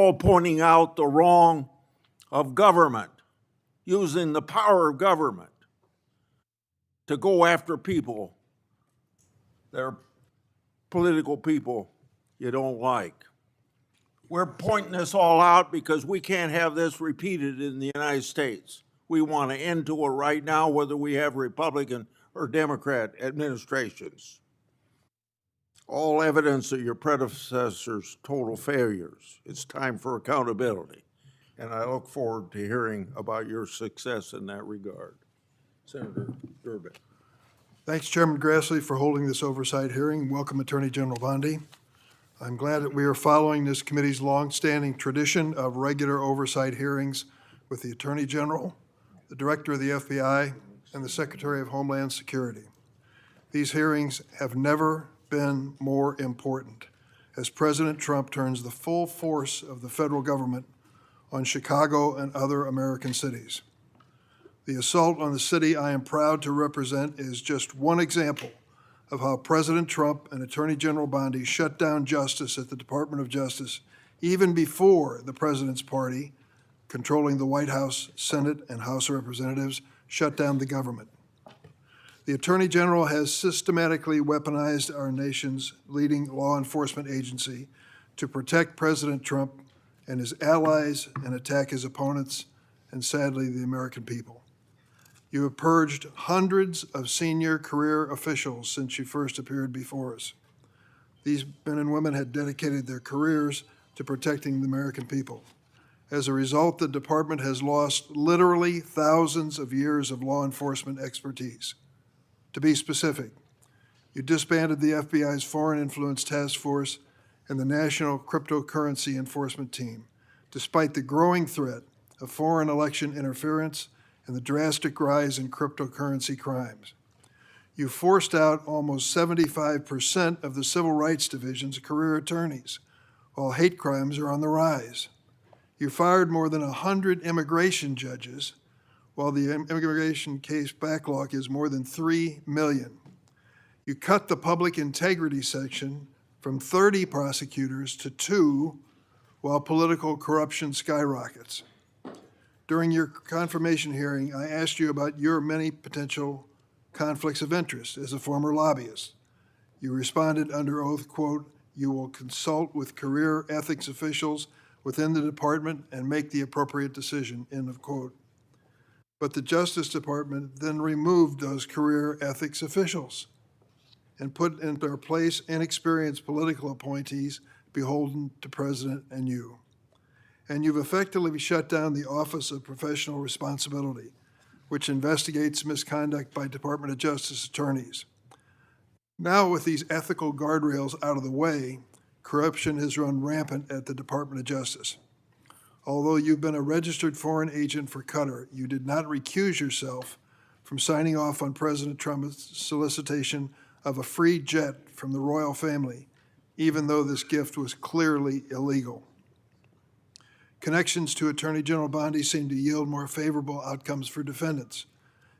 all pointing out the wrong of government, using the power of government to go after people, they're political people you don't like. We're pointing this all out because we can't have this repeated in the United States. We want an end to it right now, whether we have Republican or Democrat administrations. All evidence of your predecessors' total failures. It's time for accountability. And I look forward to hearing about your success in that regard. Senator Durbin. Thanks, Chairman Grassley, for holding this oversight hearing. Welcome, Attorney General Bondi. I'm glad that we are following this committee's longstanding tradition of regular oversight hearings with the Attorney General, the Director of the FBI, and the Secretary of Homeland Security. These hearings have never been more important as President Trump turns the full force of the federal government on Chicago and other American cities. The assault on the city I am proud to represent is just one example of how President Trump and Attorney General Bondi shut down justice at the Department of Justice even before the President's party, controlling the White House, Senate, and House of Representatives, shut down the government. The Attorney General has systematically weaponized our nation's leading law enforcement agency to protect President Trump and his allies and attack his opponents and, sadly, the American people. You have purged hundreds of senior career officials since you first appeared before us. These men and women had dedicated their careers to protecting the American people. As a result, the department has lost literally thousands of years of law enforcement expertise. To be specific, you disbanded the FBI's Foreign Influence Task Force and the National Cryptocurrency Enforcement Team, despite the growing threat of foreign election interference and the drastic rise in cryptocurrency crimes. You forced out almost 75% of the Civil Rights Division's career attorneys, while hate crimes are on the rise. You fired more than 100 immigration judges, while the immigration case backlog is more than 3 million. You cut the public integrity section from 30 prosecutors to 2, while political corruption skyrockets. During your confirmation hearing, I asked you about your many potential conflicts of interest as a former lobbyist. You responded under oath, quote, "You will consult with career ethics officials within the department and make the appropriate decision," end of quote. But the Justice Department then removed those career ethics officials and put in their place inexperienced political appointees beholden to President and you. And you've effectively shut down the Office of Professional Responsibility, which investigates misconduct by Department of Justice attorneys. Now, with these ethical guardrails out of the way, corruption has run rampant at the Department of Justice. Although you've been a registered foreign agent for Qatar, you did not recuse yourself from signing off on President Trump's solicitation of a free jet from the royal family, even though this gift was clearly illegal. Connections to Attorney General Bondi seem to yield more favorable outcomes for defendants.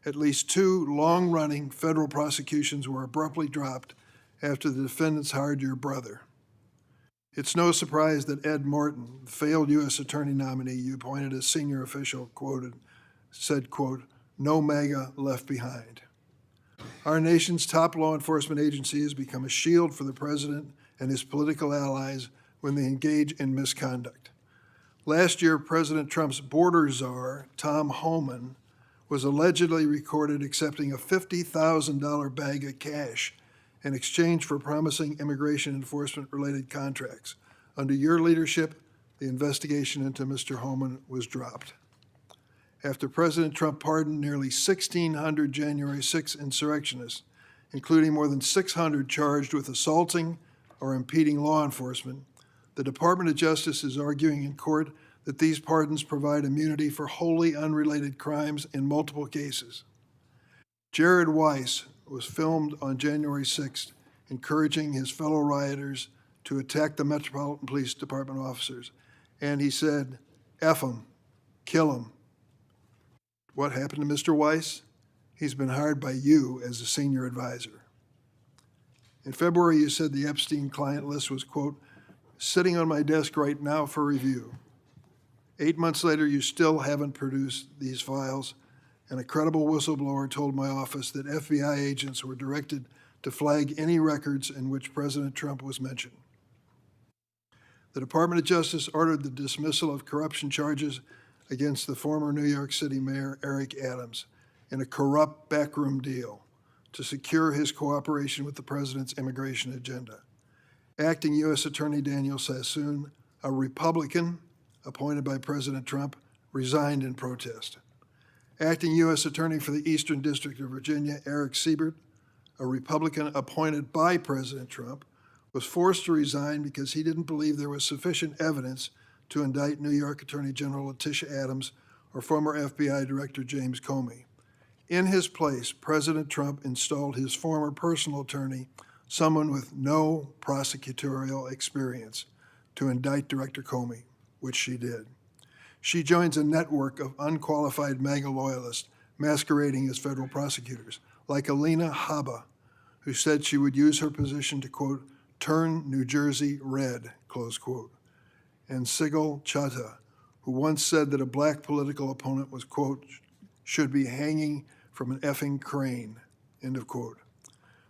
At least 2 long-running federal prosecutions were abruptly dropped after the defendants hired your brother. It's no surprise that Ed Morton, the failed U.S. attorney nominee you appointed as senior official, said, quote, "No MAGA left behind." Our nation's top law enforcement agency has become a shield for the president and his political allies when they engage in misconduct. Last year, President Trump's border czar, Tom Homan, was allegedly recorded accepting a $50,000 bag of cash in exchange for promising immigration enforcement-related contracts. Under your leadership, the investigation into Mr. Homan was dropped. After President Trump pardoned nearly 1,600 January 6 insurrectionists, including more than 600 charged with assaulting or impeding law enforcement, the Department of Justice is arguing in court that these pardons provide immunity for wholly unrelated crimes in multiple cases. Jared Weiss was filmed on January 6th, encouraging his fellow rioters to attack the Metropolitan Police Department officers. And he said, "F them, kill them." What happened to Mr. Weiss? He's been hired by you as a senior advisor. In February, you said the Epstein client list was, quote, sitting on my desk right now for review. 8 months later, you still haven't produced these files, and a credible whistleblower told my office that FBI agents were directed to flag any records in which President Trump was mentioned. The Department of Justice ordered the dismissal of corruption charges against the former New York City Mayor Eric Adams in a corrupt backroom deal to secure his cooperation with the president's immigration agenda. Acting U.S. Attorney Daniel Sassoon, a Republican appointed by President Trump, resigned in protest. Acting U.S. Attorney for the Eastern District of Virginia, Eric Siebert, a Republican appointed by President Trump, was forced to resign because he didn't believe there was sufficient evidence to indict New York Attorney General Letitia Adams or former FBI Director James Comey. In his place, President Trump installed his former personal attorney, someone with no prosecutorial experience, to indict Director Comey, which she did. She joins a network of unqualified MAGA loyalists masquerading as federal prosecutors, like Alina Habba, who said she would use her position to, quote, turn New Jersey red, close quote, and Sigal Chattah, who once said that a black political opponent was, quote, should be hanging from an effing crane, end of quote.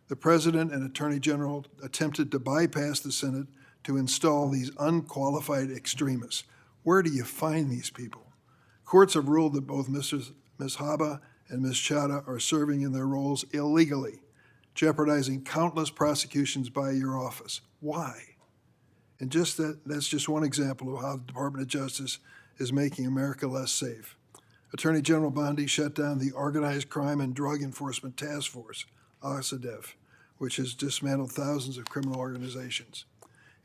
The President and Attorney General attempted to bypass the Senate to install these unqualified extremists. Where do you find these people? Courts have ruled that both Ms. Habba and Ms. Chattah are serving in their roles illegally, jeopardizing countless prosecutions by your office. Why? And that's just one example of how the Department of Justice is making America less safe. Attorney General Bondi shut down the Organized Crime and Drug Enforcement Task Force, OSADEF, which has dismantled thousands of criminal organizations.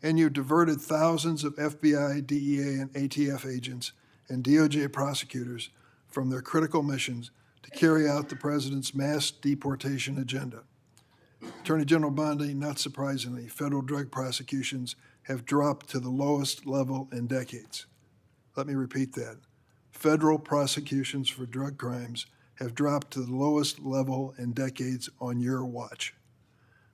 And you diverted thousands of FBI, DEA, and ATF agents and DOJ prosecutors from their critical missions to carry out the president's mass deportation agenda. Attorney General Bondi, not surprisingly, federal drug prosecutions have dropped to the lowest level in decades. Let me repeat that. Federal prosecutions for drug crimes have dropped to the lowest level in decades on your watch.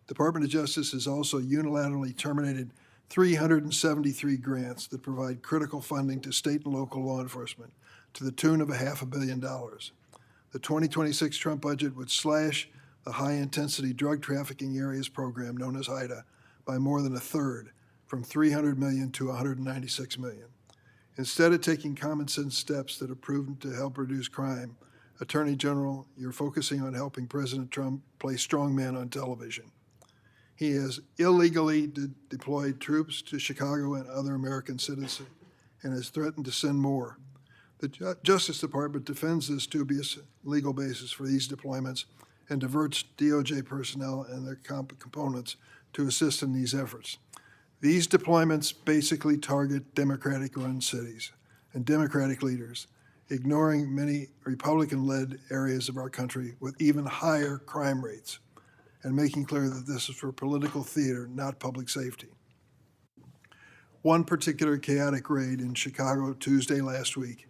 Department of Justice has also unilaterally terminated 373 grants that provide critical funding to state and local law enforcement to the tune of $500 million. The 2026 Trump budget would slash the high-intensity drug trafficking areas program known as HIDA by more than a third, from $300 million to $196 million. Instead of taking common sense steps that have proven to help reduce crime, Attorney General, you're focusing on helping President Trump play strongman on television. He has illegally deployed troops to Chicago and other American cities and has threatened to send more. The Justice Department defends this dubious legal basis for these deployments and diverts DOJ personnel and their components to assist in these efforts. These deployments basically target Democratic-run cities and Democratic leaders, ignoring many Republican-led areas of our country with even higher crime rates, and making clear that this is for political theater, not public safety. One particular chaotic raid in Chicago Tuesday last week,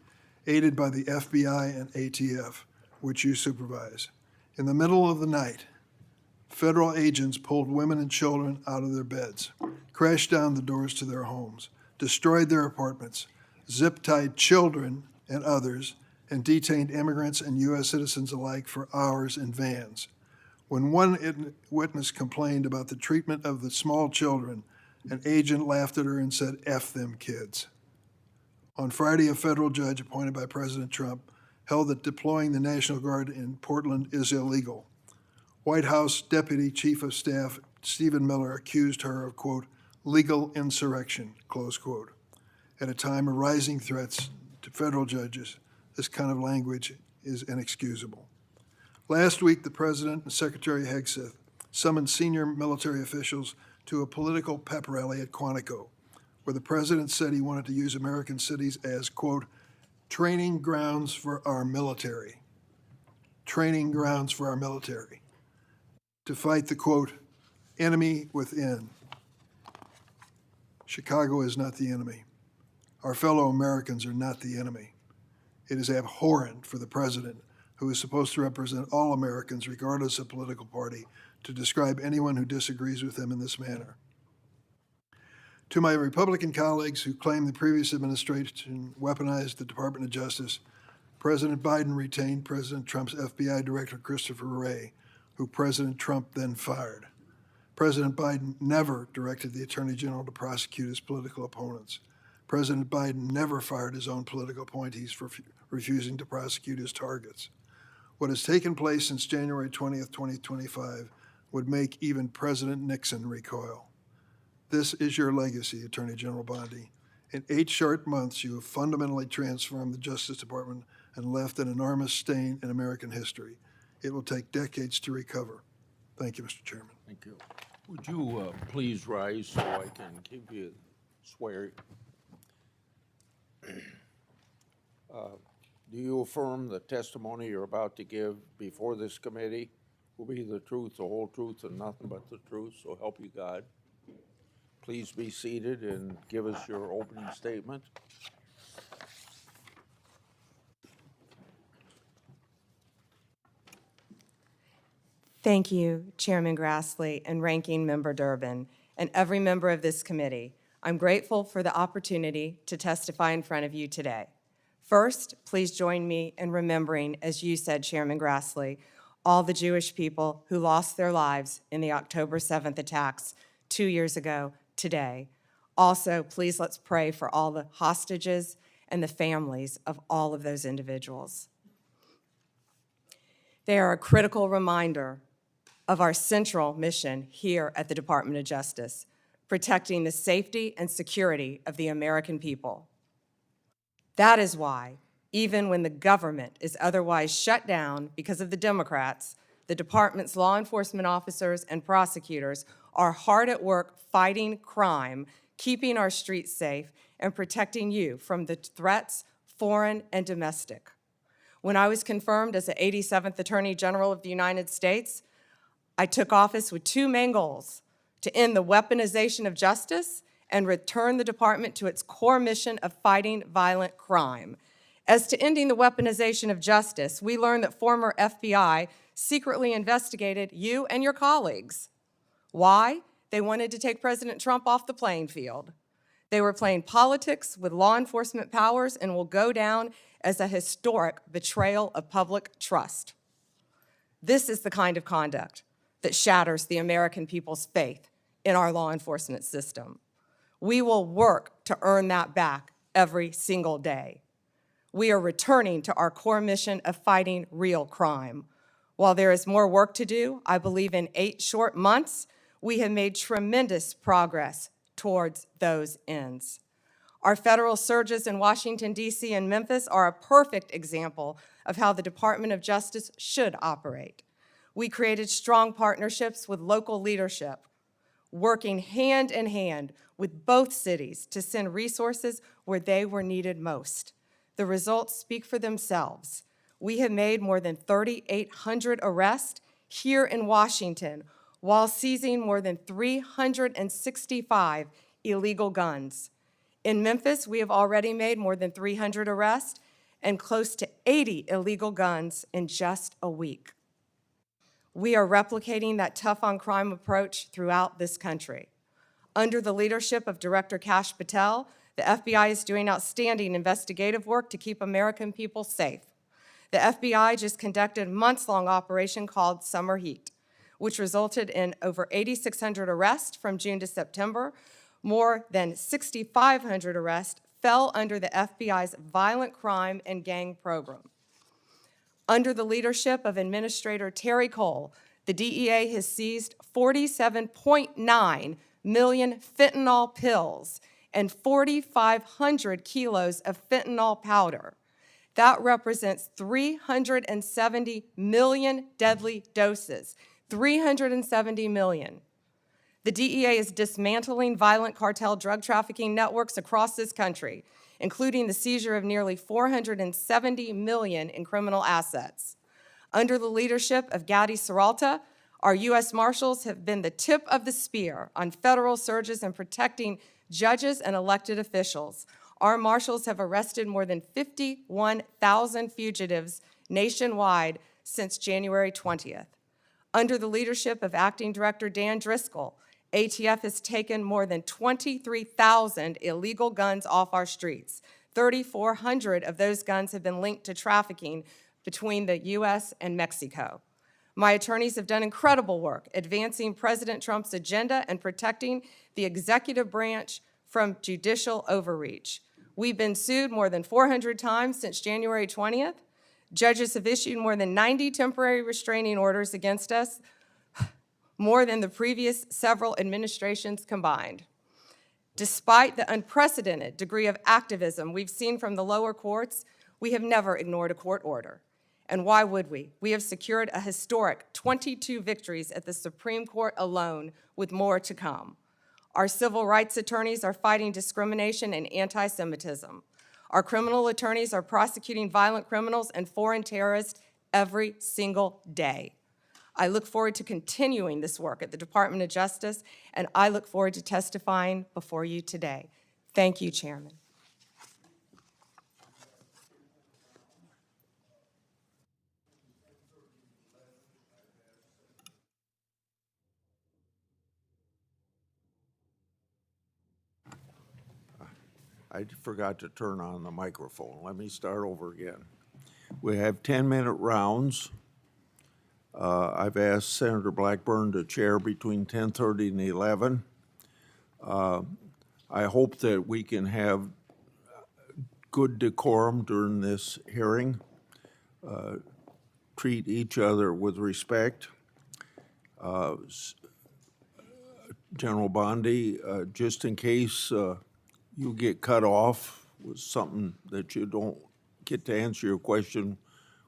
aided by the FBI and ATF, which you supervise. In the middle of the night, federal agents pulled women and children out of their beds, crashed down the doors to their homes, destroyed their apartments, zip-tied children and others, and detained immigrants and U.S. citizens alike for hours in vans. When one witness complained about the treatment of the small children, an agent laughed at her and said, "F them kids." On Friday, a federal judge appointed by President Trump held that deploying the National Guard in Portland is illegal. Whitehouse Deputy Chief of Staff Stephen Miller accused her of, quote, legal insurrection, close quote. At a time of rising threats to federal judges, this kind of language is inexcusable. Last week, the President and Secretary Hegseth summoned senior military officials to a political pep rally at Quantico, where the President said he wanted to use American cities as, quote, training grounds for our military. Training grounds for our military. To fight the, quote, enemy within. Chicago is not the enemy. Our fellow Americans are not the enemy. It is abhorrent for the President, who is supposed to represent all Americans regardless of political party, to describe anyone who disagrees with him in this manner. To my Republican colleagues who claim the previous administration weaponized the Department of Justice, President Biden retained President Trump's FBI Director Christopher Wray, who President Trump then fired. President Biden never directed the Attorney General to prosecute his political opponents. President Biden never fired his own political appointees for refusing to prosecute his targets. What has taken place since January 20th, 2025 would make even President Nixon recoil. This is your legacy, Attorney General Bondi. In 8 short months, you have fundamentally transformed the Justice Department and left an enormous stain in American history. It will take decades to recover. Thank you, Mr. Chairman. Thank you. Would you please rise so I can give you swear? Do you affirm the testimony you're about to give before this committee will be the truth, the whole truth, and nothing but the truth, so help you God? Please be seated and give us your opening statement. Thank you, Chairman Grassley and Ranking Member Durbin, and every member of this committee. I'm grateful for the opportunity to testify in front of you today. First, please join me in remembering, as you said, Chairman Grassley, all the Jewish people who lost their lives in the October 7th attacks 2 years ago today. Also, please let's pray for all the hostages and the families of all of those individuals. They are a critical reminder of our central mission here at the Department of Justice, protecting the safety and security of the American people. That is why, even when the government is otherwise shut down because of the Democrats, the department's law enforcement officers and prosecutors are hard at work fighting crime, keeping our streets safe, and protecting you from the threats, foreign and domestic. When I was confirmed as the 87th Attorney General of the United States, I took office with 2 main goals: to end the weaponization of justice and return the department to its core mission of fighting violent crime. As to ending the weaponization of justice, we learned that former FBI secretly investigated you and your colleagues. Why? They wanted to take President Trump off the playing field. They were playing politics with law enforcement powers and will go down as a historic betrayal of public trust. This is the kind of conduct that shatters the American people's faith in our law enforcement system. We will work to earn that back every single day. We are returning to our core mission of fighting real crime. While there is more work to do, I believe in 8 short months, we have made tremendous progress towards those ends. Our federal surges in Washington, D.C. and Memphis are a perfect example of how the Department of Justice should operate. We created strong partnerships with local leadership, working hand in hand with both cities to send resources where they were needed most. The results speak for themselves. We have made more than 3,800 arrests here in Washington while seizing more than 365 illegal guns. In Memphis, we have already made more than 300 arrests and close to 80 illegal guns in just a week. We are replicating that tough-on-crime approach throughout this country. Under the leadership of Director Kash Patel, the FBI is doing outstanding investigative work to keep American people safe. The FBI just conducted a months-long operation called Summer Heat, which resulted in over 8,600 arrests from June to September. More than 6,500 arrests fell under the FBI's violent crime and gang program. Under the leadership of Administrator Terry Cole, the DEA has seized 47.9 million fentanyl pills and 4,500 kilos of fentanyl powder. That represents 370 million deadly doses, 370 million. The DEA is dismantling violent cartel drug trafficking networks across this country, including the seizure of nearly 470 million in criminal assets. Under the leadership of Gadi Serralta, our U.S. Marshals have been the tip of the spear on federal surges and protecting judges and elected officials. Our Marshals have arrested more than 51,000 fugitives nationwide since January 20th. Under the leadership of Acting Director Dan Driscoll ATF has taken more than 23,000 illegal guns off our streets. 3,400 of those guns have been linked to trafficking between the U.S. and Mexico. My attorneys have done incredible work advancing President Trump's agenda and protecting the executive branch from judicial overreach. We've been sued more than 400 times since January 20th. Judges have issued more than 90 temporary restraining orders against us, more than the previous several administrations combined. Despite the unprecedented degree of activism we've seen from the lower courts, we have never ignored a court order. And why would we? We have secured a historic 22 victories at the Supreme Court alone, with more to come. Our civil rights attorneys are fighting discrimination and anti-Semitism. Our criminal attorneys are prosecuting violent criminals and foreign terrorists every single day. I look forward to continuing this work at the Department of Justice, and I look forward to testifying before you today. Thank you, Chairman. I forgot to turn on the microphone. Let me start over again. We have 10-minute rounds. I've asked Senator Blackburn to chair between 10:30 and 11. I hope that we can have good decorum during this hearing, treat each other with respect. General Bondi, just in case you get cut off with something that you don't get to answer your question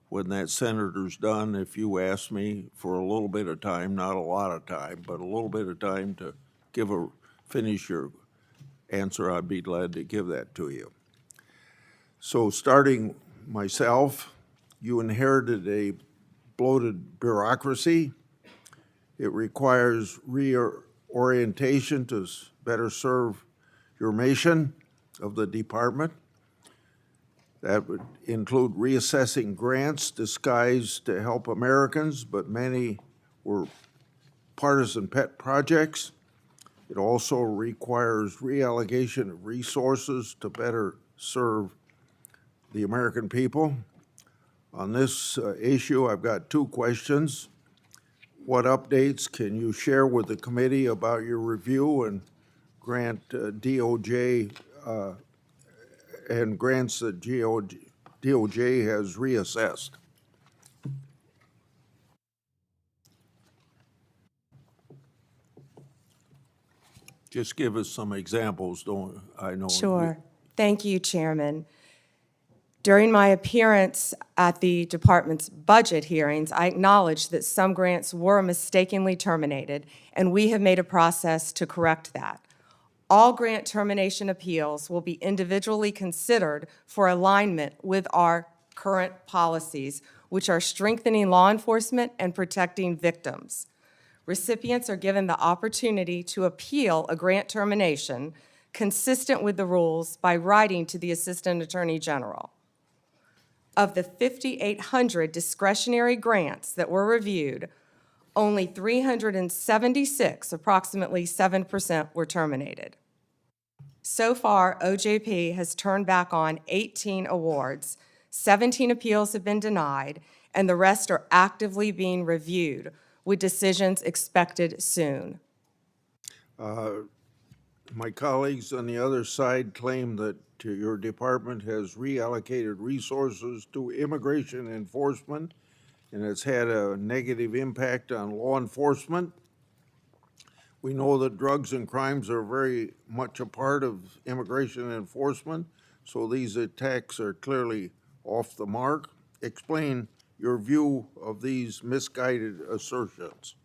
when that senator's done, if you ask me for a little bit of time, not a lot of time, but a little bit of time to finish your answer, I'd be glad to give that to you. So starting myself, you inherited a bloated bureaucracy. It requires reorientation to better serve your mission of the department. That would include reassessing grants disguised to help Americans, but many were partisan pet projects. It also requires reallocation of resources to better serve the American people. On this issue, I've got two questions. What updates can you share with the committee about your review and grant DOJ and grants that DOJ has reassessed? Just give us some examples, don't I know? Sure. Thank you, Chairman. During my appearance at the department's budget hearings, I acknowledged that some grants were mistakenly terminated, and we have made a process to correct that. All grant termination appeals will be individually considered for alignment with our current policies, which are strengthening law enforcement and protecting victims. Recipients are given the opportunity to appeal a grant termination consistent with the rules by writing to the Assistant Attorney General. Of the 5,800 discretionary grants that were reviewed, only 376, approximately 7%, were terminated. So far, OJP has turned back on 18 awards, 17 appeals have been denied, and the rest are actively being reviewed, with decisions expected soon. My colleagues on the other side claim that your department has reallocated resources to immigration enforcement, and it's had a negative impact on law enforcement. We know that drugs and crimes are very much a part of immigration enforcement, so these attacks are clearly off the mark. Explain your view of these misguided assertions.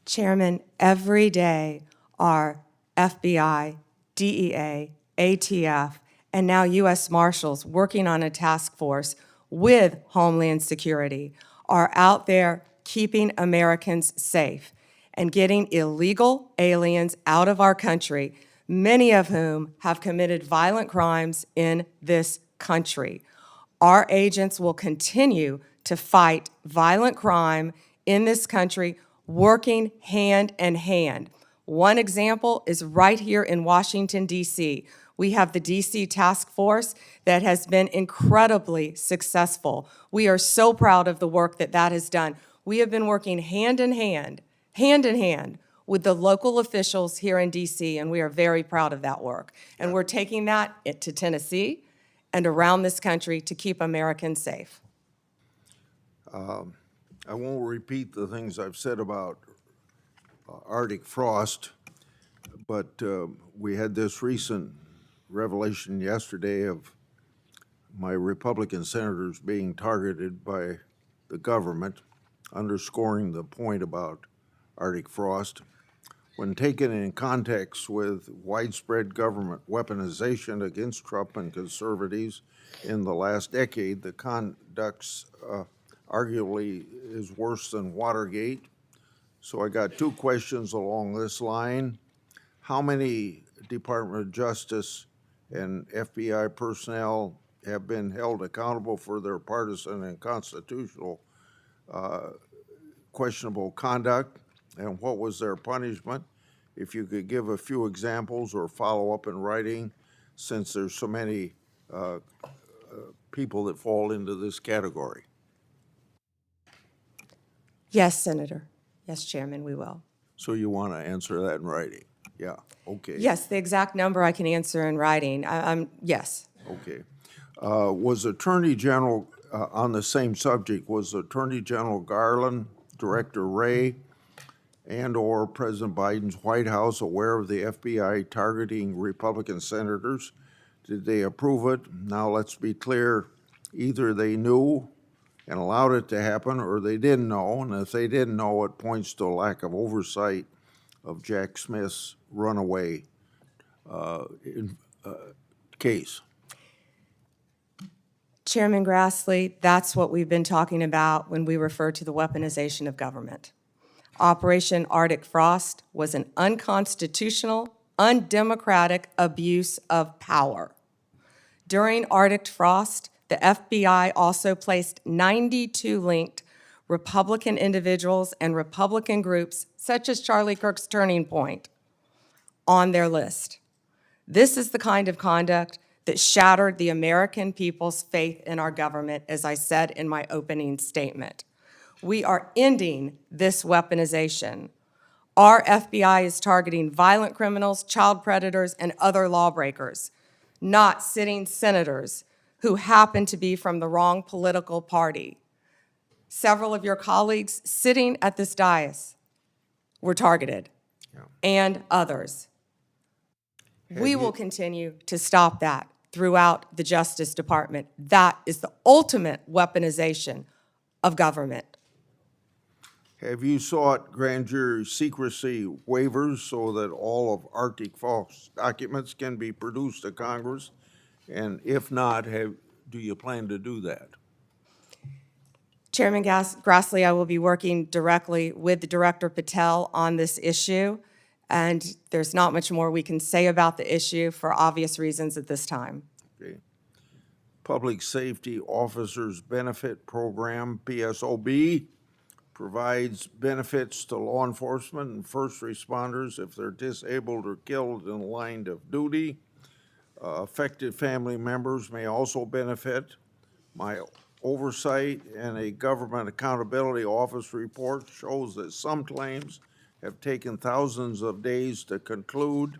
Chairman, every day our FBI, DEA, ATF, and now U.S. Marshals working on a task force with Homeland Security are out there keeping Americans safe and getting illegal aliens out of our country, many of whom have committed violent crimes in this country. Our agents will continue to fight violent crime in this country working hand in hand. One example is right here in Washington, D.C. We have the D.C. Task Force that has been incredibly successful. We are so proud of the work that that has done. We have been working hand in hand with the local officials here in D.C., and we are very proud of that work. And we're taking that to Tennessee and around this country to keep Americans safe. I won't repeat the things I've said about Arctic frost, but we had this recent revelation yesterday of my Republican senators being targeted by the government, underscoring the point about Arctic frost. When taken in context with widespread government weaponization against Trump and conservatives in the last decade, the conduct arguably is worse than Watergate. So I got two questions along this line. How many Department of Justice and FBI personnel have been held accountable for their partisan and constitutional questionable conduct, and what was their punishment? If you could give a few examples or follow up in writing, since there's so many people that fall into this category. Yes, Senator. Yes, Chairman, we will. So you want to answer that in writing? Yeah, okay. Yes, the exact number I can answer in writing. Yes. Okay. Was Attorney General, on the same subject, was Attorney General Garland, Director Wray, and/or President Biden's White House aware of the FBI targeting Republican senators? Did they approve it? Now, let's be clear, either they knew and allowed it to happen, or they didn't know, and if they didn't know, it points to a lack of oversight of Jack Smith's runaway case. Chairman Grassley, that's what we've been talking about when we refer to the weaponization of government. Operation Arctic Frost was an unconstitutional, undemocratic abuse of power. During Arctic Frost, the FBI also placed 92 linked Republican individuals and Republican groups, such as Charlie Kirk's Turning Point, on their list. This is the kind of conduct that shattered the American people's faith in our government, as I said in my opening statement. We are ending this weaponization. Our FBI is targeting violent criminals, child predators, and other lawbreakers, not sitting senators who happen to be from the wrong political party. Several of your colleagues sitting at this dais were targeted, and others. We will continue to stop that throughout the Justice Department. That is the ultimate weaponization of government. Have you sought grand jury secrecy waivers so that all of Arctic Frost documents can be produced to Congress? And if not, do you plan to do that? Chairman Grassley, I will be working directly with the Director Patel on this issue, and there's not much more we can say about the issue for obvious reasons at this time. Okay. Public Safety Officers Benefit Program, PSOB, provides benefits to law enforcement and first responders if they're disabled or killed in the line of duty. Affected family members may also benefit. My oversight and a government accountability office report shows that some claims have taken thousands of days to conclude.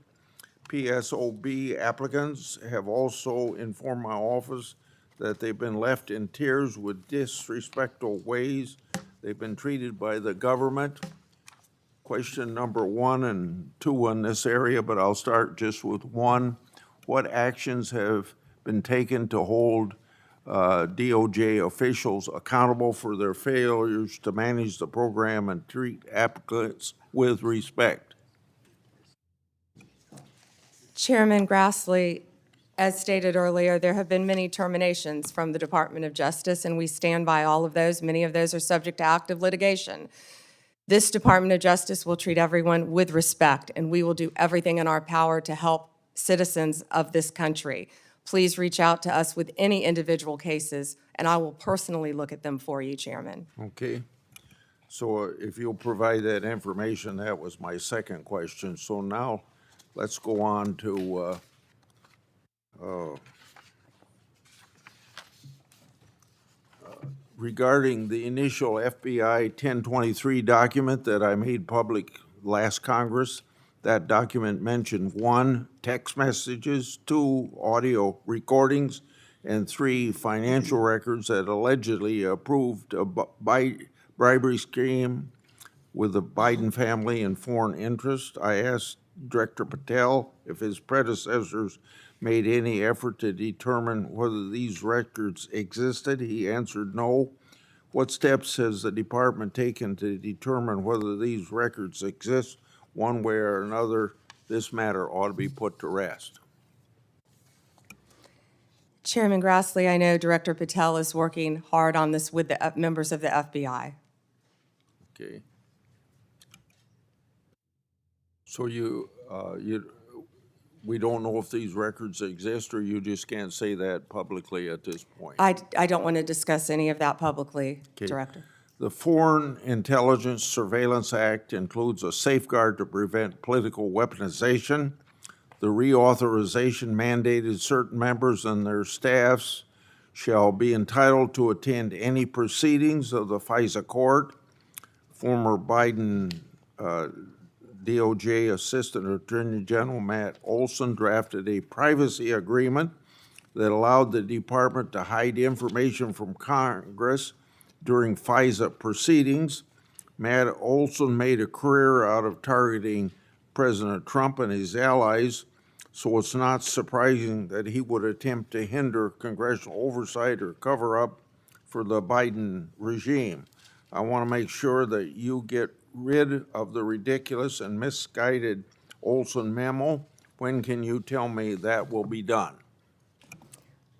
PSOB applicants have also informed my office that they've been left in tears with disrespectful ways they've been treated by the government. Question number 1 and 2 in this area, but I'll start just with 1. What actions have been taken to hold DOJ officials accountable for their failures to manage the program and treat applicants with respect? Chairman Grassley, as stated earlier, there have been many terminations from the Department of Justice, and we stand by all of those. Many of those are subject to active litigation. This Department of Justice will treat everyone with respect, and we will do everything in our power to help citizens of this country. Please reach out to us with any individual cases, and I will personally look at them for you, Chairman. Okay. So if you'll provide that information, that was my second question. So now, let's go on to regarding the initial FBI 1023 document that I made public last Congress. That document mentioned 1, text messages, 2, audio recordings, and 3, financial records that allegedly approved a bribery scheme with the Biden family and foreign interest. I asked Director Patel if his predecessors made any effort to determine whether these records existed. He answered no. What steps has the department taken to determine whether these records exist? One way or another, this matter ought to be put to rest. Chairman Grassley, I know Director Patel is working hard on this with the members of the FBI. Okay. So we don't know if these records exist, or you just can't say that publicly at this point? I don't want to discuss any of that publicly, Okay. Director. The Foreign Intelligence Surveillance Act includes a safeguard to prevent political weaponization. The reauthorization mandated certain members and their staffs shall be entitled to attend any proceedings of the FISA court. Former Biden DOJ Assistant Attorney General Matt Olson drafted a privacy agreement that allowed the department to hide information from Congress during FISA proceedings. Matt Olson made a career out of targeting President Trump and his allies, so it's not surprising that he would attempt to hinder congressional oversight or cover up for the Biden regime. I want to make sure that you get rid of the ridiculous and misguided Olson memo. When can you tell me that will be done?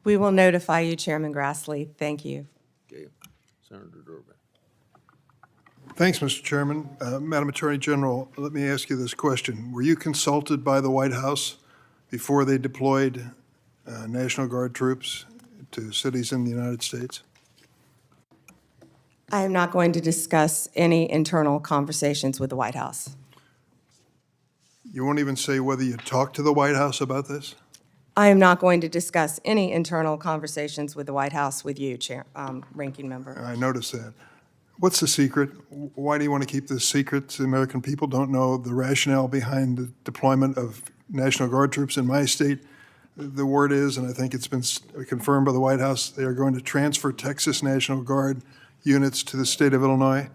We will notify you, Chairman Grassley. Thank you. Okay, Senator Durbin. Thanks, Mr. Chairman. Madam Attorney General, let me ask you this question. Were you consulted by the White House before they deployed National Guard troops to cities in the United States? I am not going to discuss any internal conversations with the White House. You won't even say whether you talked to the White House about this? I am not going to discuss any internal conversations with the White House with you, Ranking Member. I noticed that. What's the secret? Why do you want to keep this secret? The American people don't know the rationale behind the deployment of National Guard troops in my state. The word is, and I think it's been confirmed by the White House, they are going to transfer Texas National Guard units to the state of Illinois.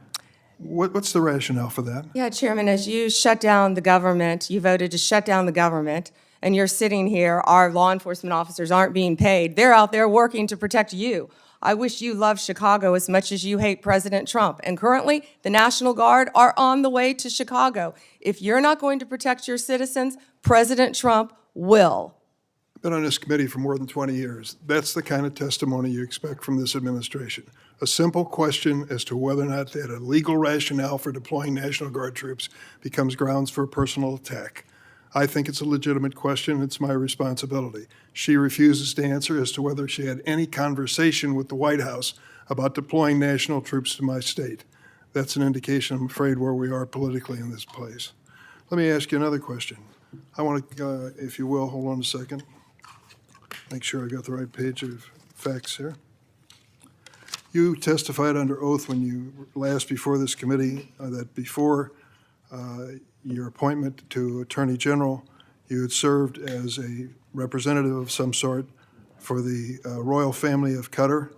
What's the rationale for that? Yeah, Chairman, as you shut down the government, you voted to shut down the government, and you're sitting here, our law enforcement officers aren't being paid. They're out there working to protect you. I wish you loved Chicago as much as you hate President Trump. And currently, the National Guard are on the way to Chicago. If you're not going to protect your citizens, President Trump will. I've been on this committee for more than 20 years. That's the kind of testimony you expect from this administration. A simple question as to whether or not they had a legal rationale for deploying National Guard troops becomes grounds for a personal attack. I think it's a legitimate question. It's my responsibility. She refuses to answer as to whether she had any conversation with the White House about deploying national troops to my state. That's an indication, I'm afraid, where we are politically in this place. Let me ask you another question. I want to, if you will, hold on a second. Make sure I got the right page of facts here. You testified under oath when you last before this committee that before your appointment to Attorney General, you had served as a representative of some sort for the royal family of Qatar.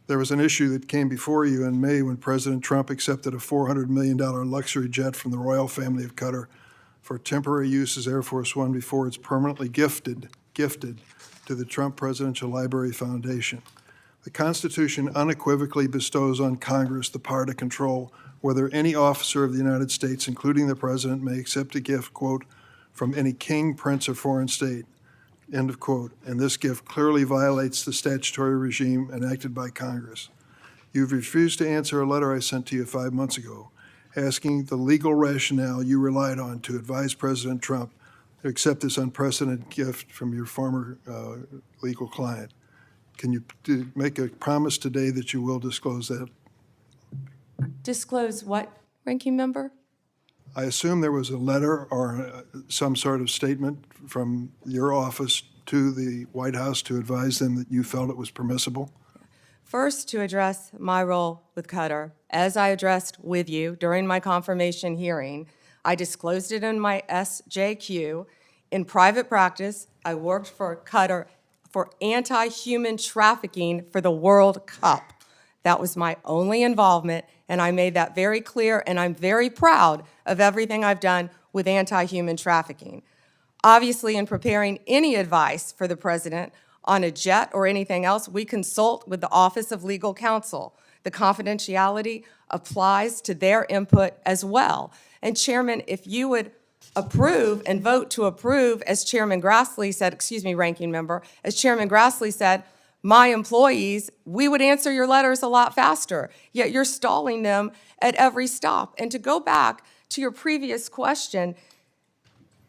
There was an issue that came before you in May when President Trump accepted a $400 million luxury jet from the royal family of Qatar for temporary use as Air Force One before it's permanently gifted to the Trump Presidential Library Foundation. The Constitution unequivocally bestows on Congress the power to control whether any officer of the United States, including the President, may accept a gift, quote, from any king, prince, or foreign state, end of quote. And this gift clearly violates the statutory regime enacted by Congress. You've refused to answer a letter I sent to you 5 months ago asking the legal rationale you relied on to advise President Trump to accept this unprecedented gift from your former legal client. Can you make a promise today that you will disclose that? Disclose what, Ranking Member? I assume there was a letter or some sort of statement from your office to the White House to advise them that you felt it was permissible? First, to address my role with Qatar, as I addressed with you during my confirmation hearing, I disclosed it in my SJQ. In private practice, I worked for Qatar for anti-human trafficking for the World Cup. That was my only involvement, and I made that very clear, and I'm very proud of everything I've done with anti-human trafficking. Obviously, in preparing any advice for the president on a jet or anything else, we consult with the Office of Legal Counsel. The confidentiality applies to their input as well. And Chairman, if you would approve and vote to approve, as Chairman Grassley said, excuse me, Ranking Member, as Chairman Grassley said, my employees, we would answer your letters a lot faster, yet you're stalling them at every stop. And to go back to your previous question,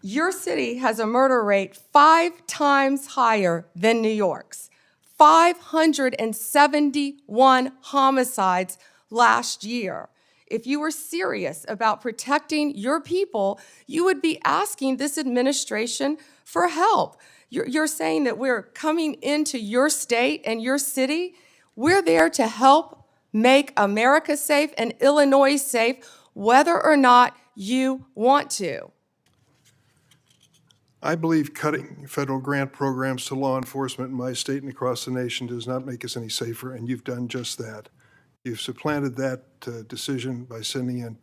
your city has a murder rate 5 times higher than New York's. 571 homicides last year. If you were serious about protecting your people, you would be asking this administration for help. You're saying that we're coming into your state and your city. We're there to help make America safe and Illinois safe, whether or not you want to. I believe cutting federal grant programs to law enforcement in my state and across the nation does not make us any safer, and you've done just that. You've supplanted that decision by sending in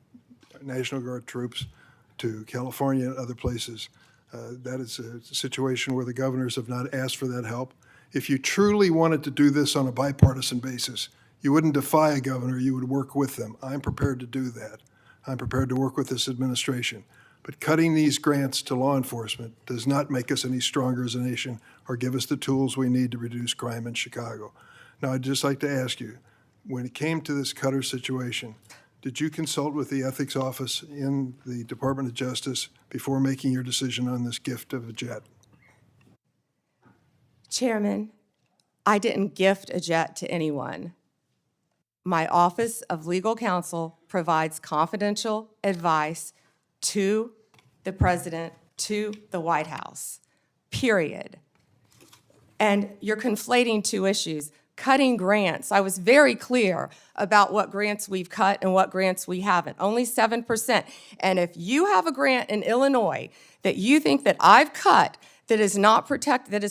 National Guard troops to California and other places. That is a situation where the governors have not asked for that help. If you truly wanted to do this on a bipartisan basis, you wouldn't defy a governor, you would work with them. I'm prepared to do that. I'm prepared to work with this administration. But cutting these grants to law enforcement does not make us any stronger as a nation or give us the tools we need to reduce crime in Chicago. Now, I'd just like to ask you, when it came to this Qatar situation, did you consult with the ethics office in the Department of Justice before making your decision on this gift of a jet? Chairman, I didn't gift a jet to anyone. My Office of Legal Counsel provides confidential advice to the president, to the White House, period. And you're conflating two issues. Cutting grants, I was very clear about what grants we've cut and what grants we haven't, only 7%. And if you have a grant in Illinois that you think that I've cut that is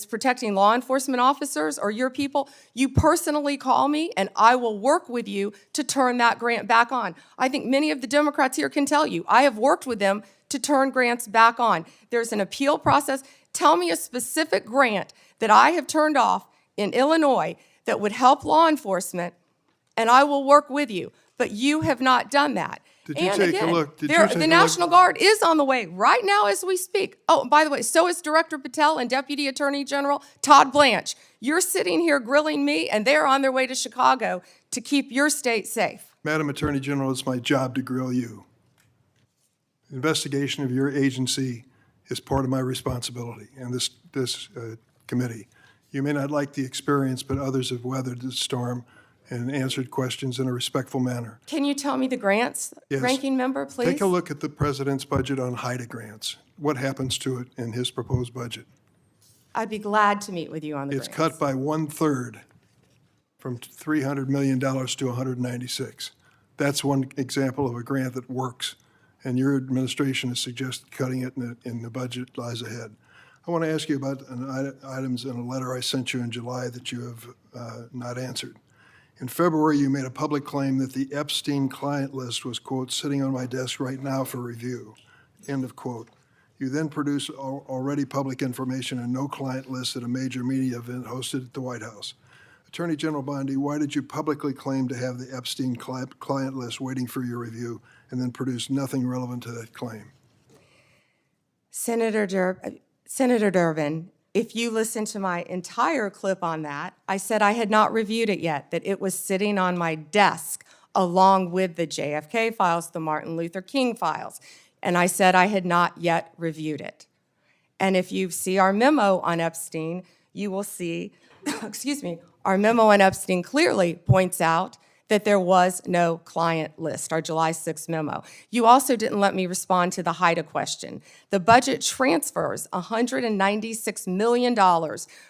protecting law enforcement officers or your people, you personally call me and I will work with you to turn that grant back on. I think many of the Democrats here can tell you, I have worked with them to turn grants back on. There's an appeal process. Tell me a specific grant that I have turned off in Illinois that would help law enforcement, and I will work with you. But you have not done that. Did you and take again, a look? the National Guard is on the way right now as we speak. Oh, by the way, so is Director Patel and Deputy Attorney General Todd Blanche. You're sitting here grilling me, and they're on their way to Chicago to keep your state safe. Madam Attorney General, it's my job to grill you. Investigation of your agency is part of my responsibility and this committee. You may not like the experience, but others have weathered the storm and answered questions in a respectful manner. Can you tell me the grants, Yes. Ranking Member, please? Take a look at the president's budget on HIDA grants. What happens to it in his proposed budget? I'd be glad to meet with you on the It's grants. cut by 1/3 from $300 million to 196. That's one example of a grant that works, and your administration has suggested cutting it in the budget lies ahead. I want to ask you about items in a letter I sent you in July that you have not answered. In February, you made a public claim that the Epstein client list was, quote, sitting on my desk right now for review, end of quote. You then produced already public information and no client list at a major media event hosted at the White House. Attorney General Bondi, why did you publicly claim to have the Epstein client list waiting for your review and then produce nothing relevant to that claim? Senator Durbin, if you listen to my entire clip on that, I said I had not reviewed it yet, that it was sitting on my desk along with the JFK files, the Martin Luther King files, and I said I had not yet reviewed it. And if you see our memo on Epstein, you will see, excuse me, our memo on Epstein clearly points out that there was no client list, our July 6th memo. You also didn't let me respond to the HIDA question. The budget transfers $196 million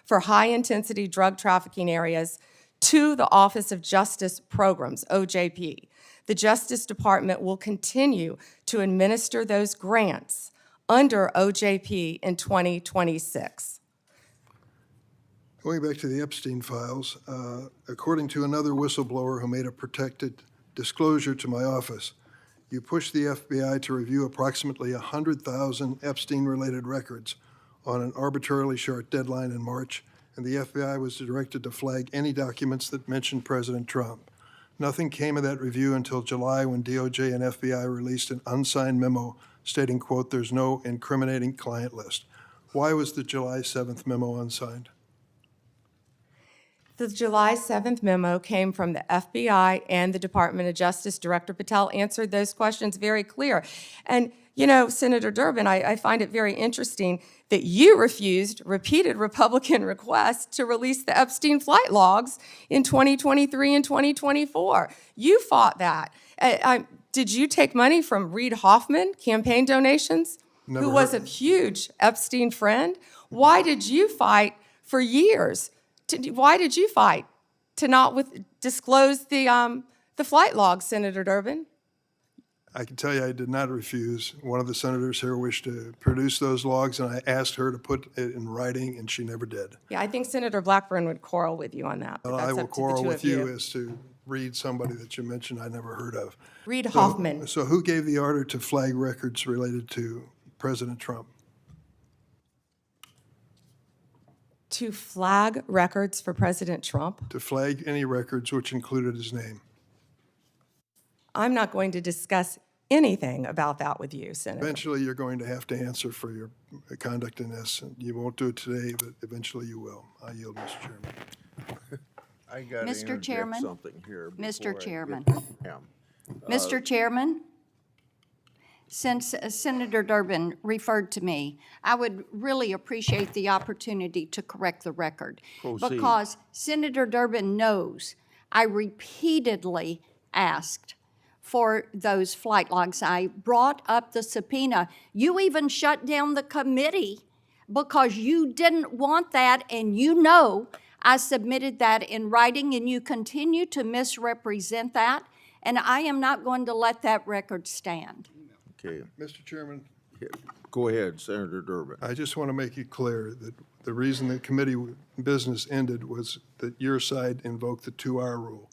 for high-intensity drug trafficking areas to the Office of Justice Programs, OJP. The Justice Department will continue to administer those grants under OJP in 2026. Going back to the Epstein files, according to another whistleblower who made a protected disclosure to my office, you pushed the FBI to review approximately 100,000 Epstein-related records on an arbitrarily short deadline in March, and the FBI was directed to flag any documents that mentioned President Trump. Nothing came of that review until July, when DOJ and FBI released an unsigned memo stating, quote, "there's no incriminating client list." Why was the July 7th memo unsigned? The July 7th memo came from the FBI and the Department of Justice. Director Patel answered those questions very clear. And, you know, Senator Durbin, I find it very interesting that you refused repeated Republican requests to release the Epstein flight logs in 2023 and 2024. You fought that. Did you take money from Reid Hoffman, campaign donations, Never who was a heard. huge Epstein friend? Why did you fight for years? Why did you fight to not disclose the flight logs, Senator Durbin? I can tell you I did not refuse. One of the senators here wished to produce those logs, and I asked her to put it in writing, and she never did. Yeah, I think Senator Blackburn would quarrel with you on that. But Well, that's I will up to the quarrel two with of you as to Reid, somebody that you mentioned I never heard of. Reid Hoffman. So who gave the order to flag records related to President Trump? To flag records for President Trump? To flag any records which included his name? I'm not going to discuss anything about that with you, Senator. Eventually, you're going to have to answer for your conduct in this. And you won't do it today, but eventually you will. I yield, Mr. Chairman. I got to Mr. interject Chairman? something here. Mr. before I Chairman. get to Pam. Mr. Chairman, since Senator Durbin referred to me, I would really appreciate the opportunity to correct the record. Proceed. Because Senator Durbin knows I repeatedly asked for those flight logs. I brought up the subpoena. You even shut down the committee because you didn't want that, and you know I submitted that in writing, and you continue to misrepresent that, and I am not going to let that record stand. Okay, Mr. Chairman, go ahead, Senator Durbin. I just want to make it clear that the reason the committee business ended was that your side invoked the 2-hour rule.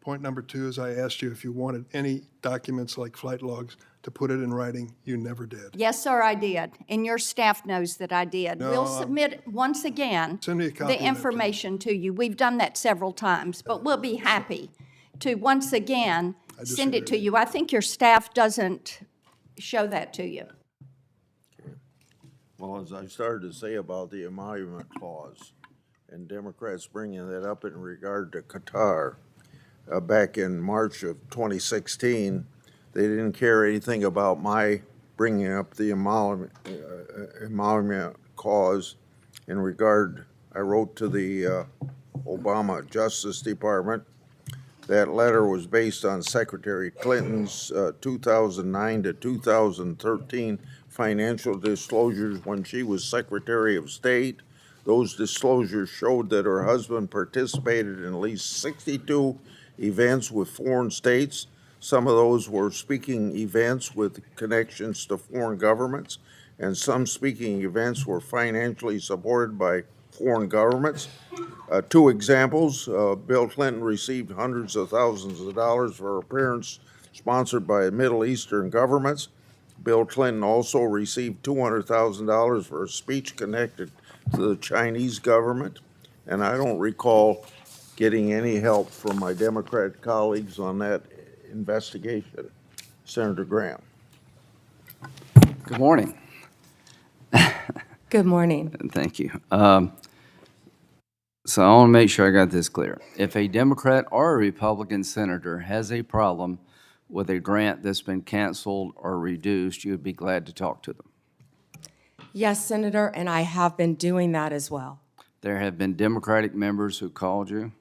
Point number 2 is I asked you if you wanted any documents like flight logs to put it in writing. You never did. Yes, sir, I did, and your staff knows that I did. No, We'll submit, once again, Send me a copy of the that, information to you. We've done that several times, but we'll be happy to, once again, send it to you. I think your staff doesn't show that to you. Well, as I started to say about the emolument clause, and Democrats bringing that up in regard to Qatar, back in March of 2016, they didn't care anything about my bringing up the emolument clause in regard. I wrote to the Obama Justice Department. That letter was based on Secretary Clinton's 2009 to 2013 financial disclosures when she was Secretary of State. Those disclosures showed that her husband participated in at least 62 events with foreign states. Some of those were speaking events with connections to foreign governments, and some speaking events were financially supported by foreign governments. 2 examples, Bill Clinton received hundreds of thousands of dollars for appearances sponsored by Middle Eastern governments. Bill Clinton also received $200,000 for a speech connected to the Chinese government, and I don't recall getting any help from my Democrat colleagues on that investigation. Senator Graham. Good morning. Good morning. Thank you. So I want to make sure I got this clear. If a Democrat or a Republican senator has a problem with a grant that's been canceled or reduced, you would be glad to talk to them. Yes, Senator, and I have been doing that as well. There have been Democratic members who called you.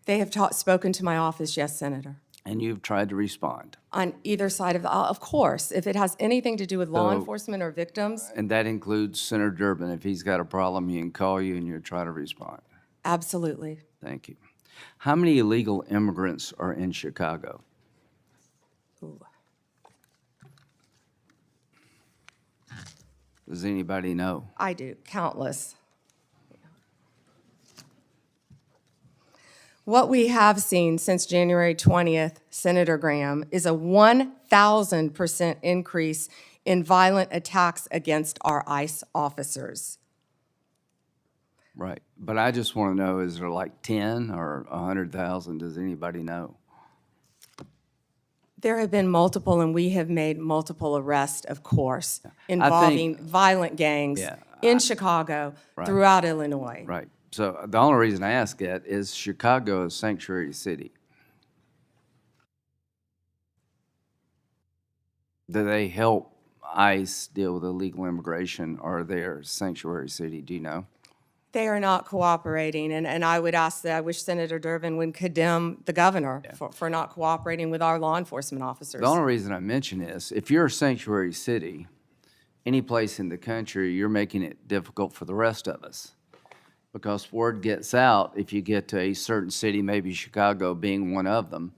They have spoken to my office, yes, Senator. And you've tried to respond. On either side of course, if it has anything to do with law So- enforcement or victims, And that includes Senator Durbin. If he's got a problem, he can call you and you'll try to respond. absolutely. Thank you. How many illegal immigrants are in Chicago? Ooh. Does anybody know? I do, countless. What we have seen since January 20th, Senator Graham, is a 1,000% increase in violent attacks against our ICE officers. Right. But I just want to know, is there like 10 or 100,000? Does anybody know? There have been multiple, and we have made multiple arrests, of course, involving violent gangs Yeah, in Chicago, throughout Illinois. Right. So the only reason I ask that is Chicago is sanctuary city. Do they help ICE deal with illegal immigration, or are they a sanctuary city? Do you know? They are not cooperating, and I would ask that, I wish Senator Durbin would condemn the governor for not cooperating with our law enforcement officers. The only reason I mention this, if you're a sanctuary city, any place in the country, you're making it difficult for the rest of us. Because word gets out, if you get to a certain city, maybe Chicago being one of them,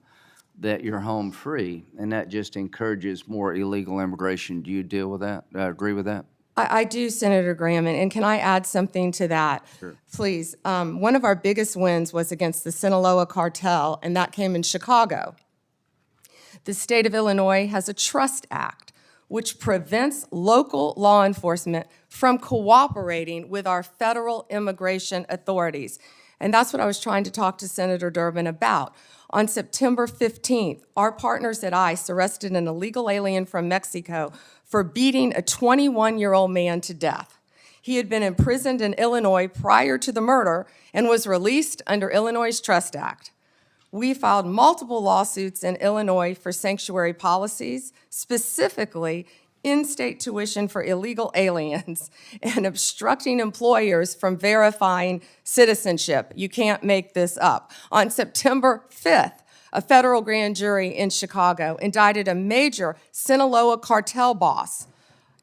that you're home free, and that just encourages more illegal immigration. Do you deal with that? Agree with that? I do, Senator Graham, and can I add something to that? Sure. Please. One of our biggest wins was against the Sinaloa cartel, and that came in Chicago. The state of Illinois has a Trust Act, which prevents local law enforcement from cooperating with our federal immigration authorities. And that's what I was trying to talk to Senator Durbin about. On September 15th, our partners at ICE arrested an illegal alien from Mexico for beating a 21-year-old man to death. He had been imprisoned in Illinois prior to the murder and was released under Illinois' Trust Act. We filed multiple lawsuits in Illinois for sanctuary policies, specifically in-state tuition for illegal aliens and obstructing employers from verifying citizenship. You can't make this up. On September 5th, a federal grand jury in Chicago indicted a major Sinaloa cartel boss,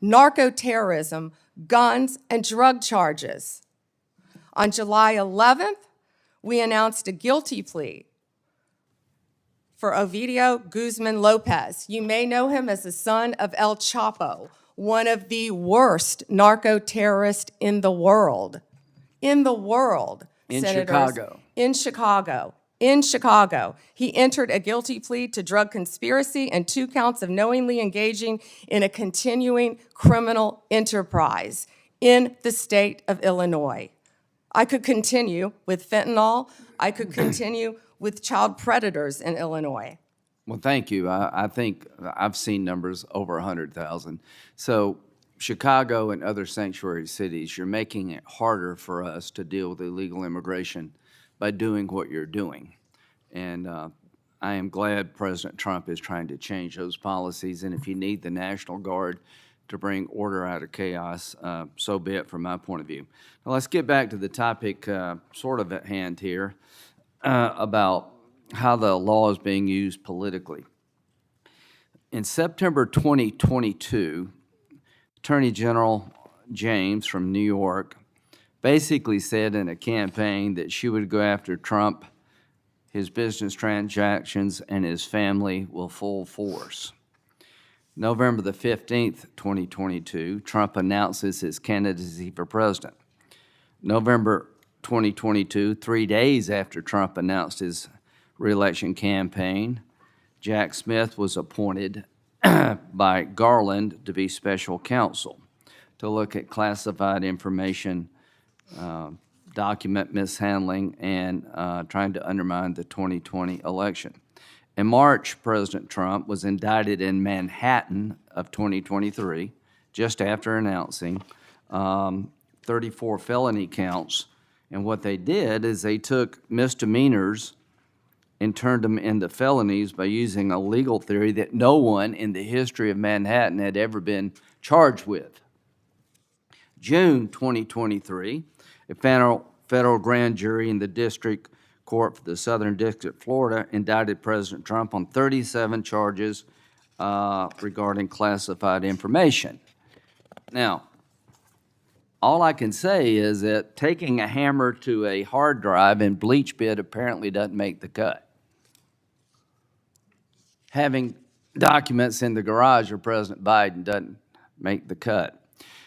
narco-terrorism, guns, and drug charges. On July 11th, we announced a guilty plea for Ovidio Guzman Lopez. You may know him as the son of El Chapo, one of the worst narco-terrorists in the world. In the world, In Senators. Chicago. In Chicago. In Chicago. He entered a guilty plea to drug conspiracy and 2 counts of knowingly engaging in a continuing criminal enterprise in the state of Illinois. I could continue with fentanyl. I could continue with child predators in Illinois. Well, thank you. I think I've seen numbers over 100,000. So Chicago and other sanctuary cities, you're making it harder for us to deal with illegal immigration by doing what you're doing. And I am glad President Trump is trying to change those policies. And if you need the National Guard to bring order out of chaos, so be it from my point of view. Now let's get back to the topic sort of at hand here. About how the law is being used politically. In September 2022, Attorney General James from New York basically said in a campaign that she would go after Trump, his business transactions, and his family with full force. November the 15th, 2022, Trump announces his candidacy for president. November 2022, 3 days after Trump announced his reelection campaign, Jack Smith was appointed by Garland to be special counsel to look at classified information, document mishandling, and trying to undermine the 2020 election. In March, President Trump was indicted in Manhattan of 2023, just after announcing 34 felony counts. And what they did is they took misdemeanors and turned them into felonies by using a legal theory that no one in the history of Manhattan had ever been charged with. June 2023, a federal grand jury in the District Court for the Southern District of Florida indicted President Trump on 37 charges regarding classified information. Now, all I can say is that taking a hammer to a hard drive in bleach bit apparently doesn't make the cut. Having documents in the garage of President Biden doesn't make the cut.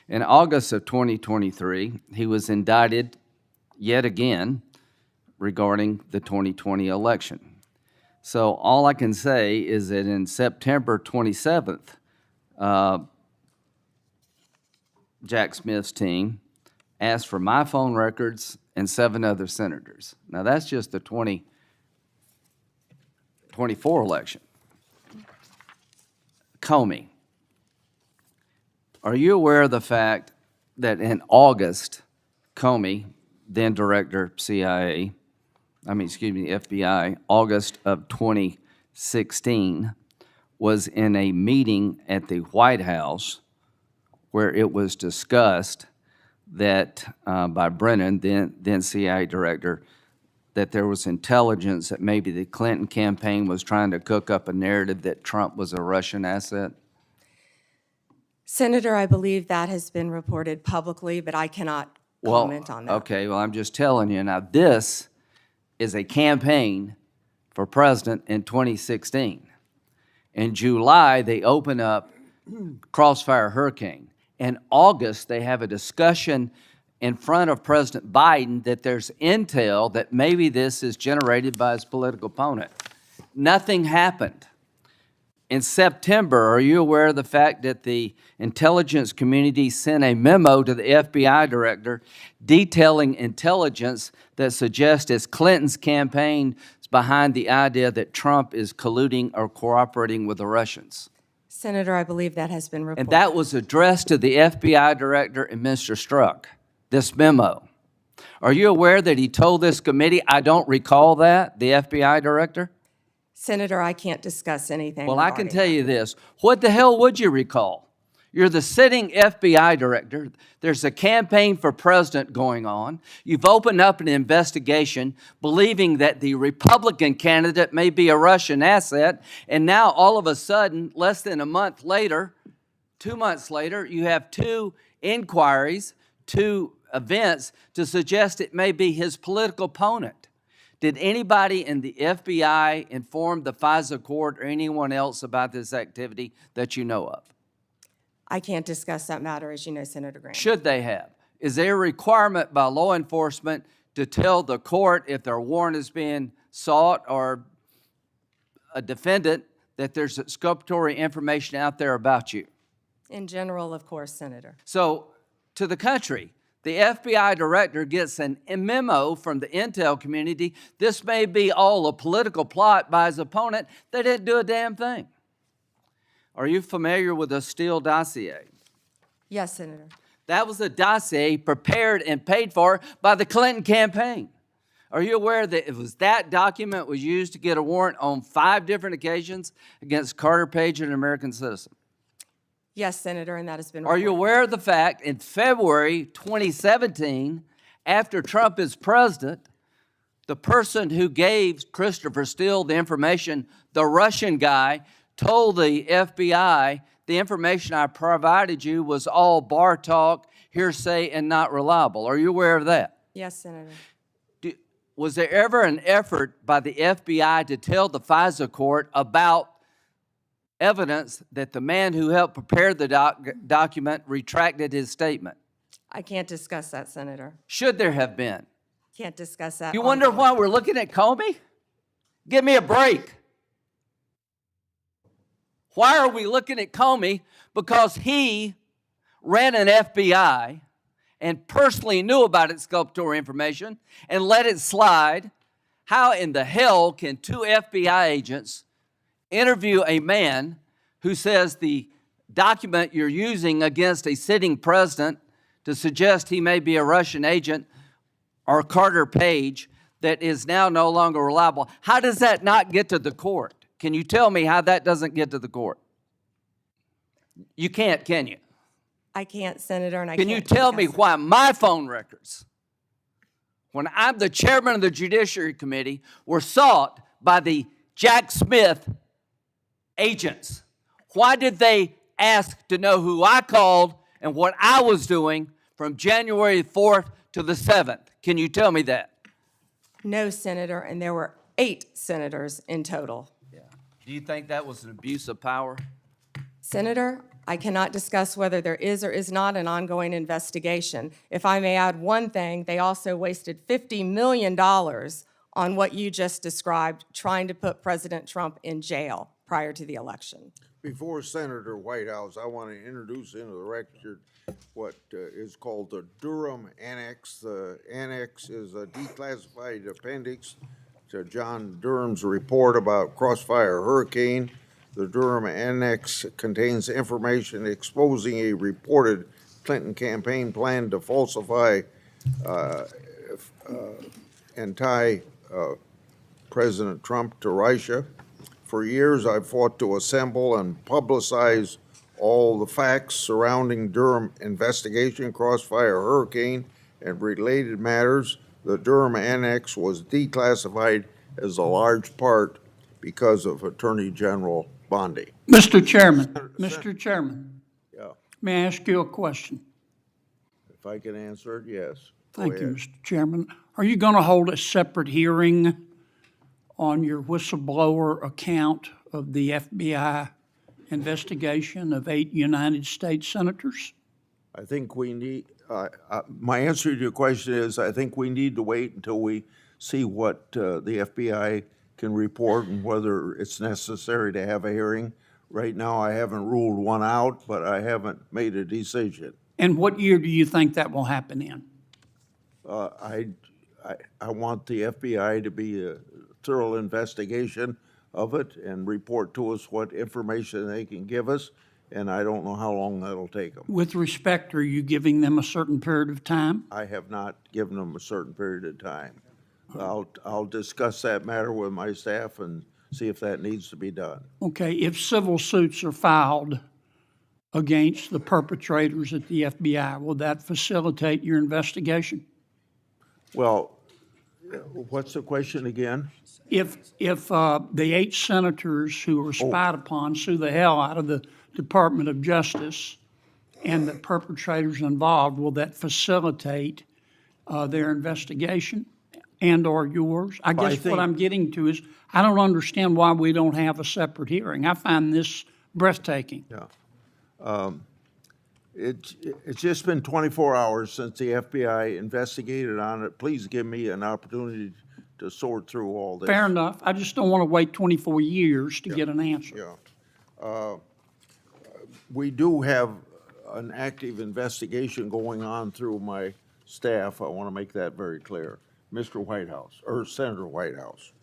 In August of 2023, he was indicted yet again regarding the 2020 election. So all I can say is that in September 27th, Jack Smith's team asked for my phone records and 7 other senators. Now, that's just the 2024 election. Comey, are you aware of the fact that in August, Comey, then Director FBI, August of 2016, was in a meeting at the White House where it was discussed that by Brennan, then CIA director, that there was intelligence that maybe the Clinton campaign was trying to cook up a narrative that Trump was a Russian asset? Senator, I believe that has been reported publicly, but I cannot comment on that. Okay, well, I'm just telling you. Now, this is a campaign for president in 2016. In July, they open up Crossfire Hurricane. In August, they have a discussion in front of President Biden that there's intel that maybe this is generated by his political opponent. Nothing happened. In September, are you aware of the fact that the intelligence community sent a memo to the FBI director detailing intelligence that suggests it's Clinton's campaign is behind the idea that Trump is colluding or cooperating with the Russians? Senator, I believe that has been reported. And that was addressed to the FBI director and Mr. Strzok, this memo. Are you aware that he told this committee, I don't recall that, the FBI director? Senator, I can't discuss anything. Well, I can regarding tell that. you this. What the hell would you recall? You're the sitting FBI director. There's a campaign for president going on. You've opened up an investigation believing that the Republican candidate may be a Russian asset. And now all of a sudden, less than a month later, 2 months later, you have 2 inquiries, 2 events to suggest it may be his political opponent. Did anybody in the FBI inform the FISA court or anyone else about this activity that you know of? I can't discuss that matter, as you know, Senator Graham. Should they have? Is there a requirement by law enforcement to tell the court if their warrant is being sought or a defendant that there's exculpatory information out there about you? In general, of course, Senator. So, to the country, the FBI director gets a memo from the intel community. This may be all a political plot by his opponent. They didn't do a damn thing. Are you familiar with the Steele dossier? Yes, Senator. That was a dossier prepared and paid for by the Clinton campaign. Are you aware that it was that document was used to get a warrant on 5 different occasions against Carter Page, an American citizen? Yes, Senator, and that has been Are you reported. aware of the fact in February 2017, after Trump is president, the person who gave Christopher Steele the information, the Russian guy, told the FBI, the information I provided you was all bar talk, hearsay, and not reliable. Are you aware of that? Yes, Senator. Was there ever an effort by the FBI to tell the FISA court about evidence that the man who helped prepare the document retracted his statement? I can't discuss that, Senator. Should there have been? Can't discuss that. You wonder why we're looking at Comey? Give me a break. Why are we looking at Comey? Because he ran an FBI and personally knew about exculpatory information and let it slide. How in the hell can 2 FBI agents interview a man who says the document you're using against a sitting president to suggest he may be a Russian agent or Carter Page that is now no longer reliable? How does that not get to the court? Can you tell me how that doesn't get to the court? You can't, can you? I can't, Senator, and I Can can't you tell me discuss it. why my phone records, when I'm the chairman of the Judiciary Committee, were sought by the Jack Smith agents? Why did they ask to know who I called and what I was doing from January 4th to the 7th? Can you tell me that? No, Senator, and there were 8 senators in total. Do you think that was an abuse of power? Senator, I cannot discuss whether there is or is not an ongoing investigation. If I may add one thing, they also wasted $50 million on what you just described, trying to put President Trump in jail prior to the election. Before Senator Whitehouse, I want to introduce into the record what is called the Durham Annex. The annex is a declassified appendix to John Durham's report about Crossfire Hurricane. The Durham Annex contains information exposing a reported Clinton campaign plan to falsify and tie President Trump to Russia. For years, I've fought to assemble and publicize all the facts surrounding Durham investigation, Crossfire Hurricane, and related matters. The Durham Annex was declassified as a large part because of Attorney General Bondi. Mr. Chairman, Yeah, may I ask you a question? if I can answer it, yes. Go Thank you, ahead. Mr. Chairman. Are you going to hold a separate hearing on your whistleblower account of the FBI investigation of 8 United States senators? I think we need, my answer to your question is, I think we need to wait until we see what the FBI can report and whether it's necessary to have a hearing. Right now, I haven't ruled one out, but I haven't made a decision. And what year do you think that will happen in? I want the FBI to be a thorough investigation of it and report to us what information they can give us, and I don't know how long that'll take them. With respect, are you giving them a certain period of time? I have not given them a certain period of time. I'll discuss that matter with my staff and see if that needs to be done. Okay, if civil suits are filed against the perpetrators at the FBI, will that facilitate your investigation? Well, what's the question again? If the 8 senators who were spied upon sue the hell out of the Department of Justice and the perpetrators involved, will that facilitate their investigation and/or yours? I guess think- what I'm getting to is, I don't understand why we don't have a separate hearing. I find this breathtaking. Yeah. It's just been 24 hours since the FBI investigated on it. Please give me an opportunity to sort through all this. Fair enough. I just don't want to wait 24 years to get an answer. Yeah. We do have an active investigation going on through my staff. I want to make that very clear. Mr. Whitehouse, or Senator Whitehouse.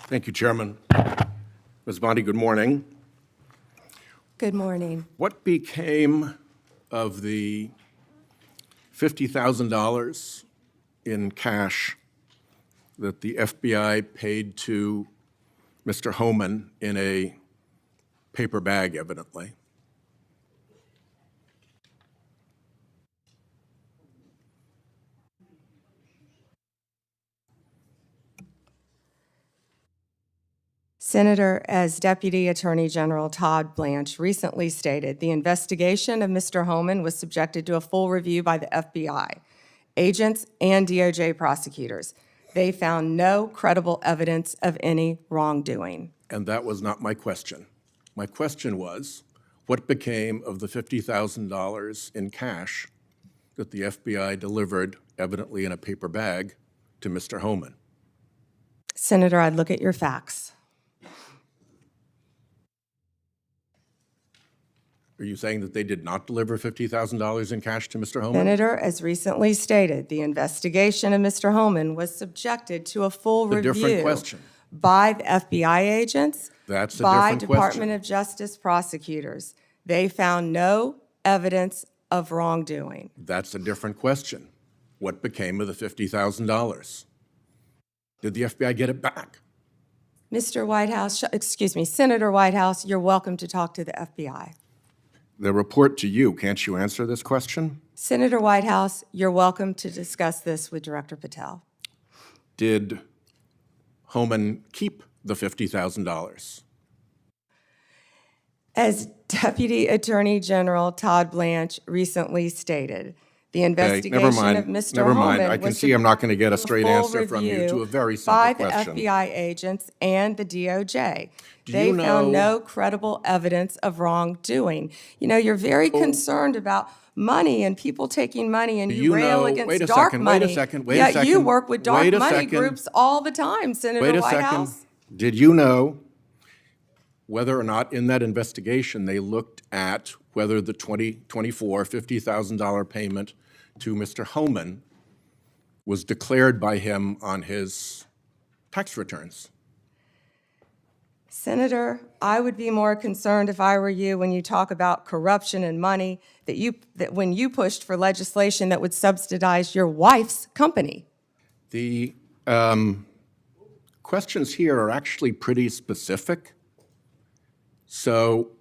Thank you, Chairman. Ms. Bondi, good morning. Good morning. What became of the $50,000 in cash that the FBI paid to Mr. Homan in a paper bag, evidently? Senator, as Deputy Attorney General Todd Blanche recently stated, the investigation of Mr. Homan was subjected to a full review by the FBI, agents, and DOJ prosecutors. They found no credible evidence of any wrongdoing. And that was not my question. My question was, what became of the $50,000 in cash that the FBI delivered, evidently in a paper bag, to Mr. Homan? Senator, I'd look at your facts. Are you saying that they did not deliver $50,000 in cash to Mr. Homan? Senator, as recently stated, the investigation of Mr. Homan was subjected to a full A review different question. by the FBI agents, That's a by different Department question. of Justice prosecutors. They found no evidence of wrongdoing. That's a different question. What became of the $50,000? Did the FBI get it back? Mr. Whitehouse, Senator Whitehouse, you're welcome to talk to the FBI. The report to you, can't you answer this question? Senator Whitehouse, you're welcome to discuss this with Director Patel. Did Homan keep the $50,000? As Deputy Attorney General Todd Blanche recently stated, the Okay, investigation never mind. of Mr. Never mind. Holman I can was see I'm not going to get a through straight full answer from you to review a very simple by question. the FBI agents and the DOJ. Do They you found know- no credible evidence of wrongdoing. You know, you're very concerned about money and people taking money, and Do you you rail know- against wait a dark second, wait a money. second, wait a Yet you second, work with dark wait a money second. groups all the time, Senator Wait a Whitehouse. second. Did you know whether or not in that investigation they looked at whether the $50,000 payment to Mr. Homan was declared by him on his tax returns? Senator, I would be more concerned if I were you when you talk about corruption and money, that when you pushed for legislation that would subsidize your wife's company. The questions here are actually pretty specific. So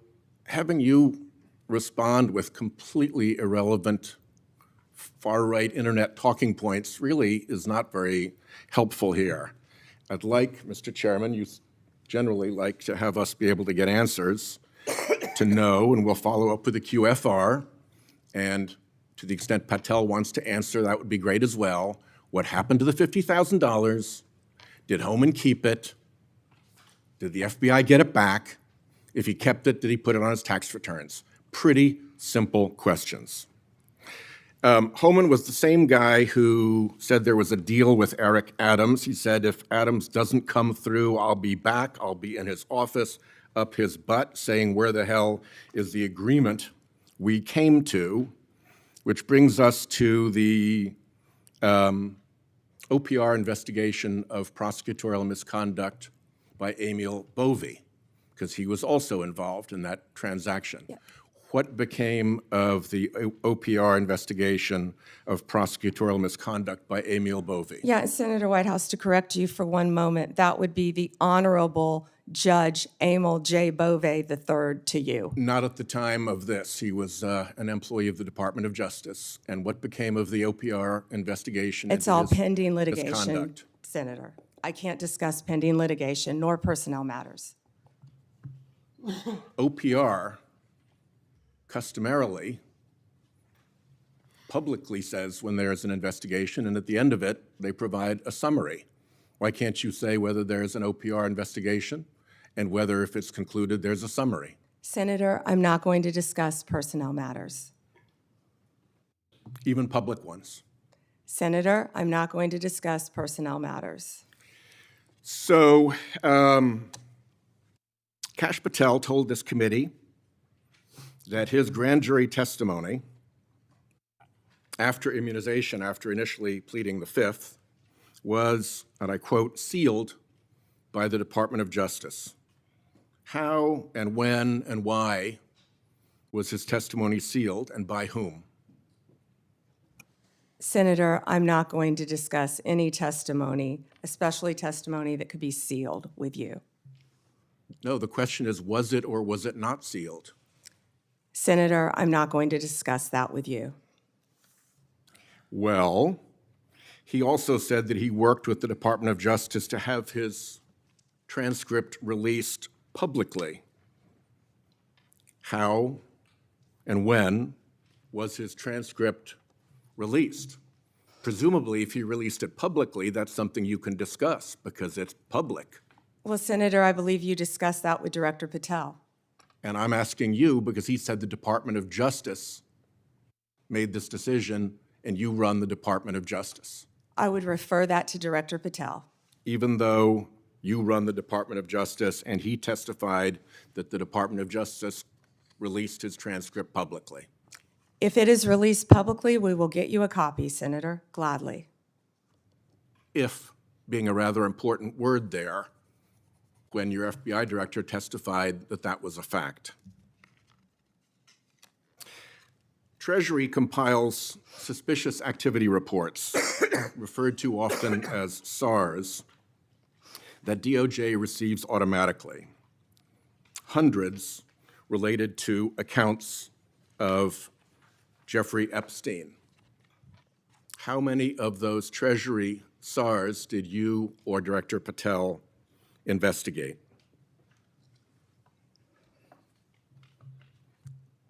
having you respond with completely irrelevant far-right internet talking points really is not very helpful here. I'd like, Mr. Chairman, you generally like to have us be able to get answers to know, and we'll follow up with the QFR. And to the extent Patel wants to answer, that would be great as well. What happened to the $50,000? Did Homan keep it? Did the FBI get it back? If he kept it, did he put it on his tax returns? Pretty simple questions. Homan was the same guy who said there was a deal with Eric Adams. He said, if Adams doesn't come through, I'll be back. I'll be in his office, up his butt, saying, where the hell is the agreement we came to? Which brings us to the OPR investigation of prosecutorial misconduct by Emil Bovee, because he was also involved in that transaction. Yeah. What became of the OPR investigation of prosecutorial misconduct by Emil Bovee? Yeah, Senator Whitehouse, to correct you for one moment, that would be the Honorable Judge Emil J. Bovee III to you. Not at the time of this. He was an employee of the Department of Justice. And what became of the OPR investigation? It's into all his pending litigation, misconduct? Senator. I can't discuss pending litigation nor personnel matters. OPR customarily publicly says when there's an investigation, and at the end of it, they provide a summary. Why can't you say whether there's an OPR investigation and whether, if it's concluded, there's a summary? Senator, I'm not going to discuss personnel matters. Even public ones. Senator, I'm not going to discuss personnel matters. So, Kash Patel told this committee that his grand jury testimony after immunization, after initially pleading the Fifth, was, and I quote, sealed by the Department of Justice. How and when and why was his testimony sealed, and by whom? Senator, I'm not going to discuss any testimony, especially testimony that could be sealed with you. No, the question is, was it or was it not sealed? Senator, I'm not going to discuss that with you. Well, he also said that he worked with the Department of Justice to have his transcript released publicly. How and when was his transcript released? Presumably, if he released it publicly, that's something you can discuss because it's public. Well, Senator, I believe you discussed that with Director Patel. And I'm asking you because he said the Department of Justice made this decision and you run the Department of Justice. I would refer that to Director Patel. Even though you run the Department of Justice and he testified that the Department of Justice released his transcript publicly. If it is released publicly, we will get you a copy, Senator, gladly. If being a rather important word there, when your FBI director testified that that was a fact. Treasury compiles suspicious activity reports, referred to often as SARs, that DOJ receives automatically. Hundreds related to accounts of Jeffrey Epstein. How many of those Treasury SARs did you or Director Patel investigate?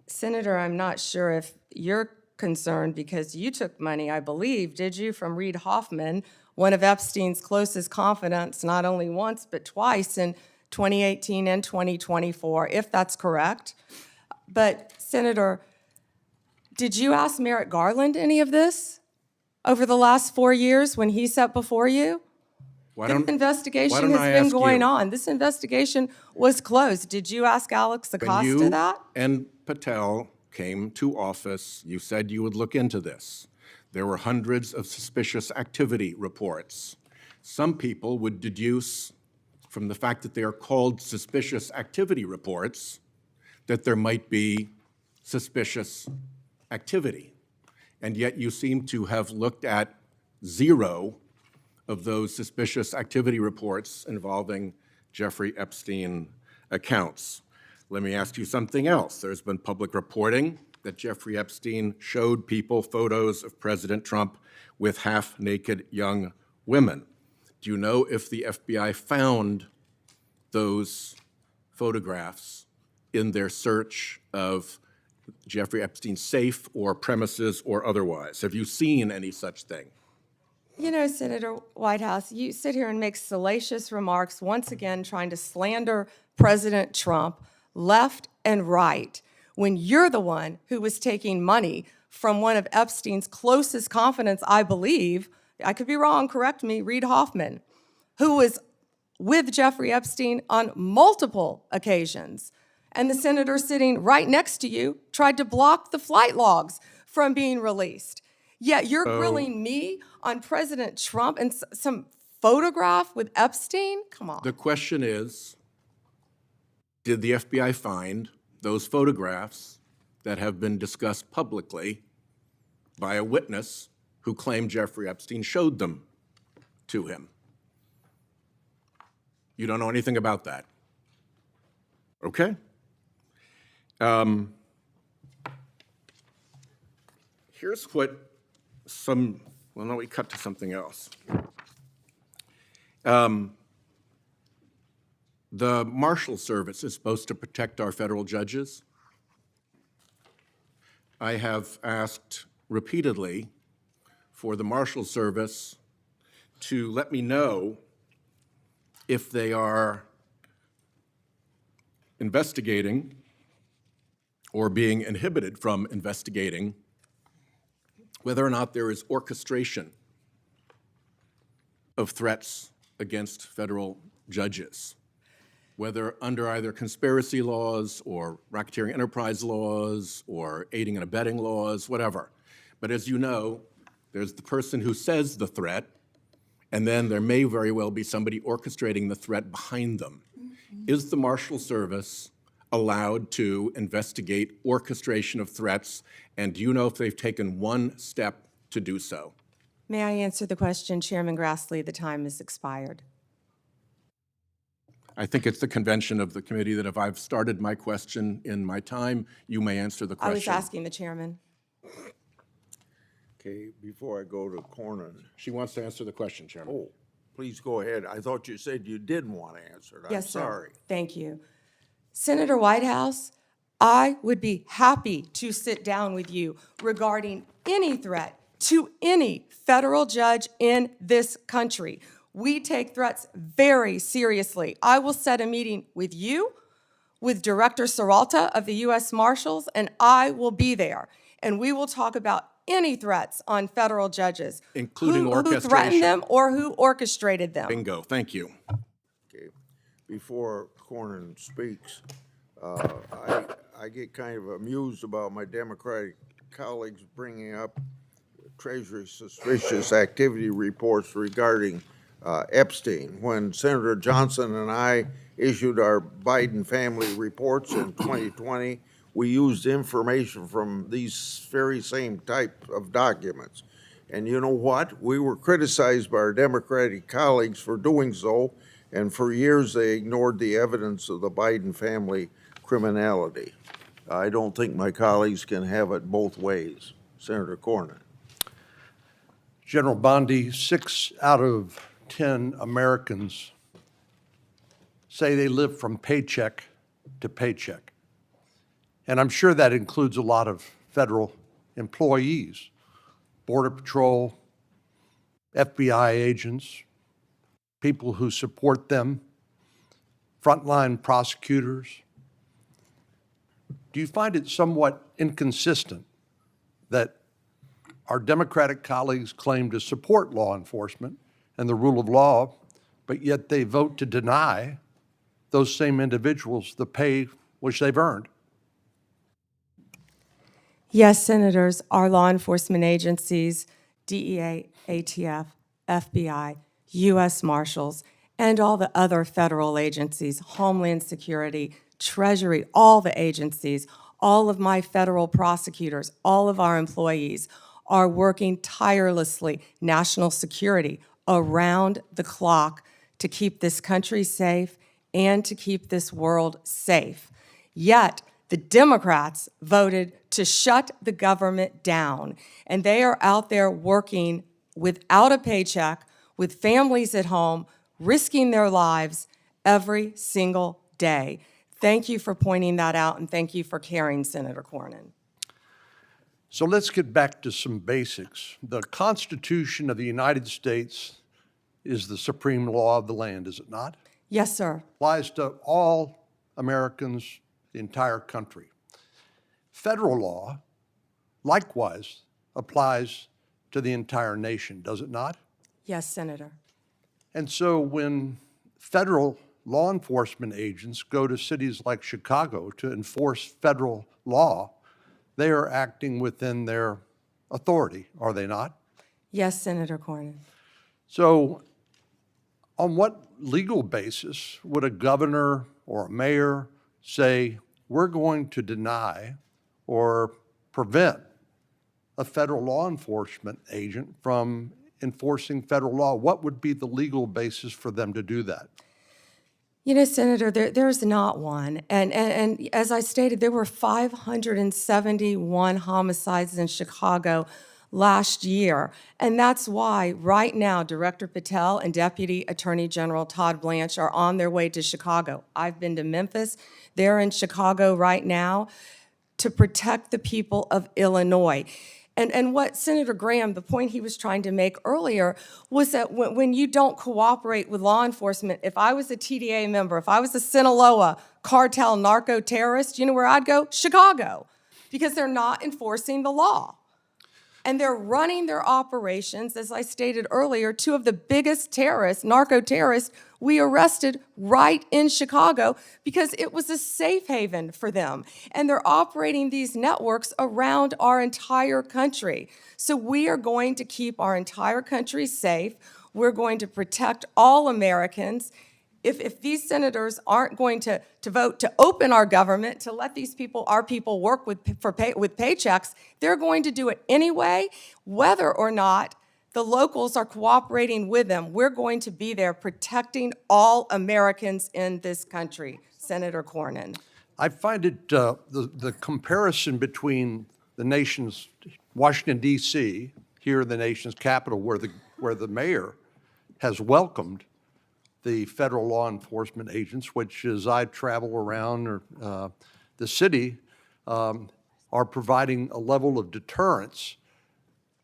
Senator, I'm not sure if you're concerned because you took money, I believe, did you, from Reid Hoffman, one of Epstein's closest confidants, not only once but twice in 2018 and 2024, if that's correct. But Senator, did you ask Merrick Garland any of this over the last 4 years when he sat before you? Why This don't investigation I has been ask going you? on. This investigation was closed. Did you ask Alex When Acosta you that? and Patel came to office, you said you would look into this. There were hundreds of suspicious activity reports. Some people would deduce from the fact that they are called suspicious activity reports that there might be suspicious activity. And yet you seem to have looked at 0 of those suspicious activity reports involving Jeffrey Epstein accounts. Let me ask you something else. There's been public reporting that Jeffrey Epstein showed people photos of President Trump with half-naked young women. Do you know if the FBI found those photographs in their search of Jeffrey Epstein's safe or premises or otherwise? Have you seen any such thing? You know, Senator Whitehouse, you sit here and make salacious remarks, once again trying to slander President Trump left and right, when you're the one who was taking money from one of Epstein's closest confidants, I believe, I could be wrong, correct me, Reid Hoffman, who was with Jeffrey Epstein on multiple occasions. And the senator sitting right next to you tried to block the flight logs from being released. Yet you're grilling me on President Trump and some photograph with Epstein? Come on. The question is, did the FBI find those photographs that have been discussed publicly by a witness who claimed Jeffrey Epstein showed them to him? You don't know anything about that? Okay. Here's what well, no, we cut to something else. The Marshal Service is supposed to protect our federal judges. I have asked repeatedly for the Marshal Service to let me know if they are investigating or being inhibited from investigating whether or not there is orchestration of threats against federal judges, whether under either conspiracy laws or racketeering enterprise laws or aiding and abetting laws, whatever. But as you know, there's the person who says the threat, and then there may very well be somebody orchestrating the threat behind them. Is the Marshal Service allowed to investigate orchestration of threats, and do you know if they've taken one step to do so? May I answer the question, Chairman Grassley? The time has expired. I think it's the convention of the committee that if I've started my question in my time, you may answer the question. I was asking the chairman. Okay, before I go to Cornyn. She wants to answer the question, Chairman. Oh, please go ahead. I thought you said you didn't want to answer it. I'm Yes, sir. sorry. Thank you. Senator Whitehouse, I would be happy to sit down with you regarding any threat to any federal judge in this country. We take threats very seriously. I will set a meeting with you, with Director Serralta of the U.S. Marshals, and I will be there. And we will talk about any threats on federal judges. Including who orchestration. threatened them or who orchestrated them. Bingo, thank you. Okay, before Cornyn speaks, I get kind of amused about my Democratic colleagues bringing up Treasury suspicious activity reports regarding Epstein. When Senator Johnson and I issued our Biden family reports in 2020, we used information from these very same type of documents. And you know what? We were criticized by our Democratic colleagues for doing so, and for years they ignored the evidence of the Biden family criminality. I don't think my colleagues can have it both ways. Senator Cornyn. General Bondi, 6 out of 10 Americans say they live from paycheck to paycheck. And I'm sure that includes a lot of federal employees, Border Patrol, FBI agents, people who support them, frontline prosecutors. Do you find it somewhat inconsistent that our Democratic colleagues claim to support law enforcement and the rule of law, but yet they vote to deny those same individuals the pay which they've earned? Yes, Senators, our law enforcement agencies, DEA, ATF, FBI, U.S. Marshals, and all the other federal agencies, Homeland Security, Treasury, all the agencies, all of my federal prosecutors, all of our employees are working tirelessly, national security, around the clock to keep this country safe and to keep this world safe. Yet, the Democrats voted to shut the government down, and they are out there working without a paycheck, with families at home, risking their lives every single day. Thank you for pointing that out, and thank you for caring, Senator Cornyn. So let's get back to some basics. The Constitution of the United States is the supreme law of the land, is it not? Yes, sir. Applies to all Americans, the entire country. Federal law, likewise, applies to the entire nation, does it not? Yes, Senator. And so when federal law enforcement agents go to cities like Chicago to enforce federal law, they are acting within their authority, are they not? Yes, Senator Cornyn. So on what legal basis would a governor or a mayor say, we're going to deny or prevent a federal law enforcement agent from enforcing federal law? What would be the legal basis for them to do that? You know, Senator, there's not one. And as I stated, there were 571 homicides in Chicago last year. And that's why right now Director Patel and Deputy Attorney General Todd Blanche are on their way to Chicago. I've been to Memphis. They're in Chicago right now to protect the people of Illinois. And what Senator Graham, the point he was trying to make earlier, was that when you don't cooperate with law enforcement, if I was a TDA member, if I was a Sinaloa cartel narco-terrorist, you know where I'd go? Chicago, because they're not enforcing the law. And they're running their operations, as I stated earlier, two of the biggest terrorists, narco-terrorists, we arrested right in Chicago because it was a safe haven for them. And they're operating these networks around our entire country. So we are going to keep our entire country safe. We're going to protect all Americans. If these senators aren't going to vote to open our government, to let these people, our people, work with paychecks, they're going to do it anyway, whether or not the locals are cooperating with them. We're going to be there protecting all Americans in this country, Senator Cornyn. I find it, the comparison between the nation's, Washington, D.C., here in the nation's capital, where the mayor has welcomed the federal law enforcement agents, which as I travel around the city, are providing a level of deterrence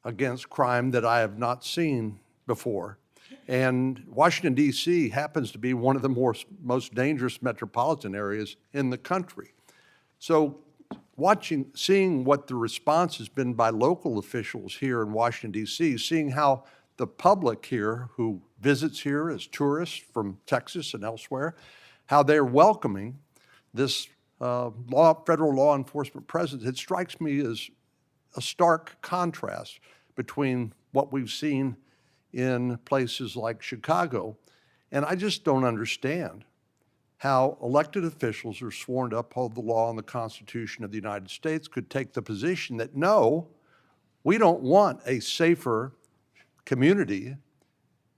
against crime that I have not seen before. And Washington, D.C. happens to be one of the most dangerous metropolitan areas in the country. So seeing what the response has been by local officials here in Washington, D.C., seeing how the public here who visits here as tourists from Texas and elsewhere, how they're welcoming this federal law enforcement presence, it strikes me as a stark contrast between what we've seen in places like Chicago. And I just don't understand how elected officials who are sworn to uphold the law and the Constitution of the United States could take the position that, no, we don't want a safer community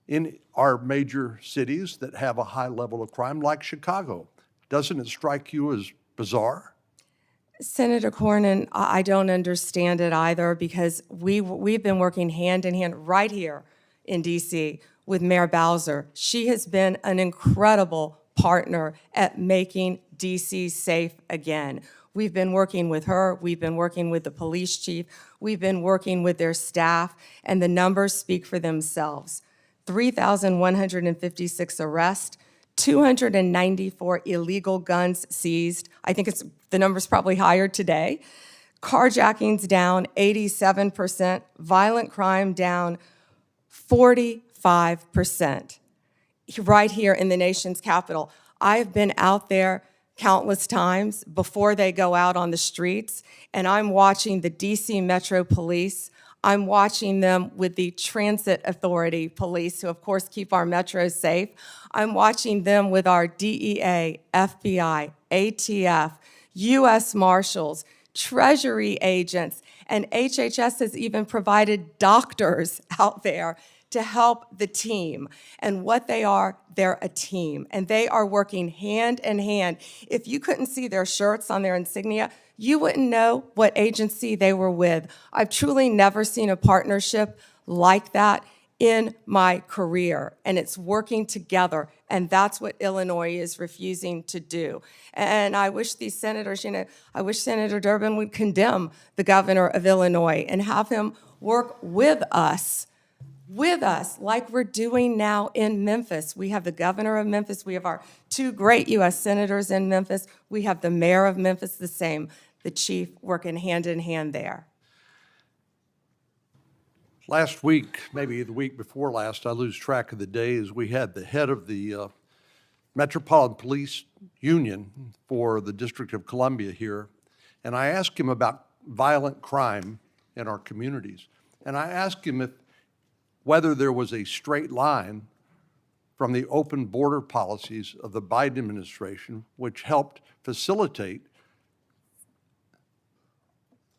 in our major cities that have a high level of crime like Chicago. Doesn't it strike you as bizarre? Senator Cornyn, I don't understand it either, because we've been working hand in hand right here in DC with Mayor Bowser. She has been an incredible partner at making DC safe again. We've been working with her, we've been working with the police chief, we've been working with their staff, and the numbers speak for themselves. 3,156 arrests, 294 illegal guns seized. I think the number's probably higher today. Carjackings down 87%, violent crime down 45%. Right here in the nation's capital. I've been out there countless times before they go out on the streets, and I'm watching the DC Metro Police. I'm watching them with the Transit Authority Police, who of course keep our metros safe. I'm watching them with our DEA, FBI, ATF, U.S. Marshals, Treasury agents, and HHS has even provided doctors out there to help the team. And what they are, they're a team, and they are working hand in hand. If you couldn't see their shirts on their insignia, you wouldn't know what agency they were with. I've truly never seen a partnership like that in my career, and it's working together, and that's what Illinois is refusing to do. And I wish these senators, I wish Senator Durbin would condemn the governor of Illinois and have him work with us like we're doing now in Memphis. We have the governor of Memphis. We have our two great U.S. senators in Memphis. We have the mayor of Memphis, the same, the chief, working hand in hand there. Last week, maybe the week before last, I lose track of the days, we had the head of the Metropolitan Police Union for the District of Columbia here, and I asked him about violent crime in our communities. And I asked him whether there was a straight line from the open border policies of the Biden administration, which helped facilitate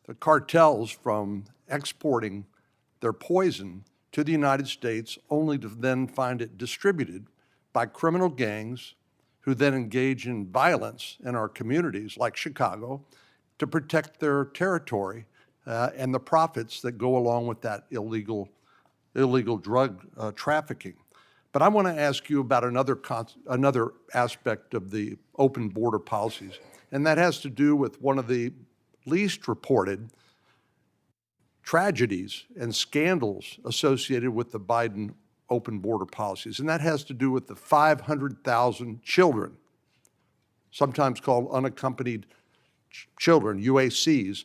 the cartels from exporting their poison to the United States, only to then find it distributed by criminal gangs who then engage in violence in our communities, like Chicago, to protect their territory and the profits that go along with that illegal drug trafficking. But I want to ask you about another aspect of the open border policies, and that has to do with one of the least reported tragedies and scandals associated with the Biden open border policies, and that has to do with the 500,000 children, sometimes called unaccompanied children, UACs,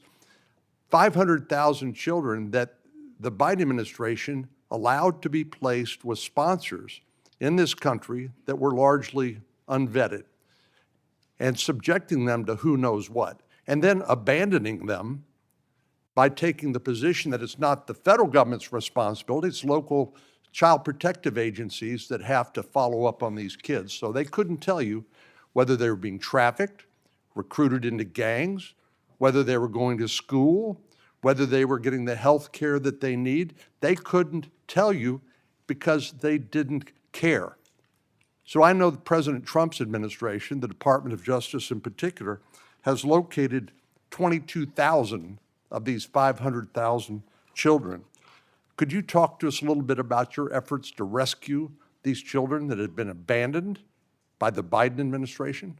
500,000 children that the Biden administration allowed to be placed with sponsors in this country that were largely unvetted and subjecting them to who knows what, and then abandoning them by taking the position that it's not the federal government's responsibility, it's local child protective agencies that have to follow up on these kids. So they couldn't tell you whether they were being trafficked, recruited into gangs, whether they were going to school, whether they were getting the health care that they need. They couldn't tell you because they didn't care. So I know that President Trump's administration, the Department of Justice in particular, has located 22,000 of these 500,000 children. Could you talk to us a little bit about your efforts to rescue these children that have been abandoned by the Biden administration?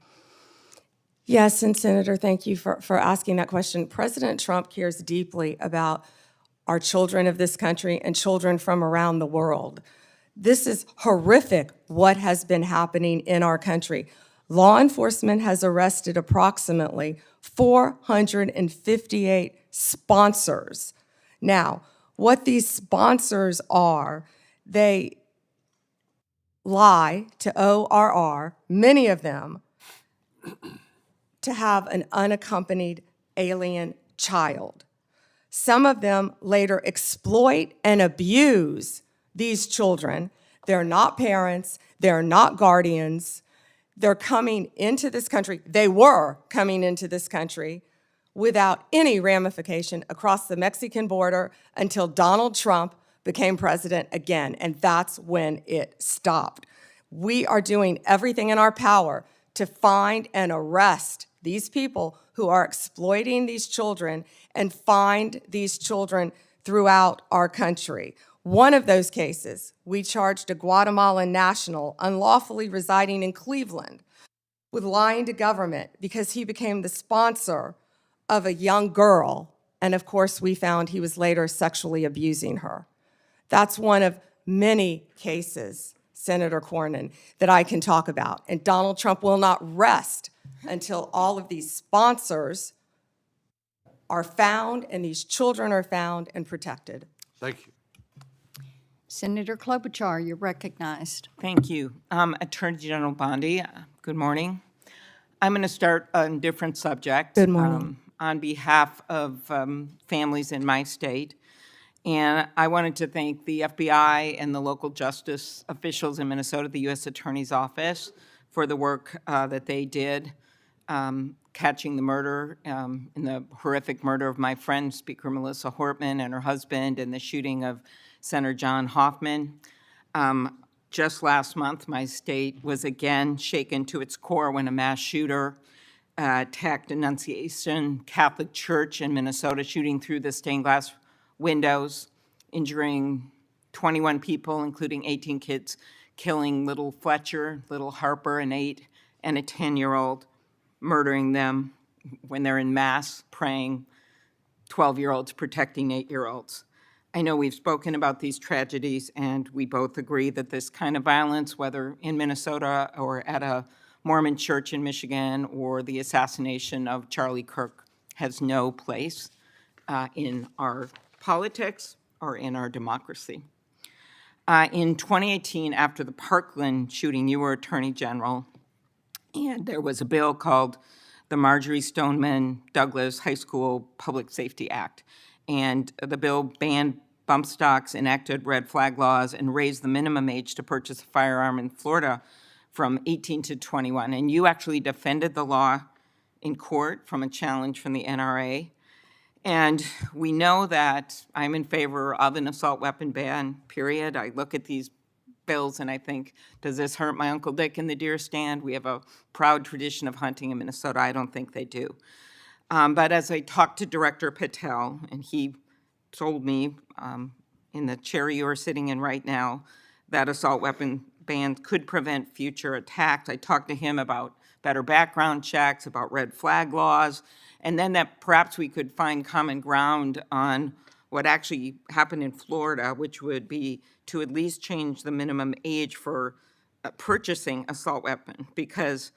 Yes, and Senator, thank you for asking that question. President Trump cares deeply about our children of this country and children from around the world. This is horrific what has been happening in our country. Law enforcement has arrested approximately 458 sponsors. Now, what these sponsors are, they lie to ORR, many of them, to have an unaccompanied alien child. Some of them later exploit and abuse these children. They're not parents, they're not guardians. They're coming into this country, they were coming into this country without any ramification across the Mexican border until Donald Trump became president again, and that's when it stopped. We are doing everything in our power to find and arrest these people who are exploiting these children and find these children throughout our country. One of those cases, we charged a Guatemalan national unlawfully residing in Cleveland with lying to government because he became the sponsor of a young girl, and of course we found he was later sexually abusing her. That's one of many cases, Senator Cornyn, that I can talk about. And Donald Trump will not rest until all of these sponsors are found and these children are found and protected. Thank you. Senator Klobuchar, you're recognized. Thank you. Attorney General Bondi, good morning. I'm going to start on a different subject. Good morning. On behalf of families in my state. And I wanted to thank the FBI and the local justice officials in Minnesota, the U.S. Attorney's Office, for the work that they did catching the murder, in the horrific murder of my friend, Speaker Melissa Hortman, and her husband, and the shooting of Senator John Hoffman. Just last month, my state was again shaken to its core when a mass shooter attacked Annunciation Catholic Church in Minnesota, shooting through the stained glass windows, injuring 21 people, including 18 kids, killing little Fletcher, little Harper, an 8, and a 10-year-old, murdering them when they're in mass praying, 12-year-olds protecting 8-year-olds. I know we've spoken about these tragedies, and we both agree that this kind of violence, whether in Minnesota or at a Mormon church in Michigan or the assassination of Charlie Kirk, has no place in our politics or in our democracy. In 2018, after the Parkland shooting, you were Attorney General, and there was a bill called the Marjorie Stoneman Douglas High School Public Safety Act. And the bill banned bump stocks, enacted red flag laws, and raised the minimum age to purchase a firearm in Florida from 18 to 21. And you actually defended the law in court from a challenge from the NRA. And we know that I'm in favor of an assault weapon ban, period. I look at these bills and I think, does this hurt my Uncle Dick in the deer stand? We have a proud tradition of hunting in Minnesota. I don't think they do. But as I talked to Director Patel, and he told me in the chair you are sitting in right now, that assault weapon ban could prevent future attacks. I talked to him about better background checks, about red flag laws, and then that perhaps we could find common ground on what actually happened in Florida, which would be to at least change the minimum age for purchasing assault weapon, because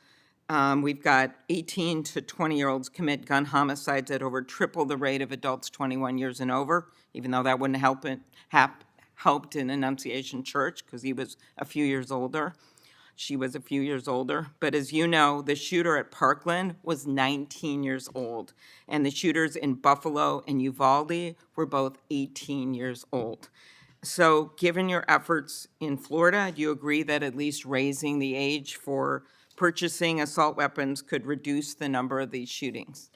we've got 18 to 20-year-olds commit gun homicides at over triple the rate of adults 21 years and over, even though that wouldn't helped in Annunciation Church because he was a few years older. She was a few years older. But as you know, the shooter at Parkland was 19 years old, and the shooters in Buffalo and Uvalde were both 18 years old. So given your efforts in Florida, do you agree that at least raising the age for purchasing assault weapons could reduce the number of these shootings?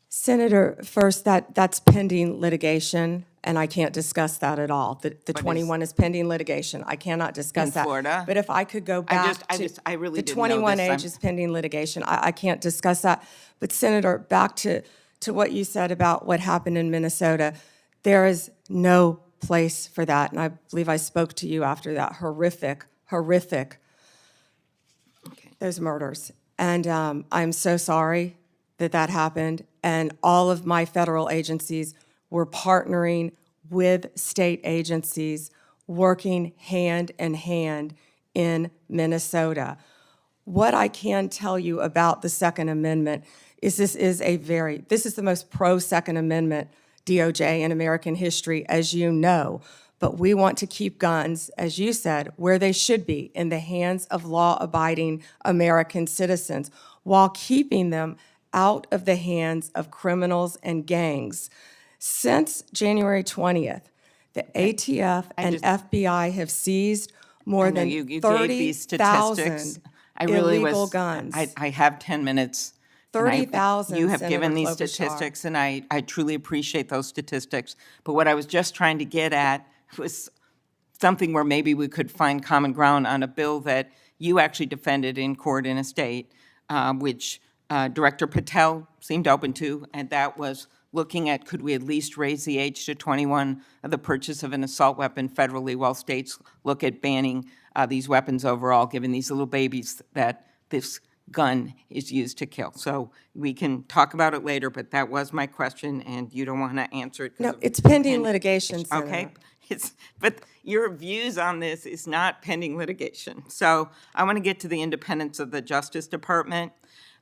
Senator, first, that's pending litigation, and I can't discuss that at all. The 21 is pending litigation. I cannot discuss In that. Florida? But if I could go back I really the didn't know 21 this. age is pending litigation. I can't discuss that. But Senator, back to what you said about what happened in Minnesota, there is no place for that. And I believe I spoke to you after that horrific, those murders. And I'm so sorry that happened. And all of my federal agencies were partnering with state agencies, working hand in hand in Minnesota. What I can tell you about the Second Amendment is this is the most pro-Second Amendment DOJ in American history, as you know. But we want to keep guns, as you said, where they should be, in the hands of law-abiding American citizens, while keeping them out of the hands of criminals and gangs. Since January 20th, the ATF and FBI have seized more than you gave these statistics. 30,000 illegal guns. I have 10 minutes. and 30,000, You have given Senator these Klobuchar. statistics, and I truly appreciate those statistics. But what I was just trying to get at was something where maybe we could find common ground on a bill that you actually defended in court in a state, which Director Patel seemed open to, and that was looking at could we at least raise the age to 21 of the purchase of an assault weapon federally while states look at banning these weapons overall, given these little babies that this gun is used to kill. So we can talk about it later, but that was my question, and you don't want to answer it. 'Cause No, of it's pending litigation, Okay, Senator. but your views on this is not pending litigation. So I want to get to the independence of the Justice Department.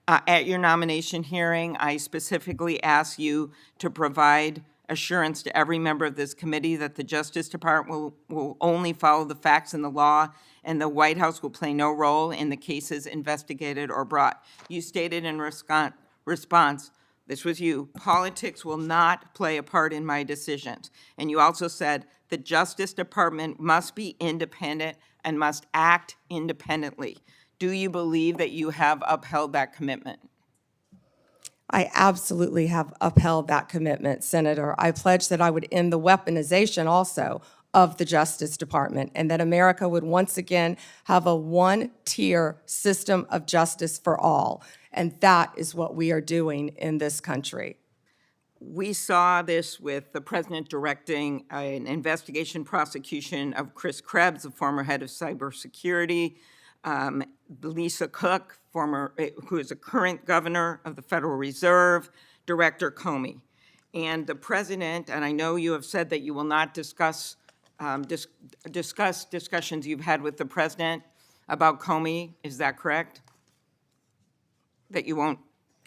At your nomination hearing, I specifically asked you to provide assurance to every member of this committee that the Justice Department will only follow the facts and the law, and the White House will play no role in the cases investigated or brought. You stated in response, this was you, politics will not play a part in my decisions. And you also said the Justice Department must be independent and must act independently. Do you believe that you have upheld that commitment? I absolutely have upheld that commitment, Senator. I pledged that I would end the weaponization also of the Justice Department, and that America would once again have a one-tier system of justice for all. And that is what we are doing in this country. We saw this with the president directing an investigation prosecution of Chris Krebs, the former head of cybersecurity, Lisa Cook, who is a current governor of the Federal Reserve, Director Comey. And the president, and I know you have said that you will not discuss discussions you've had with the president about Comey. Is that correct? That you won't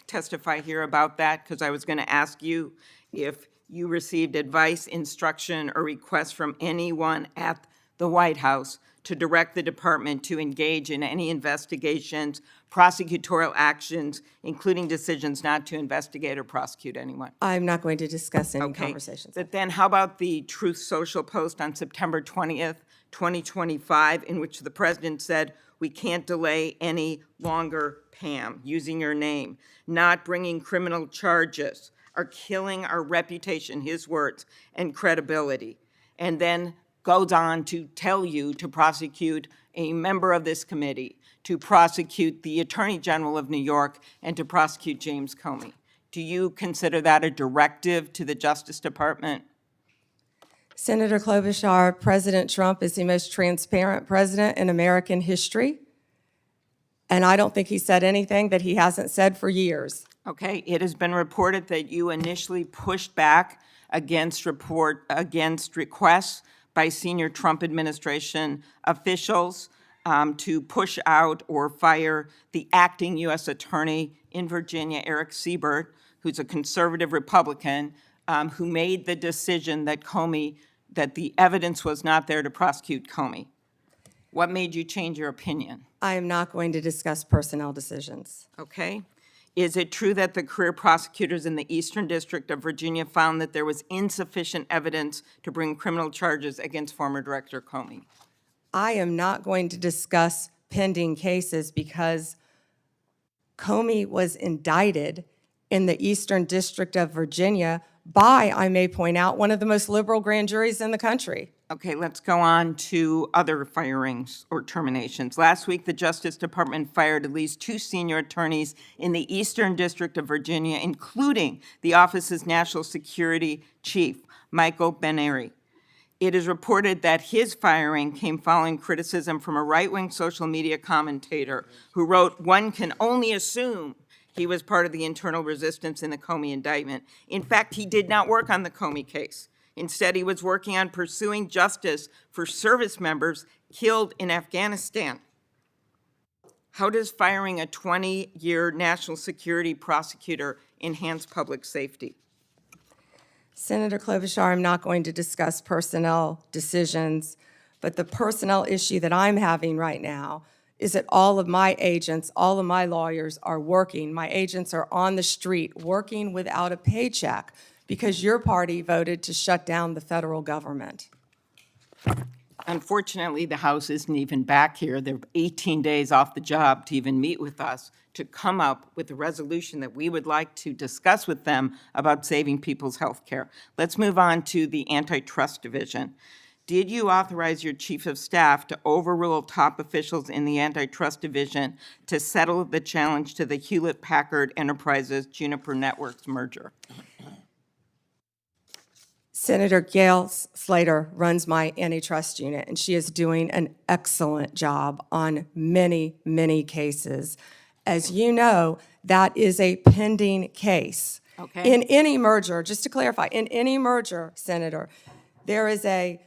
testify here about that? Because I was going to ask you if you received advice, instruction, or request from anyone at the White House to direct the department to engage in any investigations, prosecutorial actions, including decisions not to investigate or prosecute anyone. I'm not going to discuss any Okay. conversations. But then how about the Truth Social post on September 20th, 2025, in which the president said, we can't delay any longer, Pam, using your name, not bringing criminal charges, are killing our reputation, his words, and credibility. And then goes on to tell you to prosecute a member of this committee, to prosecute the Attorney General of New York, and to prosecute James Comey. Do you consider that a directive to the Justice Department? Senator Klobuchar, President Trump is the most transparent president in American history, and I don't think he said anything that he hasn't said for years. Okay, it has been reported that you initially pushed back against requests by senior Trump administration officials to push out or fire the acting U.S. Attorney in Virginia, Eric Siebert, who's a conservative Republican, who made the decision that that the evidence was not there to prosecute Comey. What made you change your opinion? I am not going to discuss personnel decisions. Okay. Is it true that the career prosecutors in the Eastern District of Virginia found that there was insufficient evidence to bring criminal charges against former Director Comey? I am not going to discuss pending cases because Comey was indicted in the Eastern District of Virginia by, I may point out, one of the most liberal grand juries in the country. Okay, let's go on to other firings or terminations. Last week, the Justice Department fired at least 2 senior attorneys in the Eastern District of Virginia, including the office's national security chief, Michael Benary. It is reported that his firing came following criticism from a right-wing social media commentator who wrote, "One can only assume he was part of the internal resistance in the Comey indictment." In fact, he did not work on the Comey case. Instead, he was working on pursuing justice for service members killed in Afghanistan. How does firing a 20-year national security prosecutor enhance public safety? Senator Klobuchar, I'm not going to discuss personnel decisions, but the personnel issue that I'm having right now is that all of my agents, all of my lawyers are working. My agents are on the street working without a paycheck because your party voted to shut down the federal government. Unfortunately, the House isn't even back here. They're 18 days off the job to even meet with us to come up with a resolution that we would like to discuss with them about saving people's health care. Let's move on to the Antitrust Division. Did you authorize your chief of staff to overrule top officials in the antitrust division to settle the challenge to the Hewlett-Packard Enterprises Juniper Networks merger? Senator Gail Slater runs my antitrust unit, and she is doing an excellent job on many, many cases. As you know, that is a pending case. Okay. In any merger, just to clarify, in any merger, Senator, there is a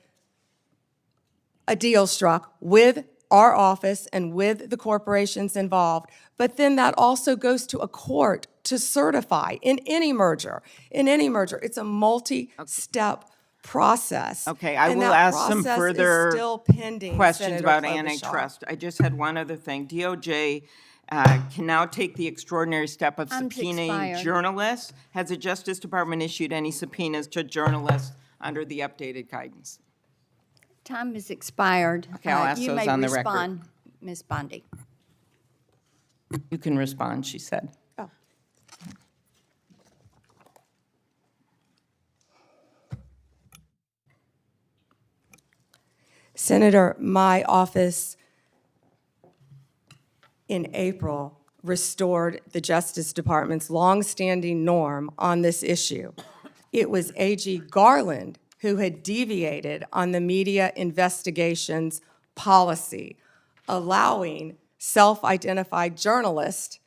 deal struck with our office and with the corporations involved, but then that also goes to a court to certify in any merger. In any merger, it's a multi-step process. Okay, I and will that ask some process is further still pending, questions Senator about Klobuchar. antitrust. I just had one other thing. DOJ can now take the extraordinary step of Time's subpoenaing expired. journalists. Has the Justice Department issued any subpoenas to journalists under the updated guidance? Time is expired. Okay, I'll ask those on the record. You may respond, Ms. Bondi. You can respond, she said. Oh. Senator, my office in April restored the Justice Department's longstanding norm on this issue. It was AG Garland who had deviated on the media investigations policy, allowing self-identified journalists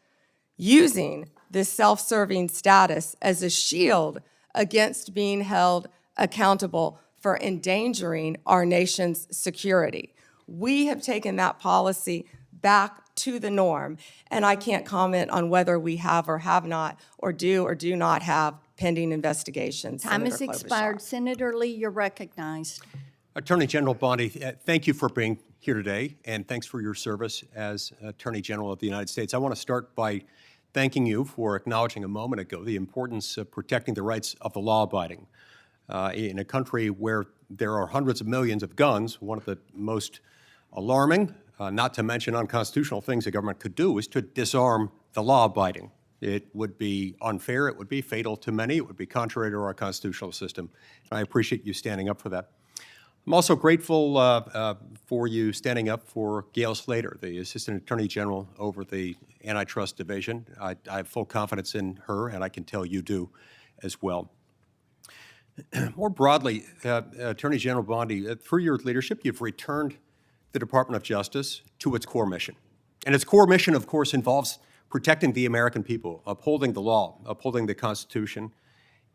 using this self-serving status as a shield against being held accountable for endangering our nation's security. We have taken that policy back to the norm, and I can't comment on whether we have or have not, or do not have pending investigations. Time Senator is Klobuchar. expired. Senator Lee, you're recognized. Attorney General Bondi, thank you for being here today, and thanks for your service as Attorney General of the United States. I want to start by thanking you for acknowledging a moment ago the importance of protecting the rights of the law-abiding. In a country where there are hundreds of millions of guns, one of the most alarming, not to mention unconstitutional things the government could do is to disarm the law-abiding. It would be unfair, it would be fatal to many, it would be contrary to our constitutional system. I appreciate you standing up for that. I'm also grateful for you standing up for Gail Slater, the Assistant Attorney General over the Antitrust Division. I have full confidence in her, and I can tell you do as well. More broadly, Attorney General Bondi, through your leadership, you've returned the Department of Justice to its core mission. And its core mission, of course, involves protecting the American people, upholding the law, upholding the Constitution,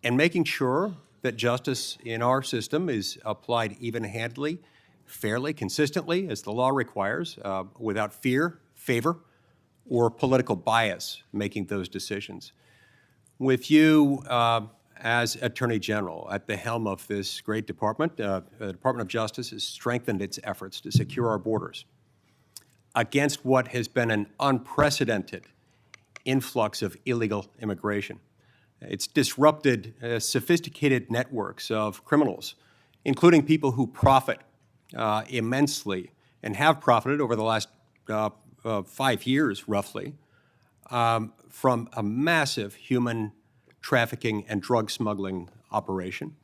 and making sure that justice in our system is applied even-handedly, fairly, consistently, as the law requires, without fear, favor, or political bias making those decisions. With you as Attorney General at the helm of this great department, the Department of Justice has strengthened its efforts to secure our borders against what has been an unprecedented influx of illegal immigration. It's disrupted sophisticated networks of criminals, including people who profit immensely and have profited over the last 5 years, roughly, from a massive human trafficking and drug smuggling operation.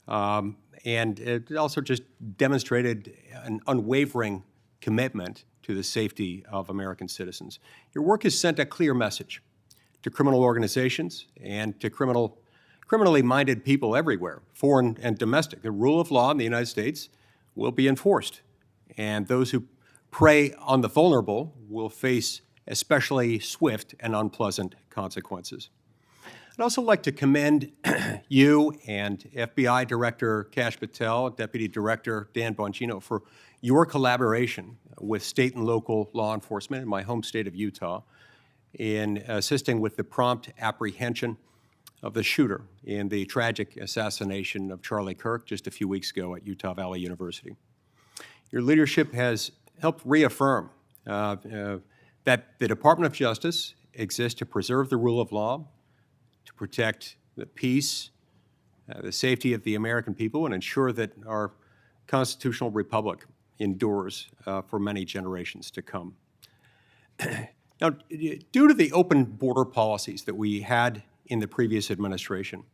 And it also just demonstrated an unwavering commitment to the safety of American citizens. Your work has sent a clear message to criminal organizations and to criminally minded people everywhere, foreign and domestic. The rule of law in the United States will be enforced, and those who prey on the vulnerable will face especially swift and unpleasant consequences. I'd also like to commend you and FBI Director Kash Patel, Deputy Director Dan Bongino for your collaboration with state and local law enforcement in my home state of Utah in assisting with the prompt apprehension of the shooter in the tragic assassination of Charlie Kirk just a few weeks ago at Utah Valley University. Your leadership has helped reaffirm that the Department of Justice exists to preserve the rule of law, to protect the peace, the safety of the American people, and ensure that our constitutional republic endures for many generations to come. Now, due to the open border policies that we had in the previous administration,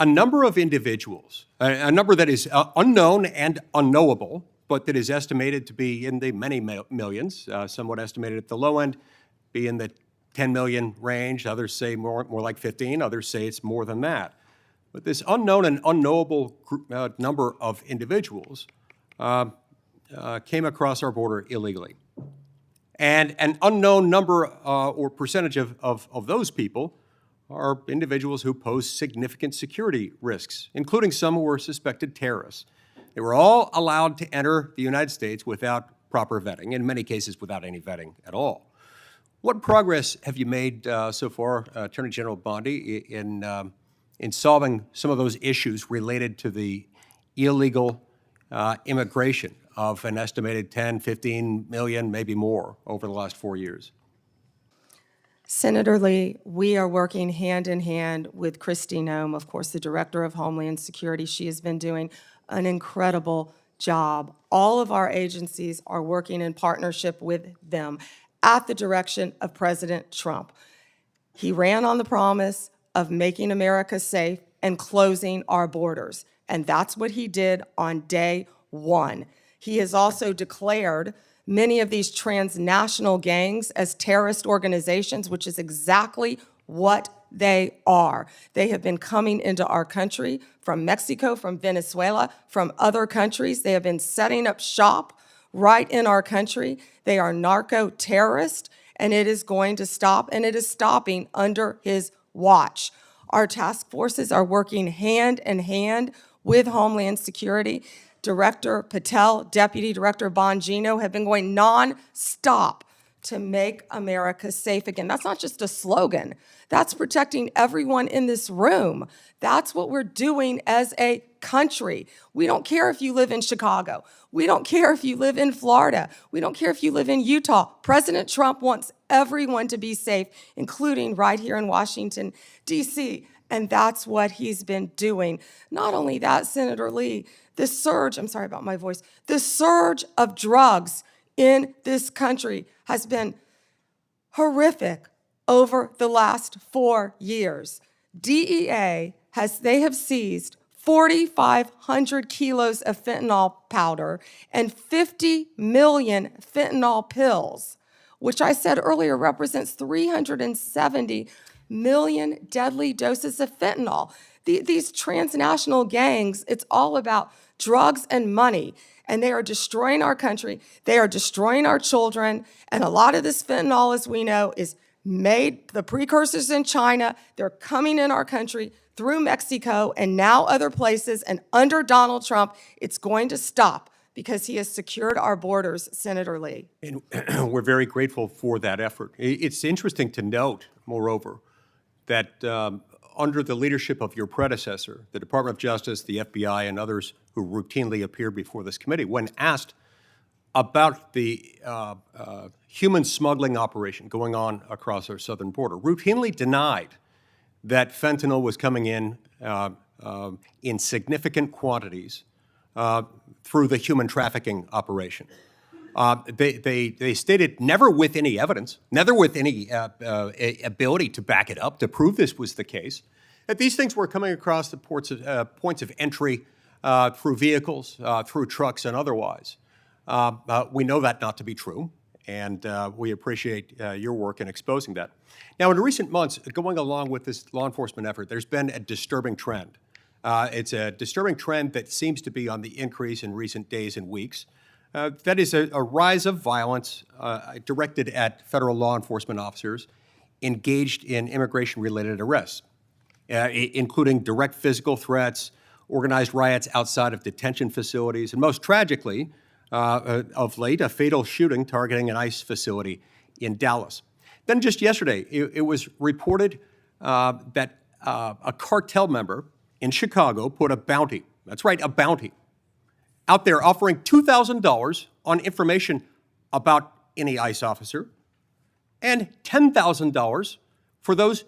a number of individuals, a number that is unknown and unknowable, but that is estimated to be in the many millions, somewhat estimated at the low end, be in the 10 million range. Others say more like 15. Others say it's more than that. But this unknown and unknowable number of individuals came across our border illegally. And an unknown number or percentage of those people are individuals who pose significant security risks, including some who were suspected terrorists. They were all allowed to enter the United States without proper vetting, in many cases without any vetting at all. What progress have you made so far, Attorney General Bondi, in solving some of those issues related to the illegal immigration of an estimated 10, 15 million, maybe more, over the last 4 years? Senator Lee, we are working hand in hand with Kristi Noem, of course, the Director of Homeland Security. She has been doing an incredible job. All of our agencies are working in partnership with them at the direction of President Trump. He ran on the promise of making America safe and closing our borders, and that's what he did on day one. He has also declared many of these transnational gangs as terrorist organizations, which is exactly what they are. They have been coming into our country from Mexico, from Venezuela, from other countries. They have been setting up shop right in our country. They are narco-terrorists, and it is going to stop, and it is stopping under his watch. Our task forces are working hand in hand with Homeland Security. Director Patel, Deputy Director Bongino have been going non-stop to make America safe again. That's not just a slogan. That's protecting everyone in this room. That's what we're doing as a country. We don't care if you live in Chicago. We don't care if you live in Florida. We don't care if you live in Utah. President Trump wants everyone to be safe, including right here in Washington, D.C., and that's what he's been doing. Not only that, Senator Lee, the surge of drugs in this country has been horrific over the last 4 years. DEA they have seized 4,500 kilos of fentanyl powder and 50 million fentanyl pills, which I said earlier represents 370 million deadly doses of fentanyl. These transnational gangs, it's all about drugs and money, and they are destroying our country. They are destroying our children, and a lot of this fentanyl, as we know, is made, the precursors in China. They're coming in our country through Mexico and now other places, and under Donald Trump, it's going to stop because he has secured our borders, Senator Lee. And we're very grateful for that effort. It's interesting to note, moreover, that under the leadership of your predecessor, the Department of Justice, the FBI, and others who routinely appear before this committee, when asked about the human smuggling operation going on across our southern border, routinely denied that fentanyl was coming in significant quantities through the human trafficking operation. They stated never with any evidence, never with any ability to back it up, to prove this was the case, that these things were coming across the points of entry through vehicles, through trucks, and otherwise. We know that not to be true, and we appreciate your work in exposing that. Now, in recent months, going along with this law enforcement effort, there's been a disturbing trend. It's a disturbing trend that seems to be on the increase in recent days and weeks. That is a rise of violence directed at federal law enforcement officers engaged in immigration-related arrests, including direct physical threats, organized riots outside of detention facilities, and most tragically, of late, a fatal shooting targeting an ICE facility in Dallas. Then just yesterday, it was reported that a cartel member in Chicago put a bounty, that's right, a bounty, out there offering $2,000 on information about any ICE officer and $10,000 for those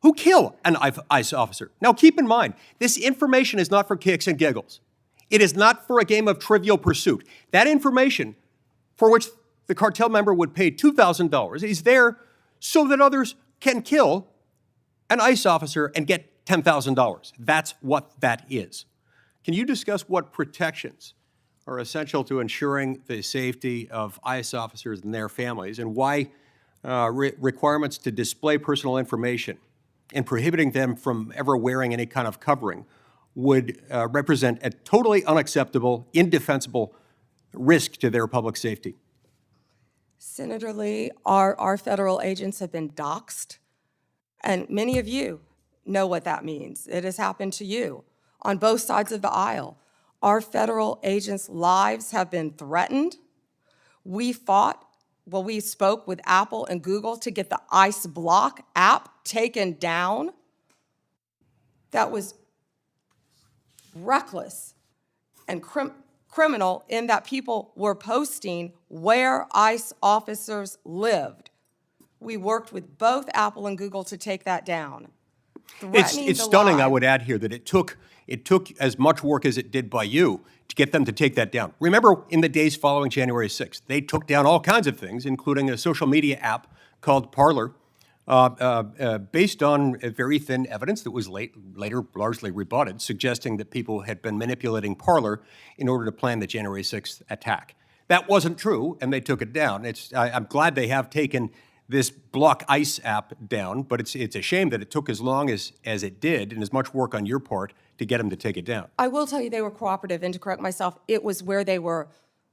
who kill an ICE officer. Now, keep in mind, this information is not for kicks and giggles. It is not for a game of Trivial Pursuit. That information, for which the cartel member would pay $2,000, is there so that others can kill an ICE officer and get $10,000. That's what that is. Can you discuss what protections are essential to ensuring the safety of ICE officers and their families, and why requirements to display personal information and prohibiting them from ever wearing any kind of covering would represent a totally unacceptable, indefensible risk to their public safety? Senator Lee, our federal agents have been doxxed, and many of you know what that means. It has happened to you on both sides of the aisle. Our federal agents' lives have been threatened. We spoke with Apple and Google to get the ICE Block app taken down. That was reckless and criminal in that people were posting where ICE officers lived. We worked with both Apple and Google to take that down. It's stunning, I would add here, that it took as much work as it did by you to get them to take that down. Remember, in the days following January 6th, they took down all kinds of things, including a social media app called Parler, based on very thin evidence that was later largely rebutted, suggesting that people had been manipulating Parler in order to plan the January 6th attack. That wasn't true, and they took it down. I'm glad they have taken this Block ICE app down, but it's a shame that it took as long as it did, and as much work on your part to get them to take it down. I will tell you they were cooperative, and to correct myself, it was where they were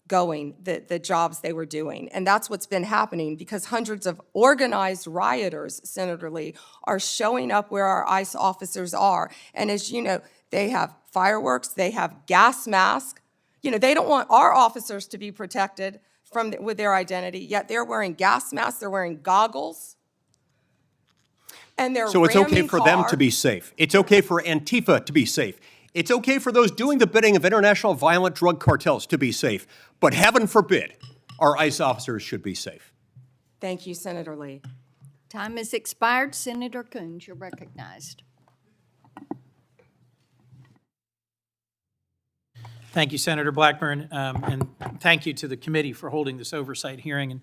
going, the jobs they were doing. And that's what's been happening, because hundreds of organized rioters, Senator Lee, are showing up where our ICE officers are. And as you know, they have fireworks, they have gas masks. They don't want our officers to be protected with their identity, yet they're wearing gas masks, they're wearing goggles, and they're So it's okay ramming for them to cars. be safe. It's okay for Antifa to be safe. It's okay for those doing the bidding of international violent drug cartels to be safe. But heaven forbid, our ICE officers should be safe. Thank you, Senator Lee. Time has expired. Senator Coons, you're recognized. Thank you, Senator Blackburn, and thank you to the committee for holding this oversight hearing. And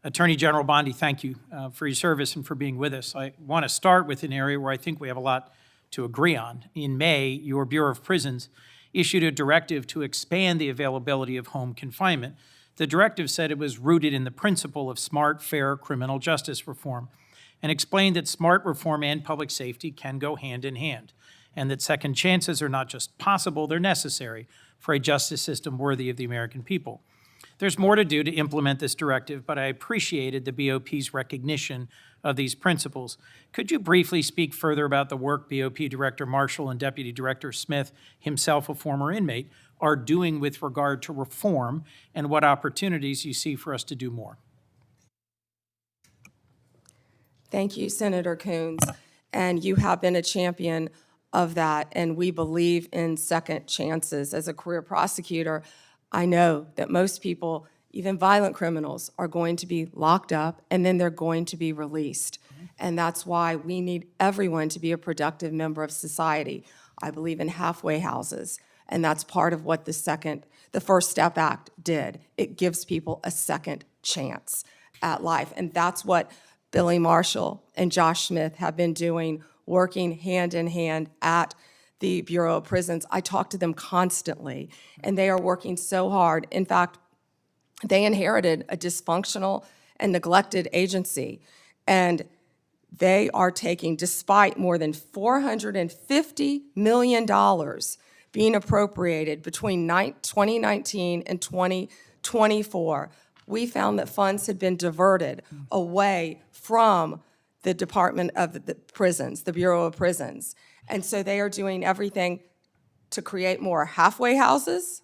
Attorney General Bondi, thank you for your service and for being with us. I want to start with an area where I think we have a lot to agree on. In May, your Bureau of Prisons issued a directive to expand the availability of home confinement. The directive said it was rooted in the principle of smart, fair criminal justice reform, and explained that smart reform and public safety can go hand in hand, and that second chances are not just possible, they're necessary for a justice system worthy of the American people. There's more to do to implement this directive, but I appreciated the BOP's recognition of these principles. Could you briefly speak further about the work BOP Director Marshall and Deputy Director Smith, himself a former inmate, are doing with regard to reform, and what opportunities you see for us to do more? Thank you, Senator Coons. And you have been a champion of that, and we believe in second chances. As a career prosecutor, I know that most people, even violent criminals, are going to be locked up and then they're going to be released. And that's why we need everyone to be a productive member of society. I believe in halfway houses, and that's part of what the First Step Act did. It gives people a second chance at life, and that's what Billy Marshall and Josh Smith have been doing, working hand in hand at the Bureau of Prisons. I talk to them constantly, and they are working so hard. In fact, they inherited a dysfunctional and neglected agency, and they are taking, despite more than $450 million being appropriated between 2019 and 2024, we found that funds had been diverted away from the Department of the Prisons, the Bureau of Prisons. And so they are doing everything to create more halfway houses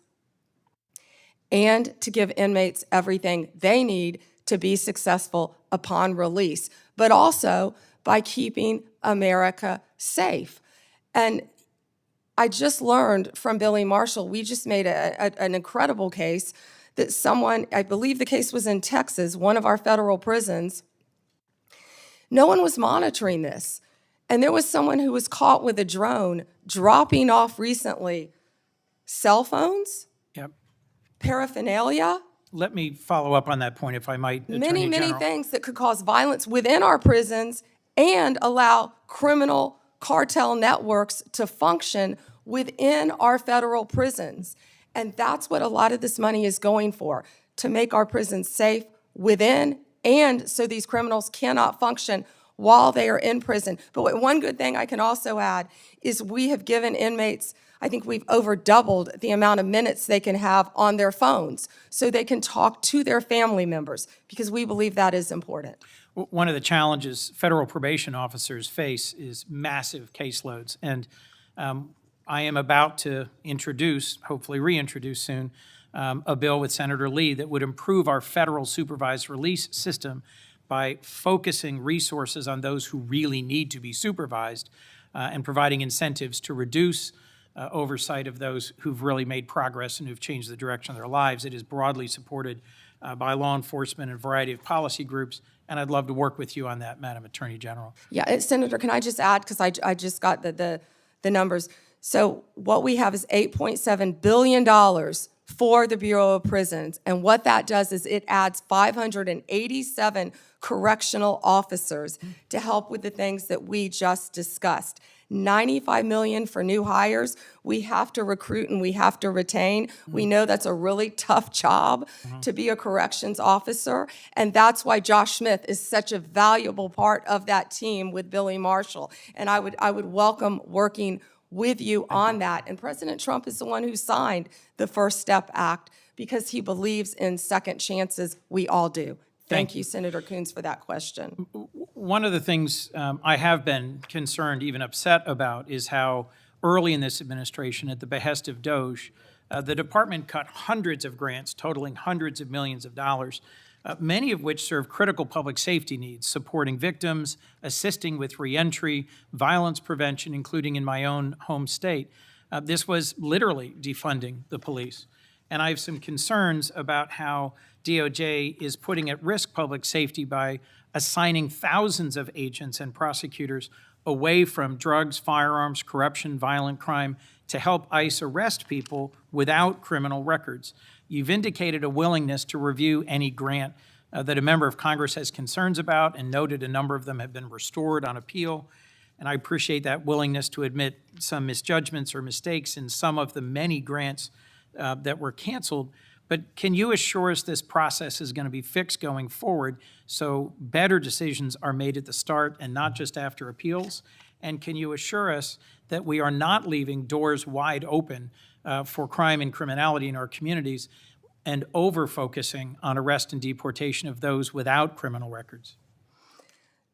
and to give inmates everything they need to be successful upon release, but also by keeping America safe. And I just learned from Billy Marshall, we just made an incredible case that someone, I believe the case was in Texas, one of our federal prisons, no one was monitoring this. And there was someone who was caught with a drone dropping off recently cell phones, Yep. paraphernalia, Let me follow up on that point, if I might, Attorney many General. things that could cause violence within our prisons and allow criminal cartel networks to function within our federal prisons. And that's what a lot of this money is going for, to make our prisons safe within and so these criminals cannot function while they are in prison. But one good thing I can also add is we have given inmates, I think we've over doubled the amount of minutes they can have on their phones so they can talk to their family members, because we believe that is important. One of the challenges federal probation officers face is massive caseloads. And I am about to introduce, hopefully reintroduce soon, a bill with Senator Lee that would improve our federal supervised release system by focusing resources on those who really need to be supervised and providing incentives to reduce oversight of those who've really made progress and who've changed the direction of their lives. It is broadly supported by law enforcement and a variety of policy groups, and I'd love to work with you on that, Madam Attorney General. Yeah, Senator, can I just add, because I just got the numbers. So what we have is $8.7 billion for the Bureau of Prisons, and what that does is it adds 587 correctional officers to help with the things that we just discussed. $95 million for new hires. We have to recruit and we have to retain. We know that's a really tough job to be a corrections officer, and that's why Josh Smith is such a valuable part of that team with Billy Marshall. And I would welcome working with you on that. And President Trump is the one who signed the First Step Act because he believes in second chances. We all do. Thank you, Senator Coons, for that question. One of the things I have been concerned, even upset about, is how early in this administration, at the behest of DOJ, the department cut hundreds of grants totaling hundreds of millions of dollars, many of which serve critical public safety needs, supporting victims, assisting with reentry, violence prevention, including in my own home state. This was literally defunding the police. And I have some concerns about how DOJ is putting at risk public safety by assigning thousands of agents and prosecutors away from drugs, firearms, corruption, violent crime to help ICE arrest people without criminal records. You've indicated a willingness to review any grant that a member of Congress has concerns about, and noted a number of them have been restored on appeal. And I appreciate that willingness to admit some misjudgments or mistakes in some of the many grants that were canceled. But can you assure us this process is going to be fixed going forward so better decisions are made at the start and not just after appeals? And can you assure us that we are not leaving doors wide open for crime and criminality in our communities and over-focusing on arrest and deportation of those without criminal records?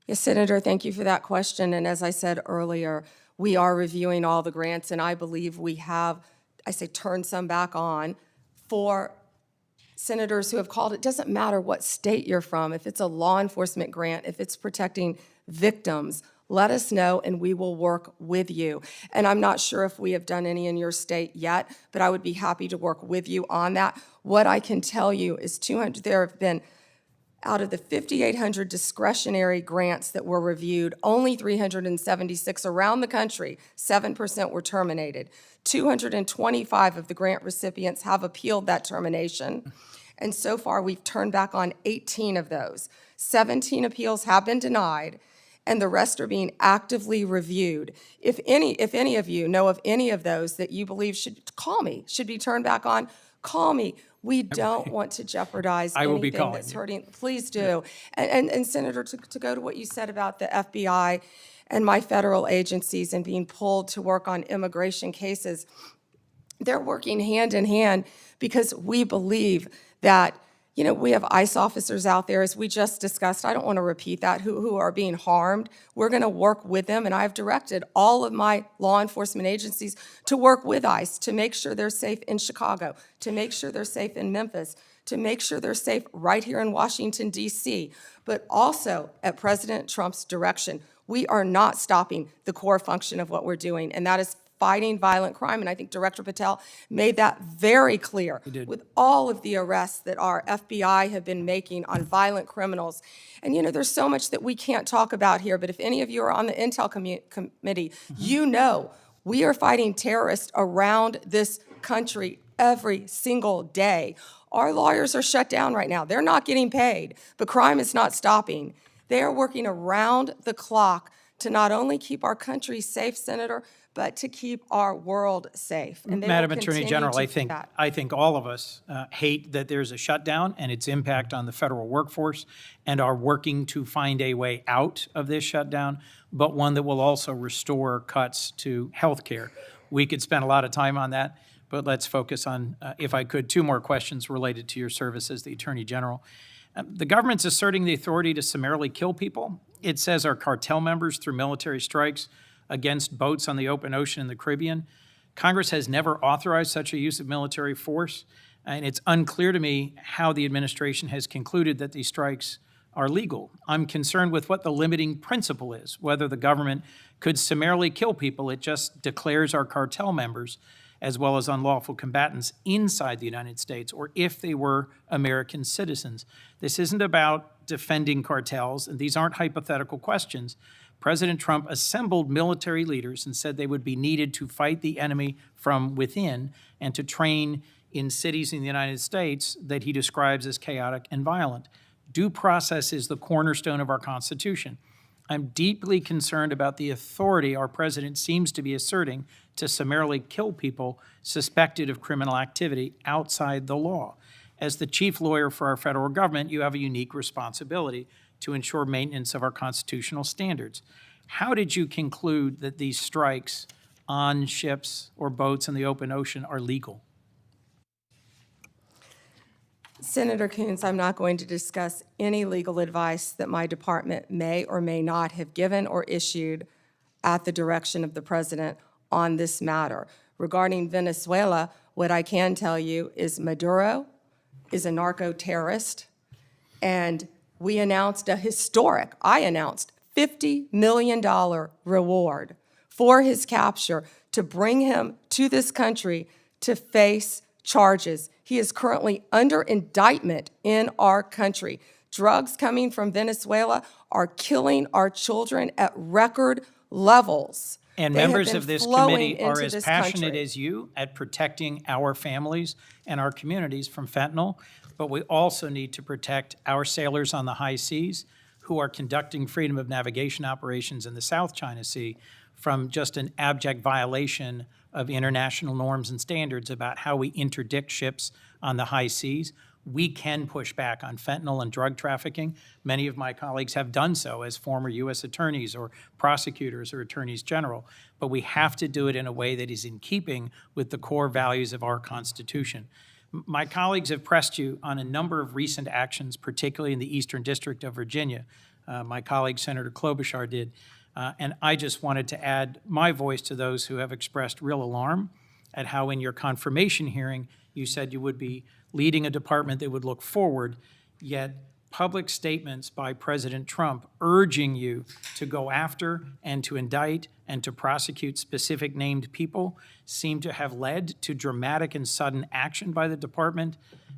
Yes, Senator, thank you for that question. And as I said earlier, we are reviewing all the grants, and I believe we have, turned some back on for senators who have called. It doesn't matter what state you're from. If it's a law enforcement grant, if it's protecting victims, let us know and we will work with you. And I'm not sure if we have done any in your state yet, but I would be happy to work with you on that. What I can tell you is there have been, out of the 5,800 discretionary grants that were reviewed, only 376 around the country, 7% were terminated. 225 of the grant recipients have appealed that termination. And so far, we've turned back on 18 of those. 17 appeals have been denied, and the rest are being actively reviewed. If any of you know of any of those that you believe should be turned back on, call me. We don't want to jeopardize anything that's hurting. Please do. And Senator, to go to what you said about the FBI and my federal agencies and being pulled to work on immigration cases, they're working hand in hand because we believe that, we have ICE officers out there, as we just discussed. I don't want to repeat that, who are being harmed. We're going to work with them, and I've directed all of my law enforcement agencies to work with ICE to make sure they're safe in Chicago, to make sure they're safe in Memphis, to make sure they're safe right here in Washington, D.C., but also at President Trump's direction. We are not stopping the core function of what we're doing, and that is fighting violent crime. And I think Director Patel made that very clear with all of the arrests that our FBI have been making on violent criminals. And there's so much that we can't talk about here, but if any of you are on the Intel Committee, we are fighting terrorists around this country every single day. Our lawyers are shut down right now. They're not getting paid, but crime is not stopping. They are working around the clock to not only keep our country safe, Senator, but to keep our world safe. And they will Madam Attorney continue General, to I do think, that. I think all of us hate that there's a shutdown and its impact on the federal workforce, and are working to find a way out of this shutdown, but one that will also restore cuts to health care. We could spend a lot of time on that, but let's focus on, if I could, two more questions related to your service as the Attorney General. The government's asserting the authority to summarily kill people. It says our cartel members through military strikes against boats on the open ocean in the Caribbean. Congress has never authorized such a use of military force, and it's unclear to me how the administration has concluded that these strikes are legal. I'm concerned with what the limiting principle is, whether the government could summarily kill people. It just declares our cartel members as well as unlawful combatants inside the United States, or if they were American citizens. This isn't about defending cartels, and these aren't hypothetical questions. President Trump assembled military leaders and said they would be needed to fight the enemy from within and to train in cities in the United States that he describes as chaotic and violent. Due process is the cornerstone of our Constitution. I'm deeply concerned about the authority our president seems to be asserting to summarily kill people suspected of criminal activity outside the law. As the chief lawyer for our federal government, you have a unique responsibility to ensure maintenance of our constitutional standards. How did you conclude that these strikes on ships or boats in the open ocean are legal? Senator Coons, I'm not going to discuss any legal advice that my department may or may not have given or issued at the direction of the president on this matter. Regarding Venezuela, what I can tell you is Maduro is a narco-terrorist, and I announced $50 million reward for his capture to bring him to this country to face charges. He is currently under indictment in our country. Drugs coming from Venezuela are killing our children at record levels. And They have members been of this flowing committee are into as this passionate country. as you at protecting our families and our communities from fentanyl, but we also need to protect our sailors on the high seas who are conducting freedom of navigation operations in the South China Sea from just an abject violation of international norms and standards about how we interdict ships on the high seas. We can push back on fentanyl and drug trafficking. Many of my colleagues have done so as former U.S. attorneys or prosecutors or attorneys general, but we have to do it in a way that is in keeping with the core values of our Constitution. My colleagues have pressed you on a number of recent actions, particularly in the Eastern District of Virginia. My colleague, Senator Klobuchar, did. And I just wanted to add my voice to those who have expressed real alarm at how in your confirmation hearing, you said you would be leading a department that would look forward, yet public statements by President Trump urging you to go after and to indict and to prosecute specific named people seem to have led to dramatic and sudden action by the department.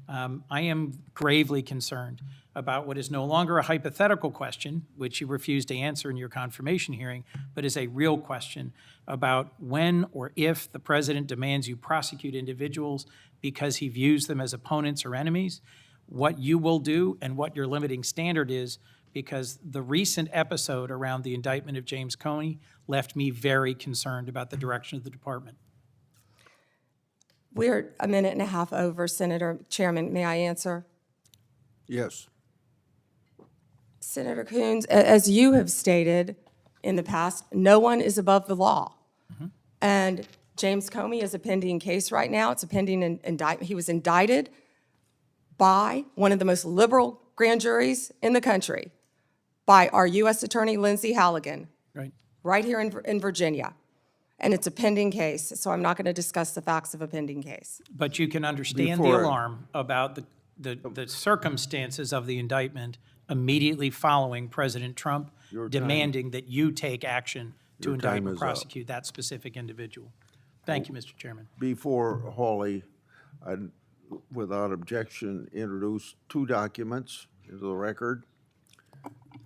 I am gravely concerned about what is no longer a hypothetical question, which you refused to answer in your confirmation hearing, but is a real question about when or if the president demands you prosecute individuals because he views them as opponents or enemies, what you will do and what your limiting standard is, because the recent episode around the indictment of James Comey left me very concerned about the direction of the department. We're a minute and a half over, Senator Chairman. May I answer? Yes. Senator Coons, as you have stated in the past, no one is above the law. And James Comey is a pending case right now. It's a pending indictment. He was indicted by one of the most liberal grand juries in the country, by our U.S. Attorney Lindsay Halligan, right here in Virginia. And it's a pending case, so I'm not going to discuss the facts of a pending case. But you can understand the alarm about the circumstances of the indictment immediately following President Trump demanding that you take action to indict and prosecute that specific individual. Thank you, Mr. Chairman. Before Hawley, I'd, without objection, introduce two documents into the record.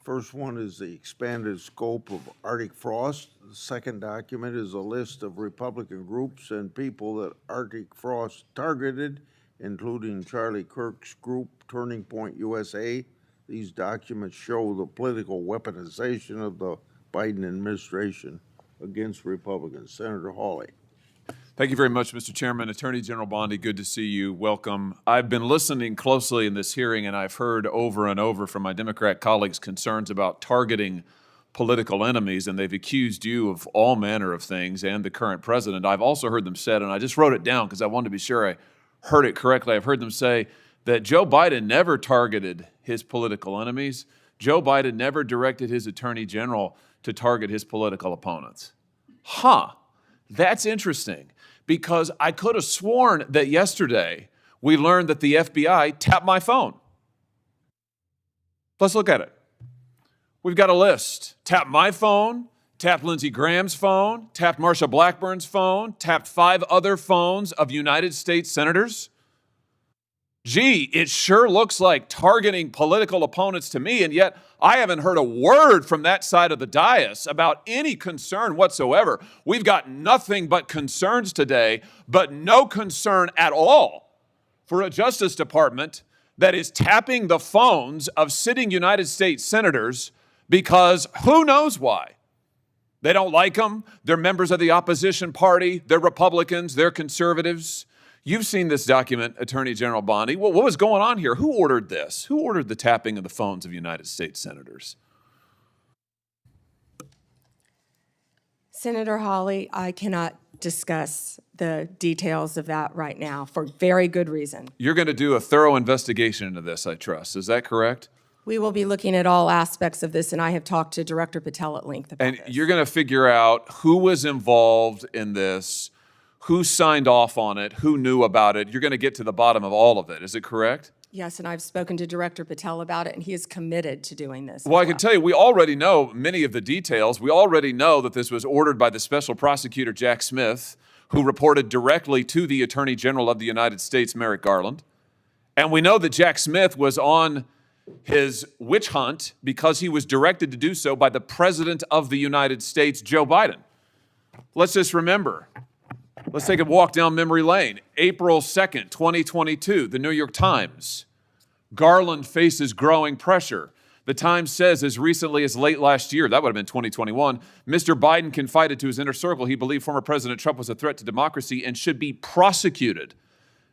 First one is the expanded scope of Arctic frost. The second document is a list of Republican groups and people that Arctic frost targeted, including Charlie Kirk's group, Turning Point USA. These documents show the political weaponization of the Biden administration against Republicans. Senator Hawley. Thank you very much, Mr. Chairman. Attorney General Bondi, good to see you. Welcome. I've been listening closely in this hearing, and I've heard over and over from my Democrat colleagues concerns about targeting political enemies, and they've accused you of all manner of things and the current president. I've also heard them said, and I just wrote it down because I wanted to be sure I heard it correctly. I've heard them say that Joe Biden never targeted his political enemies. Joe Biden never directed his attorney general to target his political opponents. That's interesting, because I could have sworn that yesterday we learned that the FBI tapped my phone. Let's look at it. We've got a list. Tapped my phone, tapped Lindsey Graham's phone, tapped Marsha Blackburn's phone, tapped 5 other phones of United States senators. Gee, it sure looks like targeting political opponents to me, and yet I haven't heard a word from that side of the dais about any concern whatsoever. We've got nothing but concerns today, but no concern at all for a Justice Department that is tapping the phones of sitting United States senators because who knows why. They don't like them. They're members of the opposition party. They're Republicans. They're conservatives. You've seen this document, Attorney General Bondi. What was going on here? Who ordered this? Who ordered the tapping of the phones of United States senators? Senator Hawley, I cannot discuss the details of that right now for very good reason. You're going to do a thorough investigation into this, I trust. Is that correct? We will be looking at all aspects of this, and I have talked to Director Patel at length about And this. you're going to figure out who was involved in this, who signed off on it, who knew about it. You're going to get to the bottom of all of it. Is it correct? Yes, and I've spoken to Director Patel about it, and he is committed to doing this. Well, I can tell you, we already know many of the details. We already know that this was ordered by the special prosecutor, Jack Smith, who reported directly to the Attorney General of the United States, Merrick Garland. And we know that Jack Smith was on his witch hunt because he was directed to do so by the President of the United States, Joe Biden. Let's just remember. Let's take a walk down memory lane. April 2nd, 2022, the New York Times. Garland faces growing pressure. The Times says as recently as late last year, that would have been 2021, Mr. Biden confided to his inner circle he believed former President Trump was a threat to democracy and should be prosecuted.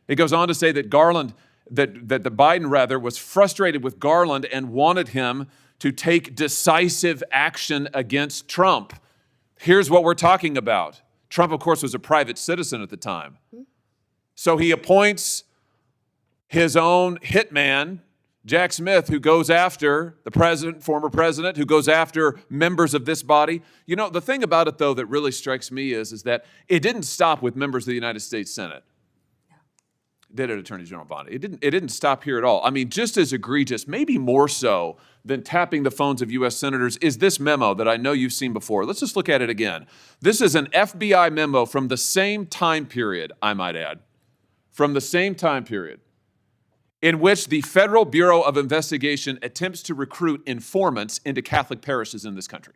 It goes on to say that Biden was frustrated with Garland and wanted him to take decisive action against Trump. Here's what we're talking about. Trump, of course, was a private citizen at the time. So he appoints his own hitman, Jack Smith, who goes after the president, former president, who goes after members of this body. You know, the thing about it, though, that really strikes me is that it didn't stop with members of the United States Senate. Did it, Attorney General Bondi? It didn't stop here at all. I mean, just as egregious, maybe more so than tapping the phones of U.S. senators, is this memo that I know you've seen before. Let's just look at it again. This is an FBI memo from the same time period, I might add, from the same time period, in which the Federal Bureau of Investigation attempts to recruit informants into Catholic parishes in this country.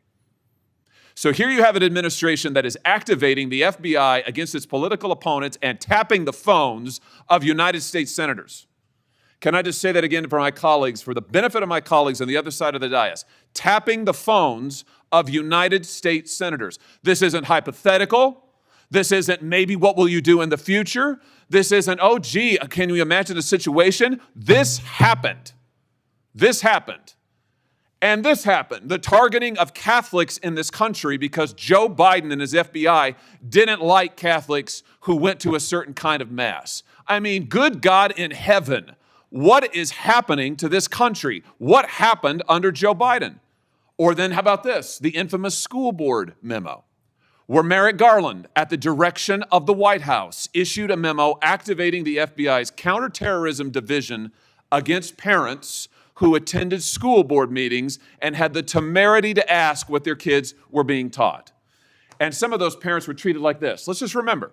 So here you have an administration that is activating the FBI against its political opponents and tapping the phones of United States senators. Can I just say that again for my colleagues, for the benefit of my colleagues on the other side of the dais? Tapping the phones of United States senators. This isn't hypothetical. This isn't maybe what will you do in the future. This isn't, oh, gee, can you imagine a situation? This happened. This happened. And this happened, the targeting of Catholics in this country because Joe Biden and his FBI didn't like Catholics who went to a certain kind of mass. I mean, good God in heaven, what is happening to this country? What happened under Joe Biden? Or then how about this, the infamous school board memo, where Merrick Garland, at the direction of the White House, issued a memo activating the FBI's counterterrorism division against parents who attended school board meetings and had the temerity to ask what their kids were being taught. And some of those parents were treated like this. Let's just remember.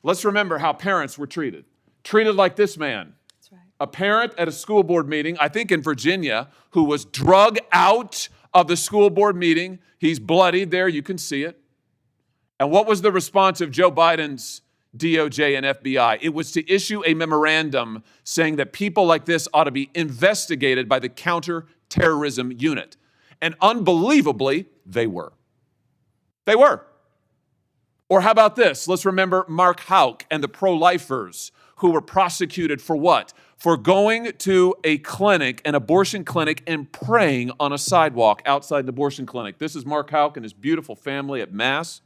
Let's remember how parents were treated. Treated like this man. That's right. A parent at a school board meeting, I think in Virginia, who was drug out of the school board meeting. He's bloodied there, you can see it. And what was the response of Joe Biden's DOJ and FBI? It was to issue a memorandum saying that people like this ought to be investigated by the counterterrorism unit. And unbelievably, They were. They were. Or how about this? Let's remember Mark Houck and the pro-lifers who were prosecuted for what? For going to a clinic, an abortion clinic, and praying on a sidewalk outside an abortion clinic. This is Mark Houck and his beautiful family at Mass.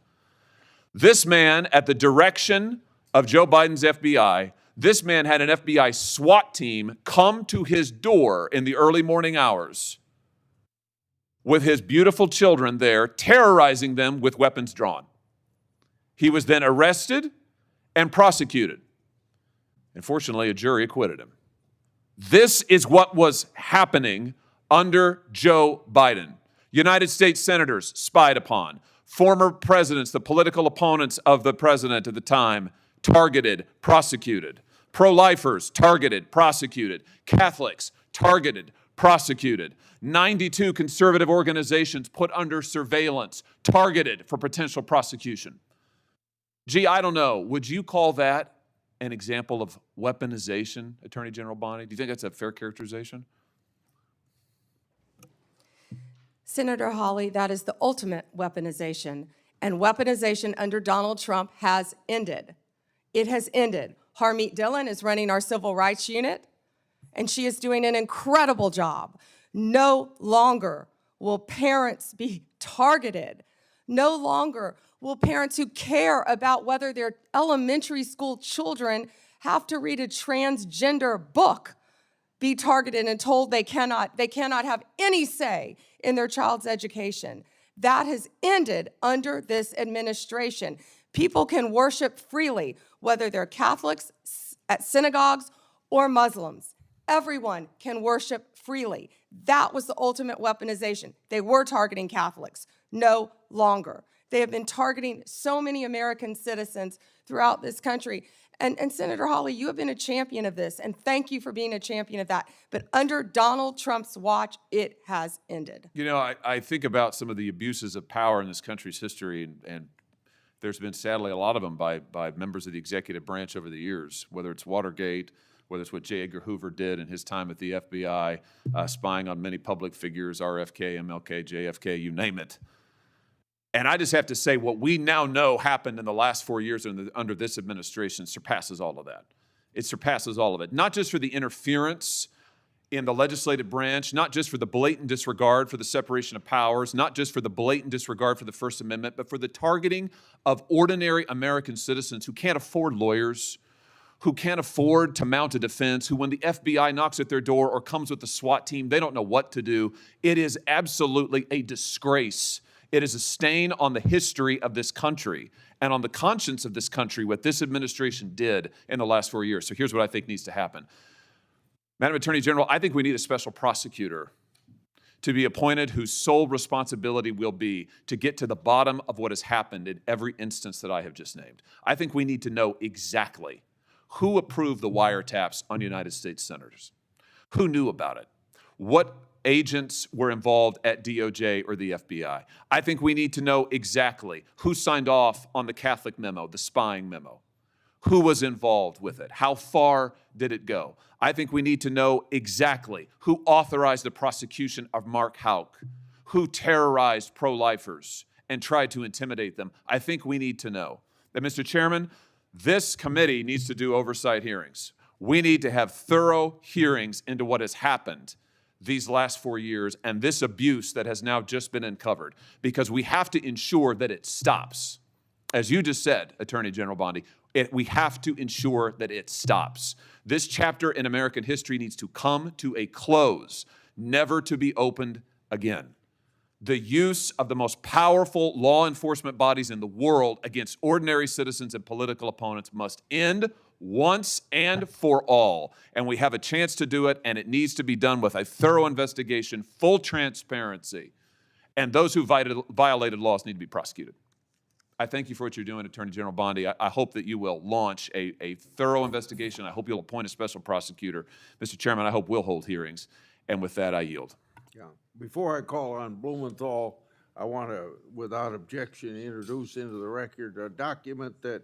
This man, at the direction of Joe Biden's FBI, this man had an FBI SWAT team come to his door in the early morning hours with his beautiful children there, terrorizing them with weapons drawn. He was then arrested and prosecuted. Unfortunately, a jury acquitted him. This is what was happening under Joe Biden. United States senators spied upon. Former presidents, the political opponents of the president at the time, targeted, prosecuted. Pro-lifers, targeted, prosecuted. Catholics, targeted, prosecuted. 92 conservative organizations put under surveillance, targeted for potential prosecution. Gee, I don't know. Would you call that an example of weaponization, Attorney General Bondi? Do you think that's a fair characterization? Senator Hawley, that is the ultimate weaponization, and weaponization under Donald Trump has ended. It has ended. Harmeet Dillon is running our civil rights unit, and she is doing an incredible job. No longer will parents be targeted. No longer will parents who care about whether their elementary school children have to read a transgender book be targeted and told they cannot have any say in their child's education. That has ended under this administration. People can worship freely, whether they're Catholics at synagogues or Muslims. Everyone can worship freely. That was the ultimate weaponization. They were targeting Catholics. No longer. They have been targeting so many American citizens throughout this country. And Senator Hawley, you have been a champion of this, and thank you for being a champion of that. But under Donald Trump's watch, it has ended. You know, I think about some of the abuses of power in this country's history, and there's been, sadly, a lot of them by members of the executive branch over the years, whether it's Watergate, whether it's what J. Edgar Hoover did in his time at the FBI, spying on many public figures, RFK, MLK, JFK, you name it. And I just have to say, what we now know happened in the last 4 years under this administration surpasses all of that. It surpasses all of it. Not just for the interference in the legislative branch, not just for the blatant disregard for the separation of powers, not just for the blatant disregard for the First Amendment, but for the targeting of ordinary American citizens who can't afford lawyers, who can't afford to mount a defense, who when the FBI knocks at their door or comes with the SWAT team, they don't know what to do. It is absolutely a disgrace. It is a stain on the history of this country and on the conscience of this country, what this administration did in the last 4 years. So here's what I think needs to happen. Madam Attorney General, I think we need a special prosecutor to be appointed whose sole responsibility will be to get to the bottom of what has happened in every instance that I have just named. I think we need to know exactly who approved the wiretaps on United States senators, who knew about it, what agents were involved at DOJ or the FBI. I think we need to know exactly who signed off on the Catholic memo, the spying memo, who was involved with it, how far did it go. I think we need to know exactly who authorized the prosecution of Mark Houck, who terrorized pro-lifers and tried to intimidate them. I think we need to know. And Mr. Chairman, this committee needs to do oversight hearings. We need to have thorough hearings into what has happened these last 4 years and this abuse that has now just been uncovered, because we have to ensure that it stops. As you just said, Attorney General Bondi, we have to ensure that it stops. This chapter in American history needs to come to a close, never to be opened again. The use of the most powerful law enforcement bodies in the world against ordinary citizens and political opponents must end once and for all. And we have a chance to do it, and it needs to be done with a thorough investigation, full transparency, and those who violated laws need to be prosecuted. I thank you for what you're doing, Attorney General Bondi. I hope that you will launch a thorough investigation. I hope you'll appoint a special prosecutor. Mr. Chairman, I hope we'll hold hearings. And with that, I yield. Yeah. Before I call on Blumenthal, I want to, without objection, introduce into the record a document that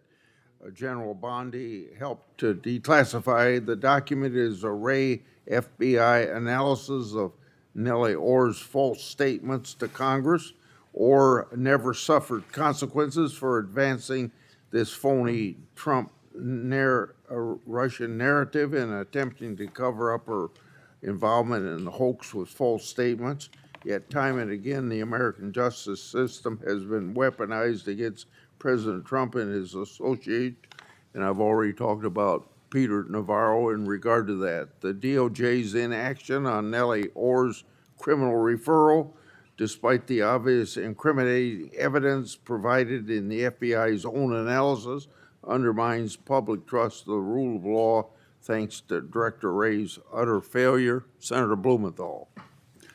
General Bondi helped to declassify. The document is array FBI analysis of Nellie Orr's false statements to Congress. or never suffered consequences for advancing this phony Trump Russian narrative and attempting to cover up her involvement in the hoax with false statements. Yet time and again, the American justice system has been weaponized against President Trump and his associates, and I've already talked about Peter Navarro in regard to that. The DOJ's inaction on Nellie Orr's criminal referral, despite the obvious incriminating evidence provided in the FBI's own analysis, undermines public trust of the rule of law thanks to Director Wray's utter failure. Senator Blumenthal.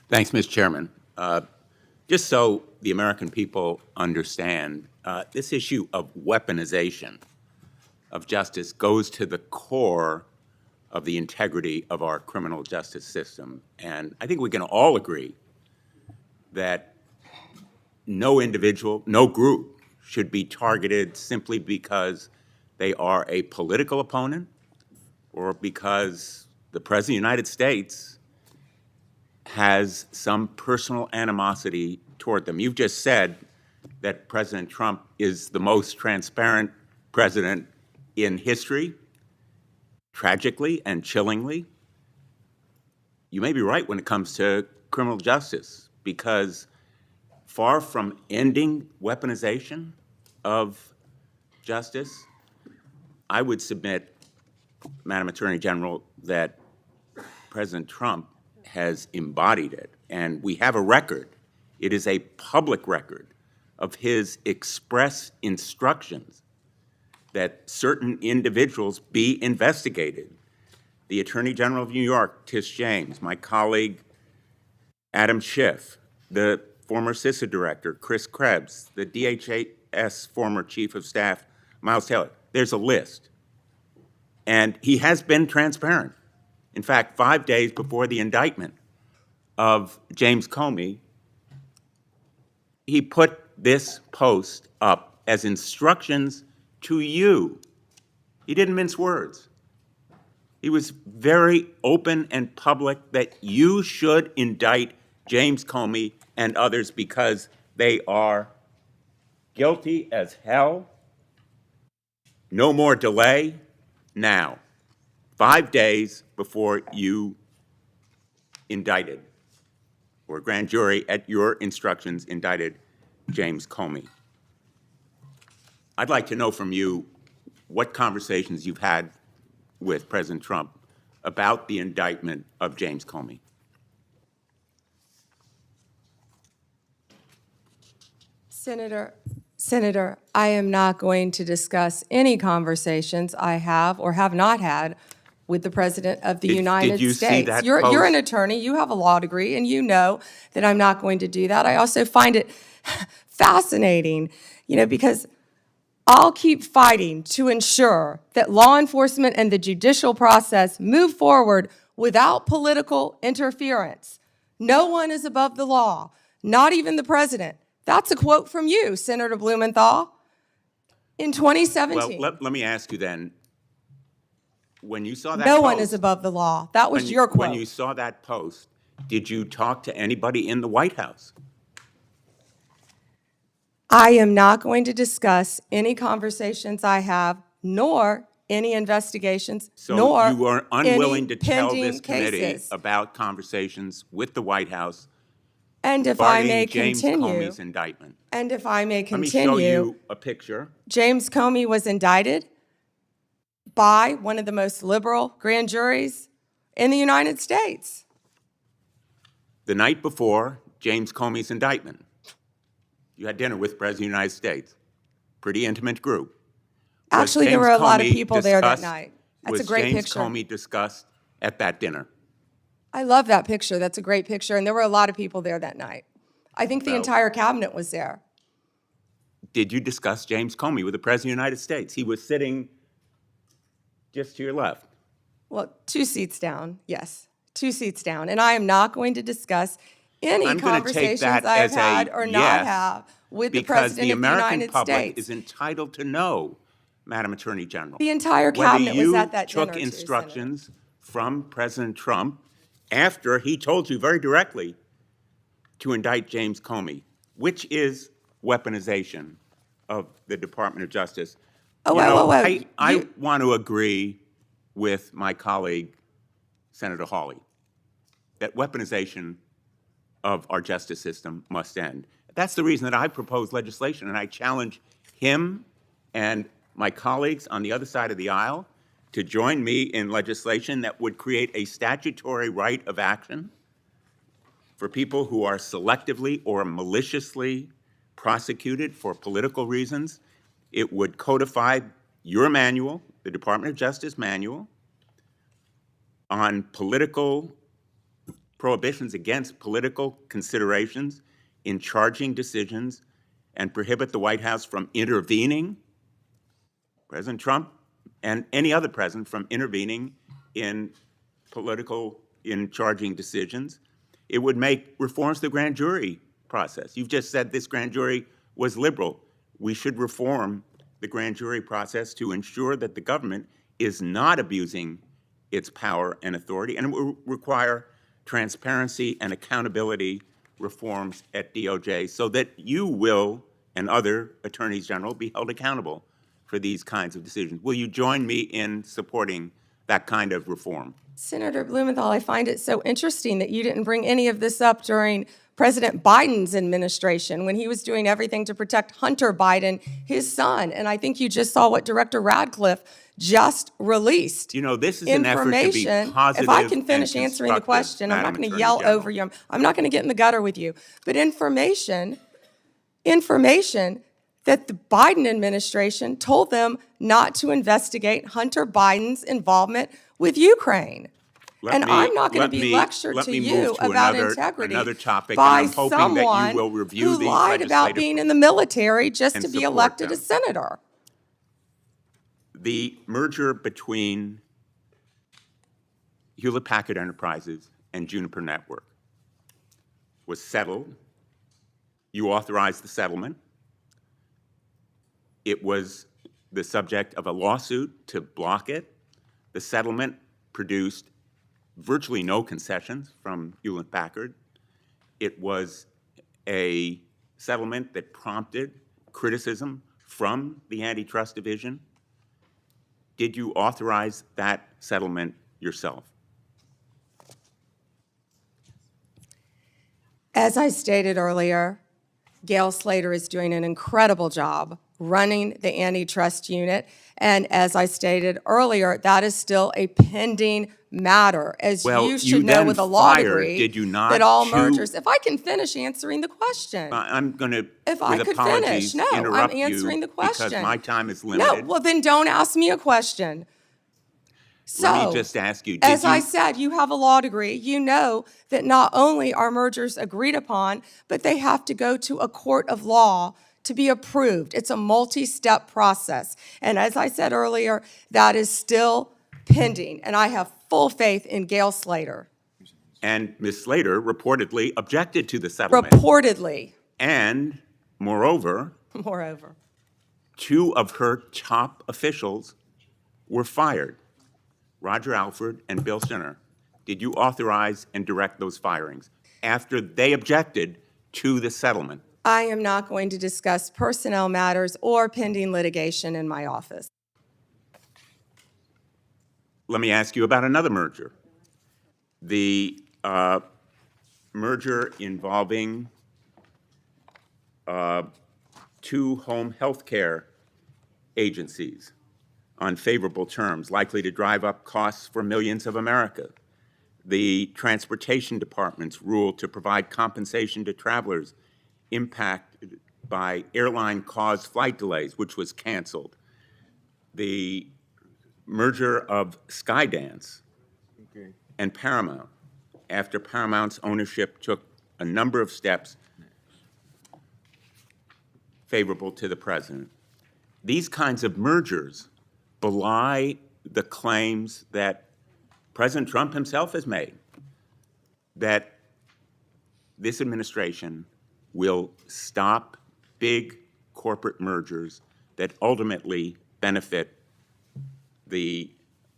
Thanks, Mr. Chairman. Just so the American people understand, this issue of weaponization of justice goes to the core of the integrity of our criminal justice system. And I think we can all agree that no individual, no group should be targeted simply because they are a political opponent or because the President of the United States has some personal animosity toward them. You've just said that President Trump is the most transparent president in history, tragically and chillingly. You may be right when it comes to criminal justice, because far from ending weaponization of justice, I would submit, Madam Attorney General, that President Trump has embodied it. And we have a record. It is a public record of his express instructions that certain individuals be investigated. The Attorney General of New York, Tish James, my colleague Adam Schiff, the former CISA director, Chris Krebs, the DHS former Chief of Staff, Miles Taylor. There's a list. And he has been transparent. In fact, 5 days before the indictment of James Comey, he put this post up as instructions to you. He didn't mince words. He was very open and public that you should indict James Comey and others because they are guilty as hell. No more delay now. 5 days before you indicted, or grand jury at your instructions indicted James Comey. I'd like to know from you what conversations you've had with President Trump about the indictment of James Comey. Senator, I am not going to discuss any conversations I have or have not had with the President of the United Did you States. see that You're post? an attorney, you have a law degree, and you know that I'm not going to do that. I also find it fascinating, because I'll keep fighting to ensure that law enforcement and the judicial process move forward without political interference. No one is above the law, not even the President. That's a quote from you, Senator Blumenthal, in 2017. Well, let me ask you then, when you saw that No post, one is above the law. That was your quote. When you saw that post, did you talk to anybody in the White House? I am not going to discuss any conversations I have, nor any investigations, So nor you were unwilling any to tell pending this committee cases. about conversations with the White House And if I regarding may James continue, Comey's indictment. and if I may Let me show continue, you a picture. James Comey was indicted by one of the most liberal grand juries in the United States. The night before James Comey's indictment, you had dinner with the President of the United States. Pretty intimate group. Was Actually, there James were a lot of Comey people there that discussed- night. That's a great Was James picture. Comey discussed at that dinner? I love that picture. That's a great picture. And there were a lot of people there that night. I think the Well- entire cabinet was there. Did you discuss James Comey with the President of the United States? He was sitting just to your left. Well, 2 seats down, yes, 2 seats down. And I am not going to discuss any I'm going to take conversations that I've as had a or yes, not have with the because President the of the American United public States. is entitled to know, Madam Attorney General. The entire cabinet was at that dinner, whether too, you took Senator. instructions from President Trump after he told you very directly to indict James Comey. which is weaponization of the Department of Justice. Oh, You wait, know, wait, wait. I want to agree with my colleague, Senator Hawley, that weaponization of our justice system must end. That's the reason that I propose legislation, and I challenge him and my colleagues on the other side of the aisle to join me in legislation that would create a statutory right of action for people who are selectively or maliciously prosecuted for political reasons. It would codify your manual, the Department of Justice manual, on political prohibitions against political considerations in charging decisions, and prohibit the White House from intervening, President Trump and any other president from intervening in charging decisions. It would make reforms to the grand jury process. You've just said this grand jury was liberal. We should reform the grand jury process to ensure that the government is not abusing its power and authority, and it will require transparency and accountability reforms at DOJ so that you will and other attorneys general be held accountable for these kinds of decisions. Will you join me in supporting that kind of reform? Senator Blumenthal, I find it so interesting that you didn't bring any of this up during President Biden's administration when he was doing everything to protect Hunter Biden, his son. And I think you just saw what Director Radcliffe just released. You know, this is an effort to be positive. If I can finish and answering the constructive, question, I'm not Madam going to Attorney yell General. over you. I'm not going to get in the gutter with you. But information that the Biden administration told them not to investigate Hunter Biden's involvement with Ukraine. I'm not going to be lectured to you about integrity another topic, by and I'm hoping someone that you will review who these lied about legislative being in the military just and to be support elected them. a senator. The merger between Hewlett-Packard Enterprises and Juniper Network was settled. You authorized the settlement. It was the subject of a lawsuit to block it. The settlement produced virtually no concessions from Hewlett-Packard. It was a settlement that prompted criticism from the Antitrust Division. Did you authorize that settlement yourself? As I stated earlier, Gail Slater is doing an incredible job running the antitrust unit. And as I stated earlier, that is still a pending matter. As Well, you you should know then with a law fired, degree, did you not, that all two- mergers, if I can finish answering the question. I'm going to, If I with could apologies, finish. No, I'm interrupt answering you the question. because my time is No, limited. well then don't ask me a question. Let So, me just ask you, as did I you, said, you have a law degree. You know that not only are mergers agreed upon, but they have to go to a court of law to be approved. It's a multi-step process. And as I said earlier, that is still pending. And I have full faith in Gail Slater. and Ms. Slater reportedly objected to the settlement. Reportedly, And moreover, moreover. two of her top officials were fired, Roger Alford and Bill Sinner. Did you authorize and direct those firings after they objected to the settlement? I am not going to discuss personnel matters or pending litigation in my office. Let me ask you about another merger. The merger involving two home health care agencies on favorable terms, likely to drive up costs for millions of America. The Transportation Department's rule to provide compensation to travelers impacted by airline-caused flight delays, which was canceled. The merger of Skydance and Paramount, after Paramount's ownership took a number of steps favorable to the president. These kinds of mergers belie the claims that President Trump himself has made, that this administration will stop big corporate mergers that ultimately benefit the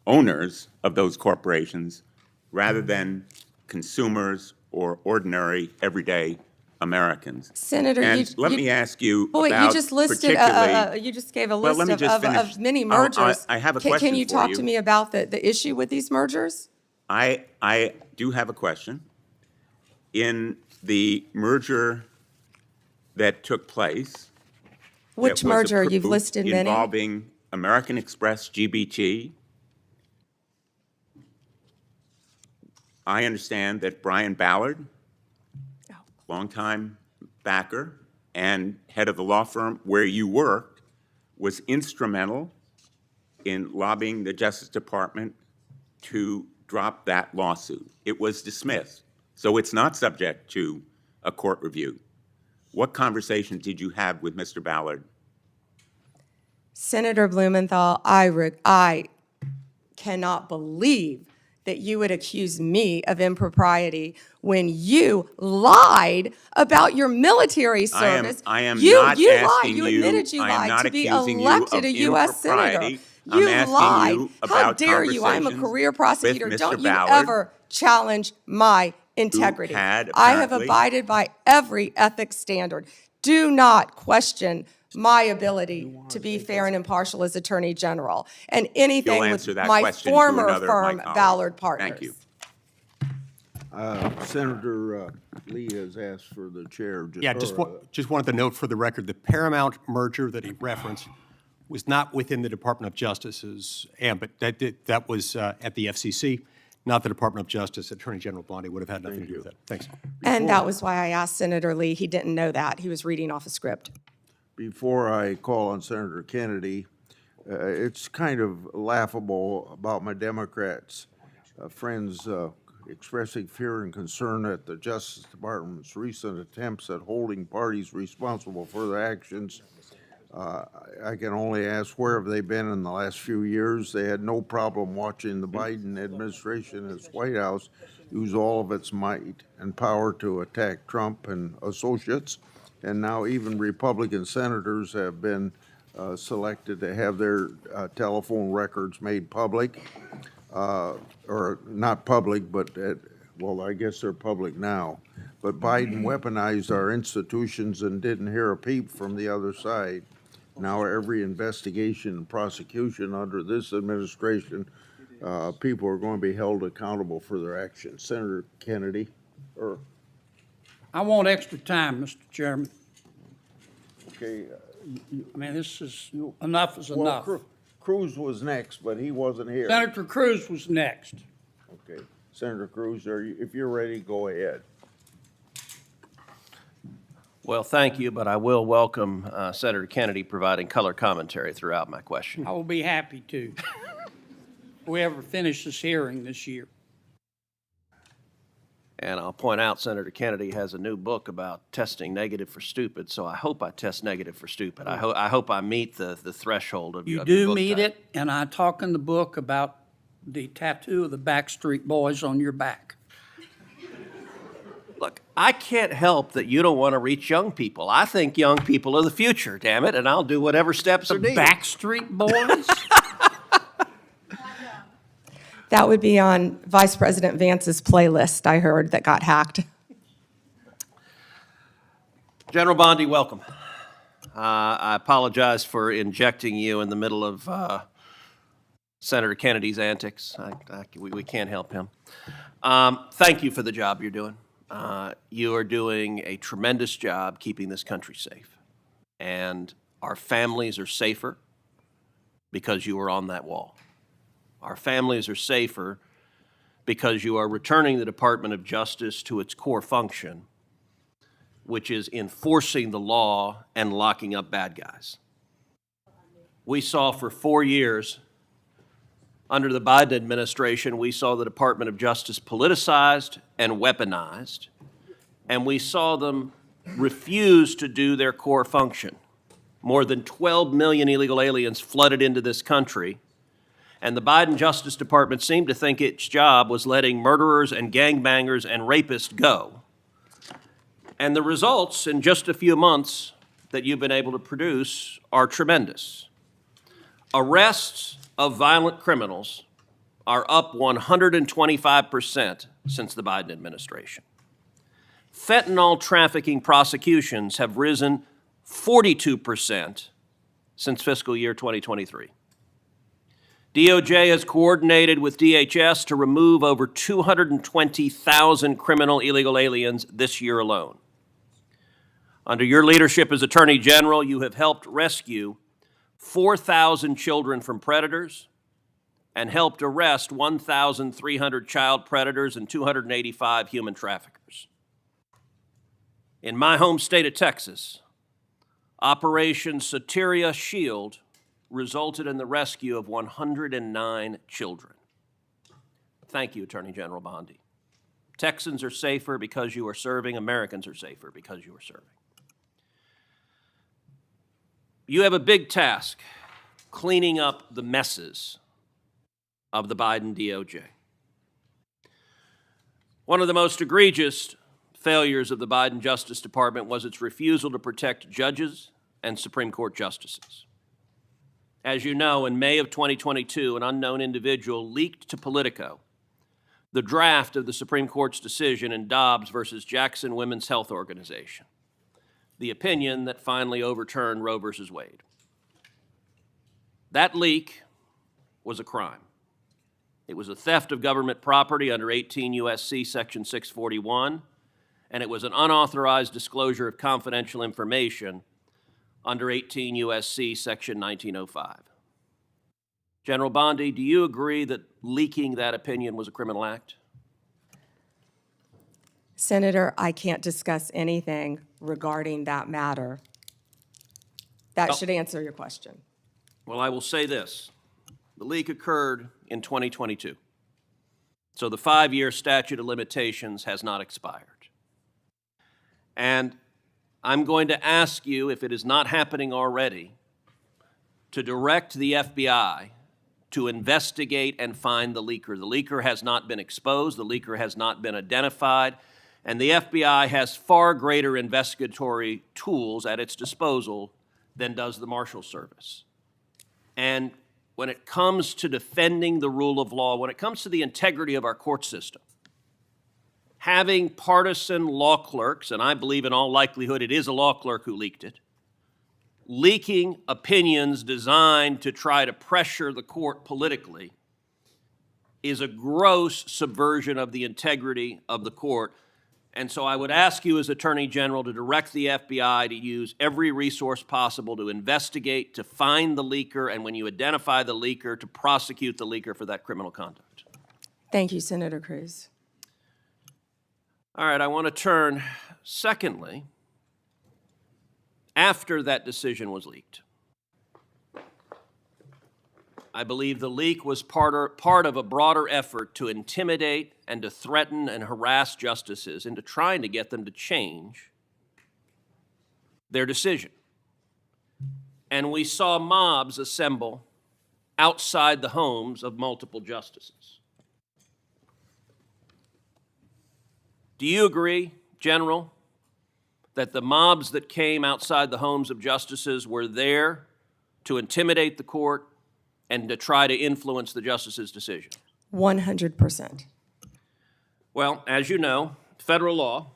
owners of those corporations rather than consumers or ordinary, everyday Americans. Senator, And let me ask you Well, wait, about you just listed, particularly. you just gave a Well, list let me just finish. of many Oh, mergers. I have a Can question you for talk you. to me about the issue with these mergers? I do have a question. In the merger that took place. Which that was merger? You've approved listed many. Involving American Express GBT. I understand that Brian Ballard, longtime backer and head of the law firm where you worked, was instrumental in lobbying the Justice Department to drop that lawsuit. It was dismissed, so it's not subject to a court review. What conversation did you have with Mr. Ballard? Senator Blumenthal, I cannot believe that you would accuse me of impropriety when you lied about your military service. I am you not lied. asking You you. admitted you I am lied not to be accusing you elected of a U.S. senator. impropriety. I'm You asking lied. you How about dare you? I'm a conversations career prosecutor. with Mr. Don't you Ballard, ever challenge my integrity. had I have apparently- abided by every ethics standard. Do not question my ability to be fair and impartial as Attorney General, and anything You'll with answer that my question to former another of my firm, colleagues. Ballard Partners. Thank you. Senator Lee has asked for the chair. Yeah, just wanted to note for the record, the Paramount merger that he referenced was not within the Department of Justice's ambit. That was at the FCC, not the Department of Justice. Attorney General Bondi would have had nothing to do with that. Thanks. And that was why I asked Senator Lee. He didn't know that. He was reading off a script. Before I call on Senator Kennedy, it's kind of laughable about my Democrats friends expressing fear and concern at the Justice Department's recent attempts at holding parties responsible for their actions. I can only ask, where have they been in the last few years? They had no problem watching the Biden administration and its White House use all of its might and power to attack Trump and associates. And now even Republican senators have been selected to have their telephone records made public, or not public, but well, I guess they're public now. But Biden weaponized our institutions and didn't hear a peep from the other side. Now every investigation and prosecution under this administration, people are going to be held accountable for their actions. Senator Kennedy, or I want extra time, Mr. Chairman. okay. I mean, this is, enough is enough. Cruz was next, but he wasn't here. Senator Cruz was next. Okay, Senator Cruz, if you're ready, go ahead. Well, thank you, but I will welcome Senator Kennedy providing color commentary throughout my question. I will be happy to. If we ever finish this hearing this year. And I'll point out Senator Kennedy has a new book about testing negative for stupid, so I hope I test negative for stupid. I hope I meet the threshold of You of do book meet type. it, and I talk in the book about the tattoo of the Backstreet Boys on your back. Look, I can't help that you don't want to reach young people. I think young people are the future, damn it, and I'll do whatever steps are needed. Backstreet Boys? That would be on Vice President Vance's playlist, I heard, that got hacked. General Bondi, welcome. I apologize for injecting you in the middle of Senator Kennedy's antics. We can't help him. Thank you for the job you're doing. You are doing a tremendous job keeping this country safe. And our families are safer because you are on that wall. Our families are safer because you are returning the Department of Justice to its core function, which is enforcing the law and locking up bad guys. We saw for 4 years, under the Biden administration, we saw the Department of Justice politicized and weaponized, and we saw them refuse to do their core function. More than 12 million illegal aliens flooded into this country, and the Biden Justice Department seemed to think its job was letting murderers and gangbangers and rapists go. And the results in just a few months that you've been able to produce are tremendous. Arrests of violent criminals are up 125% since the Biden administration. Fentanyl trafficking prosecutions have risen 42% since fiscal year 2023. DOJ has coordinated with DHS to remove over 220,000 criminal illegal aliens this year alone. Under your leadership as Attorney General, you have helped rescue 4,000 children from predators and helped arrest 1,300 child predators and 285 human traffickers. In my home state of Texas, Operation Soteria Shield resulted in the rescue of 109 children. Thank you, Attorney General Bondi. Texans are safer because you are serving. Americans are safer because you are serving. You have a big task cleaning up the messes of the Biden DOJ. One of the most egregious failures of the Biden Justice Department was its refusal to protect judges and Supreme Court justices. As you know, in May of 2022, an unknown individual leaked to Politico the draft of the Supreme Court's decision in Dobbs versus Jackson Women's Health Organization, the opinion that finally overturned Roe versus Wade. That leak was a crime. It was a theft of government property under 18 U.S.C. Section 641, and it was an unauthorized disclosure of confidential information under 18 U.S.C. Section 1905. General Bondi, do you agree that leaking that opinion was a criminal act? Senator, I can't discuss anything regarding that matter. That should answer your question. Well, I will say this. The leak occurred in 2022, so the 5-year statute of limitations has not expired. And I'm going to ask you, if it is not happening already, to direct the FBI to investigate and find the leaker. The leaker has not been exposed, the leaker has not been identified, and the FBI has far greater investigatory tools at its disposal than does the Marshal Service. And when it comes to defending the rule of law, when it comes to the integrity of our court system, having partisan law clerks, and I believe in all likelihood it is a law clerk who leaked it, leaking opinions designed to try to pressure the court politically is a gross subversion of the integrity of the court. And so I would ask you as Attorney General to direct the FBI to use every resource possible to investigate, to find the leaker, and when you identify the leaker, to prosecute the leaker for that criminal conduct. Thank you, Senator Cruz. All right, I want to turn, secondly, after that decision was leaked. I believe the leak was part of a broader effort to intimidate and to threaten and harass justices into trying to get them to change their decision. And we saw mobs assemble outside the homes of multiple justices. Do you agree, General, that the mobs that came outside the homes of justices were there to intimidate the court and to try to influence the justice's decision? 100%. Well, as you know, federal law,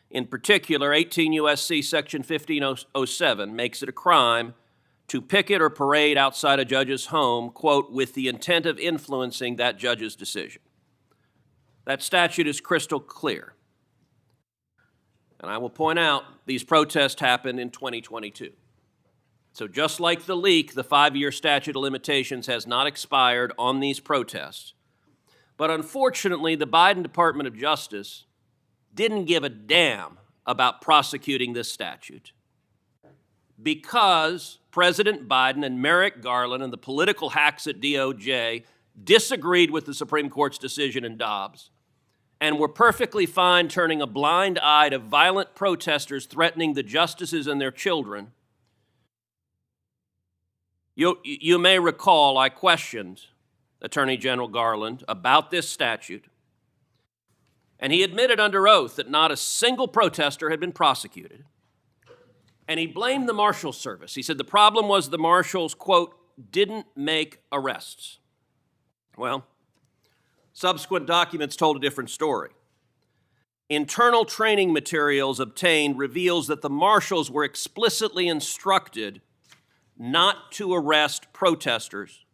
in particular 18 U.S.C. Section 1507, makes it a crime to picket or parade outside a judge's home, quote, with the intent of influencing that judge's decision. That statute is crystal clear. And I will point out, these protests happened in 2022. So just like the leak, the 5-year statute of limitations has not expired on these protests. But unfortunately, the Biden Department of Justice didn't give a damn about prosecuting this statute because President Biden and Merrick Garland and the political hacks at DOJ disagreed with the Supreme Court's decision in Dobbs and were perfectly fine turning a blind eye to violent protesters threatening the justices and their children. You may recall I questioned Attorney General Garland about this statute, and he admitted under oath that not a single protester had been prosecuted. And he blamed the Marshal Service. He said the problem was the marshals, quote, didn't make arrests. Well, subsequent documents told a different story. internal training materials obtained reveals that the marshals were explicitly instructed not to arrest protesters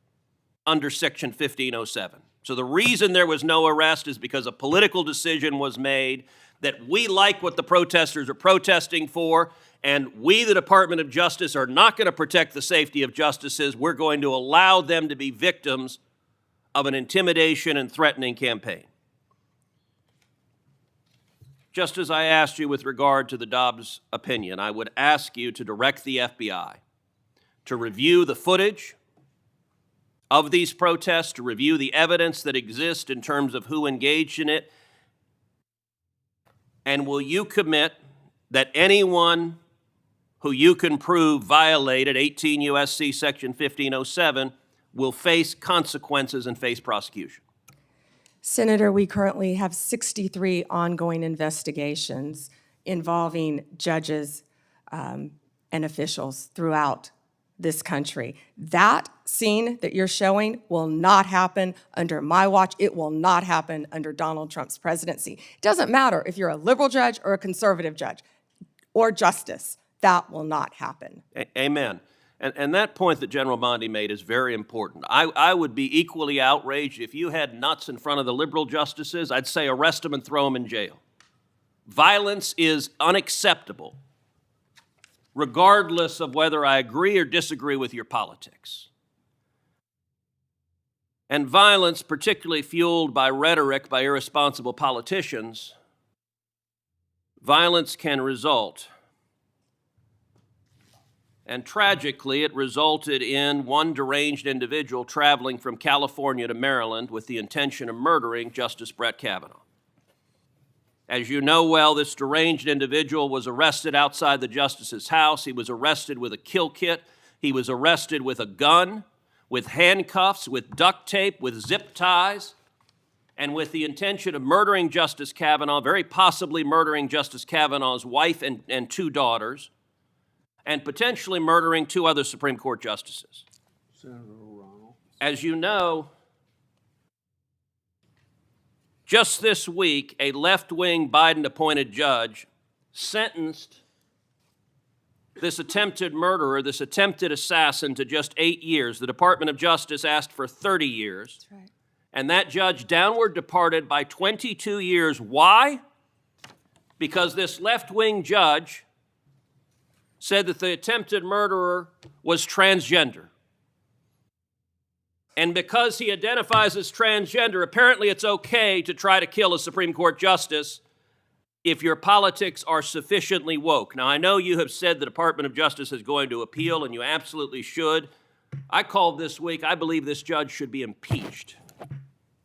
under Section 1507. So the reason there was no arrest is because a political decision was made that we like what the protesters are protesting for, and we, the Department of Justice, are not going to protect the safety of justices. We're going to allow them to be victims of an intimidation and threatening campaign. Just as I asked you with regard to the Dobbs opinion, I would ask you to direct the FBI to review the footage of these protests, to review the evidence that exists in terms of who engaged in it, and will you commit that anyone who you can prove violated 18 U.S.C. Section 1507 will face consequences and face prosecution? Senator, we currently have 63 ongoing investigations involving judges and officials throughout this country. That scene that you're showing will not happen under my watch. It will not happen under Donald Trump's presidency. It doesn't matter if you're a liberal judge or a conservative judge or justice. That will not happen. Amen. And that point that General Bondi made is very important. I would be equally outraged if you had nuts in front of the liberal justices. I'd say arrest them and throw them in jail. Violence is unacceptable, regardless of whether I agree or disagree with your politics. And violence, particularly fueled by rhetoric by irresponsible politicians, violence can result. And tragically, it resulted in one deranged individual traveling from California to Maryland with the intention of murdering Justice Brett Kavanaugh. As you know well, this deranged individual was arrested outside the justice's house. He was arrested with a kill kit. He was arrested with a gun, with handcuffs, with duct tape, with zip ties, and with the intention of murdering Justice Kavanaugh, very possibly murdering Justice Kavanaugh's wife and two daughters, and potentially murdering two other Supreme Court justices. Senator Hirono. As you know, just this week, a left-wing Biden-appointed judge sentenced this attempted murderer, this attempted assassin, to just 8 years. The Department of Justice asked for 30 years. That's right. And that judge downward departed by 22 years. Why? Because this left-wing judge said that the attempted murderer was transgender. And because he identifies as transgender, apparently it's okay to try to kill a Supreme Court justice if your politics are sufficiently woke. Now, I know you have said the Department of Justice is going to appeal, and you absolutely should. I called this week, I believe this judge should be impeached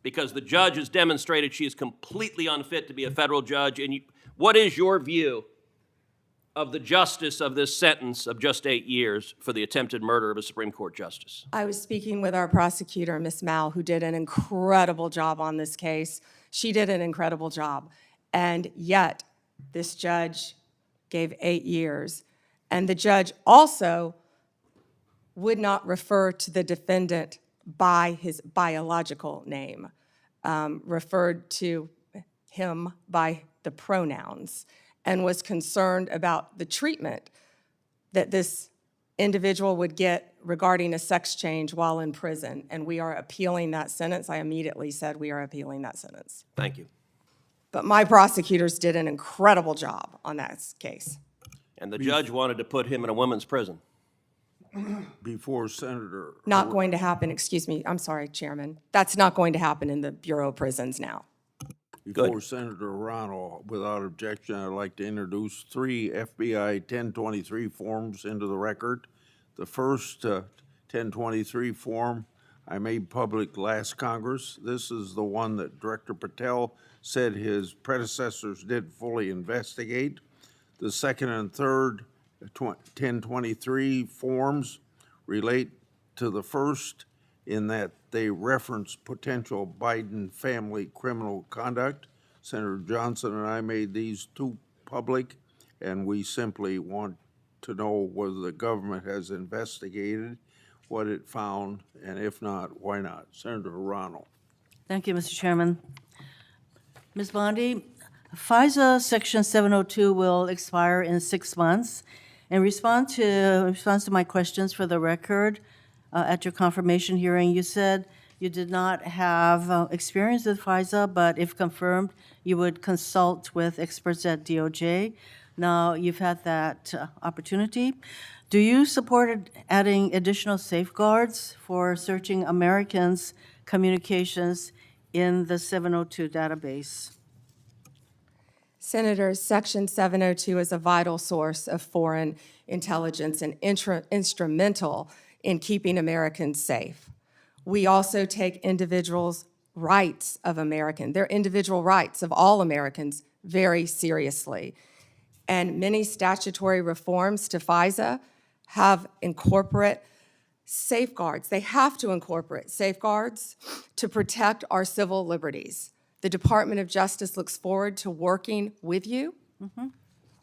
because the judge has demonstrated she is completely unfit to be a federal judge. And what is your view of the justice of this sentence of just 8 years for the attempted murder of a Supreme Court justice? I was speaking with our prosecutor, Ms. Mal, who did an incredible job on this case. She did an incredible job. And yet, this judge gave 8 years. And the judge also would not refer to the defendant by his biological name, referred to him by the pronouns, and was concerned about the treatment that this individual would get regarding a sex change while in prison. And we are appealing that sentence. I immediately said we are appealing that sentence. Thank you. But my prosecutors did an incredible job on that case. And the judge wanted to put him in a women's prison. Before Senator. Not going to happen, excuse me, I'm sorry, Chairman. That's not going to happen in the Bureau of Prisons now. Before Senator Hirono, without objection, I'd like to introduce 3 FBI 1023 forms into the record. The first 1023 form I made public last Congress. This is the one that Director Patel said his predecessors did fully investigate. The second and third 1023 forms relate to the first in that they reference potential Biden family criminal conduct. Senator Johnson and I made these 2 public, and we simply want to know whether the government has investigated what it found, and if not, why not? Senator Hirono. Thank you, Mr. Chairman. Ms. Bondi, FISA Section 702 will expire in 6 months. In response to my questions for the record, at your confirmation hearing, you said you did not have experience with FISA, but if confirmed, you would consult with experts at DOJ. Now, you've had that opportunity. Do you support adding additional safeguards for searching Americans' communications in the 702 database? Senators, Section 702 is a vital source of foreign intelligence and instrumental in keeping Americans safe. We also take individuals' rights of Americans, their individual rights of all Americans, very seriously. And many statutory reforms to FISA have incorporate safeguards. They have to incorporate safeguards to protect our civil liberties. The Department of Justice looks forward to working with you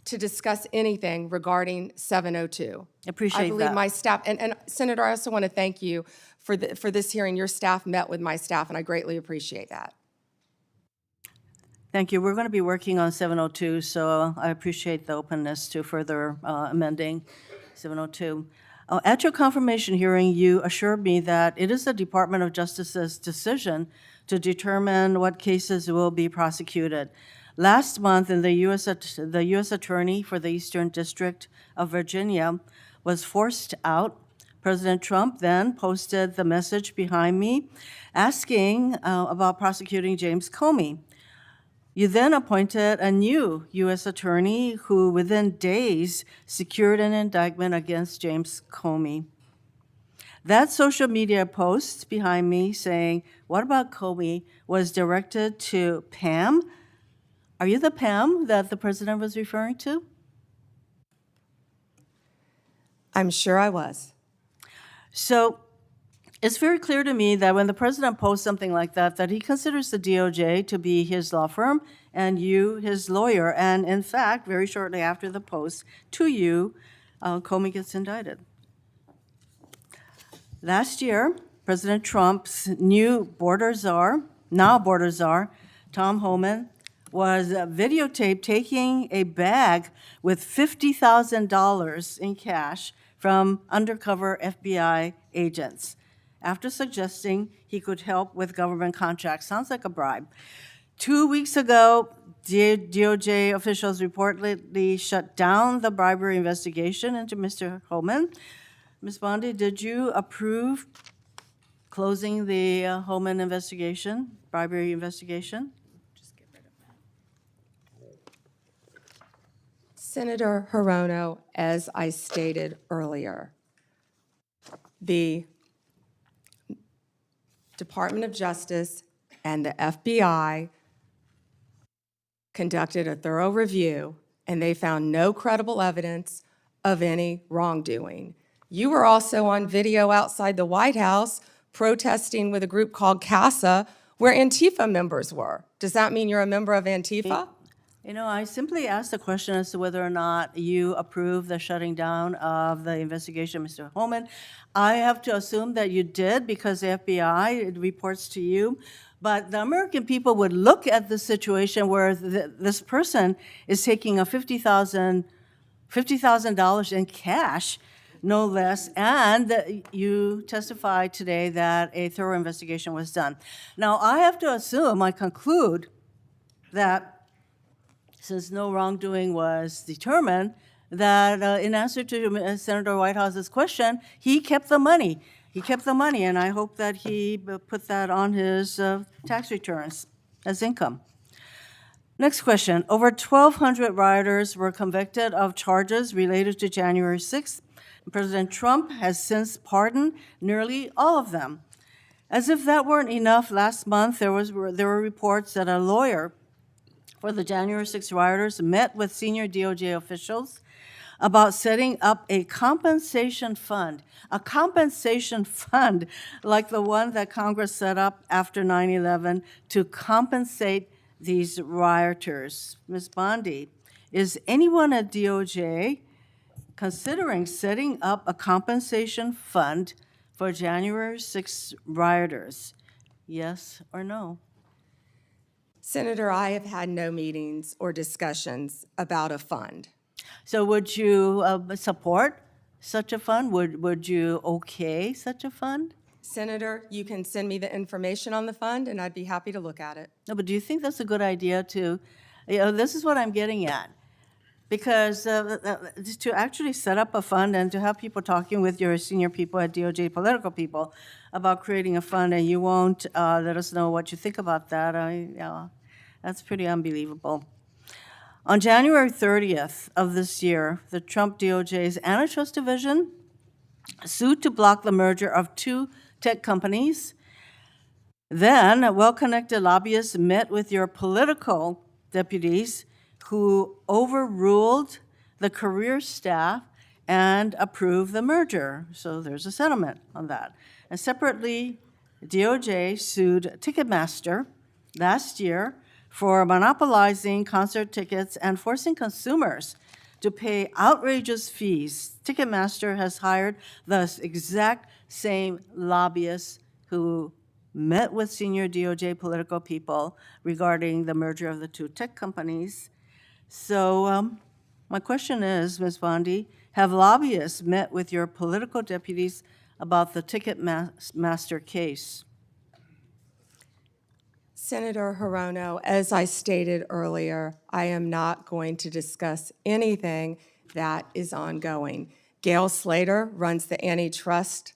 to discuss anything regarding 702. Appreciate I believe that. my staff, and Senator, I also want to thank you for this hearing. Your staff met with my staff, and I greatly appreciate that. Thank you. We're going to be working on 702, so I appreciate the openness to further amending 702. At your confirmation hearing, you assured me that it is the Department of Justice's decision to determine what cases will be prosecuted. Last month, the U.S. Attorney for the Eastern District of Virginia was forced out. President Trump then posted the message behind me asking about prosecuting James Comey. You then appointed a new U.S. attorney who, within days, secured an indictment against James Comey. That social media post behind me saying, "What about Comey?" was directed to Pam. Are you the Pam that the president was referring to? I'm sure I was. So it's very clear to me that when the president posts something like that, that he considers the DOJ to be his law firm and you his lawyer. And in fact, very shortly after the post to you, Comey gets indicted. Last year, President Trump's new border czar, Tom Homan, was videotaped taking a bag with $50,000 in cash from undercover FBI agents after suggesting he could help with government contracts. Sounds like a bribe. 2 weeks ago, DOJ officials reportedly shut down the bribery investigation into Mr. Homan. Ms. Bondi, did you approve closing the Homan investigation, bribery investigation? Senator Hirono, as I stated earlier, the Department of Justice and the FBI conducted a thorough review, and they found no credible evidence of any wrongdoing. You were also on video outside the White House protesting with a group called CASA, where Antifa members were. Does that mean you're a member of Antifa? You know, I simply asked the question as to whether or not you approve the shutting down of the investigation, Mr. Homan. I have to assume that you did because the FBI reports to you. But the American people would look at the situation where this person is taking a $50,000 in cash, no less, and you testified today that a thorough investigation was done. Now, I have to assume, I conclude, that since no wrongdoing was determined, that in answer to Senator Whitehouse's question, he kept the money. He kept the money, and I hope that he put that on his tax returns as income. Next question. Over 1,200 rioters were convicted of charges related to January 6th. President Trump has since pardoned nearly all of them. As if that weren't enough, last month there were reports that a lawyer for the January 6th rioters met with senior DOJ officials about setting up a compensation fund like the one that Congress set up after 9/11 to compensate these rioters. Ms. Bondi, is anyone at DOJ considering setting up a compensation fund for January 6th rioters? Yes or no? Senator, I have had no meetings or discussions about a fund. So would you support such a fund? Would you okay such a fund? Senator, you can send me the information on the fund, and I'd be happy to look at it. No, but do you think that's a good idea to, this is what I'm getting at. Because to actually set up a fund and to have people talking with your senior people at DOJ, political people, about creating a fund, and you won't let us know what you think about that, that's pretty unbelievable. On January 30th of this year, the Trump DOJ's Antitrust Division sued to block the merger of two tech companies. Then, well-connected lobbyists met with your political deputies who overruled the career staff and approved the merger. So there's a settlement on that. And separately, DOJ sued Ticketmaster last year for monopolizing concert tickets and forcing consumers to pay outrageous fees. Ticketmaster has hired the exact same lobbyists who met with senior DOJ political people regarding the merger of the two tech companies. So my question is, Ms. Bondi, have lobbyists met with your political deputies about the Ticketmaster case? Senator Hirono, as I stated earlier, I am not going to discuss anything that is ongoing. Gail Slater runs the antitrust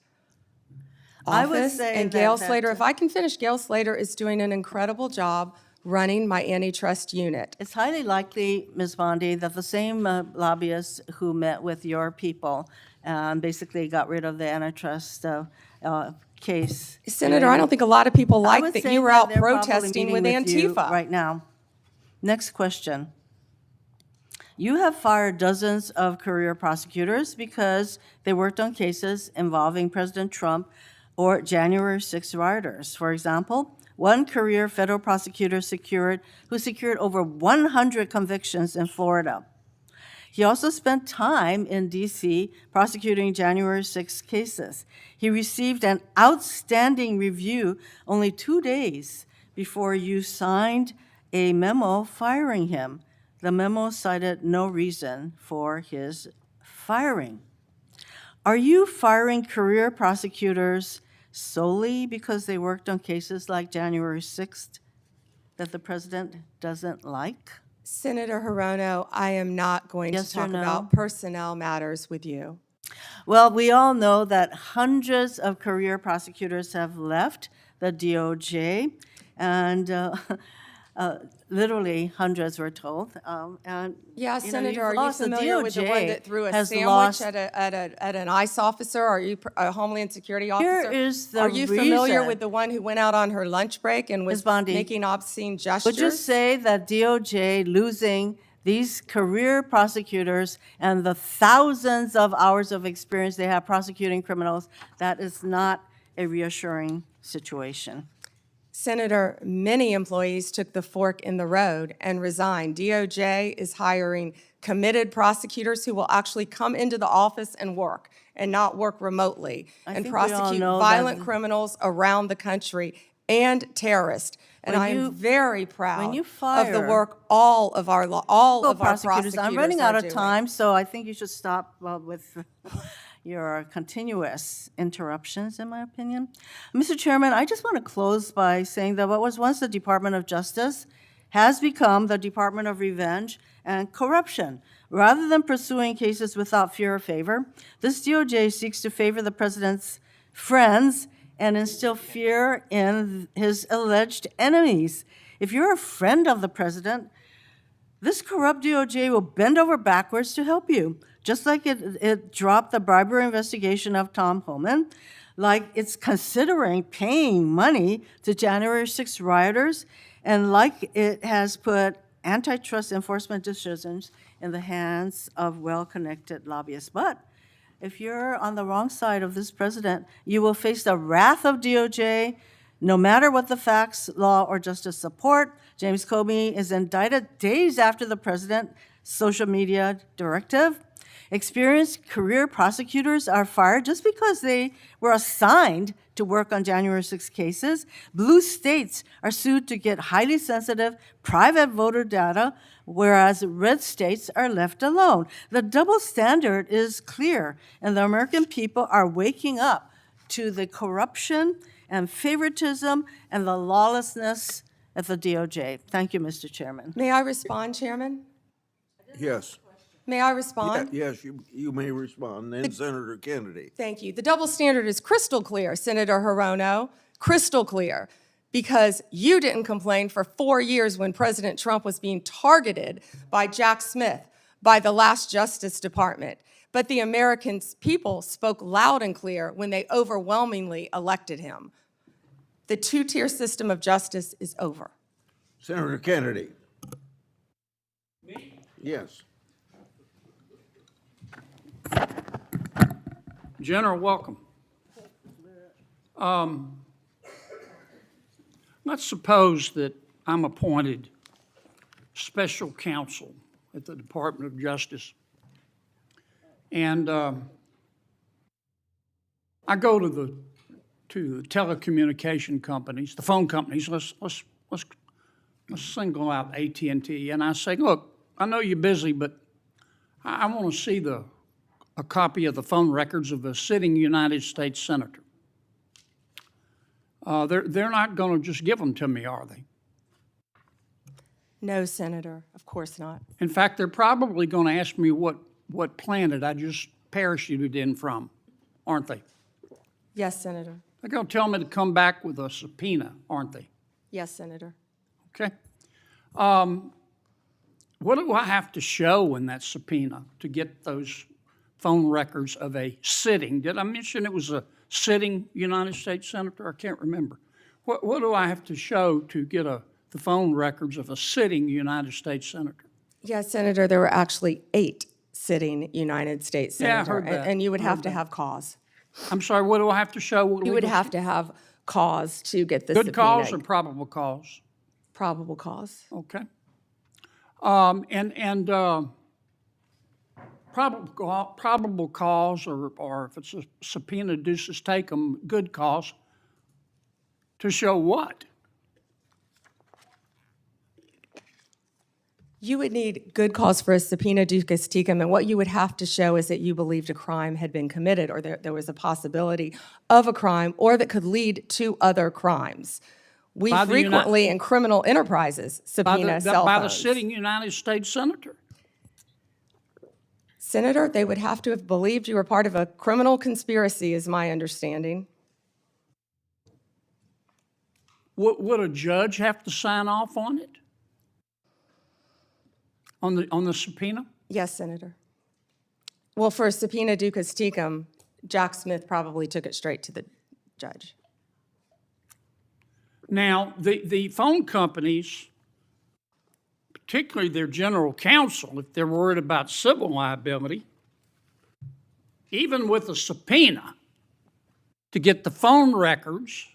I would office, say and that- Gail that- Slater, if I can finish, Gail Slater is doing an incredible job running my antitrust unit. It's highly likely, Ms. Bondi, that the same lobbyists who met with your people basically got rid of the antitrust case. Senator, I don't think a lot of people I like would that say you were that out they're probably protesting with meeting you Antifa. right now. Next question. You have fired dozens of career prosecutors because they worked on cases involving President Trump or January 6 rioters. For example, one career federal prosecutor who secured over 100 convictions in Florida. He also spent time in D.C. prosecuting January 6 cases. He received an outstanding review only 2 days before you signed a memo firing him. The memo cited no reason for his firing. Are you firing career prosecutors solely because they worked on cases like January 6th that the president doesn't like? Senator Hirono, I am not going Yes to or talk no? about personnel matters with you. Well, we all know that hundreds of career prosecutors have left the DOJ, and literally hundreds, we're told. And Yeah, you know, Senator, you've are you lost. The familiar with the one DOJ that threw a has sandwich lost- at an ICE officer? Are you a Homeland Security officer? is the Are you familiar reason- with the one who went out on her lunch break and was Ms. Bondi, making obscene gestures? Would you say that DOJ losing these career prosecutors and the thousands of hours of experience they have prosecuting criminals, that is not a reassuring situation? Senator, many employees took the fork in the road and resigned. DOJ is hiring committed prosecutors who will actually come into the office and work and not work remotely and think we all prosecute know violent that- criminals around the country and terrorists. And When I you- am very proud you of the fire- work all of our prosecutors I'm running are out of doing. time, so I think you should stop with your continuous interruptions, in my opinion. Mr. Chairman, I just want to close by saying that what was once the Department of Justice has become the Department of Revenge and Corruption. Rather than pursuing cases without fear or favor, this DOJ seeks to favor the president's friends and instill fear in his alleged enemies. If you're a friend of the president, this corrupt DOJ will bend over backwards to help you, just like it dropped the bribery investigation of Tom Homan, like it's considering paying money to January 6 rioters, and like it has put antitrust enforcement decisions in the hands of well-connected lobbyists. But if you're on the wrong side of this president, you will face the wrath of DOJ, no matter what the facts, law, or justice support. James Comey is indicted days after the president's social media directive. Experienced career prosecutors are fired just because they were assigned to work on January 6 cases. Blue states are sued to get highly sensitive private voter data, whereas red states are left alone. The double standard is clear, and the American people are waking up to the corruption and favoritism and the lawlessness at the DOJ. Thank you, Mr. Chairman. May I respond, Chairman? Yes. May I respond? Yes, you may respond. Then Senator Kennedy. Thank you. The double standard is crystal clear, Senator Hirono, crystal clear, because you didn't complain for 4 years when President Trump was being targeted by Jack Smith, by the last Justice Department. But the American people spoke loud and clear when they overwhelmingly elected him. The two-tier system of justice is over. Senator Kennedy. Me? Yes. General, welcome. Let's suppose that I'm appointed special counsel at the Department of Justice, and I go to the telecommunication companies, the phone companies. Let's single out AT&T, and I say, look, I know you're busy, but I want to see a copy of the phone records of a sitting United States senator. They're not going to just give them to me, are they? No, Senator, of course not. In fact, they're probably going to ask me what planet I just parachuted in from, aren't they? Yes, Senator. They're going to tell me to come back with a subpoena, aren't they? Yes, Senator. Okay. What do I have to show in that subpoena to get those phone records of a sitting? Did I mention it was a sitting United States senator? I can't remember. What do I have to show to get the phone records of a sitting United States senator? Yes, Senator, there were actually 8 sitting United States Yeah, I senator, heard that. and you would I have heard to that. have cause. I'm sorry, what do I have to show? You would have to have cause to get the Good subpoena. cause or probable cause? Probable cause. Okay. Probable cause, or if it's a subpoena duces tecum, good cause, to show what? You would need good cause for a subpoena duces tecum, and what you would have to show is that you believed a crime had been committed, or there was a possibility of a crime, or that could lead to other crimes. We By the frequently, in criminal enterprises, subpoena cell By phones. the sitting United States senator? Senator, they would have to have believed you were part of a criminal conspiracy, is my understanding. Would a judge have to sign off on it? On the subpoena? Yes, Senator. Well, for a subpoena duces tecum, Jack Smith probably took it straight to the judge. Now, the phone companies, particularly their general counsel, if they're worried about civil liability, even with a subpoena to get the phone records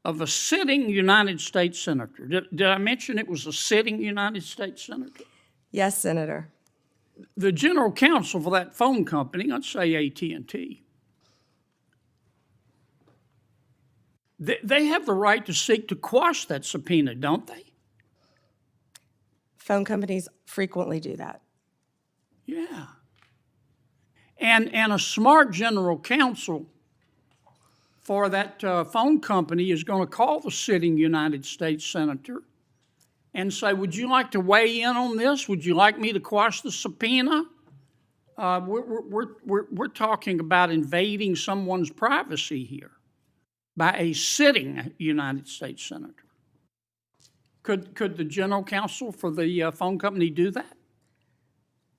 of a sitting United States senator. Did I mention it was a sitting United States senator? Yes, Senator. The general counsel for that phone company, let's say AT&T, they have the right to seek to quash that subpoena, don't they? Phone companies frequently do that. Yeah. And a smart general counsel for that phone company is going to call the sitting United States senator and say, would you like to weigh in on this? Would you like me to quash the subpoena? We're talking about invading someone's privacy here by a sitting United States senator. Could the general counsel for the phone company do that?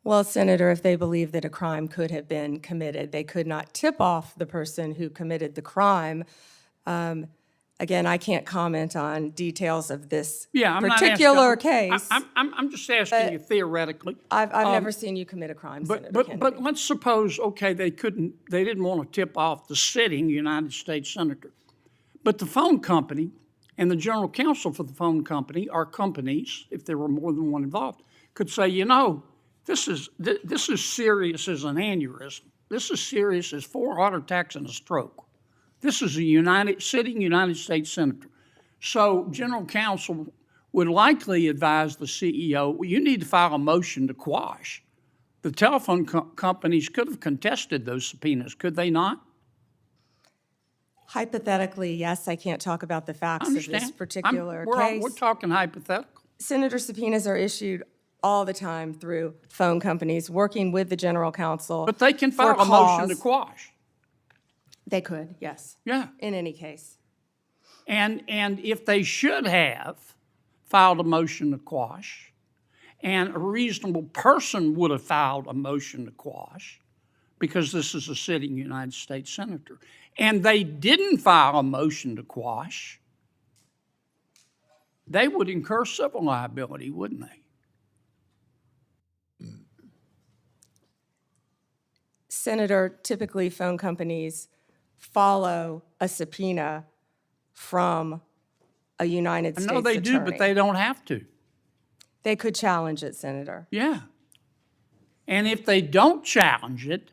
Well, Senator, if they believe that a crime could have been committed, they could not tip off the person who committed the crime. Again, I can't comment on details of this particular case. I'm just asking you theoretically. I've never seen you commit a crime, Senator Kennedy. But let's suppose, okay, they didn't want to tip off the sitting United States senator. But the phone company and the general counsel for the phone company, or companies, if there were more than one involved, could say, This is serious as an aneurysm. This is serious as 4 heart attacks and a stroke. This is a sitting United States senator. So general counsel would likely advise the CEO, well, you need to file a motion to quash. The telephone companies could have contested those subpoenas, could they not? Hypothetically, yes, I can't talk about the facts of this Understand? particular We're case. talking hypothetical. Senator, subpoenas are issued all the time through phone companies working with the general counsel. But they can for file a motion to cause. quash. They could, yes, Yeah. in any case. And if they should have filed a motion to quash, and a reasonable person would have filed a motion to quash, because this is a sitting United States senator, and they didn't file a motion to quash, they would incur civil liability, wouldn't they? Senator, typically phone companies follow a subpoena from a United I States know they do, but attorney. they don't have to. They could challenge it, Senator. Yeah. And if they don't challenge it,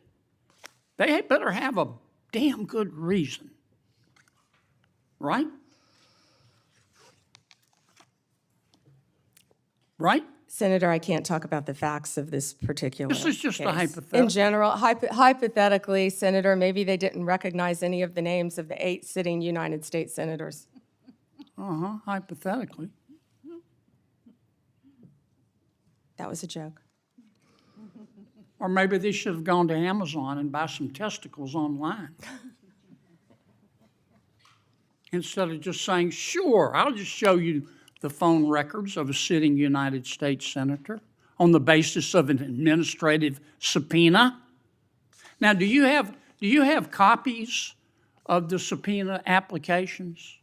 they better have a damn good reason. Right? Right? Senator, I can't talk about the facts of this particular This is just a case. hypothetical. In general, hypothetically, Senator, maybe they didn't recognize any of the names of the 8 sitting United States senators. Hypothetically. That was a joke. Or maybe they should have gone to Amazon and buy some testicles online. Instead of just saying, sure, I'll just show you the phone records of a sitting United States senator on the basis of an administrative subpoena. Now, do you have copies of the subpoena applications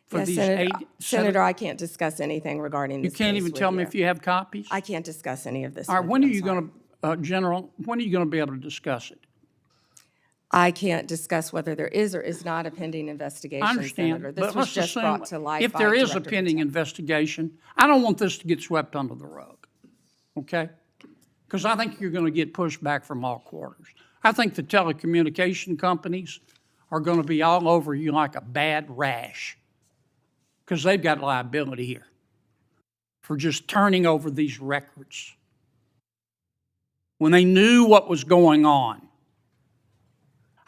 for Yes, these Senator, 8 Senator, I can't discuss anything regarding You this can't case even with tell me you. if you have copies? I can't discuss any of this. All right, with when are I'm you sorry. going to, General, when are you going to be able to discuss it? I can't discuss whether there is or is not a pending investigation, I understand, Senator. but This was let's just assume brought to light if by there is a Director pending Patel. investigation, I don't want this to get swept under the rug, okay? Because I think you're going to get pushback from all quarters. I think the telecommunication companies are going to be all over you like a bad rash because they've got liability here for just turning over these records when they knew what was going on.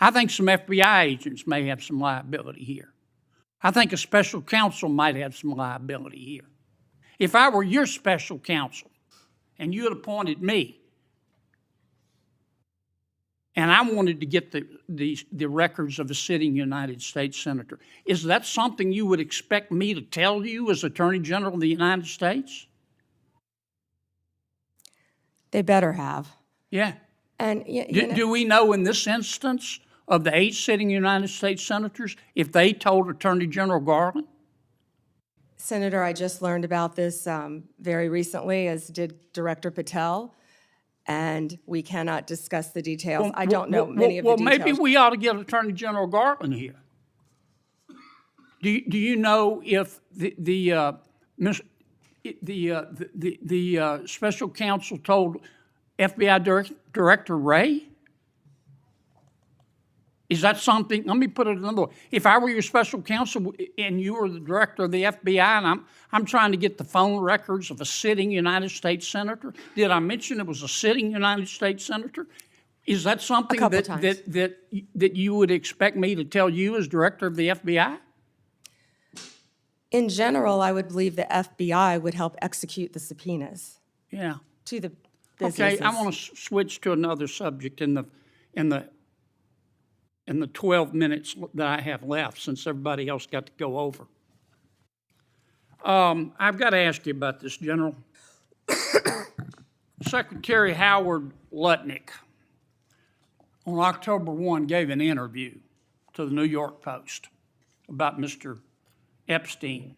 I think some FBI agents may have some liability here. I think a special counsel might have some liability here. If I were your special counsel and you had appointed me and I wanted to get the records of a sitting United States senator, is that something you would expect me to tell you as Attorney General of the United States? They better have. Yeah. And Do we know in this instance of the 8 sitting United States senators if they told Attorney General Garland? Senator, I just learned about this very recently, as did Director Patel, and we cannot discuss the details. I don't know many of the details. Well, maybe we ought to get Attorney General Garland here. Do you know if the special counsel told FBI Director Wray? Is that something, let me put it another way. If I were your special counsel and you were the director of the FBI and I'm trying to get the phone records of a sitting United States senator, did I mention it was a sitting United States senator? Is that something couple times. that you would expect me to tell you as director of the FBI? In general, I would believe the FBI would help execute the subpoenas Yeah. to the businesses. Okay, I want to switch to another subject in the 12 minutes that I have left, since everybody else got to go over. I've got to ask you about this, General. Secretary Howard Lutnick on October 1 gave an interview to the New York Post about Mr. Epstein.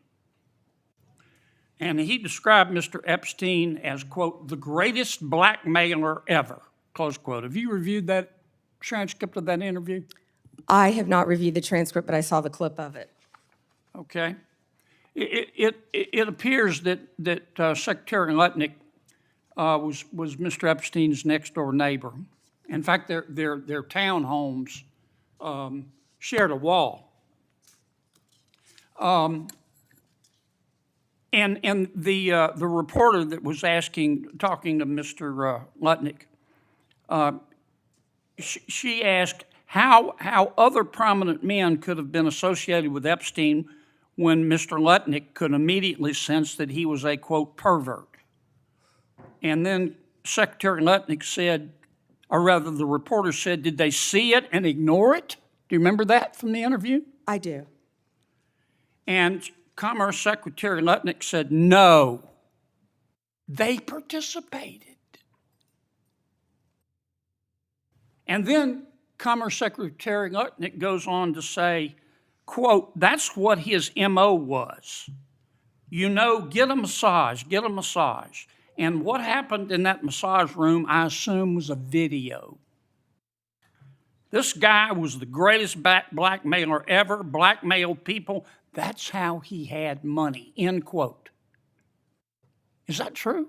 And he described Mr. Epstein as, quote, the greatest blackmailer ever, close quote. Have you reviewed that transcript of that interview? I have not reviewed the transcript, but I saw the clip of it. Okay. It appears that Secretary Lutnick was Mr. Epstein's next-door neighbor. In fact, their townhomes shared a wall. And the reporter that was talking to Mr. Lutnick, she asked how other prominent men could have been associated with Epstein when Mr. Lutnick could immediately sense that he was a, quote, pervert. And then Secretary Lutnick said, or rather the reporter said, did they see it and ignore it? Do you remember that from the interview? I do. And Commerce Secretary Lutnick said, no, they participated. And then Commerce Secretary Lutnick goes on to say, quote, that's what his MO was. You know, get a massage, get a massage. And what happened in that massage room, I assume, was a video. This guy was the greatest blackmailer ever, blackmailed people. That's how he had money, end quote. Is that true?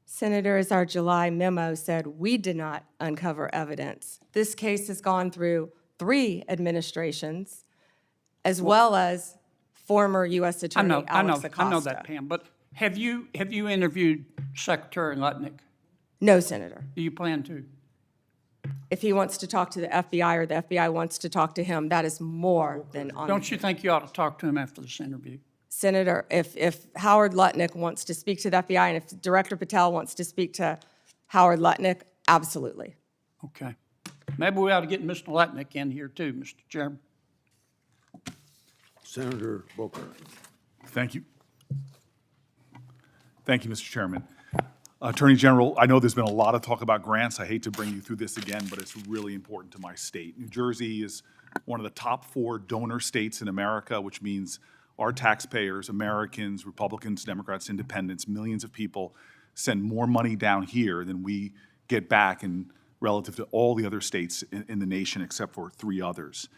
Senator, as our July memo said, we did not uncover evidence. This case has gone through 3 administrations, as well as former U.S. Attorney Alex Acosta. I know that, Pam, but have you interviewed Secretary Lutnick? No, Senator. Do you plan to? If he wants to talk to the FBI or the FBI wants to talk to him, that is more than on. Don't you think you ought to talk to him after this interview? Senator, if Howard Lutnick wants to speak to the FBI and if Director Patel wants to speak to Howard Lutnick, absolutely. Okay. Maybe we ought to get Mr. Lutnick in here too, Mr. Chairman. Senator Booker. Thank you. Thank you, Mr. Chairman. Attorney General, I know there's been a lot of talk about grants. I hate to bring you through this again, but it's really important to my state. New Jersey is one of the top 4 donor states in America, which means our taxpayers, Americans, Republicans, Democrats, Independents, millions of people send more money down here than we get back in relative to all the other states in the nation except for 3 others.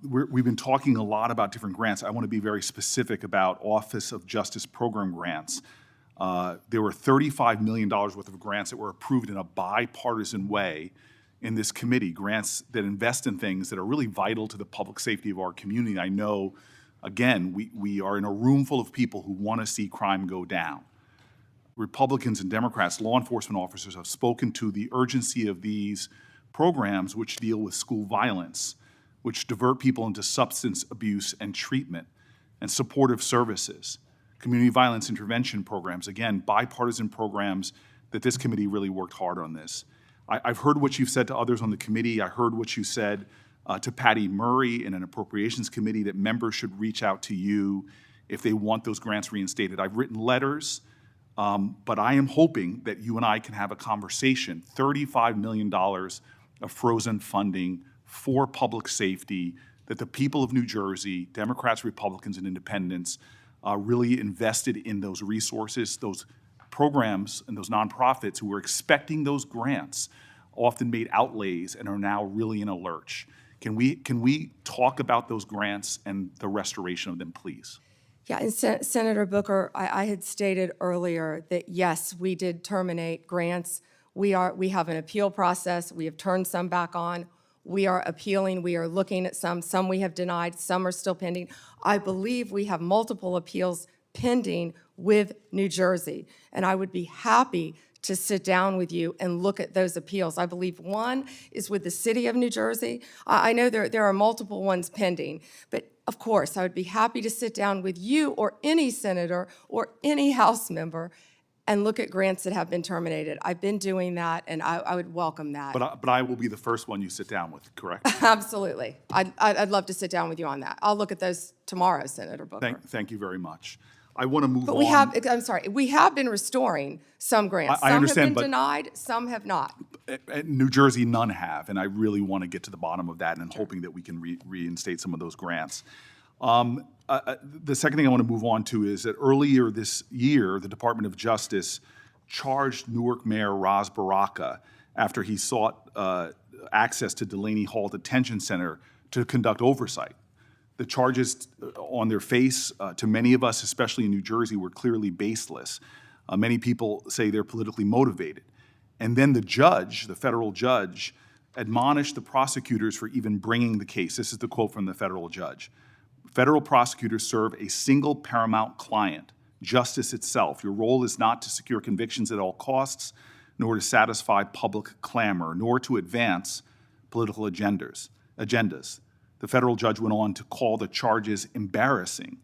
We've been talking a lot about different grants. I want to be very specific about Office of Justice Program grants. There were $35 million worth of grants that were approved in a bipartisan way in this committee, grants that invest in things that are really vital to the public safety of our community. I know, again, we are in a room full of people who want to see crime go down. Republicans and Democrats, law enforcement officers have spoken to the urgency of these programs which deal with school violence, which divert people into substance abuse and treatment, and supportive services. Community violence intervention programs, again, bipartisan programs that this committee really worked hard on this. I've heard what you've said to others on the committee. I heard what you said to Patty Murray in an appropriations committee that members should reach out to you if they want those grants reinstated. I've written letters, but I am hoping that you and I can have a conversation. $35 million of frozen funding for public safety that the people of New Jersey, Democrats, Republicans, and Independents, really invested in those resources, those programs, and those nonprofits who were expecting those grants often made outlays and are now really in a lurch. Can we talk about those grants and the restoration of them, please? Yeah, and Senator Booker, I had stated earlier that yes, we did terminate grants. We have an appeal process. We have turned some back on. We are appealing. We are looking at some. Some we have denied. Some are still pending. I believe we have multiple appeals pending with New Jersey, and I would be happy to sit down with you and look at those appeals. I believe one is with the city of New Jersey. I know there are multiple ones pending, but of course, I would be happy to sit down with you or any senator or any House member and look at grants that have been terminated. I've been doing that, and I would welcome that. But I will be the first one you sit down with, correct? Absolutely. I'd love to sit down with you on that. I'll look at those tomorrow, Senator Booker. Thank you very much. I want to move on. But we have been restoring some grants. I understand, some have been but denied, some have not. New Jersey, none have, and I really want to get to the bottom of that, and I'm hoping that we can reinstate some of those grants. The second thing I want to move on to is that earlier this year, the Department of Justice charged Newark Mayor Ras Baraka after he sought access to Delaney Hall Detention Center to conduct oversight. The charges on their face, to many of us, especially in New Jersey, were clearly baseless. Many people say they're politically motivated. And then the judge, the federal judge, admonished the prosecutors for even bringing the case. This is the quote from the federal judge. Federal prosecutors serve a single paramount client, justice itself. Your role is not to secure convictions at all costs, nor to satisfy public clamor, nor to advance political agendas. The federal judge went on to call the charges embarrassing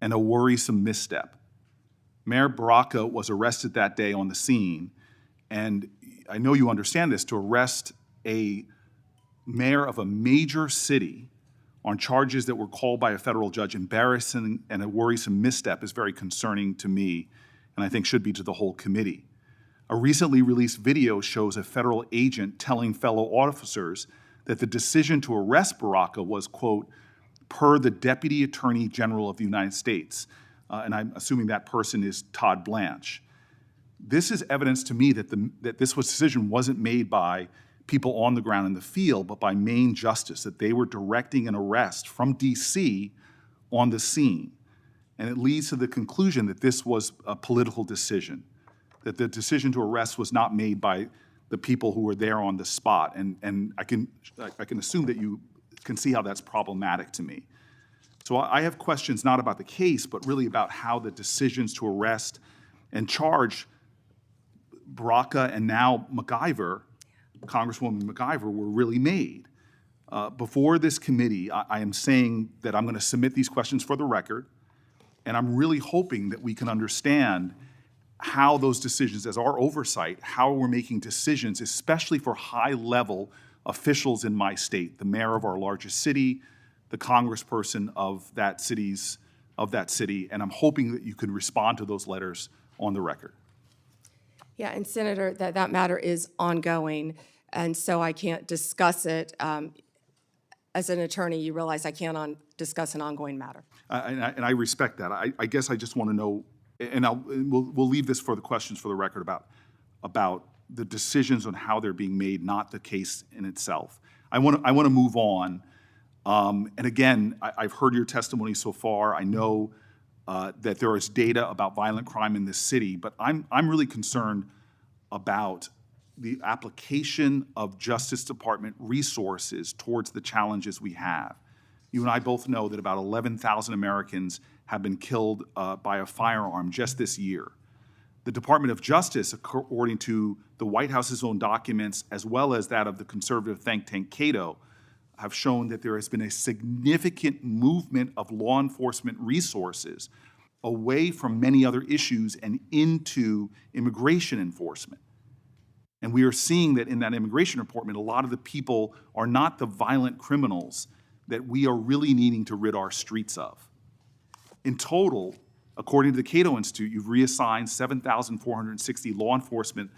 and a worrisome misstep. Mayor Baraka was arrested that day on the scene, and I know you understand this, to arrest a mayor of a major city on charges that were called by a federal judge embarrassing and a worrisome misstep is very concerning to me, and I think should be to the whole committee. A recently released video shows a federal agent telling fellow officers that the decision to arrest Baraka was, quote, per the Deputy Attorney General of the United States. And I'm assuming that person is Todd Blanche. This is evidence to me that this decision wasn't made by people on the ground in the field, but by Maine Justice, that they were directing an arrest from D.C. on the scene. And it leads to the conclusion that this was a political decision, that the decision to arrest was not made by the people who were there on the spot. And I can assume that you can see how that's problematic to me. So I have questions not about the case, but really about how the decisions to arrest and charge Baraka and now MacIver, Congresswoman MacIver, were really made. Before this committee, I am saying that I'm going to submit these questions for the record, and I'm really hoping that we can understand how those decisions, as our oversight, how we're making decisions, especially for high-level officials in my state, the mayor of our largest city, the congressperson of that city, and I'm hoping that you could respond to those letters on the record. Yeah, and Senator, that matter is ongoing, and so I can't discuss it. As an attorney, you realize I can't discuss an ongoing matter. And I respect that. I guess I just want to know, and we'll leave this for the questions for the record about the decisions on how they're being made, not the case in itself. I want to move on. And again, I've heard your testimony so far. I know that there is data about violent crime in this city, but I'm really concerned about the application of Justice Department resources towards the challenges we have. You and I both know that about 11,000 Americans have been killed by a firearm just this year. The Department of Justice, according to the White House's own documents, as well as that of the conservative think tank Cato, have shown that there has been a significant movement of law enforcement resources away from many other issues and into immigration enforcement. And we are seeing that in that immigration report, a lot of the people are not the violent criminals that we are really needing to rid our streets of. In total, according to the Cato Institute, you've reassigned 7,460 law enforcement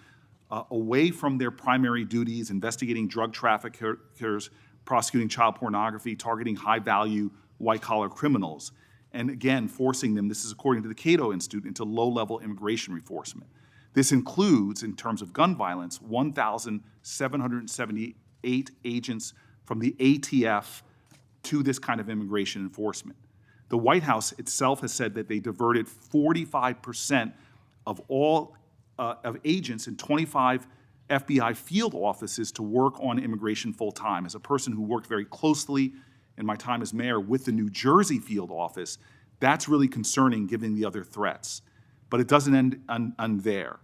away from their primary duties, investigating drug traffickers, prosecuting child pornography, targeting high-value white-collar criminals, and again, forcing them, this is according to the Cato Institute, into low-level immigration enforcement. This includes, in terms of gun violence, 1,778 agents from the ATF to this kind of immigration enforcement. The White House itself has said that they diverted 45% of all of agents in 25 FBI field offices to work on immigration full-time. As a person who worked very closely in my time as mayor with the New Jersey field office, that's really concerning given the other threats. But it doesn't end there.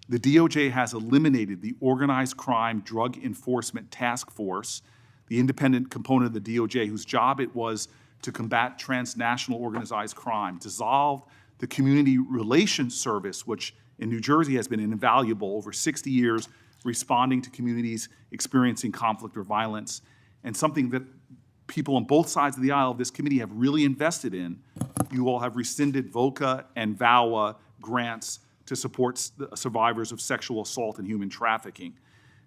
The DOJ has eliminated the Organized Crime Drug Enforcement Task Force, the independent component of the DOJ whose job it was to combat transnational organized crime, dissolved the Community Relations Service, which in New Jersey has been invaluable over 60 years, responding to communities experiencing conflict or violence, and something that people on both sides of the aisle of this committee have really invested in. You all have rescinded VOCA and VAWA grants to support survivors of sexual assault and human trafficking.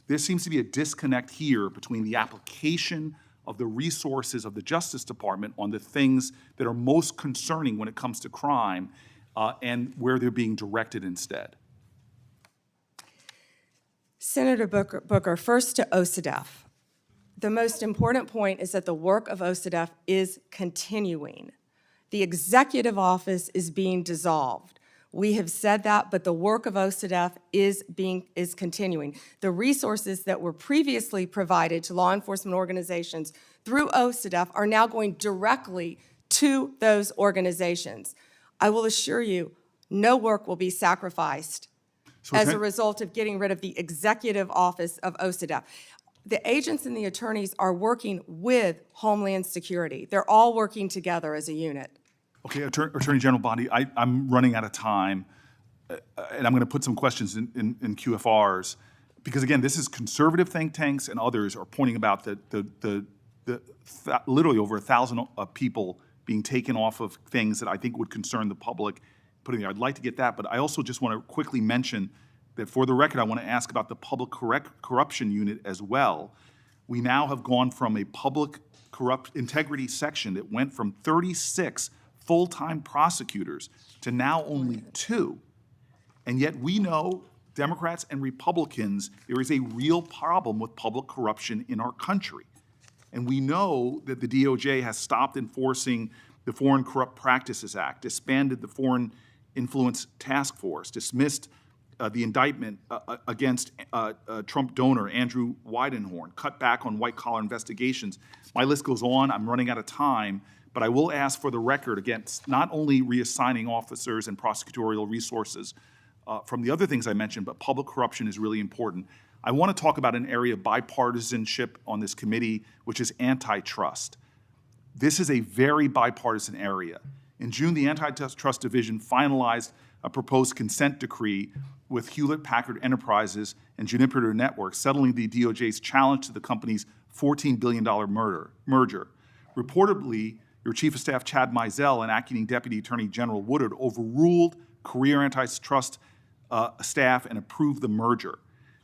There seems to be a disconnect here between the application of the resources of the Justice Department on the things that are most concerning when it comes to crime and where they're being directed instead. Senator Booker, first to OCDEF. The most important point is that the work of OCDEF is continuing. The executive office is being dissolved. We have said that, but the work of OCDF is continuing. The resources that were previously provided to law enforcement organizations through OCDF are now going directly to those organizations. I will assure you, no work will be sacrificed as a result of getting rid of the executive office of OCDF. The agents and the attorneys are working with Homeland Security. They're all working together as a unit. Okay, Attorney General Bondi, I'm running out of time, and I'm going to put some questions in QFRs, because again, this is conservative think tanks and others are pointing about literally over 1,000 people being taken off of things that I think would concern the public. I'd like to get that, but I also just want to quickly mention that for the record, I want to ask about the public corruption unit as well. We now have gone from a public integrity section that went from 36 full-time prosecutors to now only 2. And yet we know, Democrats and Republicans, there is a real problem with public corruption in our country. And we know that the DOJ has stopped enforcing the Foreign Corrupt Practices Act, disbanded the Foreign Influence Task Force, dismissed the indictment against Trump donor Andrew Weidenhorn, cut back on white-collar investigations. My list goes on. I'm running out of time. But I will ask for the record against not only reassigning officers and prosecutorial resources from the other things I mentioned, but public corruption is really important. I want to talk about an area of bipartisanship on this committee, which is antitrust. This is a very bipartisan area. In June, the Antitrust Division finalized a proposed consent decree with Hewlett-Packard Enterprises and Juniper Networks, settling the DOJ's challenge to the company's $14 billion merger. Reportedly, your Chief of Staff, Chad Mizell, and Acting Deputy Attorney General Woodard overruled career antitrust staff and approved the merger.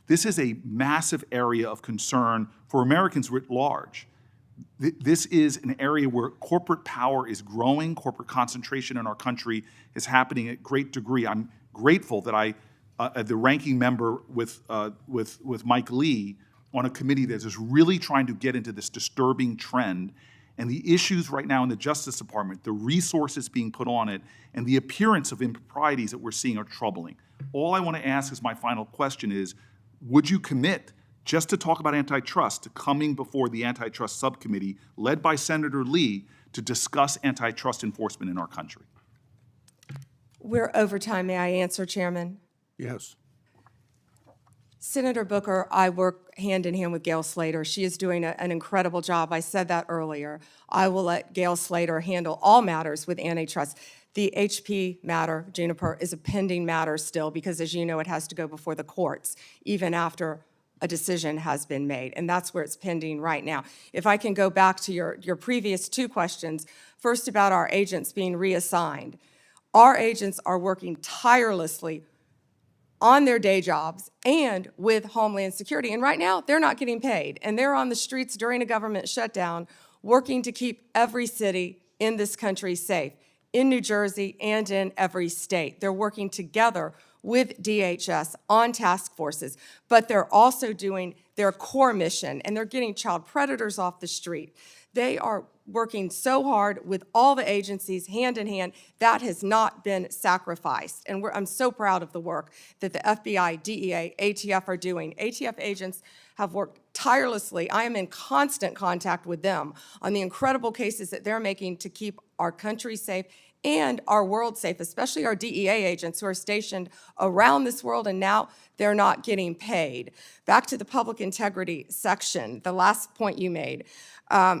This is a massive area of concern for Americans writ large. This is an area where corporate power is growing, corporate concentration in our country is happening at great degree. I'm grateful that the ranking member with Mike Lee on a committee that is really trying to get into this disturbing trend. And the issues right now in the Justice Department, the resources being put on it, and the appearance of improprieties that we're seeing are troubling. All I want to ask as my final question is, would you commit, just to talk about antitrust, to coming before the Antitrust Subcommittee, led by Senator Lee, to discuss antitrust enforcement in our country? We're over time. May I answer, Chairman? Yes. Senator Booker, I work hand in hand with Gail Slater. She is doing an incredible job. I said that earlier. I will let Gail Slater handle all matters with antitrust. The HP matter, Juniper, is a pending matter still because, as you know, it has to go before the courts, even after a decision has been made, and that's where it's pending right now. If I can go back to your previous 2 questions, first about our agents being reassigned. Our agents are working tirelessly on their day jobs and with Homeland Security. And right now, they're not getting paid. And they're on the streets during a government shutdown working to keep every city in this country safe, in New Jersey and in every state. They're working together with DHS on task forces, but they're also doing their core mission, and they're getting child predators off the street. They are working so hard with all the agencies hand in hand. That has not been sacrificed. And I'm so proud of the work that the FBI, DEA, ATF are doing. ATF agents have worked tirelessly. I am in constant contact with them on the incredible cases that they're making to keep our country safe and our world safe, especially our DEA agents who are stationed around this world, and now they're not getting paid. Back to the public integrity section, the last point you made.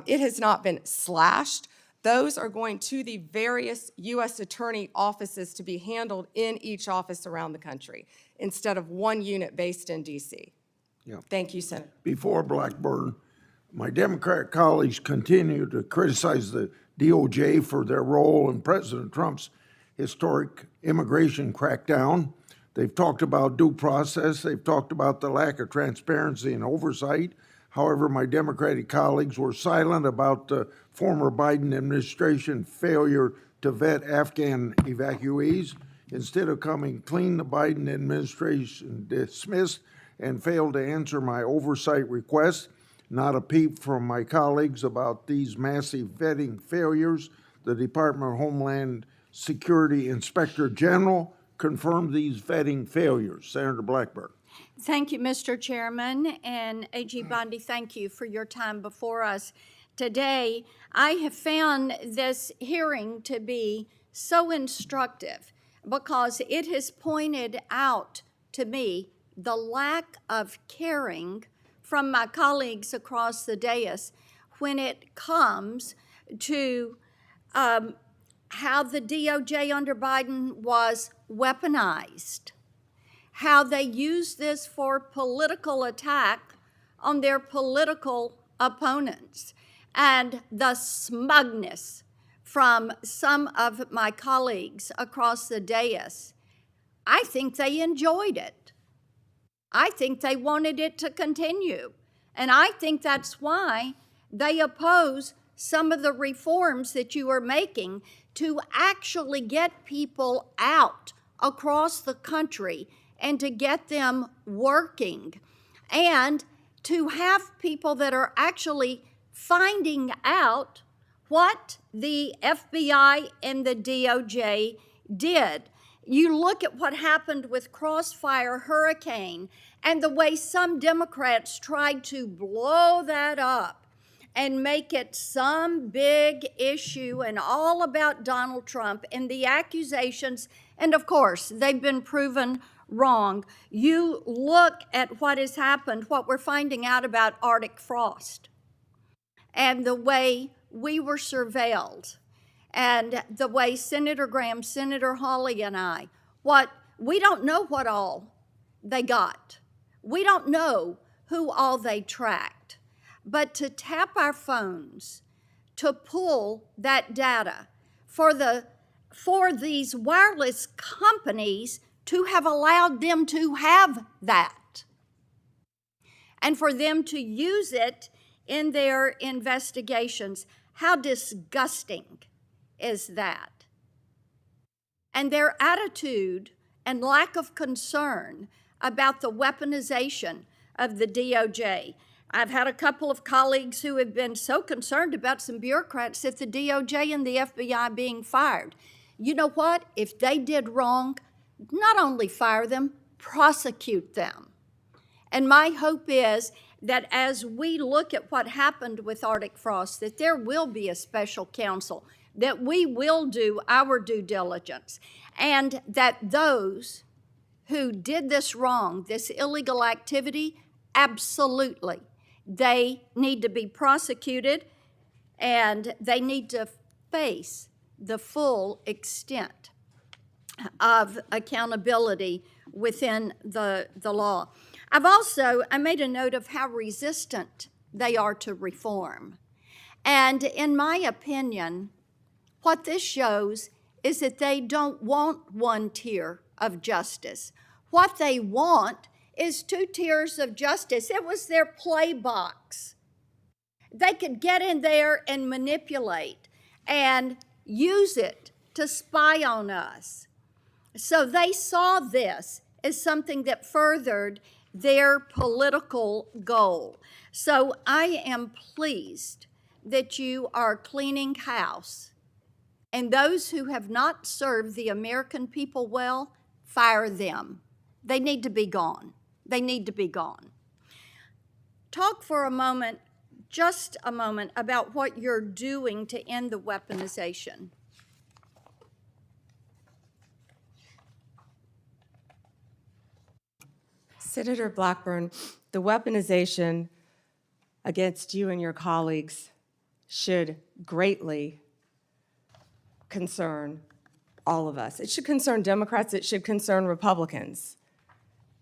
It has not been slashed. Those are going to the various U.S. attorney offices to be handled in each office around the country instead of one unit based in D.C. Yeah. Thank you, Senator. Before Blackburn, my Democrat colleagues continue to criticize the DOJ for their role in President Trump's historic immigration crackdown. They've talked about due process. They've talked about the lack of transparency and oversight. However, my Democratic colleagues were silent about the former Biden administration failure to vet Afghan evacuees. Instead of coming clean, the Biden administration dismissed and failed to answer my oversight request. Not a peep from my colleagues about these massive vetting failures. The Department of Homeland Security Inspector General confirm these vetting failures. Senator Blackburn. Thank you, Mr. Chairman, and AG Bondi, thank you for your time before us today. I have found this hearing to be so instructive because it has pointed out to me the lack of caring from my colleagues across the dais when it comes to how the DOJ under Biden was weaponized, how they used this for political attack on their political opponents, and the smugness from some of my colleagues across the dais. I think they enjoyed it. I think they wanted it to continue. And I think that's why they oppose some of the reforms that you are making to actually get people out across the country and to get them working and to have people that are actually finding out what the FBI and the DOJ did. You look at what happened with Crossfire Hurricane and the way some Democrats tried to blow that up and make it some big issue and all about Donald Trump and the accusations, and of course, they've been proven wrong. You look at what has happened, what we're finding out about Arctic frost, and the way we were surveilled, and the way Senator Graham, Senator Hawley, and I, we don't know what all they got. We don't know who all they tracked. But to tap our phones, to pull that data for these wireless companies to have allowed them to have that, and for them to use it in their investigations, how disgusting is that? And their attitude and lack of concern about the weaponization of the DOJ. I've had a couple of colleagues who have been so concerned about some bureaucrats at the DOJ and the FBI being fired. You know what? If they did wrong, not only fire them, prosecute them. And my hope is that as we look at what happened with Arctic frost, that there will be a special counsel, that we will do our due diligence, and that those who did this wrong, this illegal activity, absolutely, they need to be prosecuted and they need to face the full extent of accountability within the law. I made a note of how resistant they are to reform. And in my opinion, what this shows is that they don't want one tier of justice. What they want is two tiers of justice. It was their play box. They could get in there and manipulate and use it to spy on us. So they saw this as something that furthered their political goal. So I am pleased that you are cleaning house. And those who have not served the American people well, fire them. They need to be gone. They need to be gone. Talk for a moment, just a moment, about what you're doing to end the weaponization. Senator Blackburn, the weaponization against you and your colleagues should greatly concern all of us. It should concern Democrats, it should concern Republicans.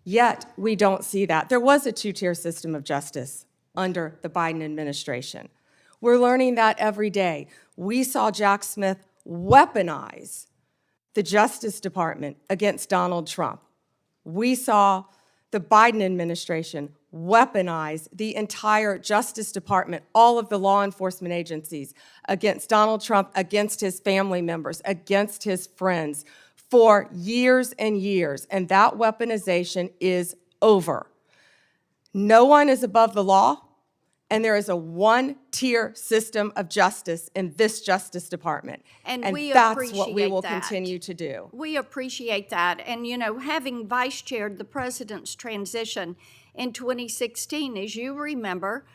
Yet, we don't see that. There was a two-tier system of justice under the Biden administration. We're learning that every day. We saw Jack Smith weaponize the Justice Department against Donald Trump. We saw the Biden administration weaponize the entire Justice Department, all of the law enforcement agencies, against Donald Trump, against his family members, against his friends, for years and years, and that weaponization is over. No one is above the law, And there is a one-tier system of justice in this Justice Department. And we that's what we appreciate will that. continue to do. We appreciate that. And, you know, having vice chaired the president's transition in 2016, as you remember,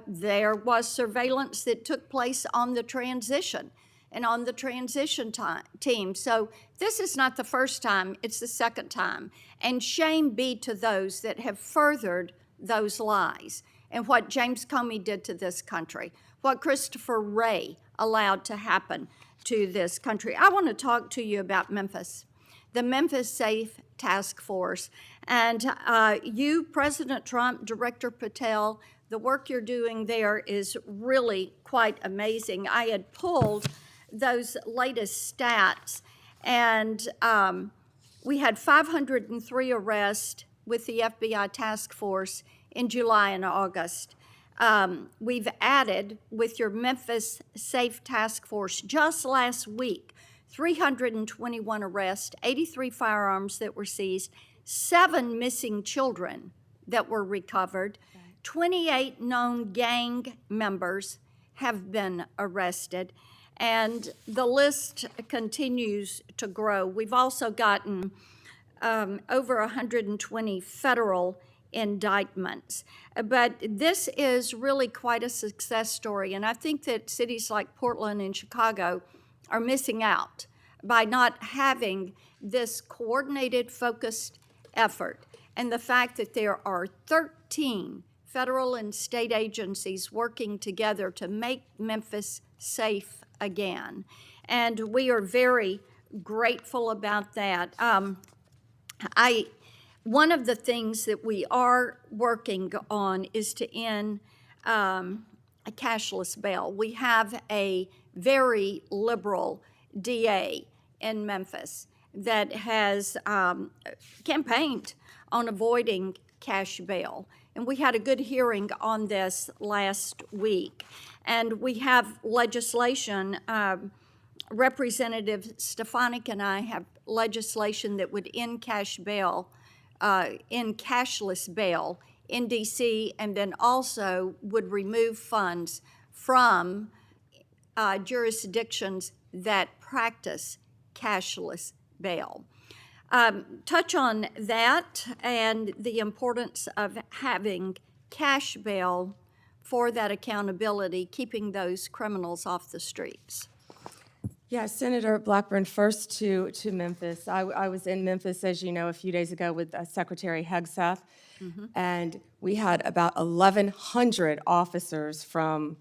there was surveillance that took place on the transition and on the transition team. So this is not the first time, it's the second time. And shame be to those that have furthered those lies and what James Comey did to this country, what Christopher Wray allowed to happen to this country. I want to talk to you about Memphis, the Memphis Safe Task Force. And you, President Trump, Director Patel, the work you're doing there is really quite amazing. I had pulled those latest stats, and we had 503 arrests with the FBI task force in July and August. We've added, with your Memphis Safe Task Force, just last week, 321 arrests, 83 firearms that were seized, 7 missing children that were recovered, 28 known gang members have been arrested, and the list continues to grow. We've also gotten over 120 federal indictments. But this is really quite a success story, and I think that cities like Portland and Chicago are missing out by not having this coordinated, focused effort. And the fact that there are 13 federal and state agencies working together to make Memphis safe again. And we are very grateful about that. One of the things that we are working on is to end a cashless bail. We have a very liberal DA in Memphis that has campaigned on avoiding cash bail. And we had a good hearing on this last week. And we have legislation, Representative Stefanik and I have legislation that would end cash bail, end cashless bail in DC, and then also would remove funds from jurisdictions that practice cashless bail. Touch on that and the importance of having cash bail for that accountability, keeping those criminals off the streets. Yeah, Senator Blackburn, first to Memphis. I was in Memphis, as you know, a few days ago with Secretary Hegseth, and we had about 1,100 officers from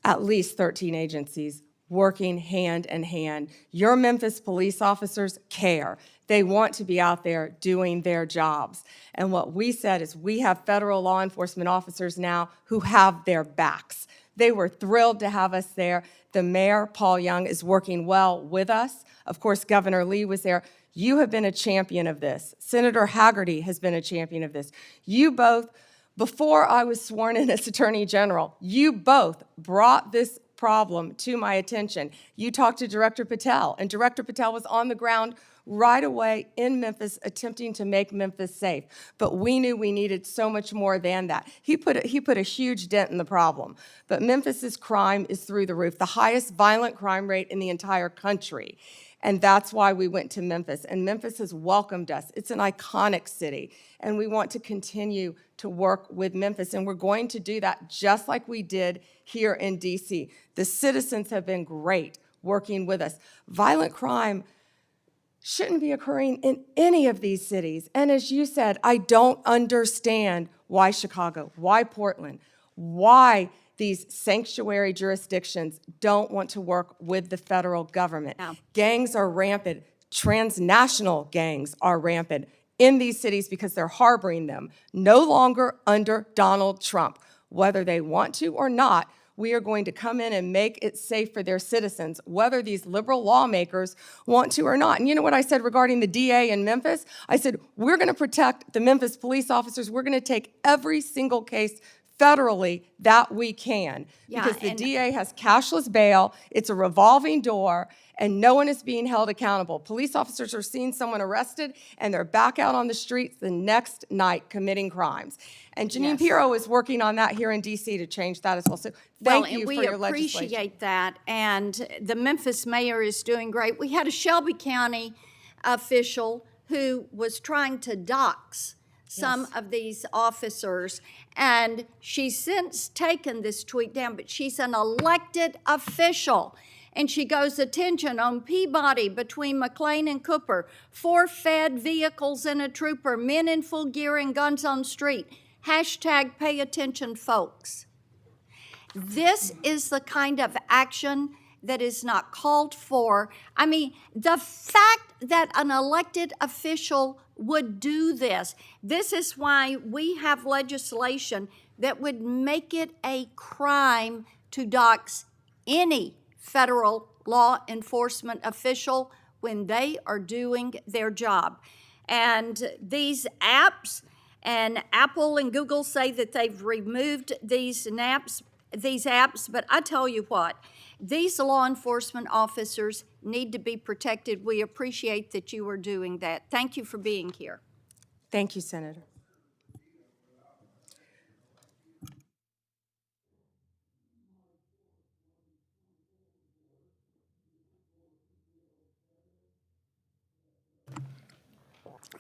at least 13 agencies working hand in hand. Your Memphis police officers care. They want to be out there doing their jobs. And what we said is we have federal law enforcement officers now who have their backs. They were thrilled to have us there. The mayor, Paul Young, is working well with us. Of course, Governor Lee was there. You have been a champion of this. Senator Haggerty has been a champion of this. You both, before I was sworn in as Attorney General, you both brought this problem to my attention. You talked to Director Patel, and Director Patel was on the ground right away in Memphis attempting to make Memphis safe. But we knew we needed so much more than that. He put a huge dent in the problem. But Memphis's crime is through the roof, the highest violent crime rate in the entire country. And that's why we went to Memphis. And Memphis has welcomed us. It's an iconic city. And we want to continue to work with Memphis. And we're going to do that just like we did here in DC. The citizens have been great working with us. Violent crime shouldn't be occurring in any of these cities. And as you said, I don't understand why Chicago, why Portland, why these sanctuary jurisdictions don't want to work with the federal government. No. Gangs are rampant. Transnational gangs are rampant in these cities because they're harboring them, no longer under Donald Trump. Whether they want to or not, we are going to come in and make it safe for their citizens, whether these liberal lawmakers want to or not. And you know what I said regarding the DA in Memphis? I said, we're going to protect the Memphis police officers. We're going to take every single case federally that we can. Yeah, Because the and- DA has cashless bail, it's a revolving door, and no one is being held accountable. Police officers are seeing someone arrested, and they're back out on the streets the next night committing crimes. And Janine Yes. Pirro is working on that here in D.C. to change that as well. So thank you for your Well, and we legislation. appreciate that, and the Memphis mayor is doing great. We had a Shelby County official who was trying to dox some of these officers, and she's since taken this tweet down, but she's an elected official. And she goes, attention on Peabody between McLean and Cooper, 4 fed vehicles and a trooper, men in full gear and guns on street. Hashtag pay attention, folks. This is the kind of action that is not called for. I mean, the fact that an elected official would do this is why we have legislation that would make it a crime to dox any federal law enforcement official when they are doing their job. And these apps, and Apple and Google say that they've removed these apps, but I tell you what, these law enforcement officers need to be protected. We appreciate that you are doing that. Thank you for being here. Thank you, Senator.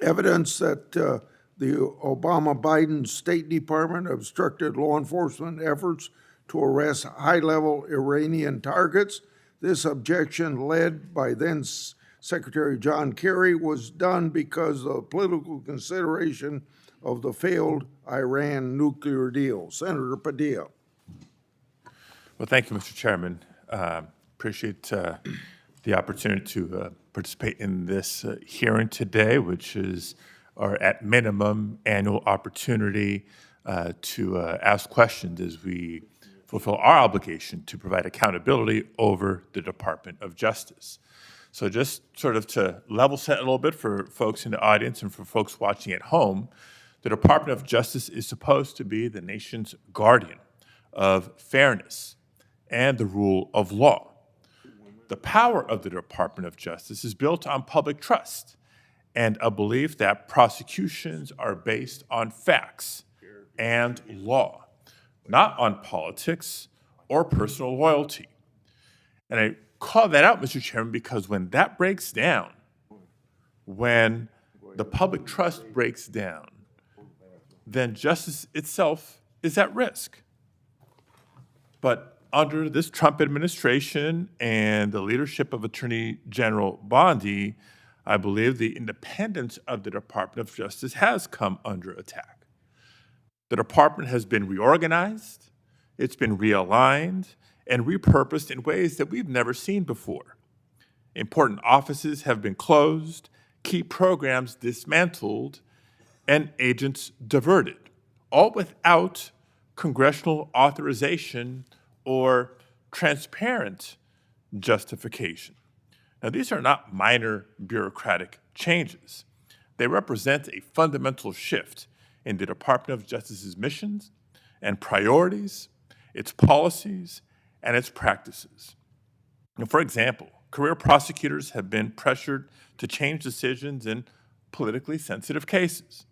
Evidence that the Obama-Biden State Department obstructed law enforcement efforts to arrest high-level Iranian targets. This objection, led by then Secretary John Kerry, was done because of political consideration of the failed Iran nuclear deal. Senator Padilla. Well, thank you, Mr. Chairman. Appreciate the opportunity to participate in this hearing today, which is our, at minimum, annual opportunity to ask questions as we fulfill our obligation to provide accountability over the Department of Justice. So just sort of to level set a little bit for folks in the audience and for folks watching at home, the Department of Justice is supposed to be the nation's guardian of fairness and the rule of law. The power of the Department of Justice is built on public trust and a belief that prosecutions are based on facts and law, not on politics or personal loyalty. And I call that out, Mr. Chairman, because when that breaks down, when the public trust breaks down, then justice itself is at risk. But under this Trump administration and the leadership of Attorney General Bondi, I believe the independence of the Department of Justice has come under attack. The department has been reorganized, it's been realigned, and repurposed in ways that we've never seen before. Important offices have been closed, key programs dismantled, and agents diverted, all without congressional authorization or transparent justification. Now, these are not minor bureaucratic changes. They represent a fundamental shift in the Department of Justice's missions and priorities, its policies, and its practices. Now, for example, career prosecutors have been pressured to change decisions in politically sensitive cases.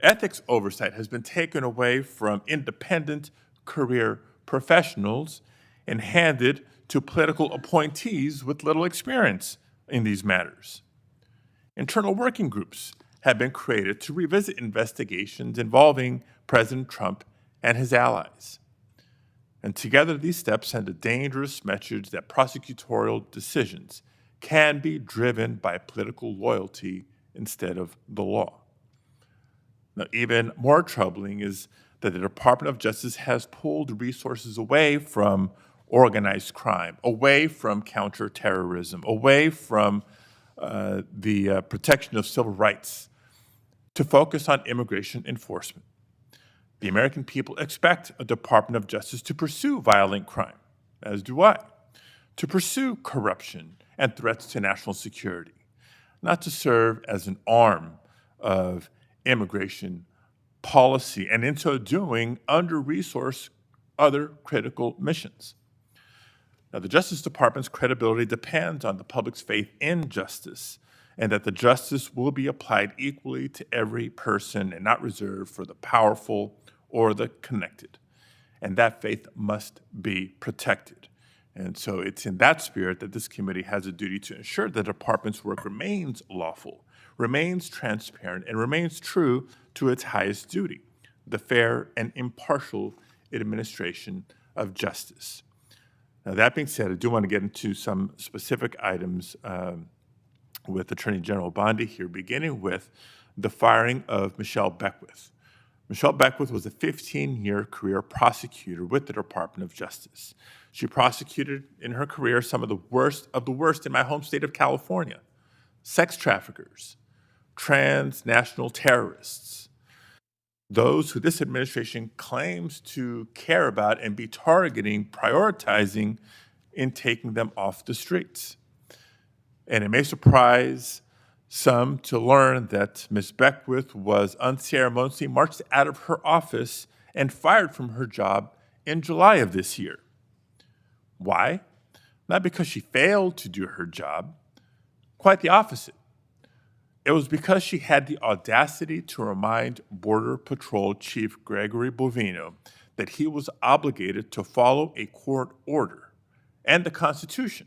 Ethics oversight has been taken away from independent career professionals and handed to political appointees with little experience in these matters. Internal working groups have been created to revisit investigations involving President Trump and his allies. And together, these steps send a dangerous message that prosecutorial decisions can be driven by political loyalty instead of the law. Now, even more troubling is that the Department of Justice has pulled resources away from organized crime, away from counterterrorism, away from the protection of civil rights, to focus on immigration enforcement. The American people expect a Department of Justice to pursue violent crime, as do I, to pursue corruption and threats to national security, not to serve as an arm of immigration policy, and in so doing, under-resource other critical missions. Now, the Justice Department's credibility depends on the public's faith in justice, and that the justice will be applied equally to every person and not reserved for the powerful or the connected. And that faith must be protected. And so it's in that spirit that this committee has a duty to ensure the department's work remains lawful, remains transparent, and remains true to its highest duty, the fair and impartial administration of justice. Now, that being said, I do want to get into some specific items with Attorney General Bondi here, beginning with the firing of Michelle Beckwith. Michelle Beckwith was a 15-year career prosecutor with the Department of Justice. She prosecuted in her career some of the worst in my home state of California: sex traffickers, transnational terrorists, those who this administration claims to care about and be targeting, prioritizing in taking them off the streets. And it may surprise some to learn that Ms. Beckwith was unceremoniously marched out of her office and fired from her job in July of this year. Why? Not because she failed to do her job, quite the opposite. It was because she had the audacity to remind Border Patrol Chief Gregory Bovino that he was obligated to follow a court order and the Constitution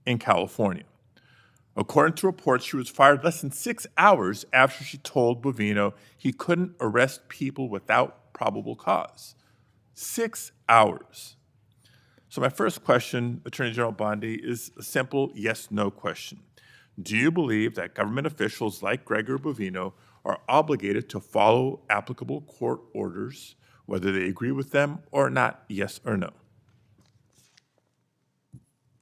in California. According to reports, she was fired less than 6 hours after she told Bovino he couldn't arrest people without probable cause. 6 hours. So my first question, Attorney General Bondi, is a simple yes-no question. Do you believe that government officials like Gregory Bovino are obligated to follow applicable court orders, whether they agree with them or not, yes or no?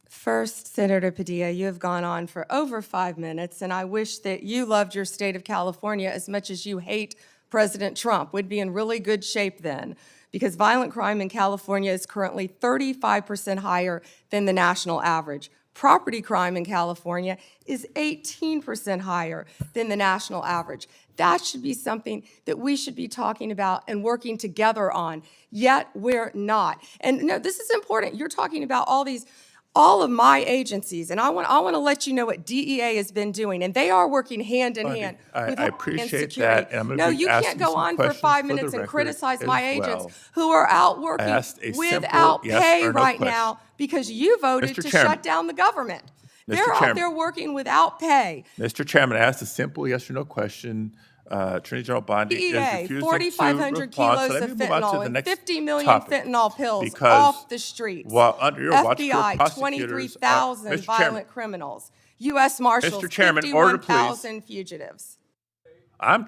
First, Senator Padilla, you have gone on for over 5 minutes, and I wish that you loved your state of California as much as you hate President Trump. We'd be in really good shape then, because violent crime in California is currently 35% higher than the national average. Property crime in California is 18% higher than the national average. That should be something that we should be talking about and working together on, yet we're not. And no, this is important. You're talking about all of my agencies, and I want to let you know what DEA has been doing, and they are working hand in hand with I Homeland appreciate Security. that, and I'm going No, to be you can't asking go some on for questions 5 for the minutes and record criticize as my well. agents who are out working asked a simple without yes pay or no right question. now because you voted Mr. to Chairman. shut down the government. Mr. They're out Chairman. there working without pay. Mr. Chairman, I asked a simple yes or no question. Attorney General Bondi is DEA, refusing 4,500 to respond. kilos So let of me move on to fentanyl the and next 50 million topic. fentanyl pills Because off the streets. while under your watch, FBI, prosecutors 23,000 Mr. Chairman, violent criminals. U.S. Marshals, Mr. Chairman, order, please. 51,000 fugitives. I'm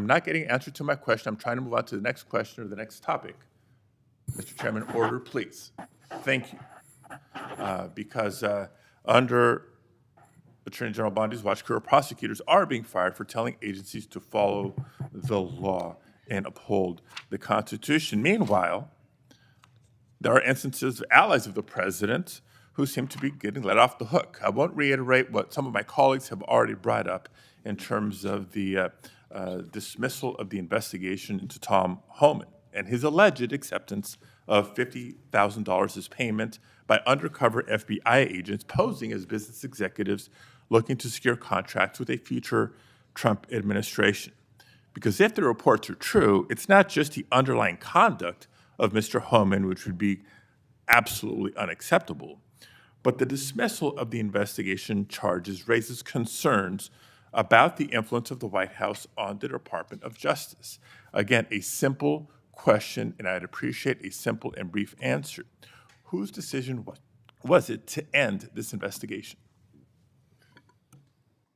not getting an answer to my question. I'm trying to move on to the next question or the next topic. Mr. Chairman, order, please. Thank you. Because under Attorney General Bondi's watch, career prosecutors are being fired for telling agencies to follow the law and uphold the Constitution. Meanwhile, there are instances of allies of the president who seem to be getting let off the hook. I won't reiterate what some of my colleagues have already brought up in terms of the dismissal of the investigation into Tom Homan and his alleged acceptance of $50,000 as payment by undercover FBI agents posing as business executives looking to secure contracts with a future Trump administration. Because if the reports are true, it's not just the underlying conduct of Mr. Homan, which would be absolutely unacceptable, but the dismissal of the investigation charges raises concerns about the influence of the White House on the Department of Justice. Again, a simple question, and I'd appreciate a simple and brief answer. Whose decision was it to end this investigation?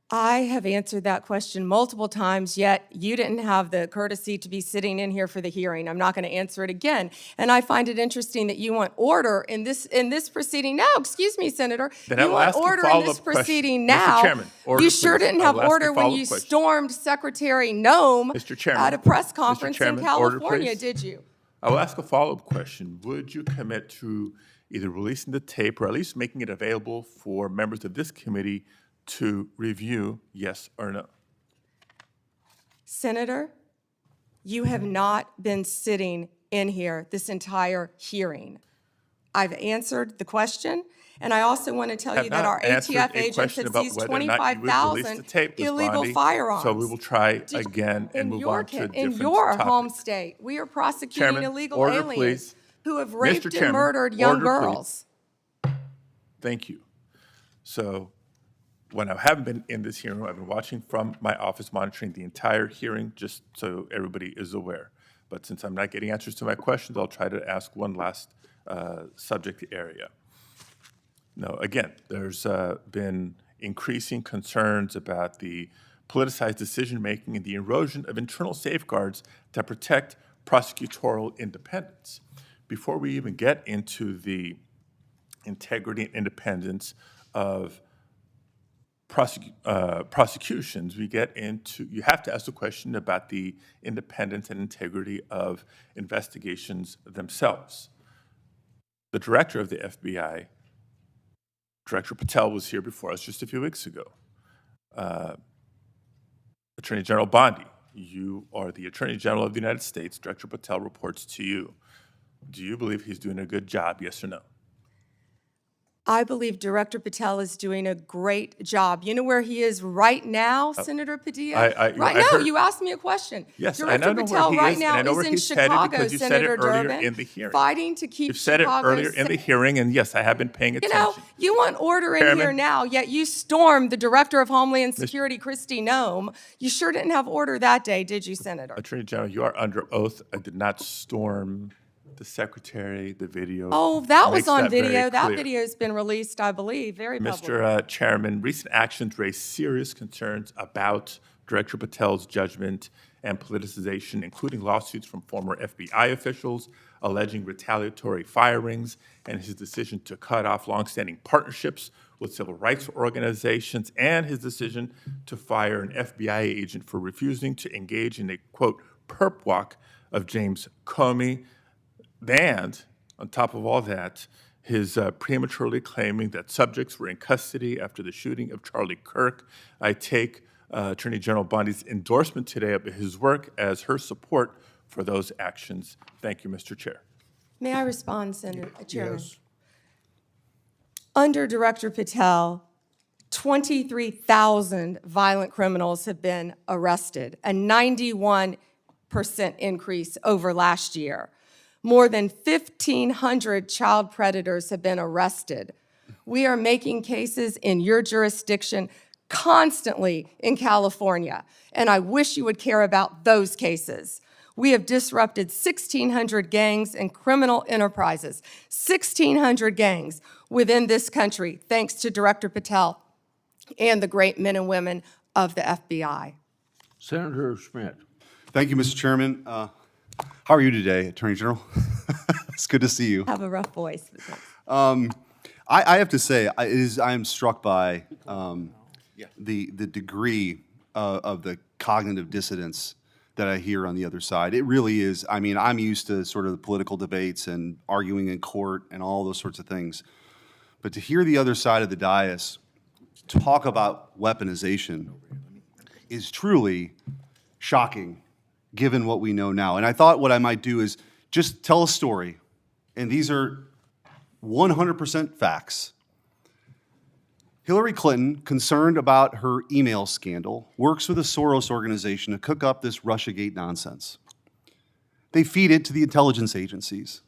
I have answered that question multiple times, yet you didn't have the courtesy to be sitting in here for the hearing. I'm not going to answer it again. And I find it interesting that you want order in this proceeding now. Excuse me, Senator. Then you I will want ask a order in this follow-up question. proceeding Mr. now. Chairman, order, you sure please. didn't I have will ask a order when follow-up you question. stormed Secretary Noem Mr. Chairman, at a press Mr. conference Chairman, in order, California, please. did you? I will ask a follow-up question. Would you commit to either releasing the tape or at least making it available for members of this committee to review, yes or no? Senator, You have not been sitting in here this entire hearing. I've answered the question, and I also want to tell you that our ATF agents had seized 25,000 illegal firearms. So we will try again and move on to a different In your topic. home state, we are prosecuting Chairman, illegal order, aliens please. who have Mr. raped and Chairman, murdered young order, please. girls. Thank you. So when I haven't been in this hearing, I've been watching from my office, monitoring the entire hearing, just so everybody is aware. But since I'm not getting answers to my questions, I'll try to ask one last subject area. No, again, there's been increasing concerns about the politicized decision-making and the erosion of internal safeguards that protect prosecutorial independence. Before we even get into the integrity and independence of prosecutions, we get into, you have to ask the question about the independence and integrity of investigations themselves. The director of the FBI, Director Patel, was here before us just a few weeks ago. Attorney General Bondi, you are the Attorney General of the United States. Director Patel reports to you. Do you believe he's doing a good job, yes or no? I believe Director Patel is doing a great job. You know where he is right now, Senator Padilla? Right now, heard- you asked me a question. Yes, Director I know Patel where he right is, now and I know is where in he's headed Chicago, because you said it Senator earlier Durbin, in the hearing. fighting to keep You've said Chicago it earlier in the hearing, and yes, I have been paying You attention. know, you want order in here Chairman. now, yet you stormed the Director of Homeland Security, Kristi Noem. You sure didn't have order that day, did you, Senator? Attorney General, you are under oath. I did not storm the secretary, the video. Oh, that was makes on that very video. That clear. video's been released, I believe, very public. Mr. Chairman, recent actions raise serious concerns about Director Patel's judgment and politicization, including lawsuits from former FBI officials alleging retaliatory firings and his decision to cut off longstanding partnerships with civil rights organizations and his decision to fire an FBI agent for refusing to engage in a, quote, perp walk of James Comey. And on top of all that, his prematurely claiming that subjects were in custody after the shooting of Charlie Kirk. I take Attorney General Bondi's endorsement today of his work as her support for those actions. Thank you, Mr. Chair. May I respond, Senator Chairman? Yes. Under Director Patel, 23,000 violent criminals have been arrested, a 91% increase over last year. More than 1,500 child predators have been arrested. We are making cases in your jurisdiction constantly in California, and I wish you would care about those cases. We have disrupted 1,600 gangs and criminal enterprises, 1,600 gangs within this country, thanks to Director Patel and the great men and women of the FBI. Senator Schmidt. Thank you, Mr. Chairman. How are you today, Attorney General? It's good to see you. Have a rough voice. But thanks. I have to say, I am struck by the degree of the cognitive dissonance that I hear on the other side. It really is. I mean, I'm used to sort of the political debates and arguing in court and all those sorts of things. But to hear the other side of the dais talk about weaponization is truly shocking, given what we know now. And I thought what I might do is just tell a story, and these are 100% facts. Hillary Clinton, concerned about her email scandal, works with a Soros organization to cook up this Russiagate nonsense. They feed it to the intelligence agencies,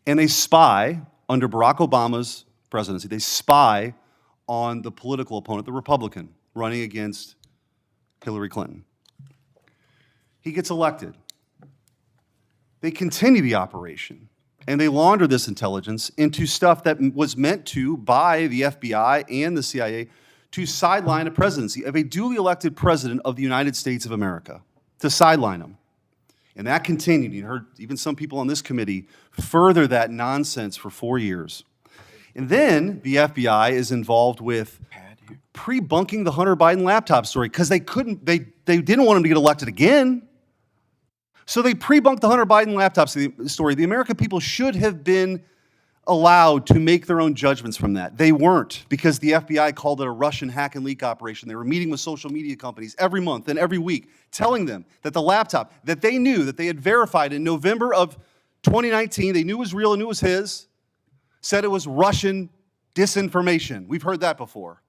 and they spy, under Barack Obama's presidency, they spy on the political opponent, the Republican, running against Hillary Clinton. He gets elected. They continue the operation, and they launder this intelligence into stuff that was meant to, by the FBI and the CIA, to sideline a presidency of a duly elected president of the United States of America, to sideline him. And that continued. You heard even some people on this committee further that nonsense for 4 years. And then the FBI is involved with pre-bunking the Hunter Biden laptop story because they didn't want him to get elected again. So they pre-bunked the Hunter Biden laptop story. The American people should have been allowed to make their own judgments from that. They weren't, because the FBI called it a Russian hack and leak operation. They were meeting with social media companies every month and every week, telling them that the laptop that they knew, that they had verified in November of 2019, they knew was real and knew was his, said it was Russian disinformation. We've heard that before.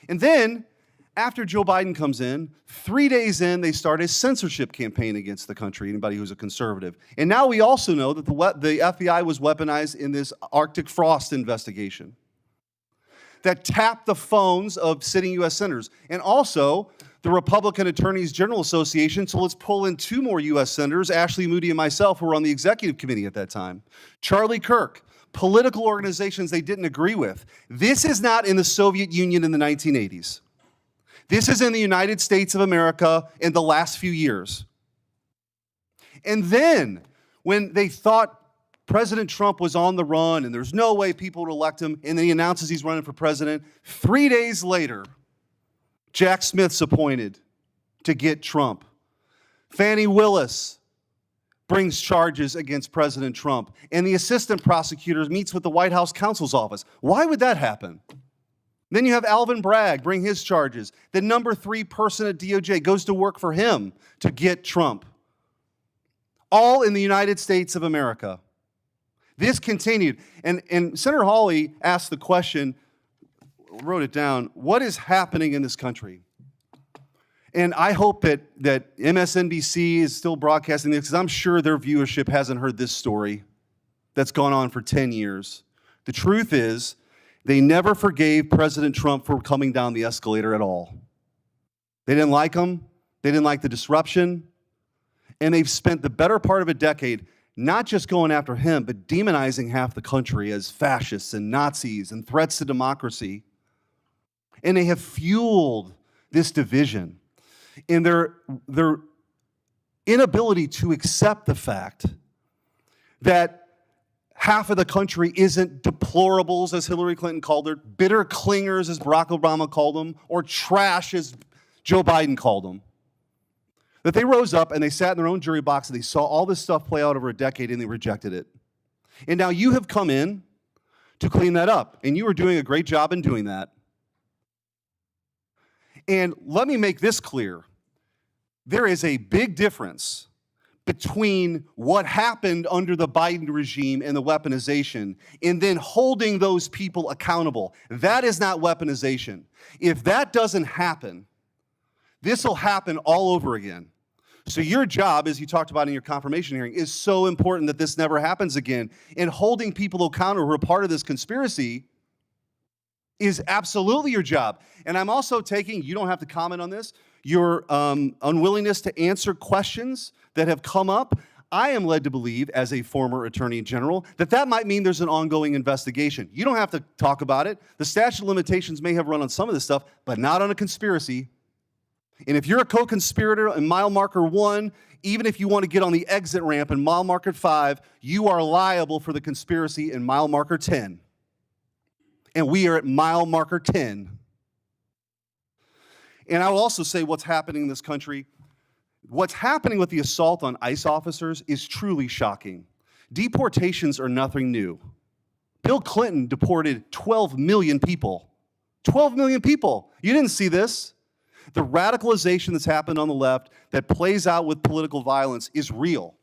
And then, after Joe Biden comes in, 3 days in, they start a censorship campaign against the country, anybody who's a conservative. And now we also know that the FBI was weaponized in this Arctic frost investigation that tapped the phones of sitting U.S. senators. And also, the Republican Attorneys General Association, so let's pull in 2 more U.S. senators, Ashley Moody and myself, who were on the executive committee at that time. Charlie Kirk, political organizations they didn't agree with. This is not in the Soviet Union in the 1980s. This is in the United States of America in the last few years. And then, when they thought President Trump was on the run and there's no way people would elect him, and then he announces he's running for president, 3 days later, Jack Smith's appointed to get Trump. Fani Willis brings charges against President Trump, and the assistant prosecutor meets with the White House counsel's office. Why would that happen? Then you have Alvin Bragg bring his charges. The number 3 person at DOJ goes to work for him to get Trump. All in the United States of America. This continued. And Senator Hawley asked the question, wrote it down, what is happening in this country? And I hope that MSNBC is still broadcasting this, because I'm sure their viewership hasn't heard this story that's gone on for 10 years. The truth is, they never forgave President Trump for coming down the escalator at all. They didn't like him. They didn't like the disruption. And they've spent the better part of a decade not just going after him, but demonizing half the country as fascists and Nazis and threats to democracy. And they have fueled this division in their inability to accept the fact that half of the country isn't deplorables, as Hillary Clinton called her, bitter clingers, as Barack Obama called them, or trash, as Joe Biden called them. That they rose up and they sat in their own jury box and they saw all this stuff play out over a decade and they rejected it. And now you have come in to clean that up, and you are doing a great job in doing that. And let me make this clear. There is a big difference between what happened under the Biden regime and the weaponization, and then holding those people accountable. That is not weaponization. If that doesn't happen, this will happen all over again. So your job, as you talked about in your confirmation hearing, is so important that this never happens again. And holding people accountable who are part of this conspiracy is absolutely your job. And I'm also taking, you don't have to comment on this, your unwillingness to answer questions that have come up. I am led to believe, as a former attorney general, that might mean there's an ongoing investigation. You don't have to talk about it. The statute of limitations may have run on some of this stuff, but not on a conspiracy. And if you're a co-conspirator in mile marker 1, even if you want to get on the exit ramp in mile marker 5, you are liable for the conspiracy in mile marker 10. And we are at mile marker 10. And I will also say what's happening in this country. What's happening with the assault on ICE officers is truly shocking. Deportations are nothing new. Bill Clinton deported 12 million people. 12 million people. You didn't see this. The radicalization that's happened on the left that plays out with political violence is real.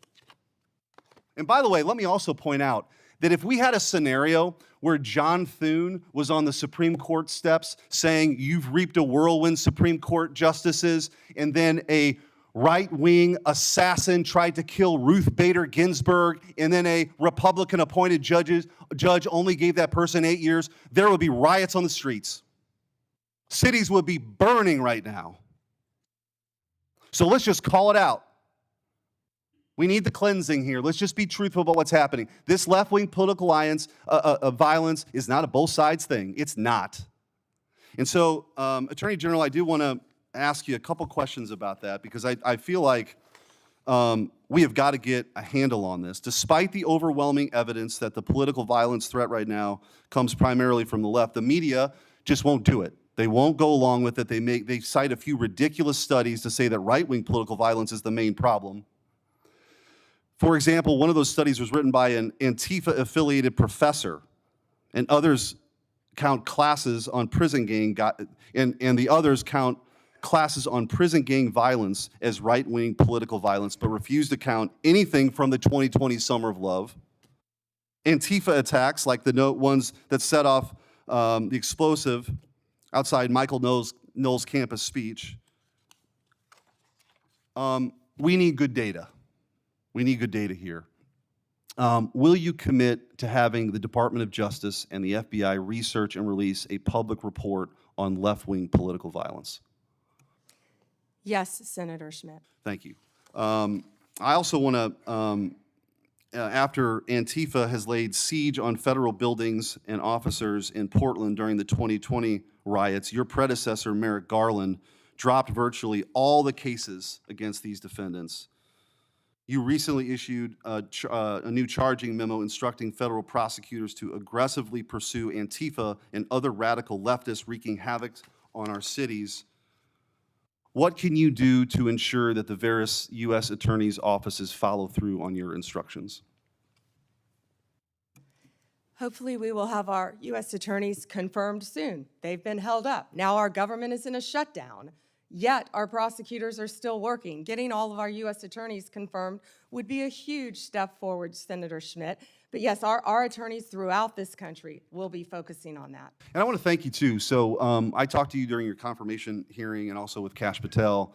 And by the way, let me also point out that if we had a scenario where John Thune was on the Supreme Court steps saying, "You've reaped a whirlwind, Supreme Court justices," and then a right-wing assassin tried to kill Ruth Bader Ginsburg, and then a Republican-appointed judge only gave that person 8 years, there would be riots on the streets. Cities would be burning right now. So let's just call it out. We need the cleansing here. Let's just be truthful about what's happening. This left-wing political violence is not a both sides thing. It's not. And so, Attorney General, I do want to ask you a couple questions about that, because I feel like we have got to get a handle on this. Despite the overwhelming evidence that the political violence threat right now comes primarily from the left, the media just won't do it. They won't go along with it. They cite a few ridiculous studies to say that right-wing political violence is the main problem. For example, one of those studies was written by an Antifa-affiliated professor, and others count classes on prison gang, and the others count classes on prison gang violence as right-wing political violence, but refuse to count anything from the 2020 Summer of Love. Antifa attacks, like the ones that set off the explosive outside Michael Knowles' campus speech. We need good data. We need good data here. Will you commit to having the Department of Justice and the FBI research and release a public report on left-wing political violence? Yes, Senator Schmidt. Thank you. I also want to, after Antifa has laid siege on federal buildings and officers in Portland during the 2020 riots, your predecessor, Merrick Garland, dropped virtually all the cases against these defendants. You recently issued a new charging memo instructing federal prosecutors to aggressively pursue Antifa and other radical leftists wreaking havoc on our cities. What can you do to ensure that the various U.S. attorneys' offices follow through on your instructions? Hopefully, we will have our U.S. attorneys confirmed soon. They've been held up. Now our government is in a shutdown, yet our prosecutors are still working. Getting all of our U.S. attorneys confirmed would be a huge step forward, Senator Schmidt. But yes, our attorneys throughout this country will be focusing on that. And I want to thank you, too. So I talked to you during your confirmation hearing and also with Kash Patel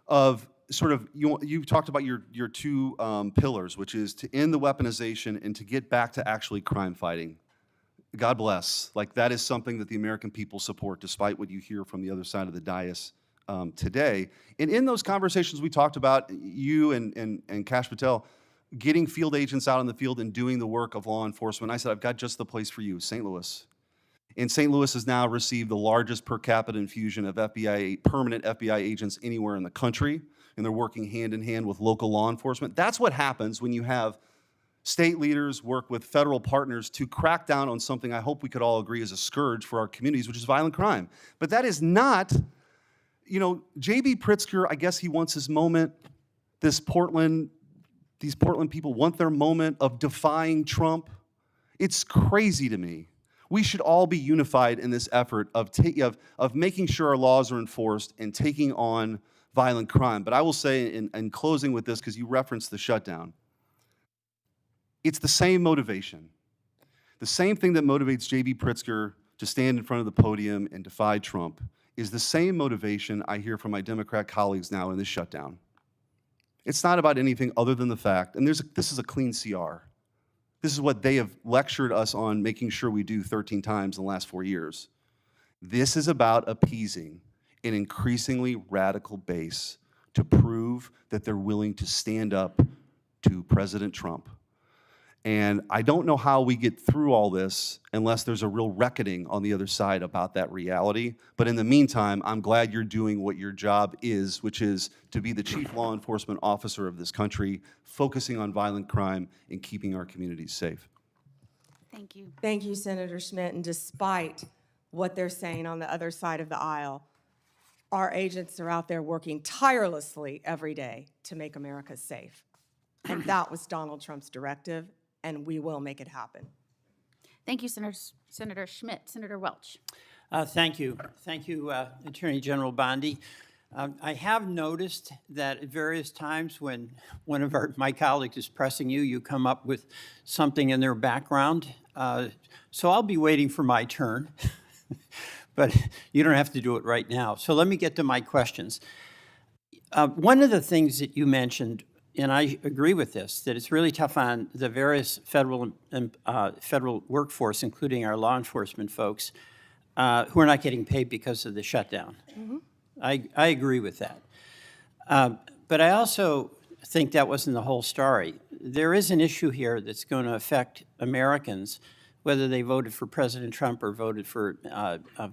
of sort of, you've talked about your two pillars, which is to end the weaponization and to get back to actually crime fighting. God bless. Like, that is something that the American people support, despite what you hear from the other side of the dais today. And in those conversations, we talked about you and Kash Patel getting field agents out in the field and doing the work of law enforcement. I said, I've got just the place for you, St. Louis. And St. Louis has now received the largest per capita infusion of permanent FBI agents anywhere in the country, and they're working hand in hand with local law enforcement. That's what happens when you have state leaders work with federal partners to crack down on something I hope we could all agree is a scourge for our communities, which is violent crime. But that is not, J.B. Pritzker, I guess he wants his moment. These Portland people want their moment of defying Trump. It's crazy to me. We should all be unified in this effort of making sure our laws are enforced and taking on violent crime. But I will say, in closing with this, because you referenced the shutdown, it's the same motivation. The same thing that motivates J.B. Pritzker to stand in front of the podium and defy Trump is the same motivation I hear from my Democrat colleagues now in this shutdown. It's not about anything other than the fact, and this is a clean CR. This is what they have lectured us on making sure we do 13 times in the last 4 years. This is about appeasing an increasingly radical base to prove that they're willing to stand up to President Trump. And I don't know how we get through all this unless there's a real reckoning on the other side about that reality. But in the meantime, I'm glad you're doing what your job is, which is to be the chief law enforcement officer of this country, focusing on violent crime and keeping our communities safe. Thank you. Thank you, Senator Schmidt. And despite what they're saying on the other side of the aisle, our agents are out there working tirelessly every day to make America safe. And that was Donald Trump's directive, and we will make it happen. Thank you, Senator Schmidt. Senator Welch. Thank you. Thank you, Attorney General Bondi. I have noticed that at various times when one of my colleagues is pressing you, you come up with something in their background. So I'll be waiting for my turn, but you don't have to do it right now. So let me get to my questions. One of the things that you mentioned, and I agree with this, that it's really tough on the various federal workforce, including our law enforcement folks, who are not getting paid because of the shutdown. Mm-hmm. I agree with that. But I also think that wasn't the whole story. There is an issue here that's going to affect Americans, whether they voted for President Trump or voted for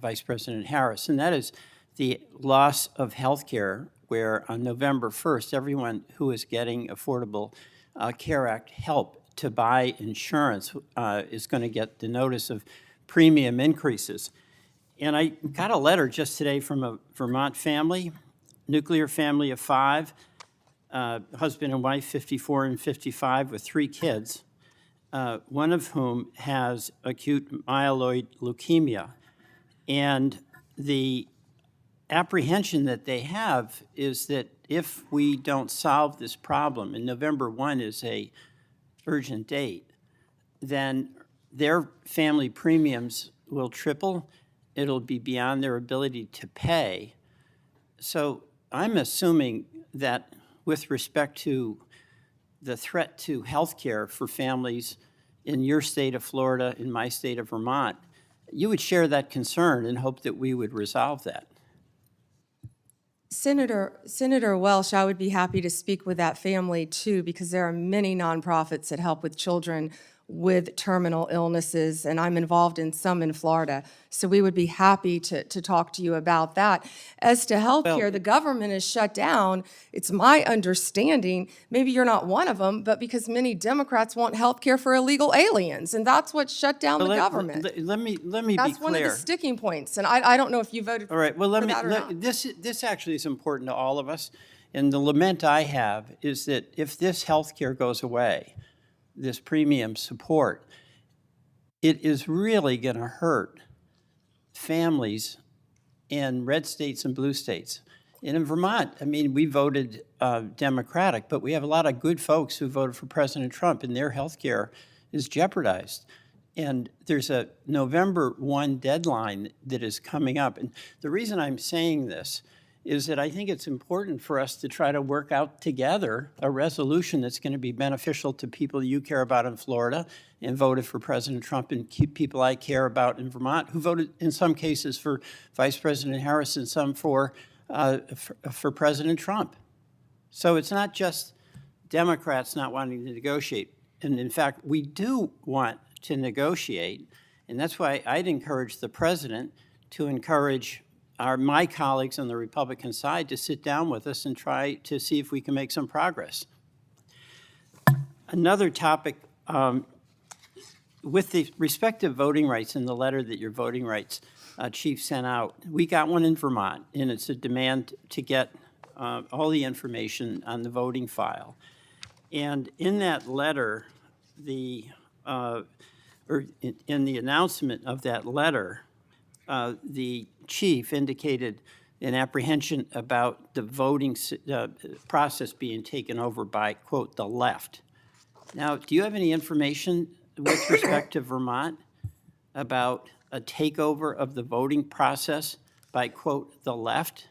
Vice President Harris, and that is the loss of health care, where on November 1st, everyone who is getting Affordable Care Act help to buy insurance is going to get the notice of premium increases. And I got a letter just today from a Vermont family, nuclear family of 5. husband and wife, 54 and 55, with 3 kids, one of whom has acute myeloid leukemia. And the apprehension that they have is that if we don't solve this problem, and November 1 is a urgent date, then their family premiums will triple. It'll be beyond their ability to pay. So I'm assuming that with respect to the threat to health care for families in your state of Florida, in my state of Vermont, you would share that concern and hope that we would resolve that. Senator Welch, I would be happy to speak with that family too, because there are many nonprofits that help with children with terminal illnesses, and I'm involved in some in Florida. So we would be happy to talk to you about that. As to health care, the government is shut down. It's my understanding, maybe you're not one of them, but because many Democrats want health care for illegal aliens, and that's what shut down the government. Let me That's be one of clear. the sticking points, and I don't know if you voted All right, well, for that or not. this actually is important to all of us. And the lament I have is that if this health care goes away, this premium support, it is really going to hurt families in red states and blue states. And in Vermont, I mean, we voted Democratic, but we have a lot of good folks who voted for President Trump, and their health care is jeopardized. And there's a November 1 deadline that is coming up. And the reason I'm saying this is that I think it's important for us to try to work out together a resolution that's going to be beneficial to people you care about in Florida and voted for President Trump, and keep people I care about in Vermont who voted in some cases for Vice President Harris and some for President Trump. So it's not just Democrats not wanting to negotiate. And in fact, we do want to negotiate, and that's why I'd encourage the president to encourage my colleagues on the Republican side to sit down with us and try to see if we can make some progress. Another topic, with the respect to voting rights in the letter that your voting rights chief sent out, we got one in Vermont, and it's a demand to get all the information on the voting file. And in that letter, or in the announcement of that letter, the chief indicated an apprehension about the voting process being taken over by, quote, the left. Now, do you have any information with respect to Vermont about a takeover of the voting process by, quote, the left?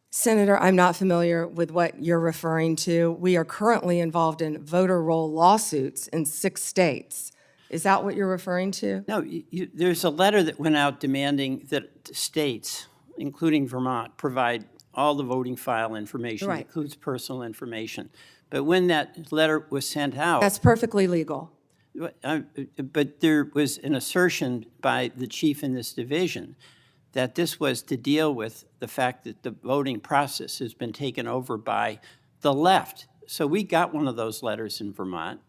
Senator, I'm not familiar with what you're referring to. We are currently involved in voter roll lawsuits in 6 states. Is that what you're referring to? No, there's a letter that went out demanding that states, including Vermont, provide all the voting file information, Right. includes personal information. But when that letter was sent out, That's perfectly legal. but there was an assertion by the chief in this division that this was to deal with the fact that the voting process has been taken over by the left. So we got one of those letters in Vermont.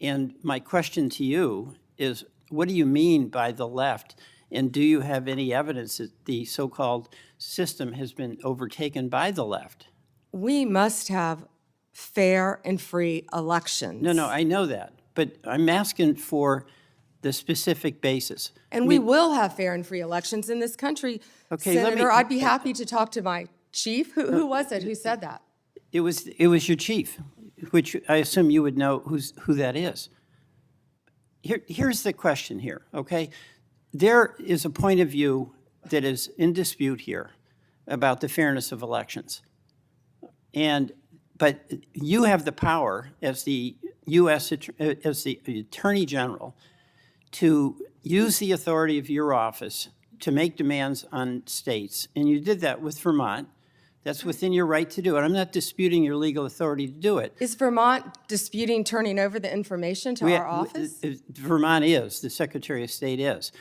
And my question to you is, what do you mean by the left? And do you have any evidence that the so-called system has been overtaken by the left? We must have fair and free elections. No, I know that. But I'm asking for the specific basis. And we will have fair and free elections in this country. Okay, let me- Senator, I'd be happy to talk to my chief. Who was it who said that? It was your chief, which I assume you would know who that is. Here's the question here, okay? There is a point of view that is in dispute here about the fairness of elections. But you have the power as the as the Attorney General to use the authority of your office to make demands on states. And you did that with Vermont. That's within your right to do it. I'm not disputing your legal authority to do it. Is Vermont disputing turning over the information to our office? Vermont is, the Secretary of State is.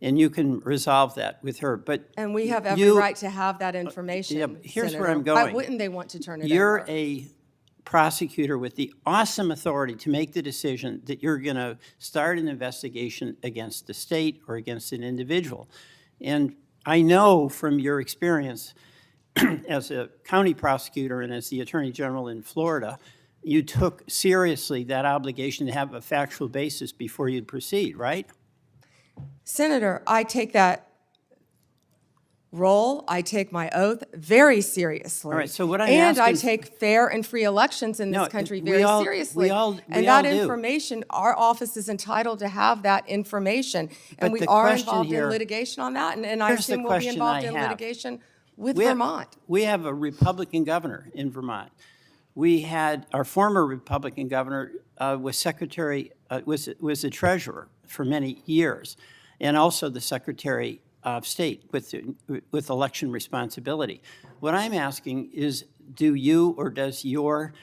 And you can resolve that with her. But And we have every right to have that information, yeah, here's where Senator. I'm going. Why wouldn't they want to turn it over? You're a prosecutor with the awesome authority to make the decision that you're going to start an investigation against the state or against an individual. And I know from your experience as a county prosecutor and as the Attorney General in Florida, you took seriously that obligation to have a factual basis before you'd proceed, right? Senator, I take that role, I take my oath very seriously. All right, so what I'm And I asking- take fair and free elections in this No, country we very all- seriously. we all And that do. information, our office is entitled to have that information. But And we the are question involved in here- litigation on that, and I Here's the assume we'll be question involved I in have. litigation with We have- Vermont. We have a Republican governor in Vermont. We had, our former Republican governor was secretary, was the treasurer for many years, and also the secretary of state with election responsibility. What I'm asking is, do you or does your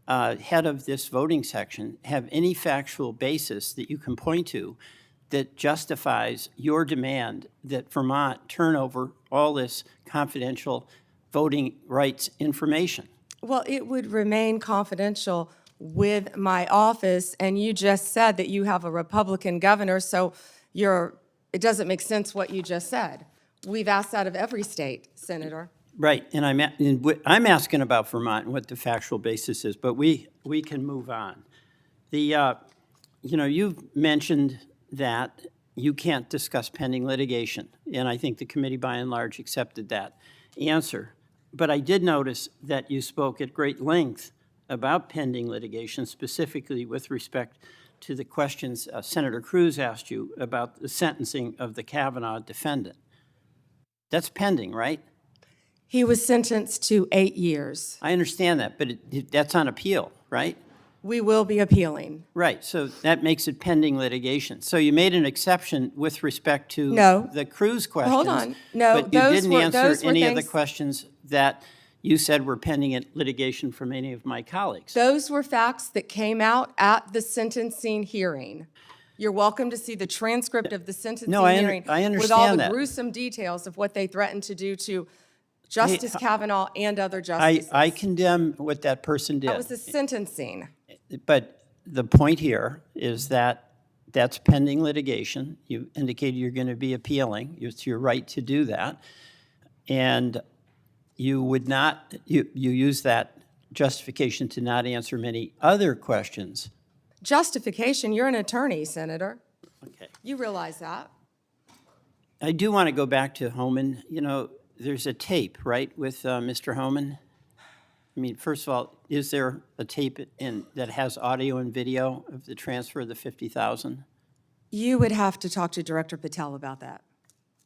head of this voting section have any factual basis that you can point to that justifies your demand that Vermont turn over all this confidential voting rights information? Well, it would remain confidential with my office, and you just said that you have a Republican governor, so it doesn't make sense what you just said. We've asked that of every state, Senator. Right, and I'm asking about Vermont and what the factual basis is, but we can move on. You've mentioned that you can't discuss pending litigation, and I think the committee by and large accepted that answer. But I did notice that you spoke at great length about pending litigation, specifically with respect to the questions Senator Cruz asked you about the sentencing of the Kavanaugh defendant. That's pending, right? He was sentenced to 8 years. I understand that, but that's on appeal, right? We will be appealing. Right, so that makes it pending litigation. So you made an exception with respect to No. the Cruz questions. Hold on. No, But you those didn't were- answer those were any of the things- questions that you said were pending at litigation from any of my colleagues. Those were facts that came out at the sentencing hearing. You're welcome to see the transcript of the sentencing No, I hearing with all understand the that. gruesome details of what they threatened to do to Justice Kavanaugh and other I justices. condemn what that person did. That was the sentencing. But the point here is that that's pending litigation. You indicated you're going to be appealing. It's your right to do that. And you would not, you use that justification to not answer many other questions. Justification, you're an attorney, Senator. Okay. You realize that. I do want to go back to Homan. There's a tape, right, with Mr. Homan? I mean, first of all, is there a tape that has audio and video of the transfer of the $50,000? You would have to talk to Director Patel about that.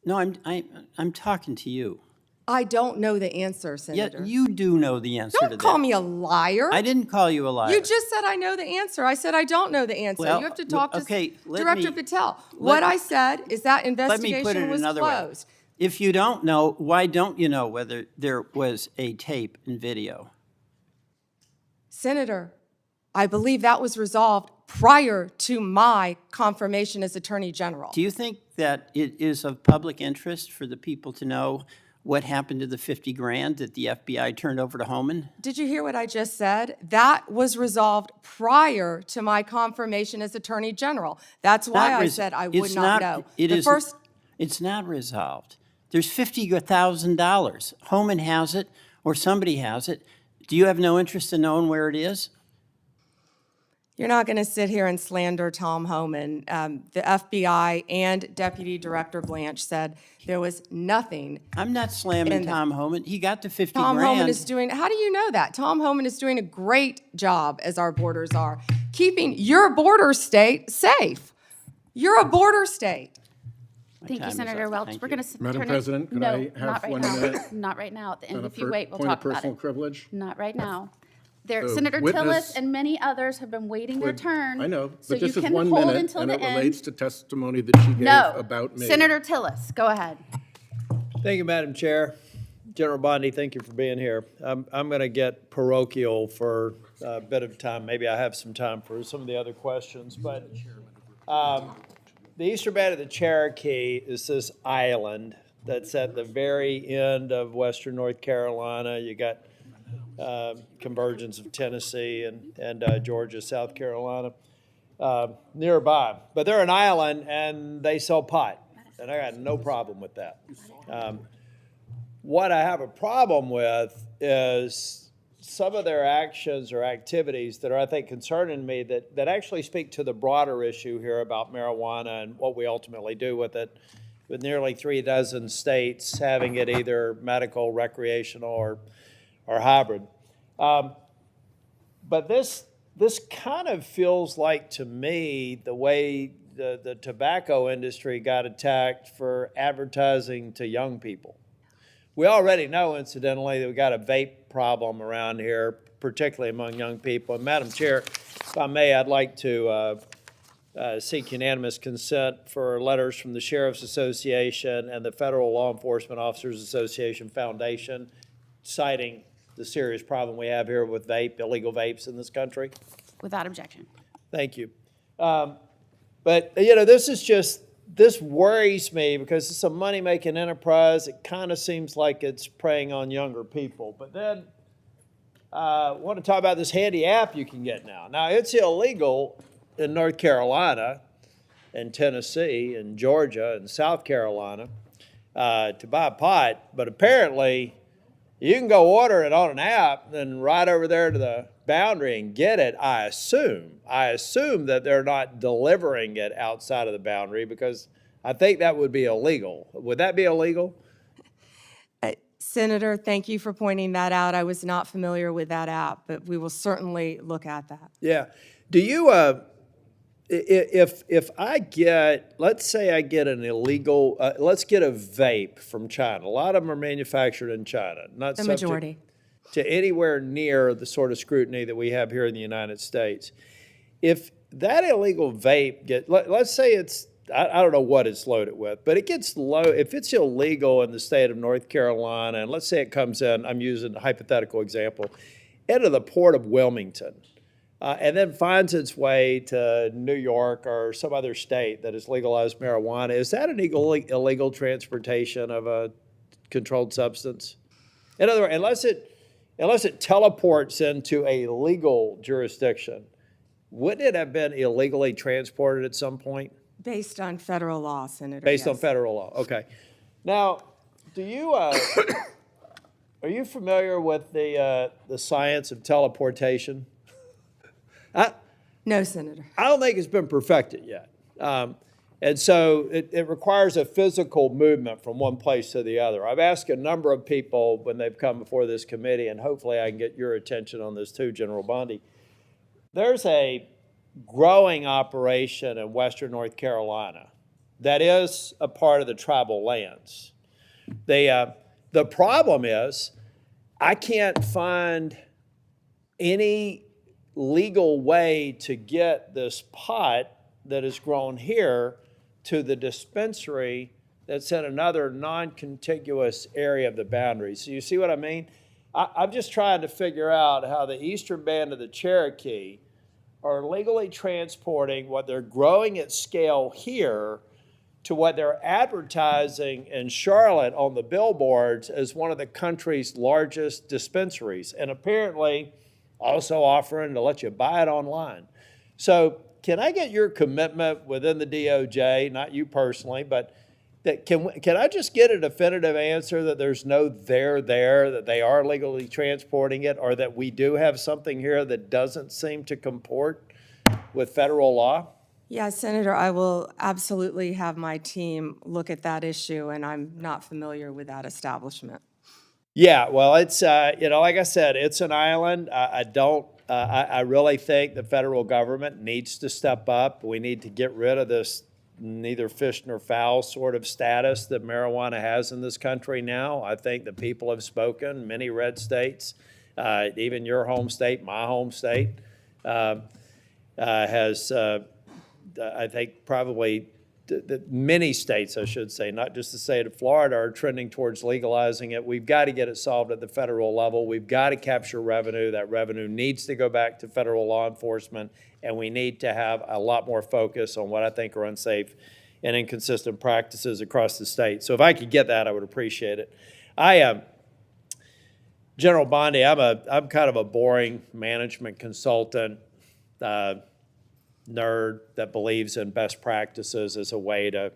No, I'm talking to you. I don't know the answer, Yeah, Senator. you do know the answer to that. Don't call me a liar. I didn't call you a liar. You just said I know the answer. I said I don't know the answer. Well, You have to talk to okay, let Director me- Patel. let- What I said is that Let me put it investigation was another way. closed. If you don't know, why don't you know whether there was a tape and video? Senator, I believe that was resolved prior to my confirmation as Attorney General. Do you think that it is of public interest for the people to know what happened to the 50 grand that the FBI turned over to Homan? Did you hear what I just said? That was resolved prior to my confirmation as Attorney General. That's why I said I would not know. It's not resolved. There's $50,000. Homan has it, or somebody has it. Do you have no interest in knowing where it is? You're not going to sit here and slander Tom Homan. The FBI and Deputy Director Blanche said there was nothing. I'm not slamming Tom Homan. He got the 50 Tom grand. Homan is doing, how do you know that? Tom Homan is doing a great job, as our borders are, keeping your border state safe. You're a border state. Thank you, Senator Welch. We're going to Madam President, could I have not right 1 now. minute? Not right now. At the end, on a if you wait, we'll point of talk about personal it. privilege? Not right now. There, The Senator witness Tillis and many others have been waiting their turn. I know, So but you this is can 1 hold minute, until and the it end. relates to testimony that she gave No. about me. Senator Tillis, go ahead. Thank you, Madam Chair. General Bondi, thank you for being here. I'm going to get parochial for a bit of time. Maybe I have some time for some of the other questions, but the eastern band of the Cherokee is this island that's at the very end of western North Carolina. You got convergence of Tennessee and Georgia, South Carolina nearby. But they're an island and they sell pot, and I got no problem with that. What I have a problem with is some of their actions or activities that are, I think, concerning me that actually speak to the broader issue here about marijuana and what we ultimately do with it, with nearly 36 states having it either medical, recreational, or hybrid. But this kind of feels like, to me, the way the tobacco industry got attacked for advertising to young people. We already know, incidentally, that we got a vape problem around here, particularly among young people. And Madam Chair, if I may, I'd like to seek unanimous consent for letters from the Sheriff's Association and the Federal Law Enforcement Officers Association Foundation citing the serious problem we have here with illegal vapes in this country. Without objection. Thank you. But, you know, this worries me because it's a money-making enterprise. It kind of seems like it's preying on younger people. But then I want to talk about this handy app you can get now. Now, it's illegal in North Carolina and Tennessee and Georgia and South Carolina to buy pot, but apparently you can go order it on an app and ride over there to the boundary and get it, I assume. I assume that they're not delivering it outside of the boundary because I think that would be illegal. Would that be illegal? Senator, thank you for pointing that out. I was not familiar with that app, but we will certainly look at that. Yeah. Do you, if I get, let's say I get an illegal, let's get a vape from China. A lot of them are manufactured in China. Not The subject majority. to anywhere near the sort of scrutiny that we have here in the United States. If that illegal vape let's say it's, I don't know what it's loaded with, but it gets if it's illegal in the state of North Carolina, and let's say it comes in, I'm using a hypothetical example, into the port of Wilmington, and then finds its way to New York or some other state that has legalized marijuana, is that an illegal transportation of a controlled substance? In other words, unless it teleports into a legal jurisdiction, wouldn't it have been illegally transported at some point? Based on federal law, Senator. Based on yes. federal law, okay. Now, do you, are you familiar with the science of teleportation? No, Senator. I don't think it's been perfected yet. And so it requires a physical movement from one place to the other. I've asked a number of people when they've come before this committee, and hopefully I can get your attention on this too, General Bondi. There's a growing operation in western North Carolina that is a part of the tribal lands. The problem is I can't find any legal way to get this pot that is grown here to the dispensary that's in another non-contiguous area of the boundary. So you see what I mean? I'm just trying to figure out how the eastern band of the Cherokee are legally transporting what they're growing at scale here to what they're advertising in Charlotte on the billboards as one of the country's largest dispensaries, and apparently also offering to let you buy it online. So can I get your commitment within the DOJ, not you personally, but that can I just get a definitive answer that there's no there, that they are legally transporting it, or that we do have something here that doesn't seem to comport with federal law? Yeah, Senator, I will absolutely have my team look at that issue, and I'm not familiar with that establishment. Yeah, well, it's, like I said, it's an island. I really think the federal government needs to step up. We need to get rid of this neither fish nor fowl sort of status that marijuana has in this country now. I think the people have spoken. Many red states, even your home state, my home state, has, I think, probably many states, I should say, not just the state of Florida, are trending towards legalizing it. We've got to get it solved at the federal level. We've got to capture revenue. That revenue needs to go back to federal law enforcement, and we need to have a lot more focus on what I think are unsafe and inconsistent practices across the state. So if I could get that, I would appreciate it. General Bondi, I'm kind of a boring management consultant, nerd that believes in best practices as a way to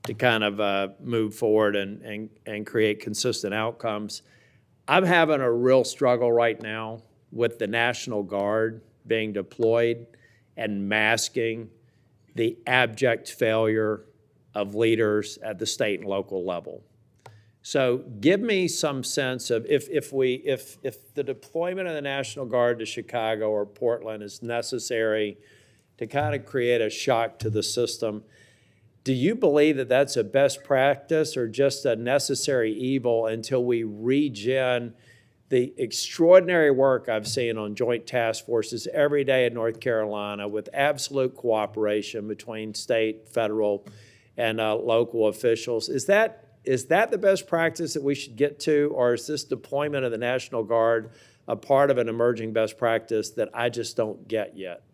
to kind of move forward and create consistent outcomes. I'm having a real struggle right now with the National Guard being deployed and masking the abject failure of leaders at the state and local level. So give me some sense of if the deployment of the National Guard to Chicago or Portland is necessary to kind of create a shock to the system, do you believe that that's a best practice or just a necessary evil until we regen the extraordinary work I've seen on joint task forces every day in North Carolina with absolute cooperation between state, federal, and local officials? Is that the best practice that we should get to, or is this deployment of the National Guard a part of an emerging best practice that I just don't get yet?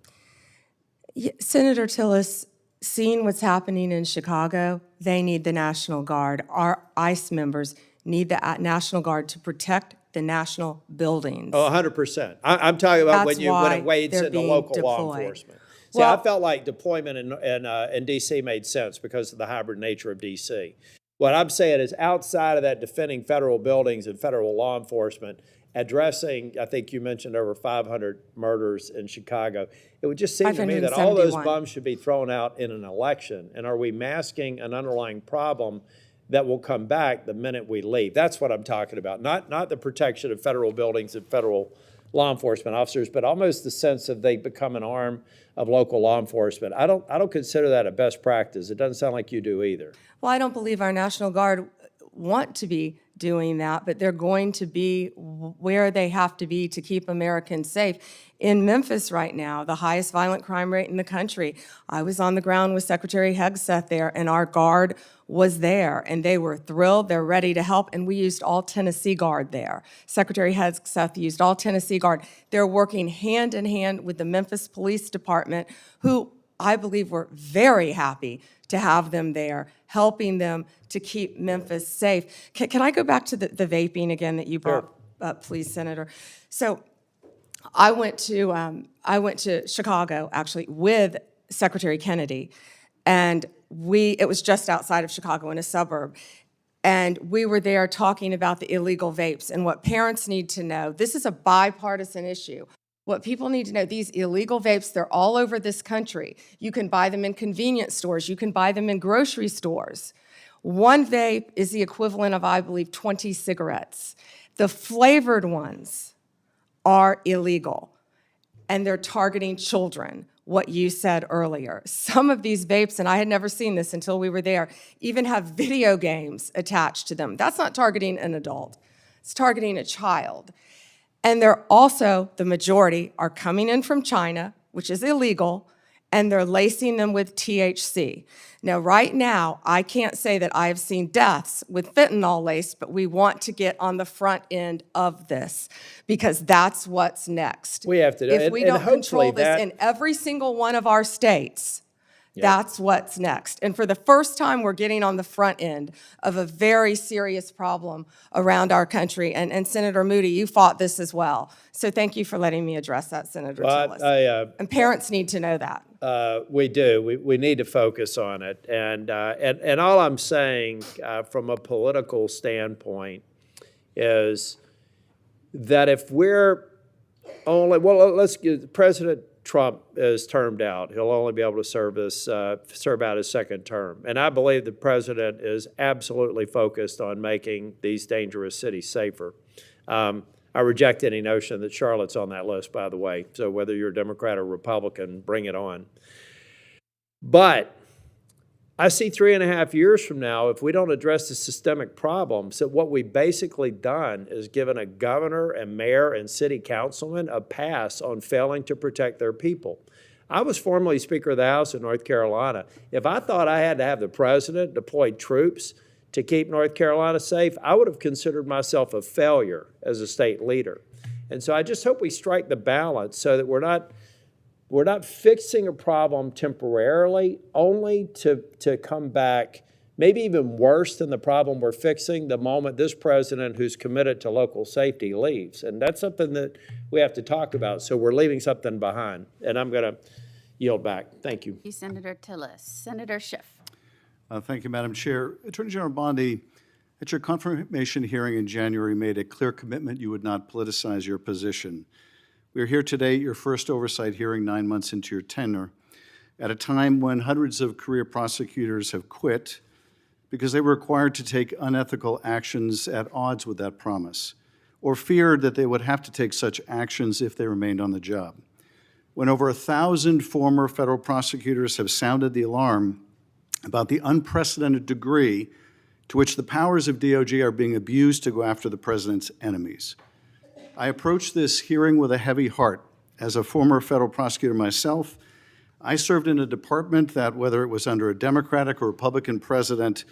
Senator Tillis, seeing what's happening in Chicago, they need the National Guard. Our ICE members need the National Guard to protect the national buildings. Oh, 100%. I'm talking about when it wades they're into being local law deployed. enforcement. See, Well, I felt like deployment in D.C. made sense because of the hybrid nature of D.C. What I'm saying is outside of that, defending federal buildings and federal law enforcement, addressing, I think you mentioned over 500 murders in Chicago, it would just seem to me that all those 571. bums should be thrown out in an election. And are we masking an underlying problem that will come back the minute we leave? That's what I'm talking about, not the protection of federal buildings and federal law enforcement officers, but almost the sense of they become an arm of local law enforcement. I don't consider that a best practice. It doesn't sound like you do either. Well, I don't believe our National Guard want to be doing that, but they're going to be where they have to be to keep Americans safe. In Memphis right now, the highest violent crime rate in the country. I was on the ground with Secretary Hegseth there, and our Guard was there, and they were thrilled. They're ready to help, and we used all Tennessee Guard there. Secretary Hegseth used all Tennessee Guard. They're working hand in hand with the Memphis Police Department, who I believe were very happy to have them there, helping them to keep Memphis safe. Can I go back to the vaping again that you brought up, please, Senator? So I went to Chicago, actually, with Secretary Kennedy, and it was just outside of Chicago in a suburb, and we were there talking about the illegal vapes and what parents need to know. This is a bipartisan issue. What people need to know, these illegal vapes, they're all over this country. You can buy them in convenience stores. You can buy them in grocery stores. One vape is the equivalent of, I believe, 20 cigarettes. The flavored ones are illegal, and they're targeting children, what you said earlier. Some of these vapes, and I had never seen this until we were there, even have video games attached to them. That's not targeting an adult. It's targeting a child. And they're also, the majority, are coming in from China, which is illegal, and they're lacing them with THC. Now, right now, I can't say that I've seen deaths with fentanyl laced, but we want to get on the front end of this because that's what's next. We have to. If we don't control this in every single one of our states, that's what's next. And for the first time, we're getting on the front end of a very serious problem around our country. And Senator Moody, you fought this as well. So thank you for letting me address that, Senator Tillis. And parents need to know that. We do. We need to focus on it. And all I'm saying from a political standpoint is that if we're only, President Trump is termed out. He'll only be able to serve out his second term. And I believe the president is absolutely focused on making these dangerous cities safer. I reject any notion that Charlotte's on that list, by the way. So whether you're a Democrat or Republican, bring it on. But I see 3.5 years from now, if we don't address the systemic problems, that what we've basically done is given a governor and mayor and city councilman a pass on failing to protect their people. I was formerly Speaker of the House in North Carolina. If I thought I had to have the president deploy troops to keep North Carolina safe, I would have considered myself a failure as a state leader. And so I just hope we strike the balance so that we're not fixing a problem temporarily, only to come back maybe even worse than the problem we're fixing the moment this president who's committed to local safety leaves. And that's something that we have to talk about. So we're leaving something behind. And I'm going to yield back. Thank you. Thank you, Senator Tillis. Senator Schiff. Thank you, Madam Chair. Attorney General Bondi, at your confirmation hearing in January, made a clear commitment you would not politicize your position. We are here today at your first oversight hearing 9 months into your tenure, at a time when hundreds of career prosecutors have quit because they were required to take unethical actions at odds with that promise, or feared that they would have to take such actions if they remained on the job. When over 1,000 former federal prosecutors have sounded the alarm about the unprecedented degree to which the powers of DOJ are being abused to go after the president's enemies. I approach this hearing with a heavy heart. As a former federal prosecutor myself, I served in a department that, whether it was under a Democratic or Republican president,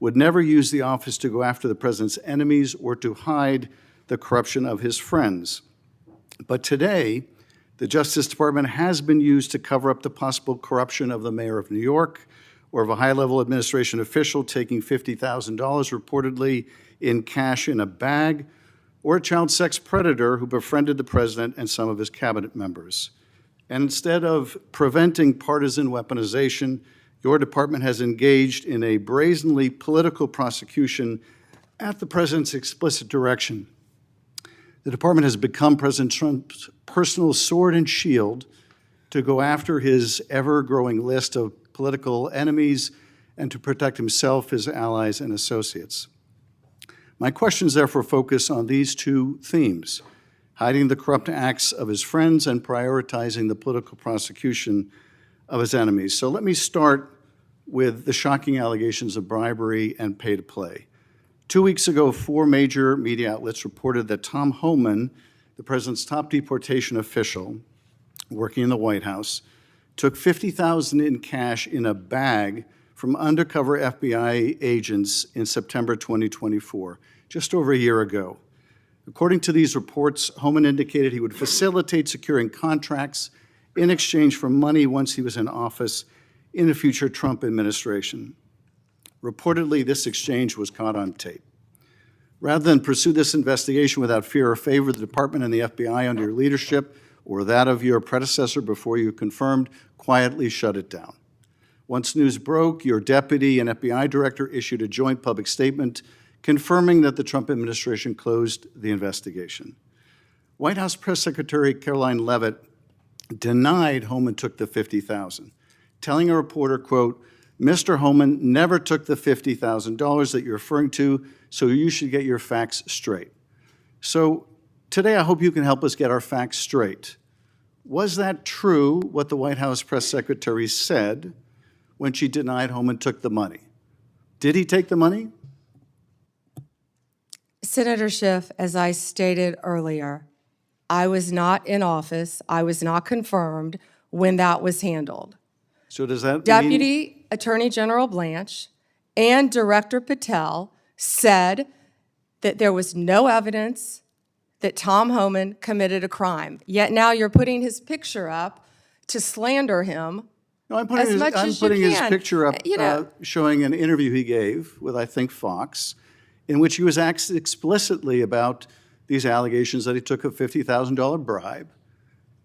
would never use the office to go after the president's enemies or to hide the corruption of his friends. But today, the Justice Department has been used to cover up the possible corruption of the mayor of New York, or of a high-level administration official taking $50,000 reportedly in cash in a bag, or a child sex predator who befriended the president and some of his cabinet members. And instead of preventing partisan weaponization, your department has engaged in a brazenly political prosecution at the president's explicit direction. The department has become President Trump's personal sword and shield to go after his ever-growing list of political enemies and to protect himself, his allies, and associates. My questions therefore focus on these two themes: hiding the corrupt acts of his friends and prioritizing the political prosecution of his enemies. So let me start with the shocking allegations of bribery and pay to play. 2 weeks ago, 4 major media outlets reported that Tom Homan, the president's top deportation official working in the White House, took $50,000 in cash in a bag from undercover FBI agents in September 2024, just over a year ago. According to these reports, Homan indicated he would facilitate securing contracts in exchange for money once he was in office in a future Trump administration. Reportedly, this exchange was caught on tape. Rather than pursue this investigation without fear or favor, the department and the FBI under your leadership or that of your predecessor before you confirmed, quietly shut it down. Once news broke, your deputy and FBI director issued a joint public statement confirming that the Trump administration closed the investigation. White House Press Secretary Caroline Leavitt denied Homan took the $50,000, telling a reporter, quote, "Mr. Homan never took the $50,000 that you're referring to, so you should get your facts straight." So today, I hope you can help us get our facts straight. Was that true, what the White House press secretary said when she denied Homan took the money? Did he take the money? Senator Schiff, as I stated earlier, I was not in office. I was not confirmed when that was handled. So does that mean... Deputy Attorney General Blanche and Director Patel said that there was no evidence that Tom Homan committed a crime. Yet now you're putting his picture up to slander him. No, I'm putting his picture up showing an interview he gave with, I think, Fox, in which he was asked explicitly about these allegations that he took a $50,000 bribe,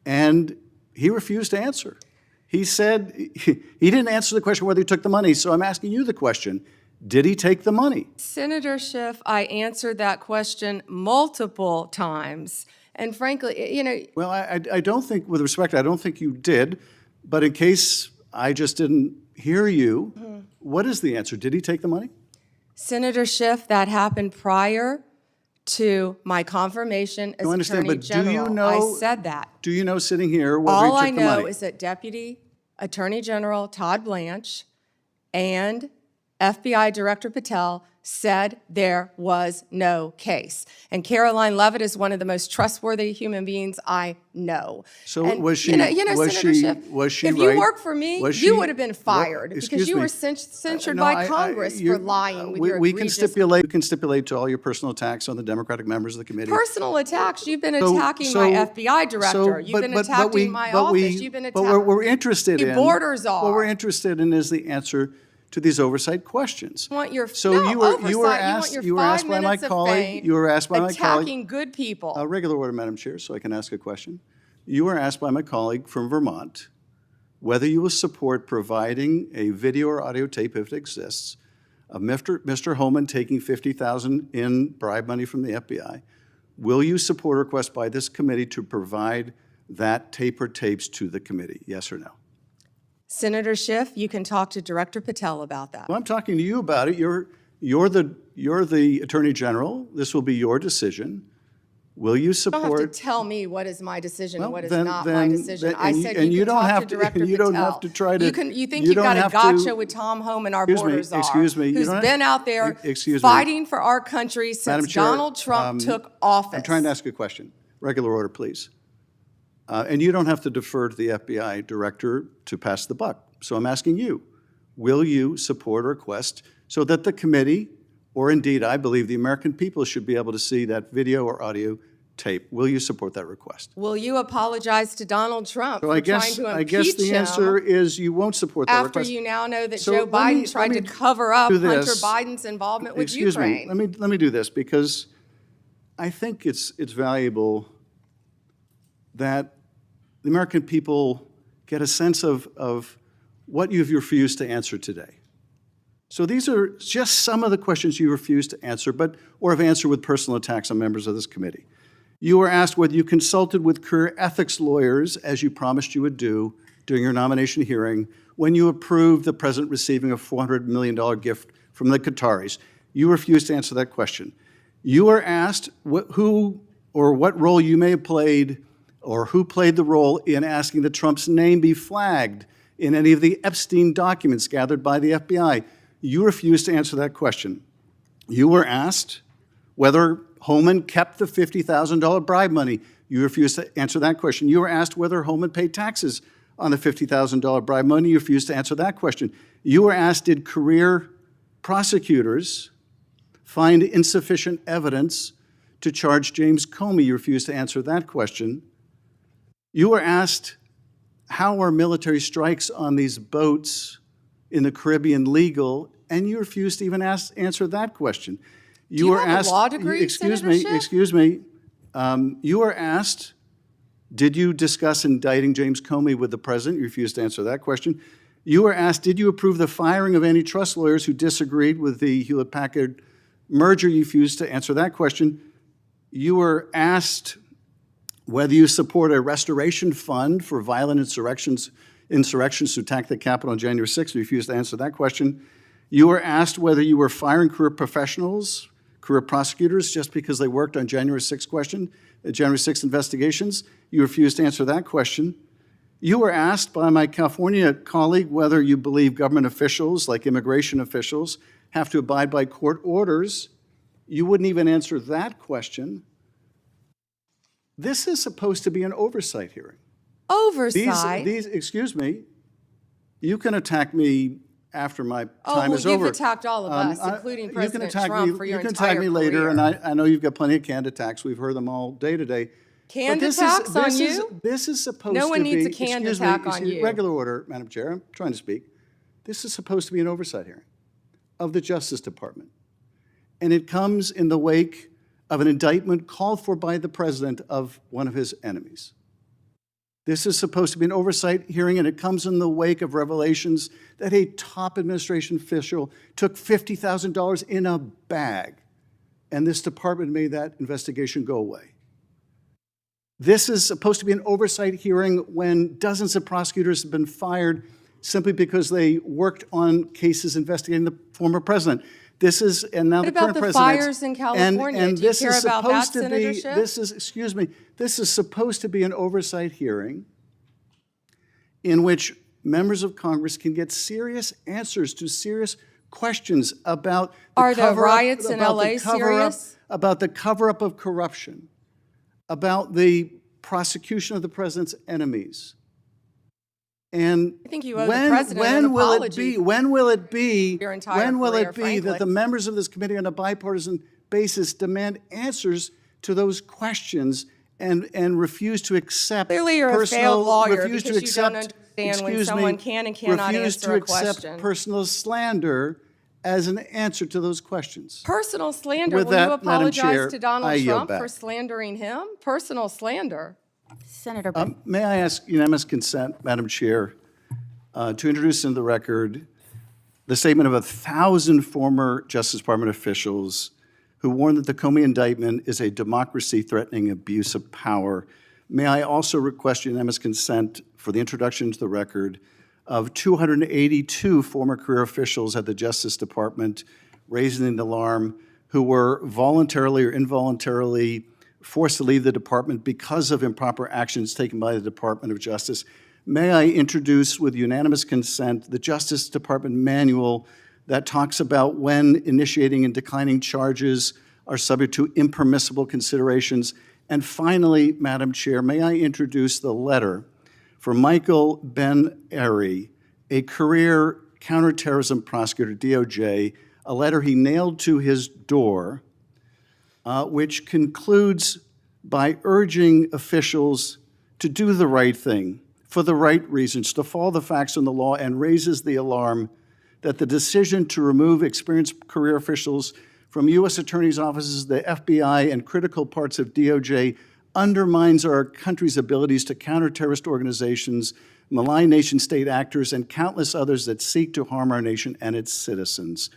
and he refused to answer. He said he didn't answer the question whether he took the money, so I'm asking you the question. Did he take the money? Senator Schiff, I answered that question multiple times. And frankly, Well, I don't think, with respect, I don't think you did. But in case I just didn't hear you, what is the answer? Did he take the money? Senator Schiff, that happened prior to my confirmation as Attorney General. I said that. Do you know, sitting here, whether All he I took the money? know is that Deputy Attorney General Todd Blanche and FBI Director Patel said there was no case. And Caroline Leavitt is one of the most trustworthy human beings I know. So And, was she? Senator Schiff, if right? you worked for me, you would have been fired Excuse because you me. were censured No, by Congress for lying with your we egregious can stipulate to all your personal attacks on the Democratic members of the committee. personal attacks. You've been attacking my FBI director. You've been attacking my office. You've been attacking. But what we're interested in, borders are. what we're interested in is the answer to these oversight questions. You want your you were oversight. asked by my colleague. You were asked by my colleague. Attacking good people. Regular order, Madam Chair, so I can ask a question. You were asked by my colleague from Vermont whether you will support providing a video or audio tape, if it exists, of Mr. Holman taking $50,000 in bribe money from the FBI. Will you support a request by this committee to provide that tape or tapes to the committee? Yes or no? Senator Schiff, you can talk to Director Patel about that. Well, I'm talking to you about it. You're the Attorney General. This will be your decision. Will you You support? don't have to tell me what is my decision and what is then- not my then- decision. then- I and said you- and you you can don't talk have to to- Director you Patel. don't have to try to- You think you you've got don't a have gotcha to- with Tom Home and our Excuse me, borders are. excuse me, you Who's don't- been out there excuse me. fighting for our country Madam since Chair, Donald Trump took office. I'm trying to ask a question. Regular order, please. And you don't have to defer to the FBI director to pass the buck. So I'm asking you, will you support a request so that the committee, or indeed I believe the American people, should be able to see that video or audio tape? Will you support that request? Will you apologize to Donald Trump So for I trying guess, to I guess impeach the him answer is you won't support that after request. you now know that So Joe let Biden me- tried let to me cover up do Hunter this. Biden's involvement with Excuse Ukraine? me, let me do this, because I think it's valuable that the American people get a sense of what you've refused to answer today. So these are just some of the questions you refused to answer, or have answered with personal attacks on members of this committee. You were asked whether you consulted with career ethics lawyers, as you promised you would do during your nomination hearing, when you approved the president receiving a $400 million gift from the Qataris. You refused to answer that question. You were asked who or what role you may have played, or who played the role in asking that Trump's name be flagged in any of the Epstein documents gathered by the FBI. You refused to answer that question. You were asked whether Holman kept the $50,000 bribe money. You refused to answer that question. You were asked whether Holman paid taxes on the $50,000 bribe money. You refused to answer that question. You were asked, did career prosecutors find insufficient evidence to charge James Comey? You refused to answer that question. You were asked, how are military strikes on these boats in the Caribbean legal? And you refused to even answer that question. you have a law degree, excuse Senator me, Schiff? excuse me. You were asked, did you discuss indicting James Comey with the president? You refused to answer that question. You were asked, did you approve the firing of antitrust lawyers who disagreed with the Hewlett-Packard merger? You refused to answer that question. You were asked whether you support a restoration fund for violent insurrections to attack the Capitol on January 6th. You refused to answer that question. You were asked whether you were firing career professionals, career prosecutors, just because they worked on January 6th investigations. You refused to answer that question. You were asked by my California colleague whether you believe government officials, like immigration officials, have to abide by court orders. You wouldn't even answer that question. This is supposed to be an oversight hearing. Oversight? Excuse me, you can attack me after my time is over. You've attacked all of us, including President Trump, for your entire career. You can attack me later, and I know you've got plenty of canned attacks. We've heard them all day today. Canned attacks on you? This is supposed to be... No one needs a canned attack on you. Regular order, Madam Chair, I'm trying to speak. This is supposed to be an oversight hearing of the Justice Department. And it comes in the wake of an indictment called for by the president of one of his enemies. This is supposed to be an oversight hearing, and it comes in the wake of revelations that a top administration official took $50,000 in a bag, and this department made that investigation go away. This is supposed to be an oversight hearing when dozens of prosecutors have been fired simply because they worked on cases investigating the former president. This is, and now What the current about the president. fires in California? And Do you this care is about that, supposed to Senator be, Schiff? this is, excuse me, this is supposed to be an oversight hearing in which members of Congress can get serious answers to serious questions about the Are the cover-up- riots in about the LA cover-up- serious? About the cover-up of corruption, about the prosecution of the president's enemies. And I think you owe the president an apology when will it be your entire career, that the frankly. members of this committee on a bipartisan basis demand answers to those questions and refuse to accept Clearly you're a personal, failed lawyer refuse to because you don't accept, understand when excuse someone me, can and cannot refuse answer to a accept question. personal slander as an answer to those questions. Personal slander. With Will that, you Madam apologize Chair, to Donald I yield Trump back. for slandering him? Personal slander. Senator May I ask unanimous consent, Madam Chair, to introduce into the record the statement of 1,000 former Justice Department officials who warned that the Comey indictment is a democracy-threatening abuse of power. May I also request unanimous consent for the introduction into the record of 282 former career officials at the Justice Department raising an alarm who were voluntarily or involuntarily forced to leave the department because of improper actions taken by the Department of Justice. May I introduce with unanimous consent the Justice Department manual that talks about when initiating and declining charges are subject to impermissible considerations. And finally, Madam Chair, may I introduce the letter from Michael Ben-Ari, a career counterterrorism prosecutor, DOJ, a letter he nailed to his door, which concludes by urging officials to do the right thing for the right reasons, to follow the facts and the law, and raises the alarm that the decision to remove experienced career officials from U.S. attorneys' offices, the FBI, and critical parts of DOJ undermines our country's abilities to counter terrorist organizations, malign nation-state actors, and countless others that seek to harm our nation and its citizens.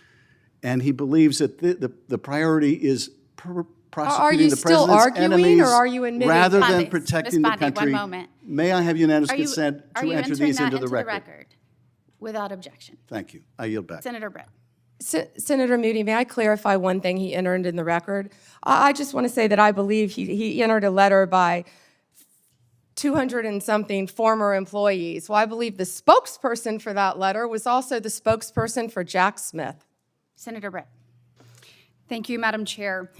And he believes that the priority is prosecuting the still president's arguing, enemies or are you admitting rather Bondi, than protecting Ms. the Bondi, country. one moment. May I have unanimous Are you- consent are to you enter entering these that into the record? Without objection. Thank you. I yield back. Senator Britt. Senator Moody, may I clarify one thing he entered in the record? I just want to say that I believe he entered a letter by 200 and something former employees. Well, I believe the spokesperson for that letter was also the spokesperson for Jack Smith. Senator Britt. Thank you, Madam Chair.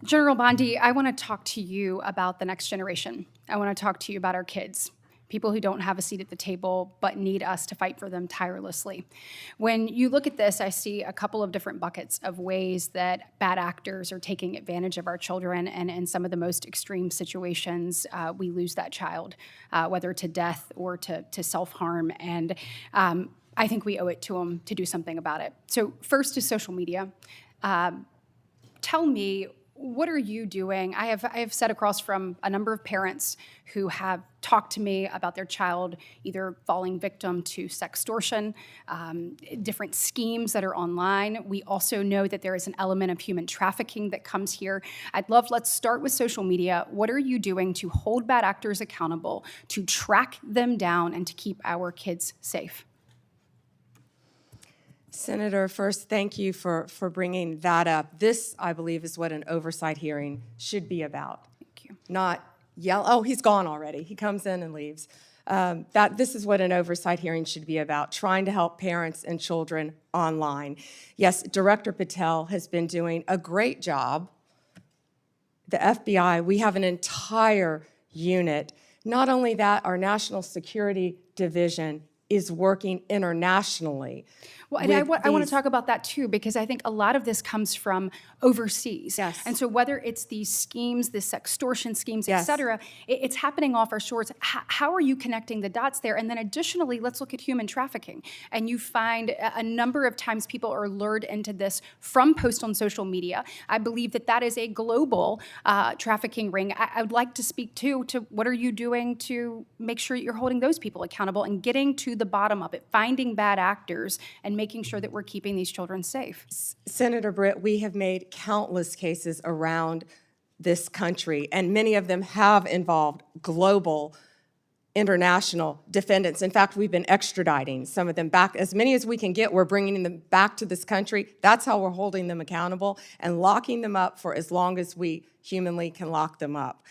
General Bondi, I want to talk to you about the next generation. I want to talk to you about our kids, people who don't have a seat at the table but need us to fight for them tirelessly. When you look at this, I see a couple of different buckets of ways that bad actors are taking advantage of our children, and in some of the most extreme situations, we lose that child, whether to death or to self-harm, and I think we owe it to them to do something about it. So first is social media. Tell me, what are you doing? I have sat across from a number of parents who have talked to me about their child either falling victim to sextortion, different schemes that are online. We also know that there is an element of human trafficking that comes here. Let's start with social media. What are you doing to hold bad actors accountable, to track them down, and to keep our kids safe? Senator, first, thank you for bringing that up. This, I believe, is what an oversight hearing should be about. Thank you. Not yell, oh, he's gone already. He comes in and leaves. This is what an oversight hearing should be about, trying to help parents and children online. Yes, Director Patel has been doing a great job. The FBI, we have an entire unit. Not only that, our National Security Division is working internationally. Well, and I want to talk about that too, because I think a lot of this comes from overseas. Yes. And so whether it's these schemes, the sextortion schemes, et Yes. cetera, it's happening off our shores. How are you connecting the dots there? And then additionally, let's look at human trafficking. And you find a number of times people are lured into this from posts on social media. I believe that is a global trafficking ring. I would like to speak to what are you doing to make sure you're holding those people accountable and getting to the bottom of it, finding bad actors and making sure that we're keeping these children safe. Senator Britt, we have made countless cases around this country, and many of them have involved global, international defendants. In fact, we've been extraditing some of them back. As many as we can get, we're bringing them back to this country. That's how we're holding them accountable and locking them up for as long as we humanly can lock them up.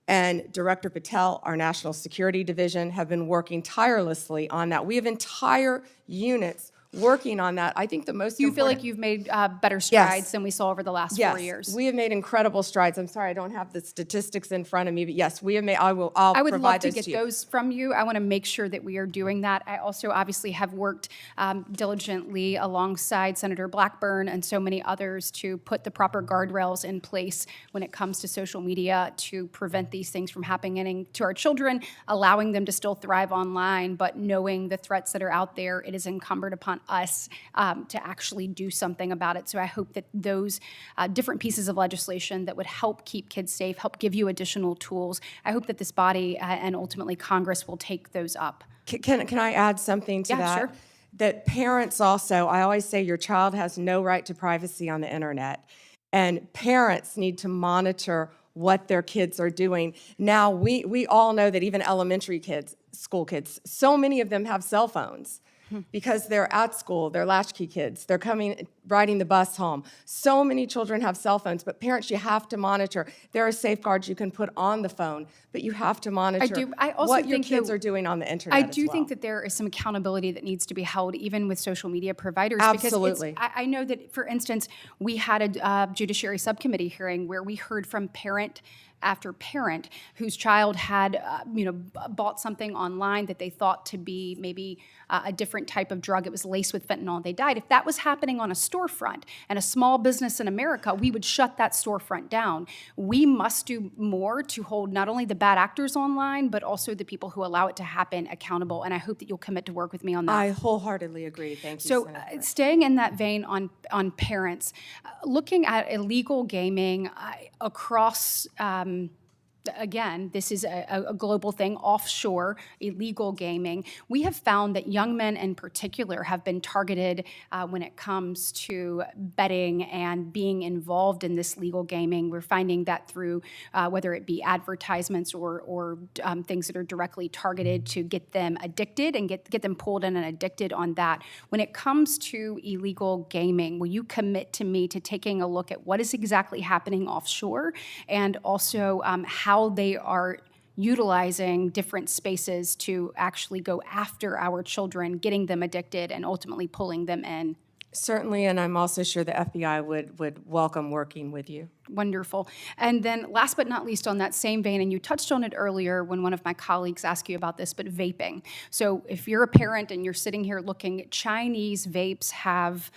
And Director Patel, our National Security Division, have been working tirelessly on that. We have entire units working on that. I think the most You feel important- like you've made better strides than we saw over the last 4 years? We have made incredible strides. I'm sorry, I don't have the statistics in front of me, but yes, we have made, I'll I would love provide to those get to you. those from you. I want to make sure that we are doing that. I also obviously have worked diligently alongside Senator Blackburn and so many others to put the proper guardrails in place when it comes to social media to prevent these things from happening to our children, allowing them to still thrive online, but knowing the threats that are out there. It is incumbent upon us to actually do something about it. So I hope that those different pieces of legislation that would help keep kids safe, help give you additional tools, I hope that this body and ultimately Congress will take those up. Can I add something to Yeah, that? sure. That parents also, I always say your child has no right to privacy on the internet. And parents need to monitor what their kids are doing. Now, we all know that even elementary kids, school kids, so many of them have cell phones because they're at school, they're latchkey kids, they're riding the bus home. So many children have cell phones, but parents, you have to monitor. There are safeguards you can put on the phone, but you have to monitor I also what your think kids that- are doing on the internet I as do well. think that there is some accountability that needs to be held even with social media providers. Absolutely. Because I know that, for instance, we had a Judiciary Subcommittee hearing where we heard from parent after parent whose child had, bought something online that they thought to be maybe a different type of drug. It was laced with fentanyl and they died. If that was happening on a storefront and a small business in America, we would shut that storefront down. We must do more to hold not only the bad actors online, but also the people who allow it to happen accountable. And I hope that you'll commit to work with me on that. I wholeheartedly agree. Thank you, So Senator. staying in that vein on parents, looking at illegal gaming across, again, this is a global thing, offshore illegal gaming. We have found that young men in particular have been targeted when it comes to betting and being involved in this legal gaming. We're finding that through whether it be advertisements or things that are directly targeted to get them addicted and get them pulled in and addicted on that. When it comes to illegal gaming, will you commit to me to taking a look at what is exactly happening offshore and also how they are utilizing different spaces to actually go after our children, getting them addicted, and ultimately pulling them in? Certainly, and I'm also sure the FBI would welcome working with you. Wonderful. And then last but not least on that same vein, and you touched on it earlier when one of my colleagues asked you about this, but vaping. So if you're a parent and you're sitting here looking, Chinese vapes have,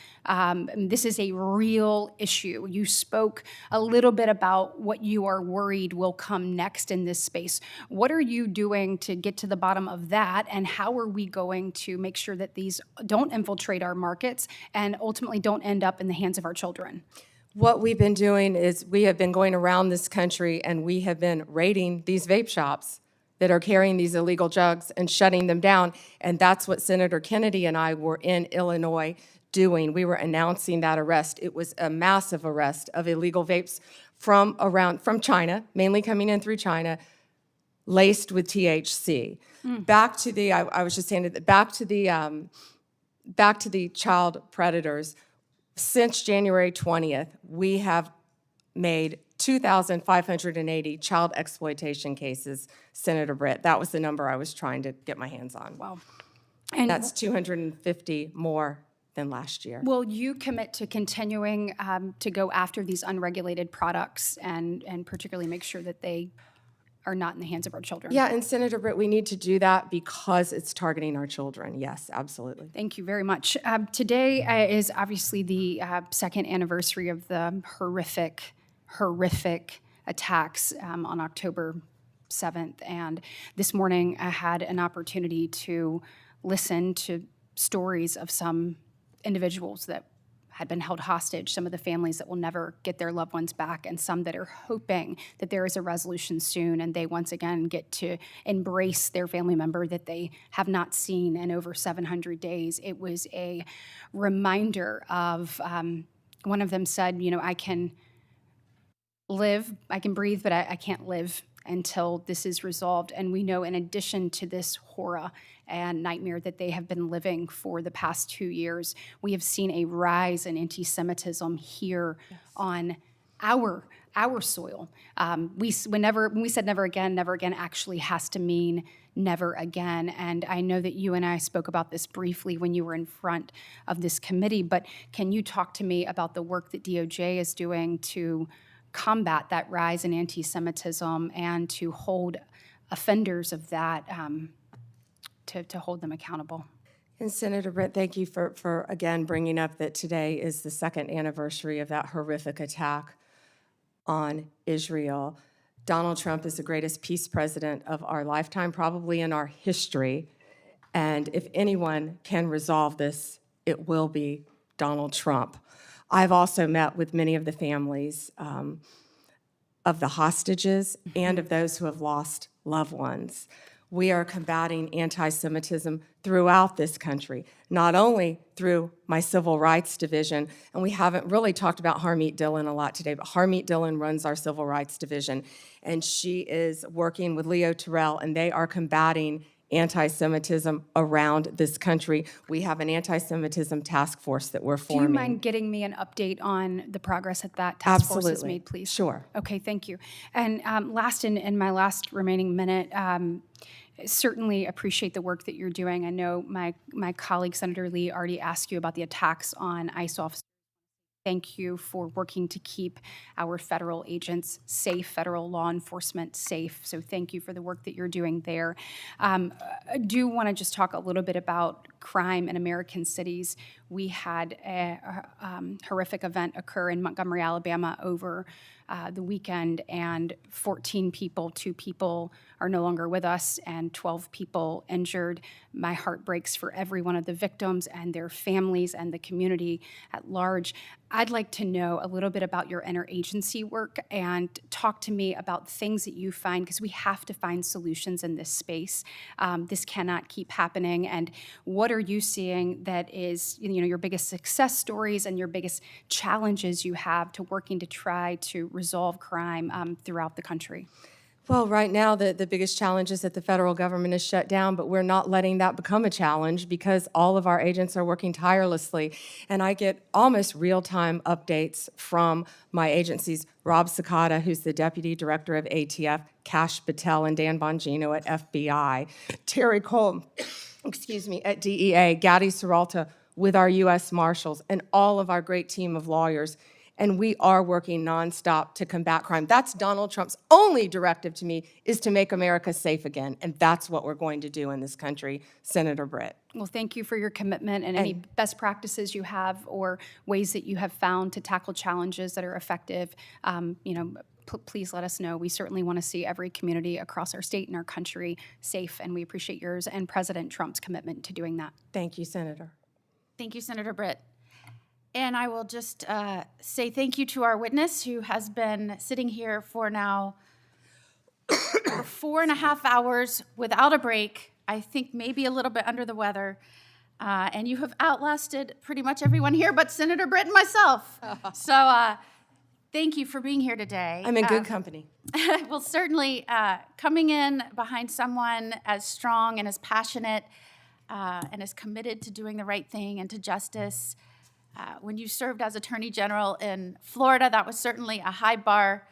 this is a real issue. You spoke a little bit about what you are worried will come next in this space. What are you doing to get to the bottom of that, and how are we going to make sure that these don't infiltrate our markets and ultimately don't end up in the hands of our children? What we've been doing is we have been going around this country and we have been raiding these vape shops that are carrying these illegal drugs and shutting them down. And that's what Senator Kennedy and I were in Illinois doing. We were announcing that arrest. It was a massive arrest of illegal vapes from China, mainly coming in through China, laced with THC. Back to the, I was just saying, back to the child predators. Since January 20th, we have made 2,580 child exploitation cases, Senator Britt. That was the number I was trying to get my hands on. Wow. And that's 250 more than last year. Will you commit to continuing to go after these unregulated products and particularly make sure that they are not in the hands of our children? Yeah, and Senator Britt, we need to do that because it's targeting our children. Yes, absolutely. Thank you very much. Today is obviously the second anniversary of the horrific attacks on October 7th. And this morning I had an opportunity to listen to stories of some individuals that had been held hostage, some of the families that will never get their loved ones back, and some that are hoping that there is a resolution soon and they once again get to embrace their family member that they have not seen in over 700 days. It was a reminder of, one of them said, I can breathe, but I can't live until this is resolved. And we know in addition to this horror and nightmare that they have been living for the past 2 years, we have seen a rise in anti-Semitism here on our soil. When we said never again actually has to mean never again. And I know that you and I spoke about this briefly when you were in front of this committee, but can you talk to me about the work that DOJ is doing to combat that rise in anti-Semitism and to hold offenders of that, to hold them accountable? And Senator Britt, thank you for again bringing up that today is the second anniversary of that horrific attack on Israel. Donald Trump is the greatest peace president of our lifetime, probably in our history. And if anyone can resolve this, it will be Donald Trump. I've also met with many of the families of the hostages and of those who have lost loved ones. We are combating anti-Semitism throughout this country, not only through my Civil Rights Division, and we haven't really talked about Harmeet Dillon a lot today, but Harmeet Dillon runs our Civil Rights Division, and she is working with Leo Terrell, and they are combating anti-Semitism around this country. We have an anti-Semitism task force that we're Do forming. you mind getting me an update on the progress that that task force has Absolutely. made, please? Sure. Okay, thank you. And last, in my last remaining minute, certainly appreciate the work that you're doing. I know my colleague, Senator Lee, already asked you about the attacks on ICE officers. Thank you for working to keep our federal agents safe, federal law enforcement safe. So thank you for the work that you're doing there. I do want to just talk a little bit about crime in American cities. We had a horrific event occur in Montgomery, Alabama over the weekend, and 14 people, 2 people are no longer with us, and 12 people injured. My heart breaks for every one of the victims and their families and the community at large. I'd like to know a little bit about your interagency work and talk to me about things that you find, because we have to find solutions in this space. This cannot keep happening. And what are you seeing that is, your biggest success stories and your biggest challenges you have to working to try to resolve crime throughout the country? Well, right now, the biggest challenge is that the federal government is shut down, but we're not letting that become a challenge because all of our agents are working tirelessly. And I get almost real-time updates from my agencies, Rob Sakata, who's the Deputy Director of ATF, Kash Patel and Dan Bongino at FBI, Terry Cole, at DEA, Gadi Serralta with our U.S. Marshals, and all of our great team of lawyers. And we are working nonstop to combat crime. That's Donald Trump's only directive to me, is to make America safe again. And that's what we're going to do in this country, Senator Britt. Well, thank you for your commitment and any best practices you have or ways that you have found to tackle challenges that are effective. Please let us know. We certainly want to see every community across our state and our country safe, and we appreciate yours and President Trump's commitment to doing that. Thank you, Senator. Thank you, Senator Britt. And I will just say thank you to our witness, who has been sitting here for now over 4.5 hours without a break. I think maybe a little bit under the weather. And you have outlasted pretty much everyone here but Senator Britt and myself. So thank you for being here today. I'm in good company. Well, certainly coming in behind someone as strong and as passionate and as committed to doing the right thing and to justice. When you served as Attorney General in Florida, that was certainly a high bar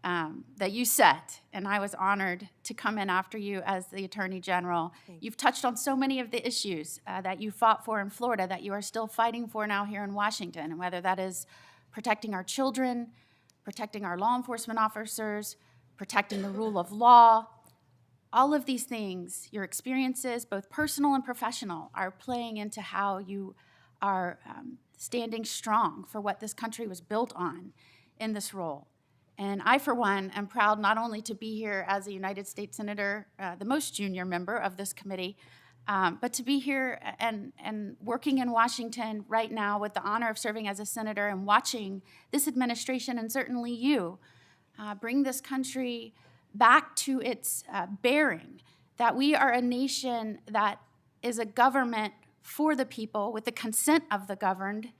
that you set, and I was honored to come in after you as the Attorney General. You've touched on so many of the issues that you fought for in Florida that you are still fighting for now here in Washington, and whether that is protecting our children, protecting our law enforcement officers, protecting the rule of law. All of these things, your experiences, both personal and professional, are playing into how you are standing strong for what this country was built on in this role. And I, for one, am proud not only to be here as a United States Senator, the most junior member of this committee, but to be here and working in Washington right now with the honor of serving as a senator and watching this administration, and certainly you, bring this country back to its bearing, that we are a nation that is a government for the people, with the consent of the governed.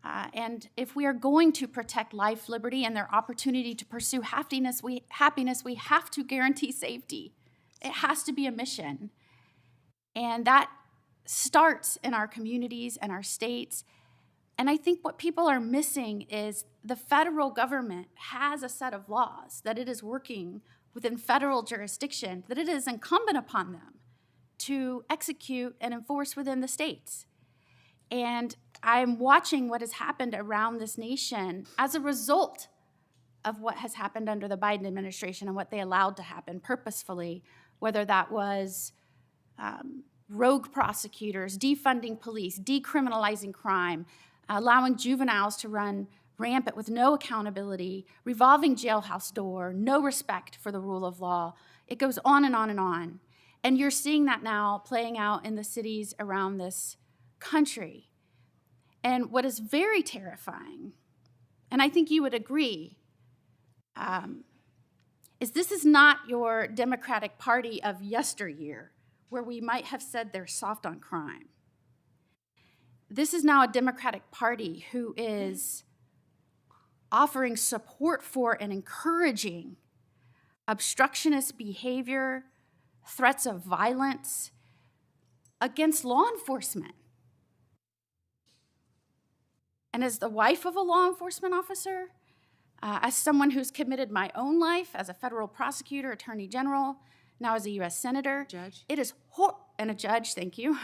And if we are going to protect life, liberty, and their opportunity to pursue happiness, we have to guarantee safety. It has to be a mission. And that starts in our communities and our states. And I think what people are missing is the federal government has a set of laws that it is working within federal jurisdiction, that it is incumbent upon them to execute and enforce within the states. And I'm watching what has happened around this nation as a result of what has happened under the Biden administration and what they allowed to happen purposefully, whether that was rogue prosecutors, defunding police, decriminalizing crime, allowing juveniles to run rampant with no accountability, revolving jailhouse door, no respect for the rule of law. It goes on and on and on. And you're seeing that now playing out in the cities around this country, And what is very terrifying, and I think you would agree, is this is not your Democratic Party of yesteryear, where we might have said they're soft on crime. This is now a Democratic Party who is offering support for and encouraging obstructionist behavior, threats of violence against law enforcement. And as the wife of a law enforcement officer, as someone who's committed my own life as a federal prosecutor, attorney general, now as a U.S. senator, Judge. it is and a judge, thank you.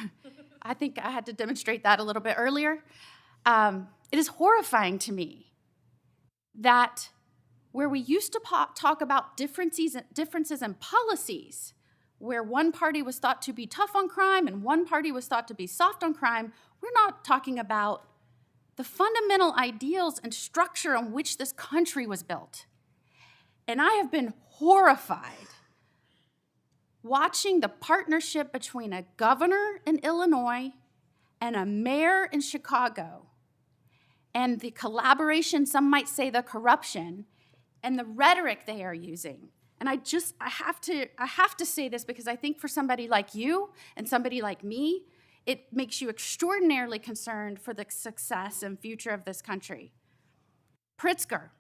I think I had to demonstrate that a little bit earlier. It is horrifying to me that where we used to talk about differences in policies, where one party was thought to be tough on crime and one party was thought to be soft on crime, we're not talking about the fundamental ideals and structure on which this country was built. And I have been horrified watching the partnership between a governor in Illinois and a mayor in Chicago, and the collaboration, some might say the corruption, and the rhetoric they are using. And I have to say this because I think for somebody like you and somebody like me, it makes you extraordinarily concerned for the success and future of this country. Pritzker,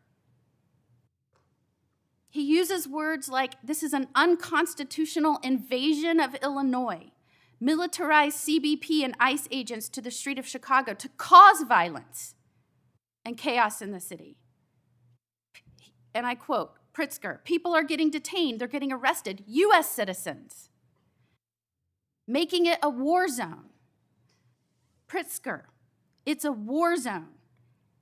he uses words like, this is an unconstitutional invasion of Illinois, militarized CBP and ICE agents to the street of Chicago to cause violence and chaos in the city. And I quote, Pritzker, people are getting detained, they're getting arrested, US citizens, making it a war zone. Pritzker, it's a war zone,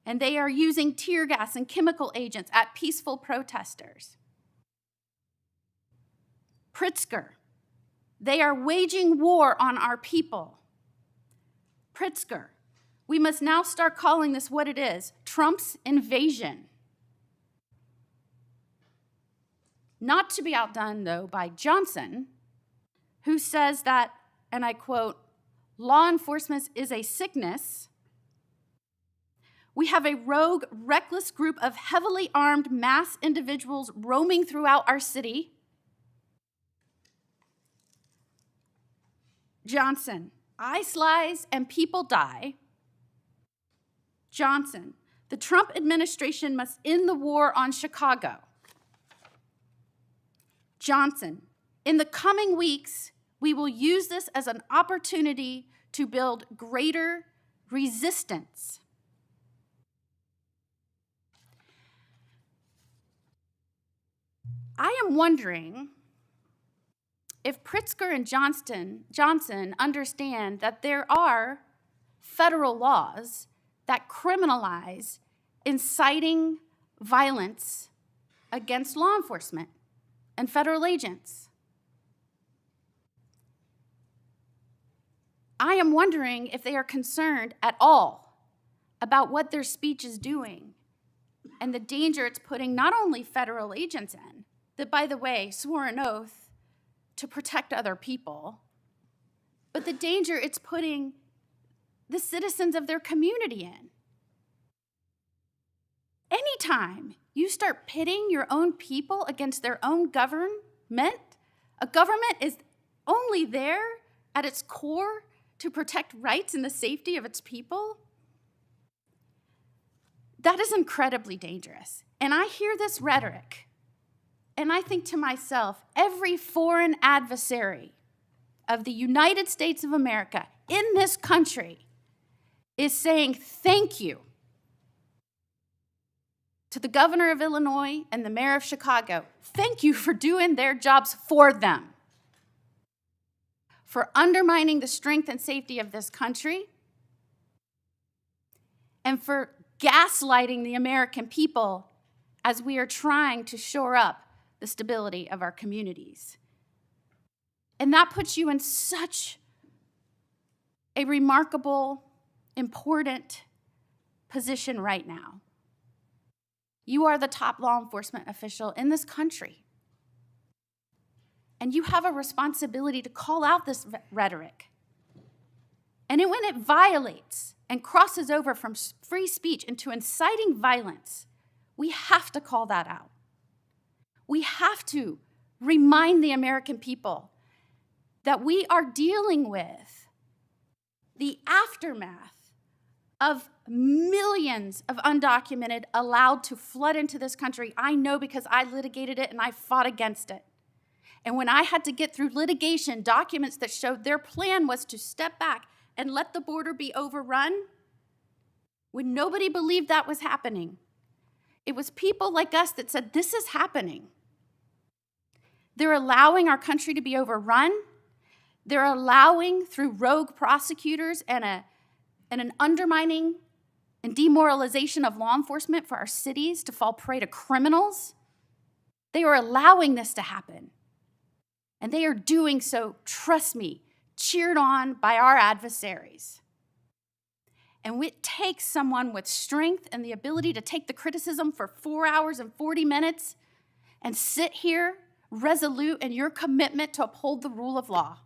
and they are using tear gas and chemical agents at peaceful protesters. Pritzker, they are waging war on our people. Pritzker, we must now start calling this what it is, Trump's invasion. Not to be outdone, though, by Johnson, who says that, and I quote, law enforcement is a sickness. We have a rogue, reckless group of heavily armed mass individuals roaming throughout our city. Johnson, ICE lies and people die. Johnson, the Trump administration must end the war on Chicago. Johnson, in the coming weeks, we will use this as an opportunity to build greater resistance. I am wondering if Pritzker and Johnson understand that there are federal laws that criminalize inciting violence against law enforcement and federal agents. I am wondering if they are concerned at all about what their speech is doing and the danger it's putting not only federal agents in, that, by the way, swore an oath to protect other people, but the danger it's putting the citizens of their community in. Anytime you start pitting your own people against their own government, a government is only there at its core to protect rights and the safety of its people, that is incredibly dangerous. And I hear this rhetoric, and I think to myself, every foreign adversary of the United States of America in this country is saying thank you to the governor of Illinois and the mayor of Chicago. Thank you for doing their jobs for them, for undermining the strength and safety of this country, and for gaslighting the American people as we are trying to shore up the stability of our communities. And that puts you in such a remarkable, important position right now. You are the top law enforcement official in this country. And you have a responsibility to call out this rhetoric. And when it violates and crosses over from free speech into inciting violence, we have to call that out. We have to remind the American people that we are dealing with the aftermath of millions of undocumented allowed to flood into this country. I know because I litigated it and I fought against it. And when I had to get through litigation documents that showed their plan was to step back and let the border be overrun, when nobody believed that was happening, it was people like us that said, this is happening. They're allowing our country to be overrun. They're allowing, through rogue prosecutors and an undermining and demoralization of law enforcement for our cities to fall prey to criminals, they are allowing this to happen. And they are doing so, trust me, cheered on by our adversaries. And it takes someone with strength and the ability to take the criticism for 4 hours and 40 minutes and sit here resolute in your commitment to uphold the rule of law.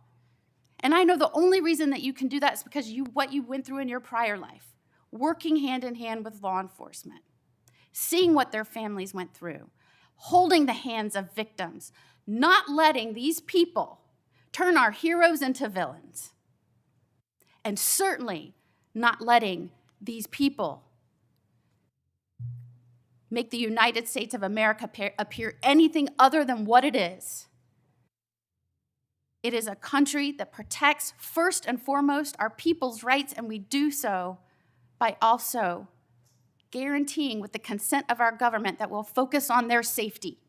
And I know the only reason that you can do that is because what you went through in your prior life, working hand in hand with law enforcement, seeing what their families went through, holding the hands of victims, not letting these people turn our heroes into villains, and certainly not letting these people make the United States of America appear anything other than what it is. It is a country that protects, first and foremost, our people's rights, and we do so by also guaranteeing with the consent of our government that we'll focus on their safety.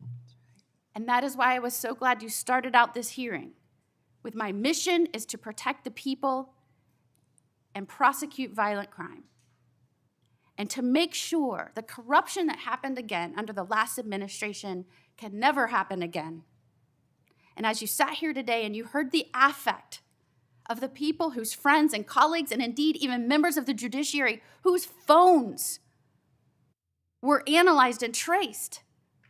And that is why I was so glad you started out this hearing with my mission is to protect the people and prosecute violent crime, and to make sure the corruption that happened again under the last administration can never happen again. And as you sat here today and you heard the affect of the people whose friends and colleagues, and indeed even members of the judiciary, whose phones were analyzed and traced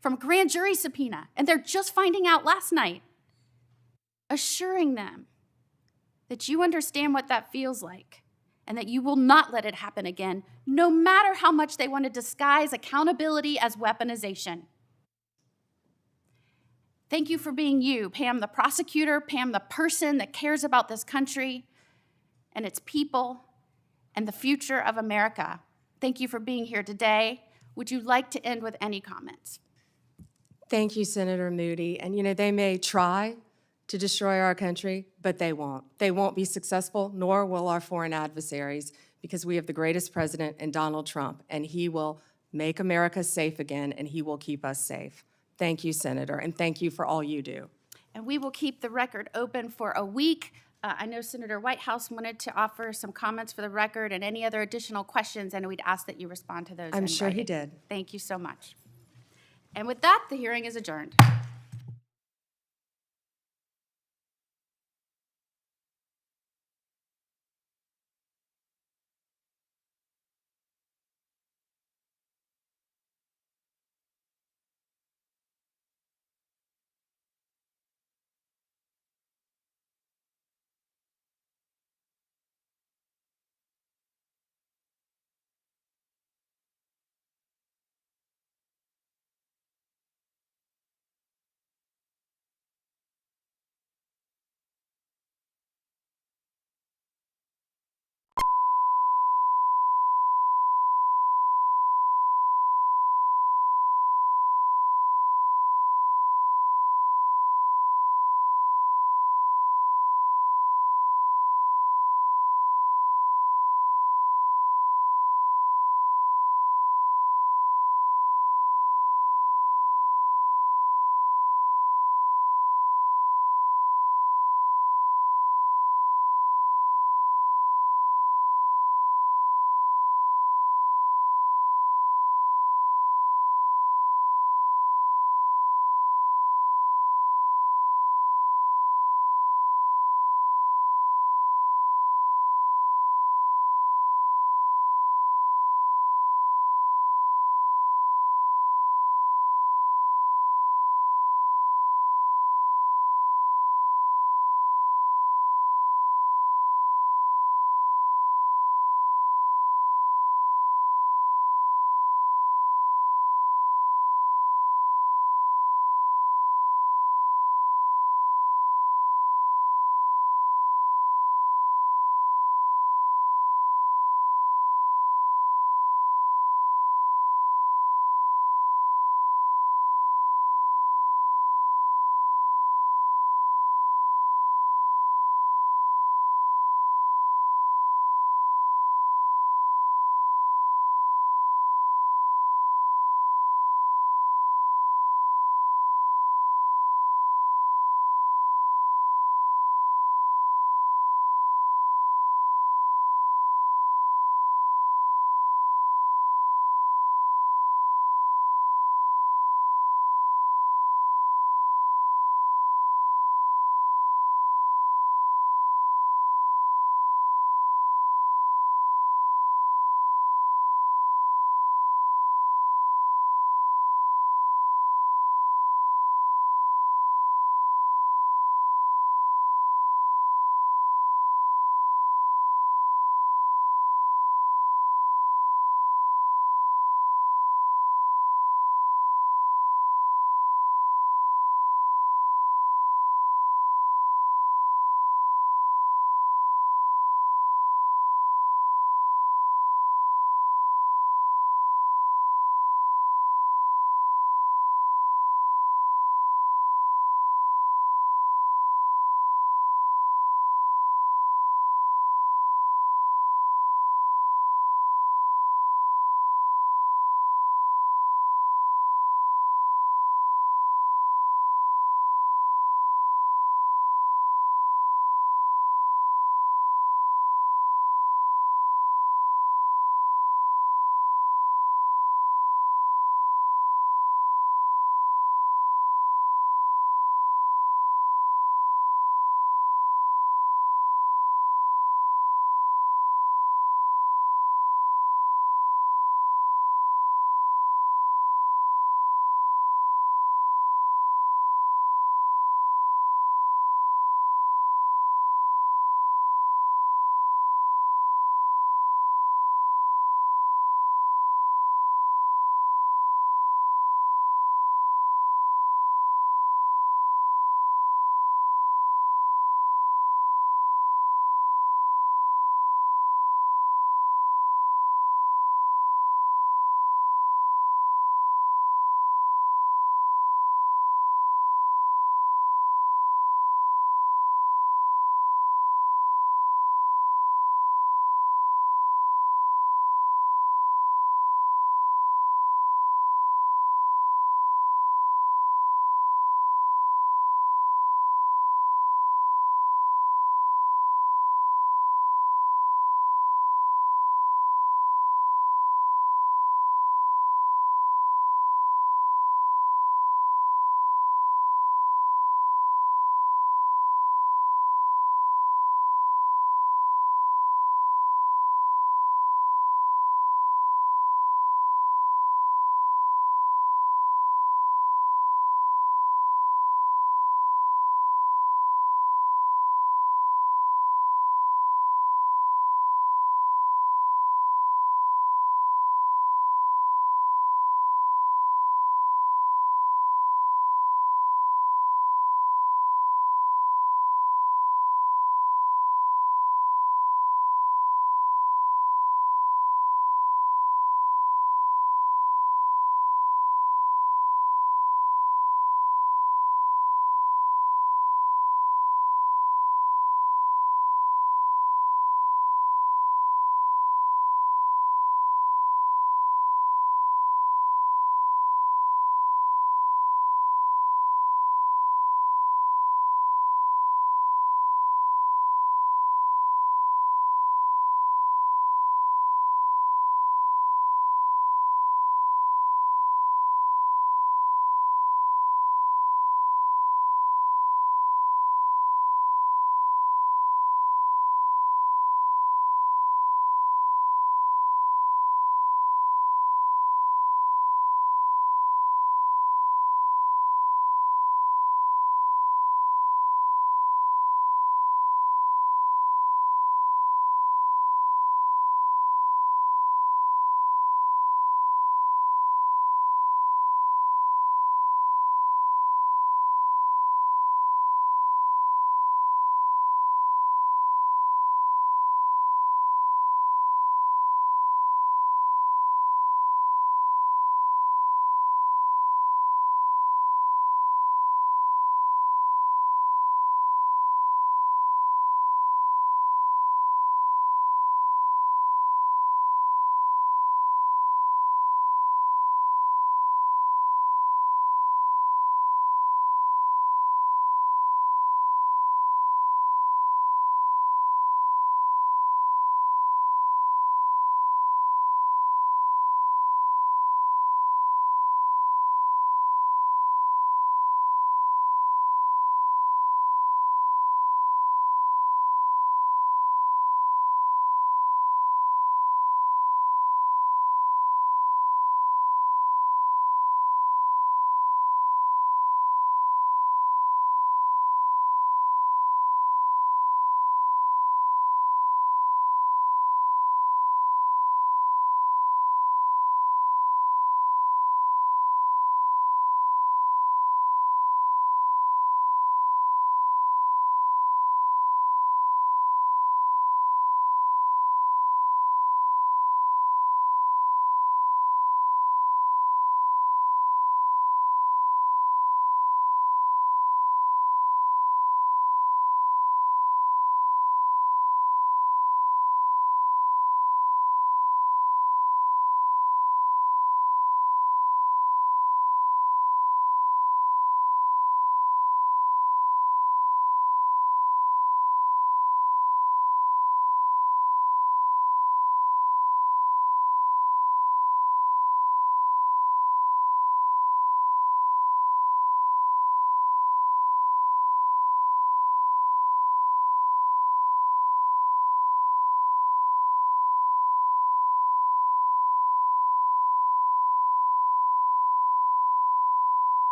from grand jury subpoena, and they're just finding out last night, assuring them that you understand what that feels like and that you will not let it happen again, no matter how much they want to disguise accountability as weaponization. Thank you for being you, Pam the prosecutor, Pam the person that cares about this country and its people and the future of America. Thank you for being here today. Would you like to end with any comments? Thank you, Senator Moody. And they may try to destroy our country, but they won't. They won't be successful, nor will our foreign adversaries, because we have the greatest president in Donald Trump, and he will make America safe again, and he will keep us safe. Thank you, Senator, and thank you for all you do. And we will keep the record open for a week. I know Senator Whitehouse wanted to offer some comments for the record and any other additional questions, and we'd ask that you respond to those. I'm sure he writing. did. Thank you so much. And with that, the hearing is adjourned.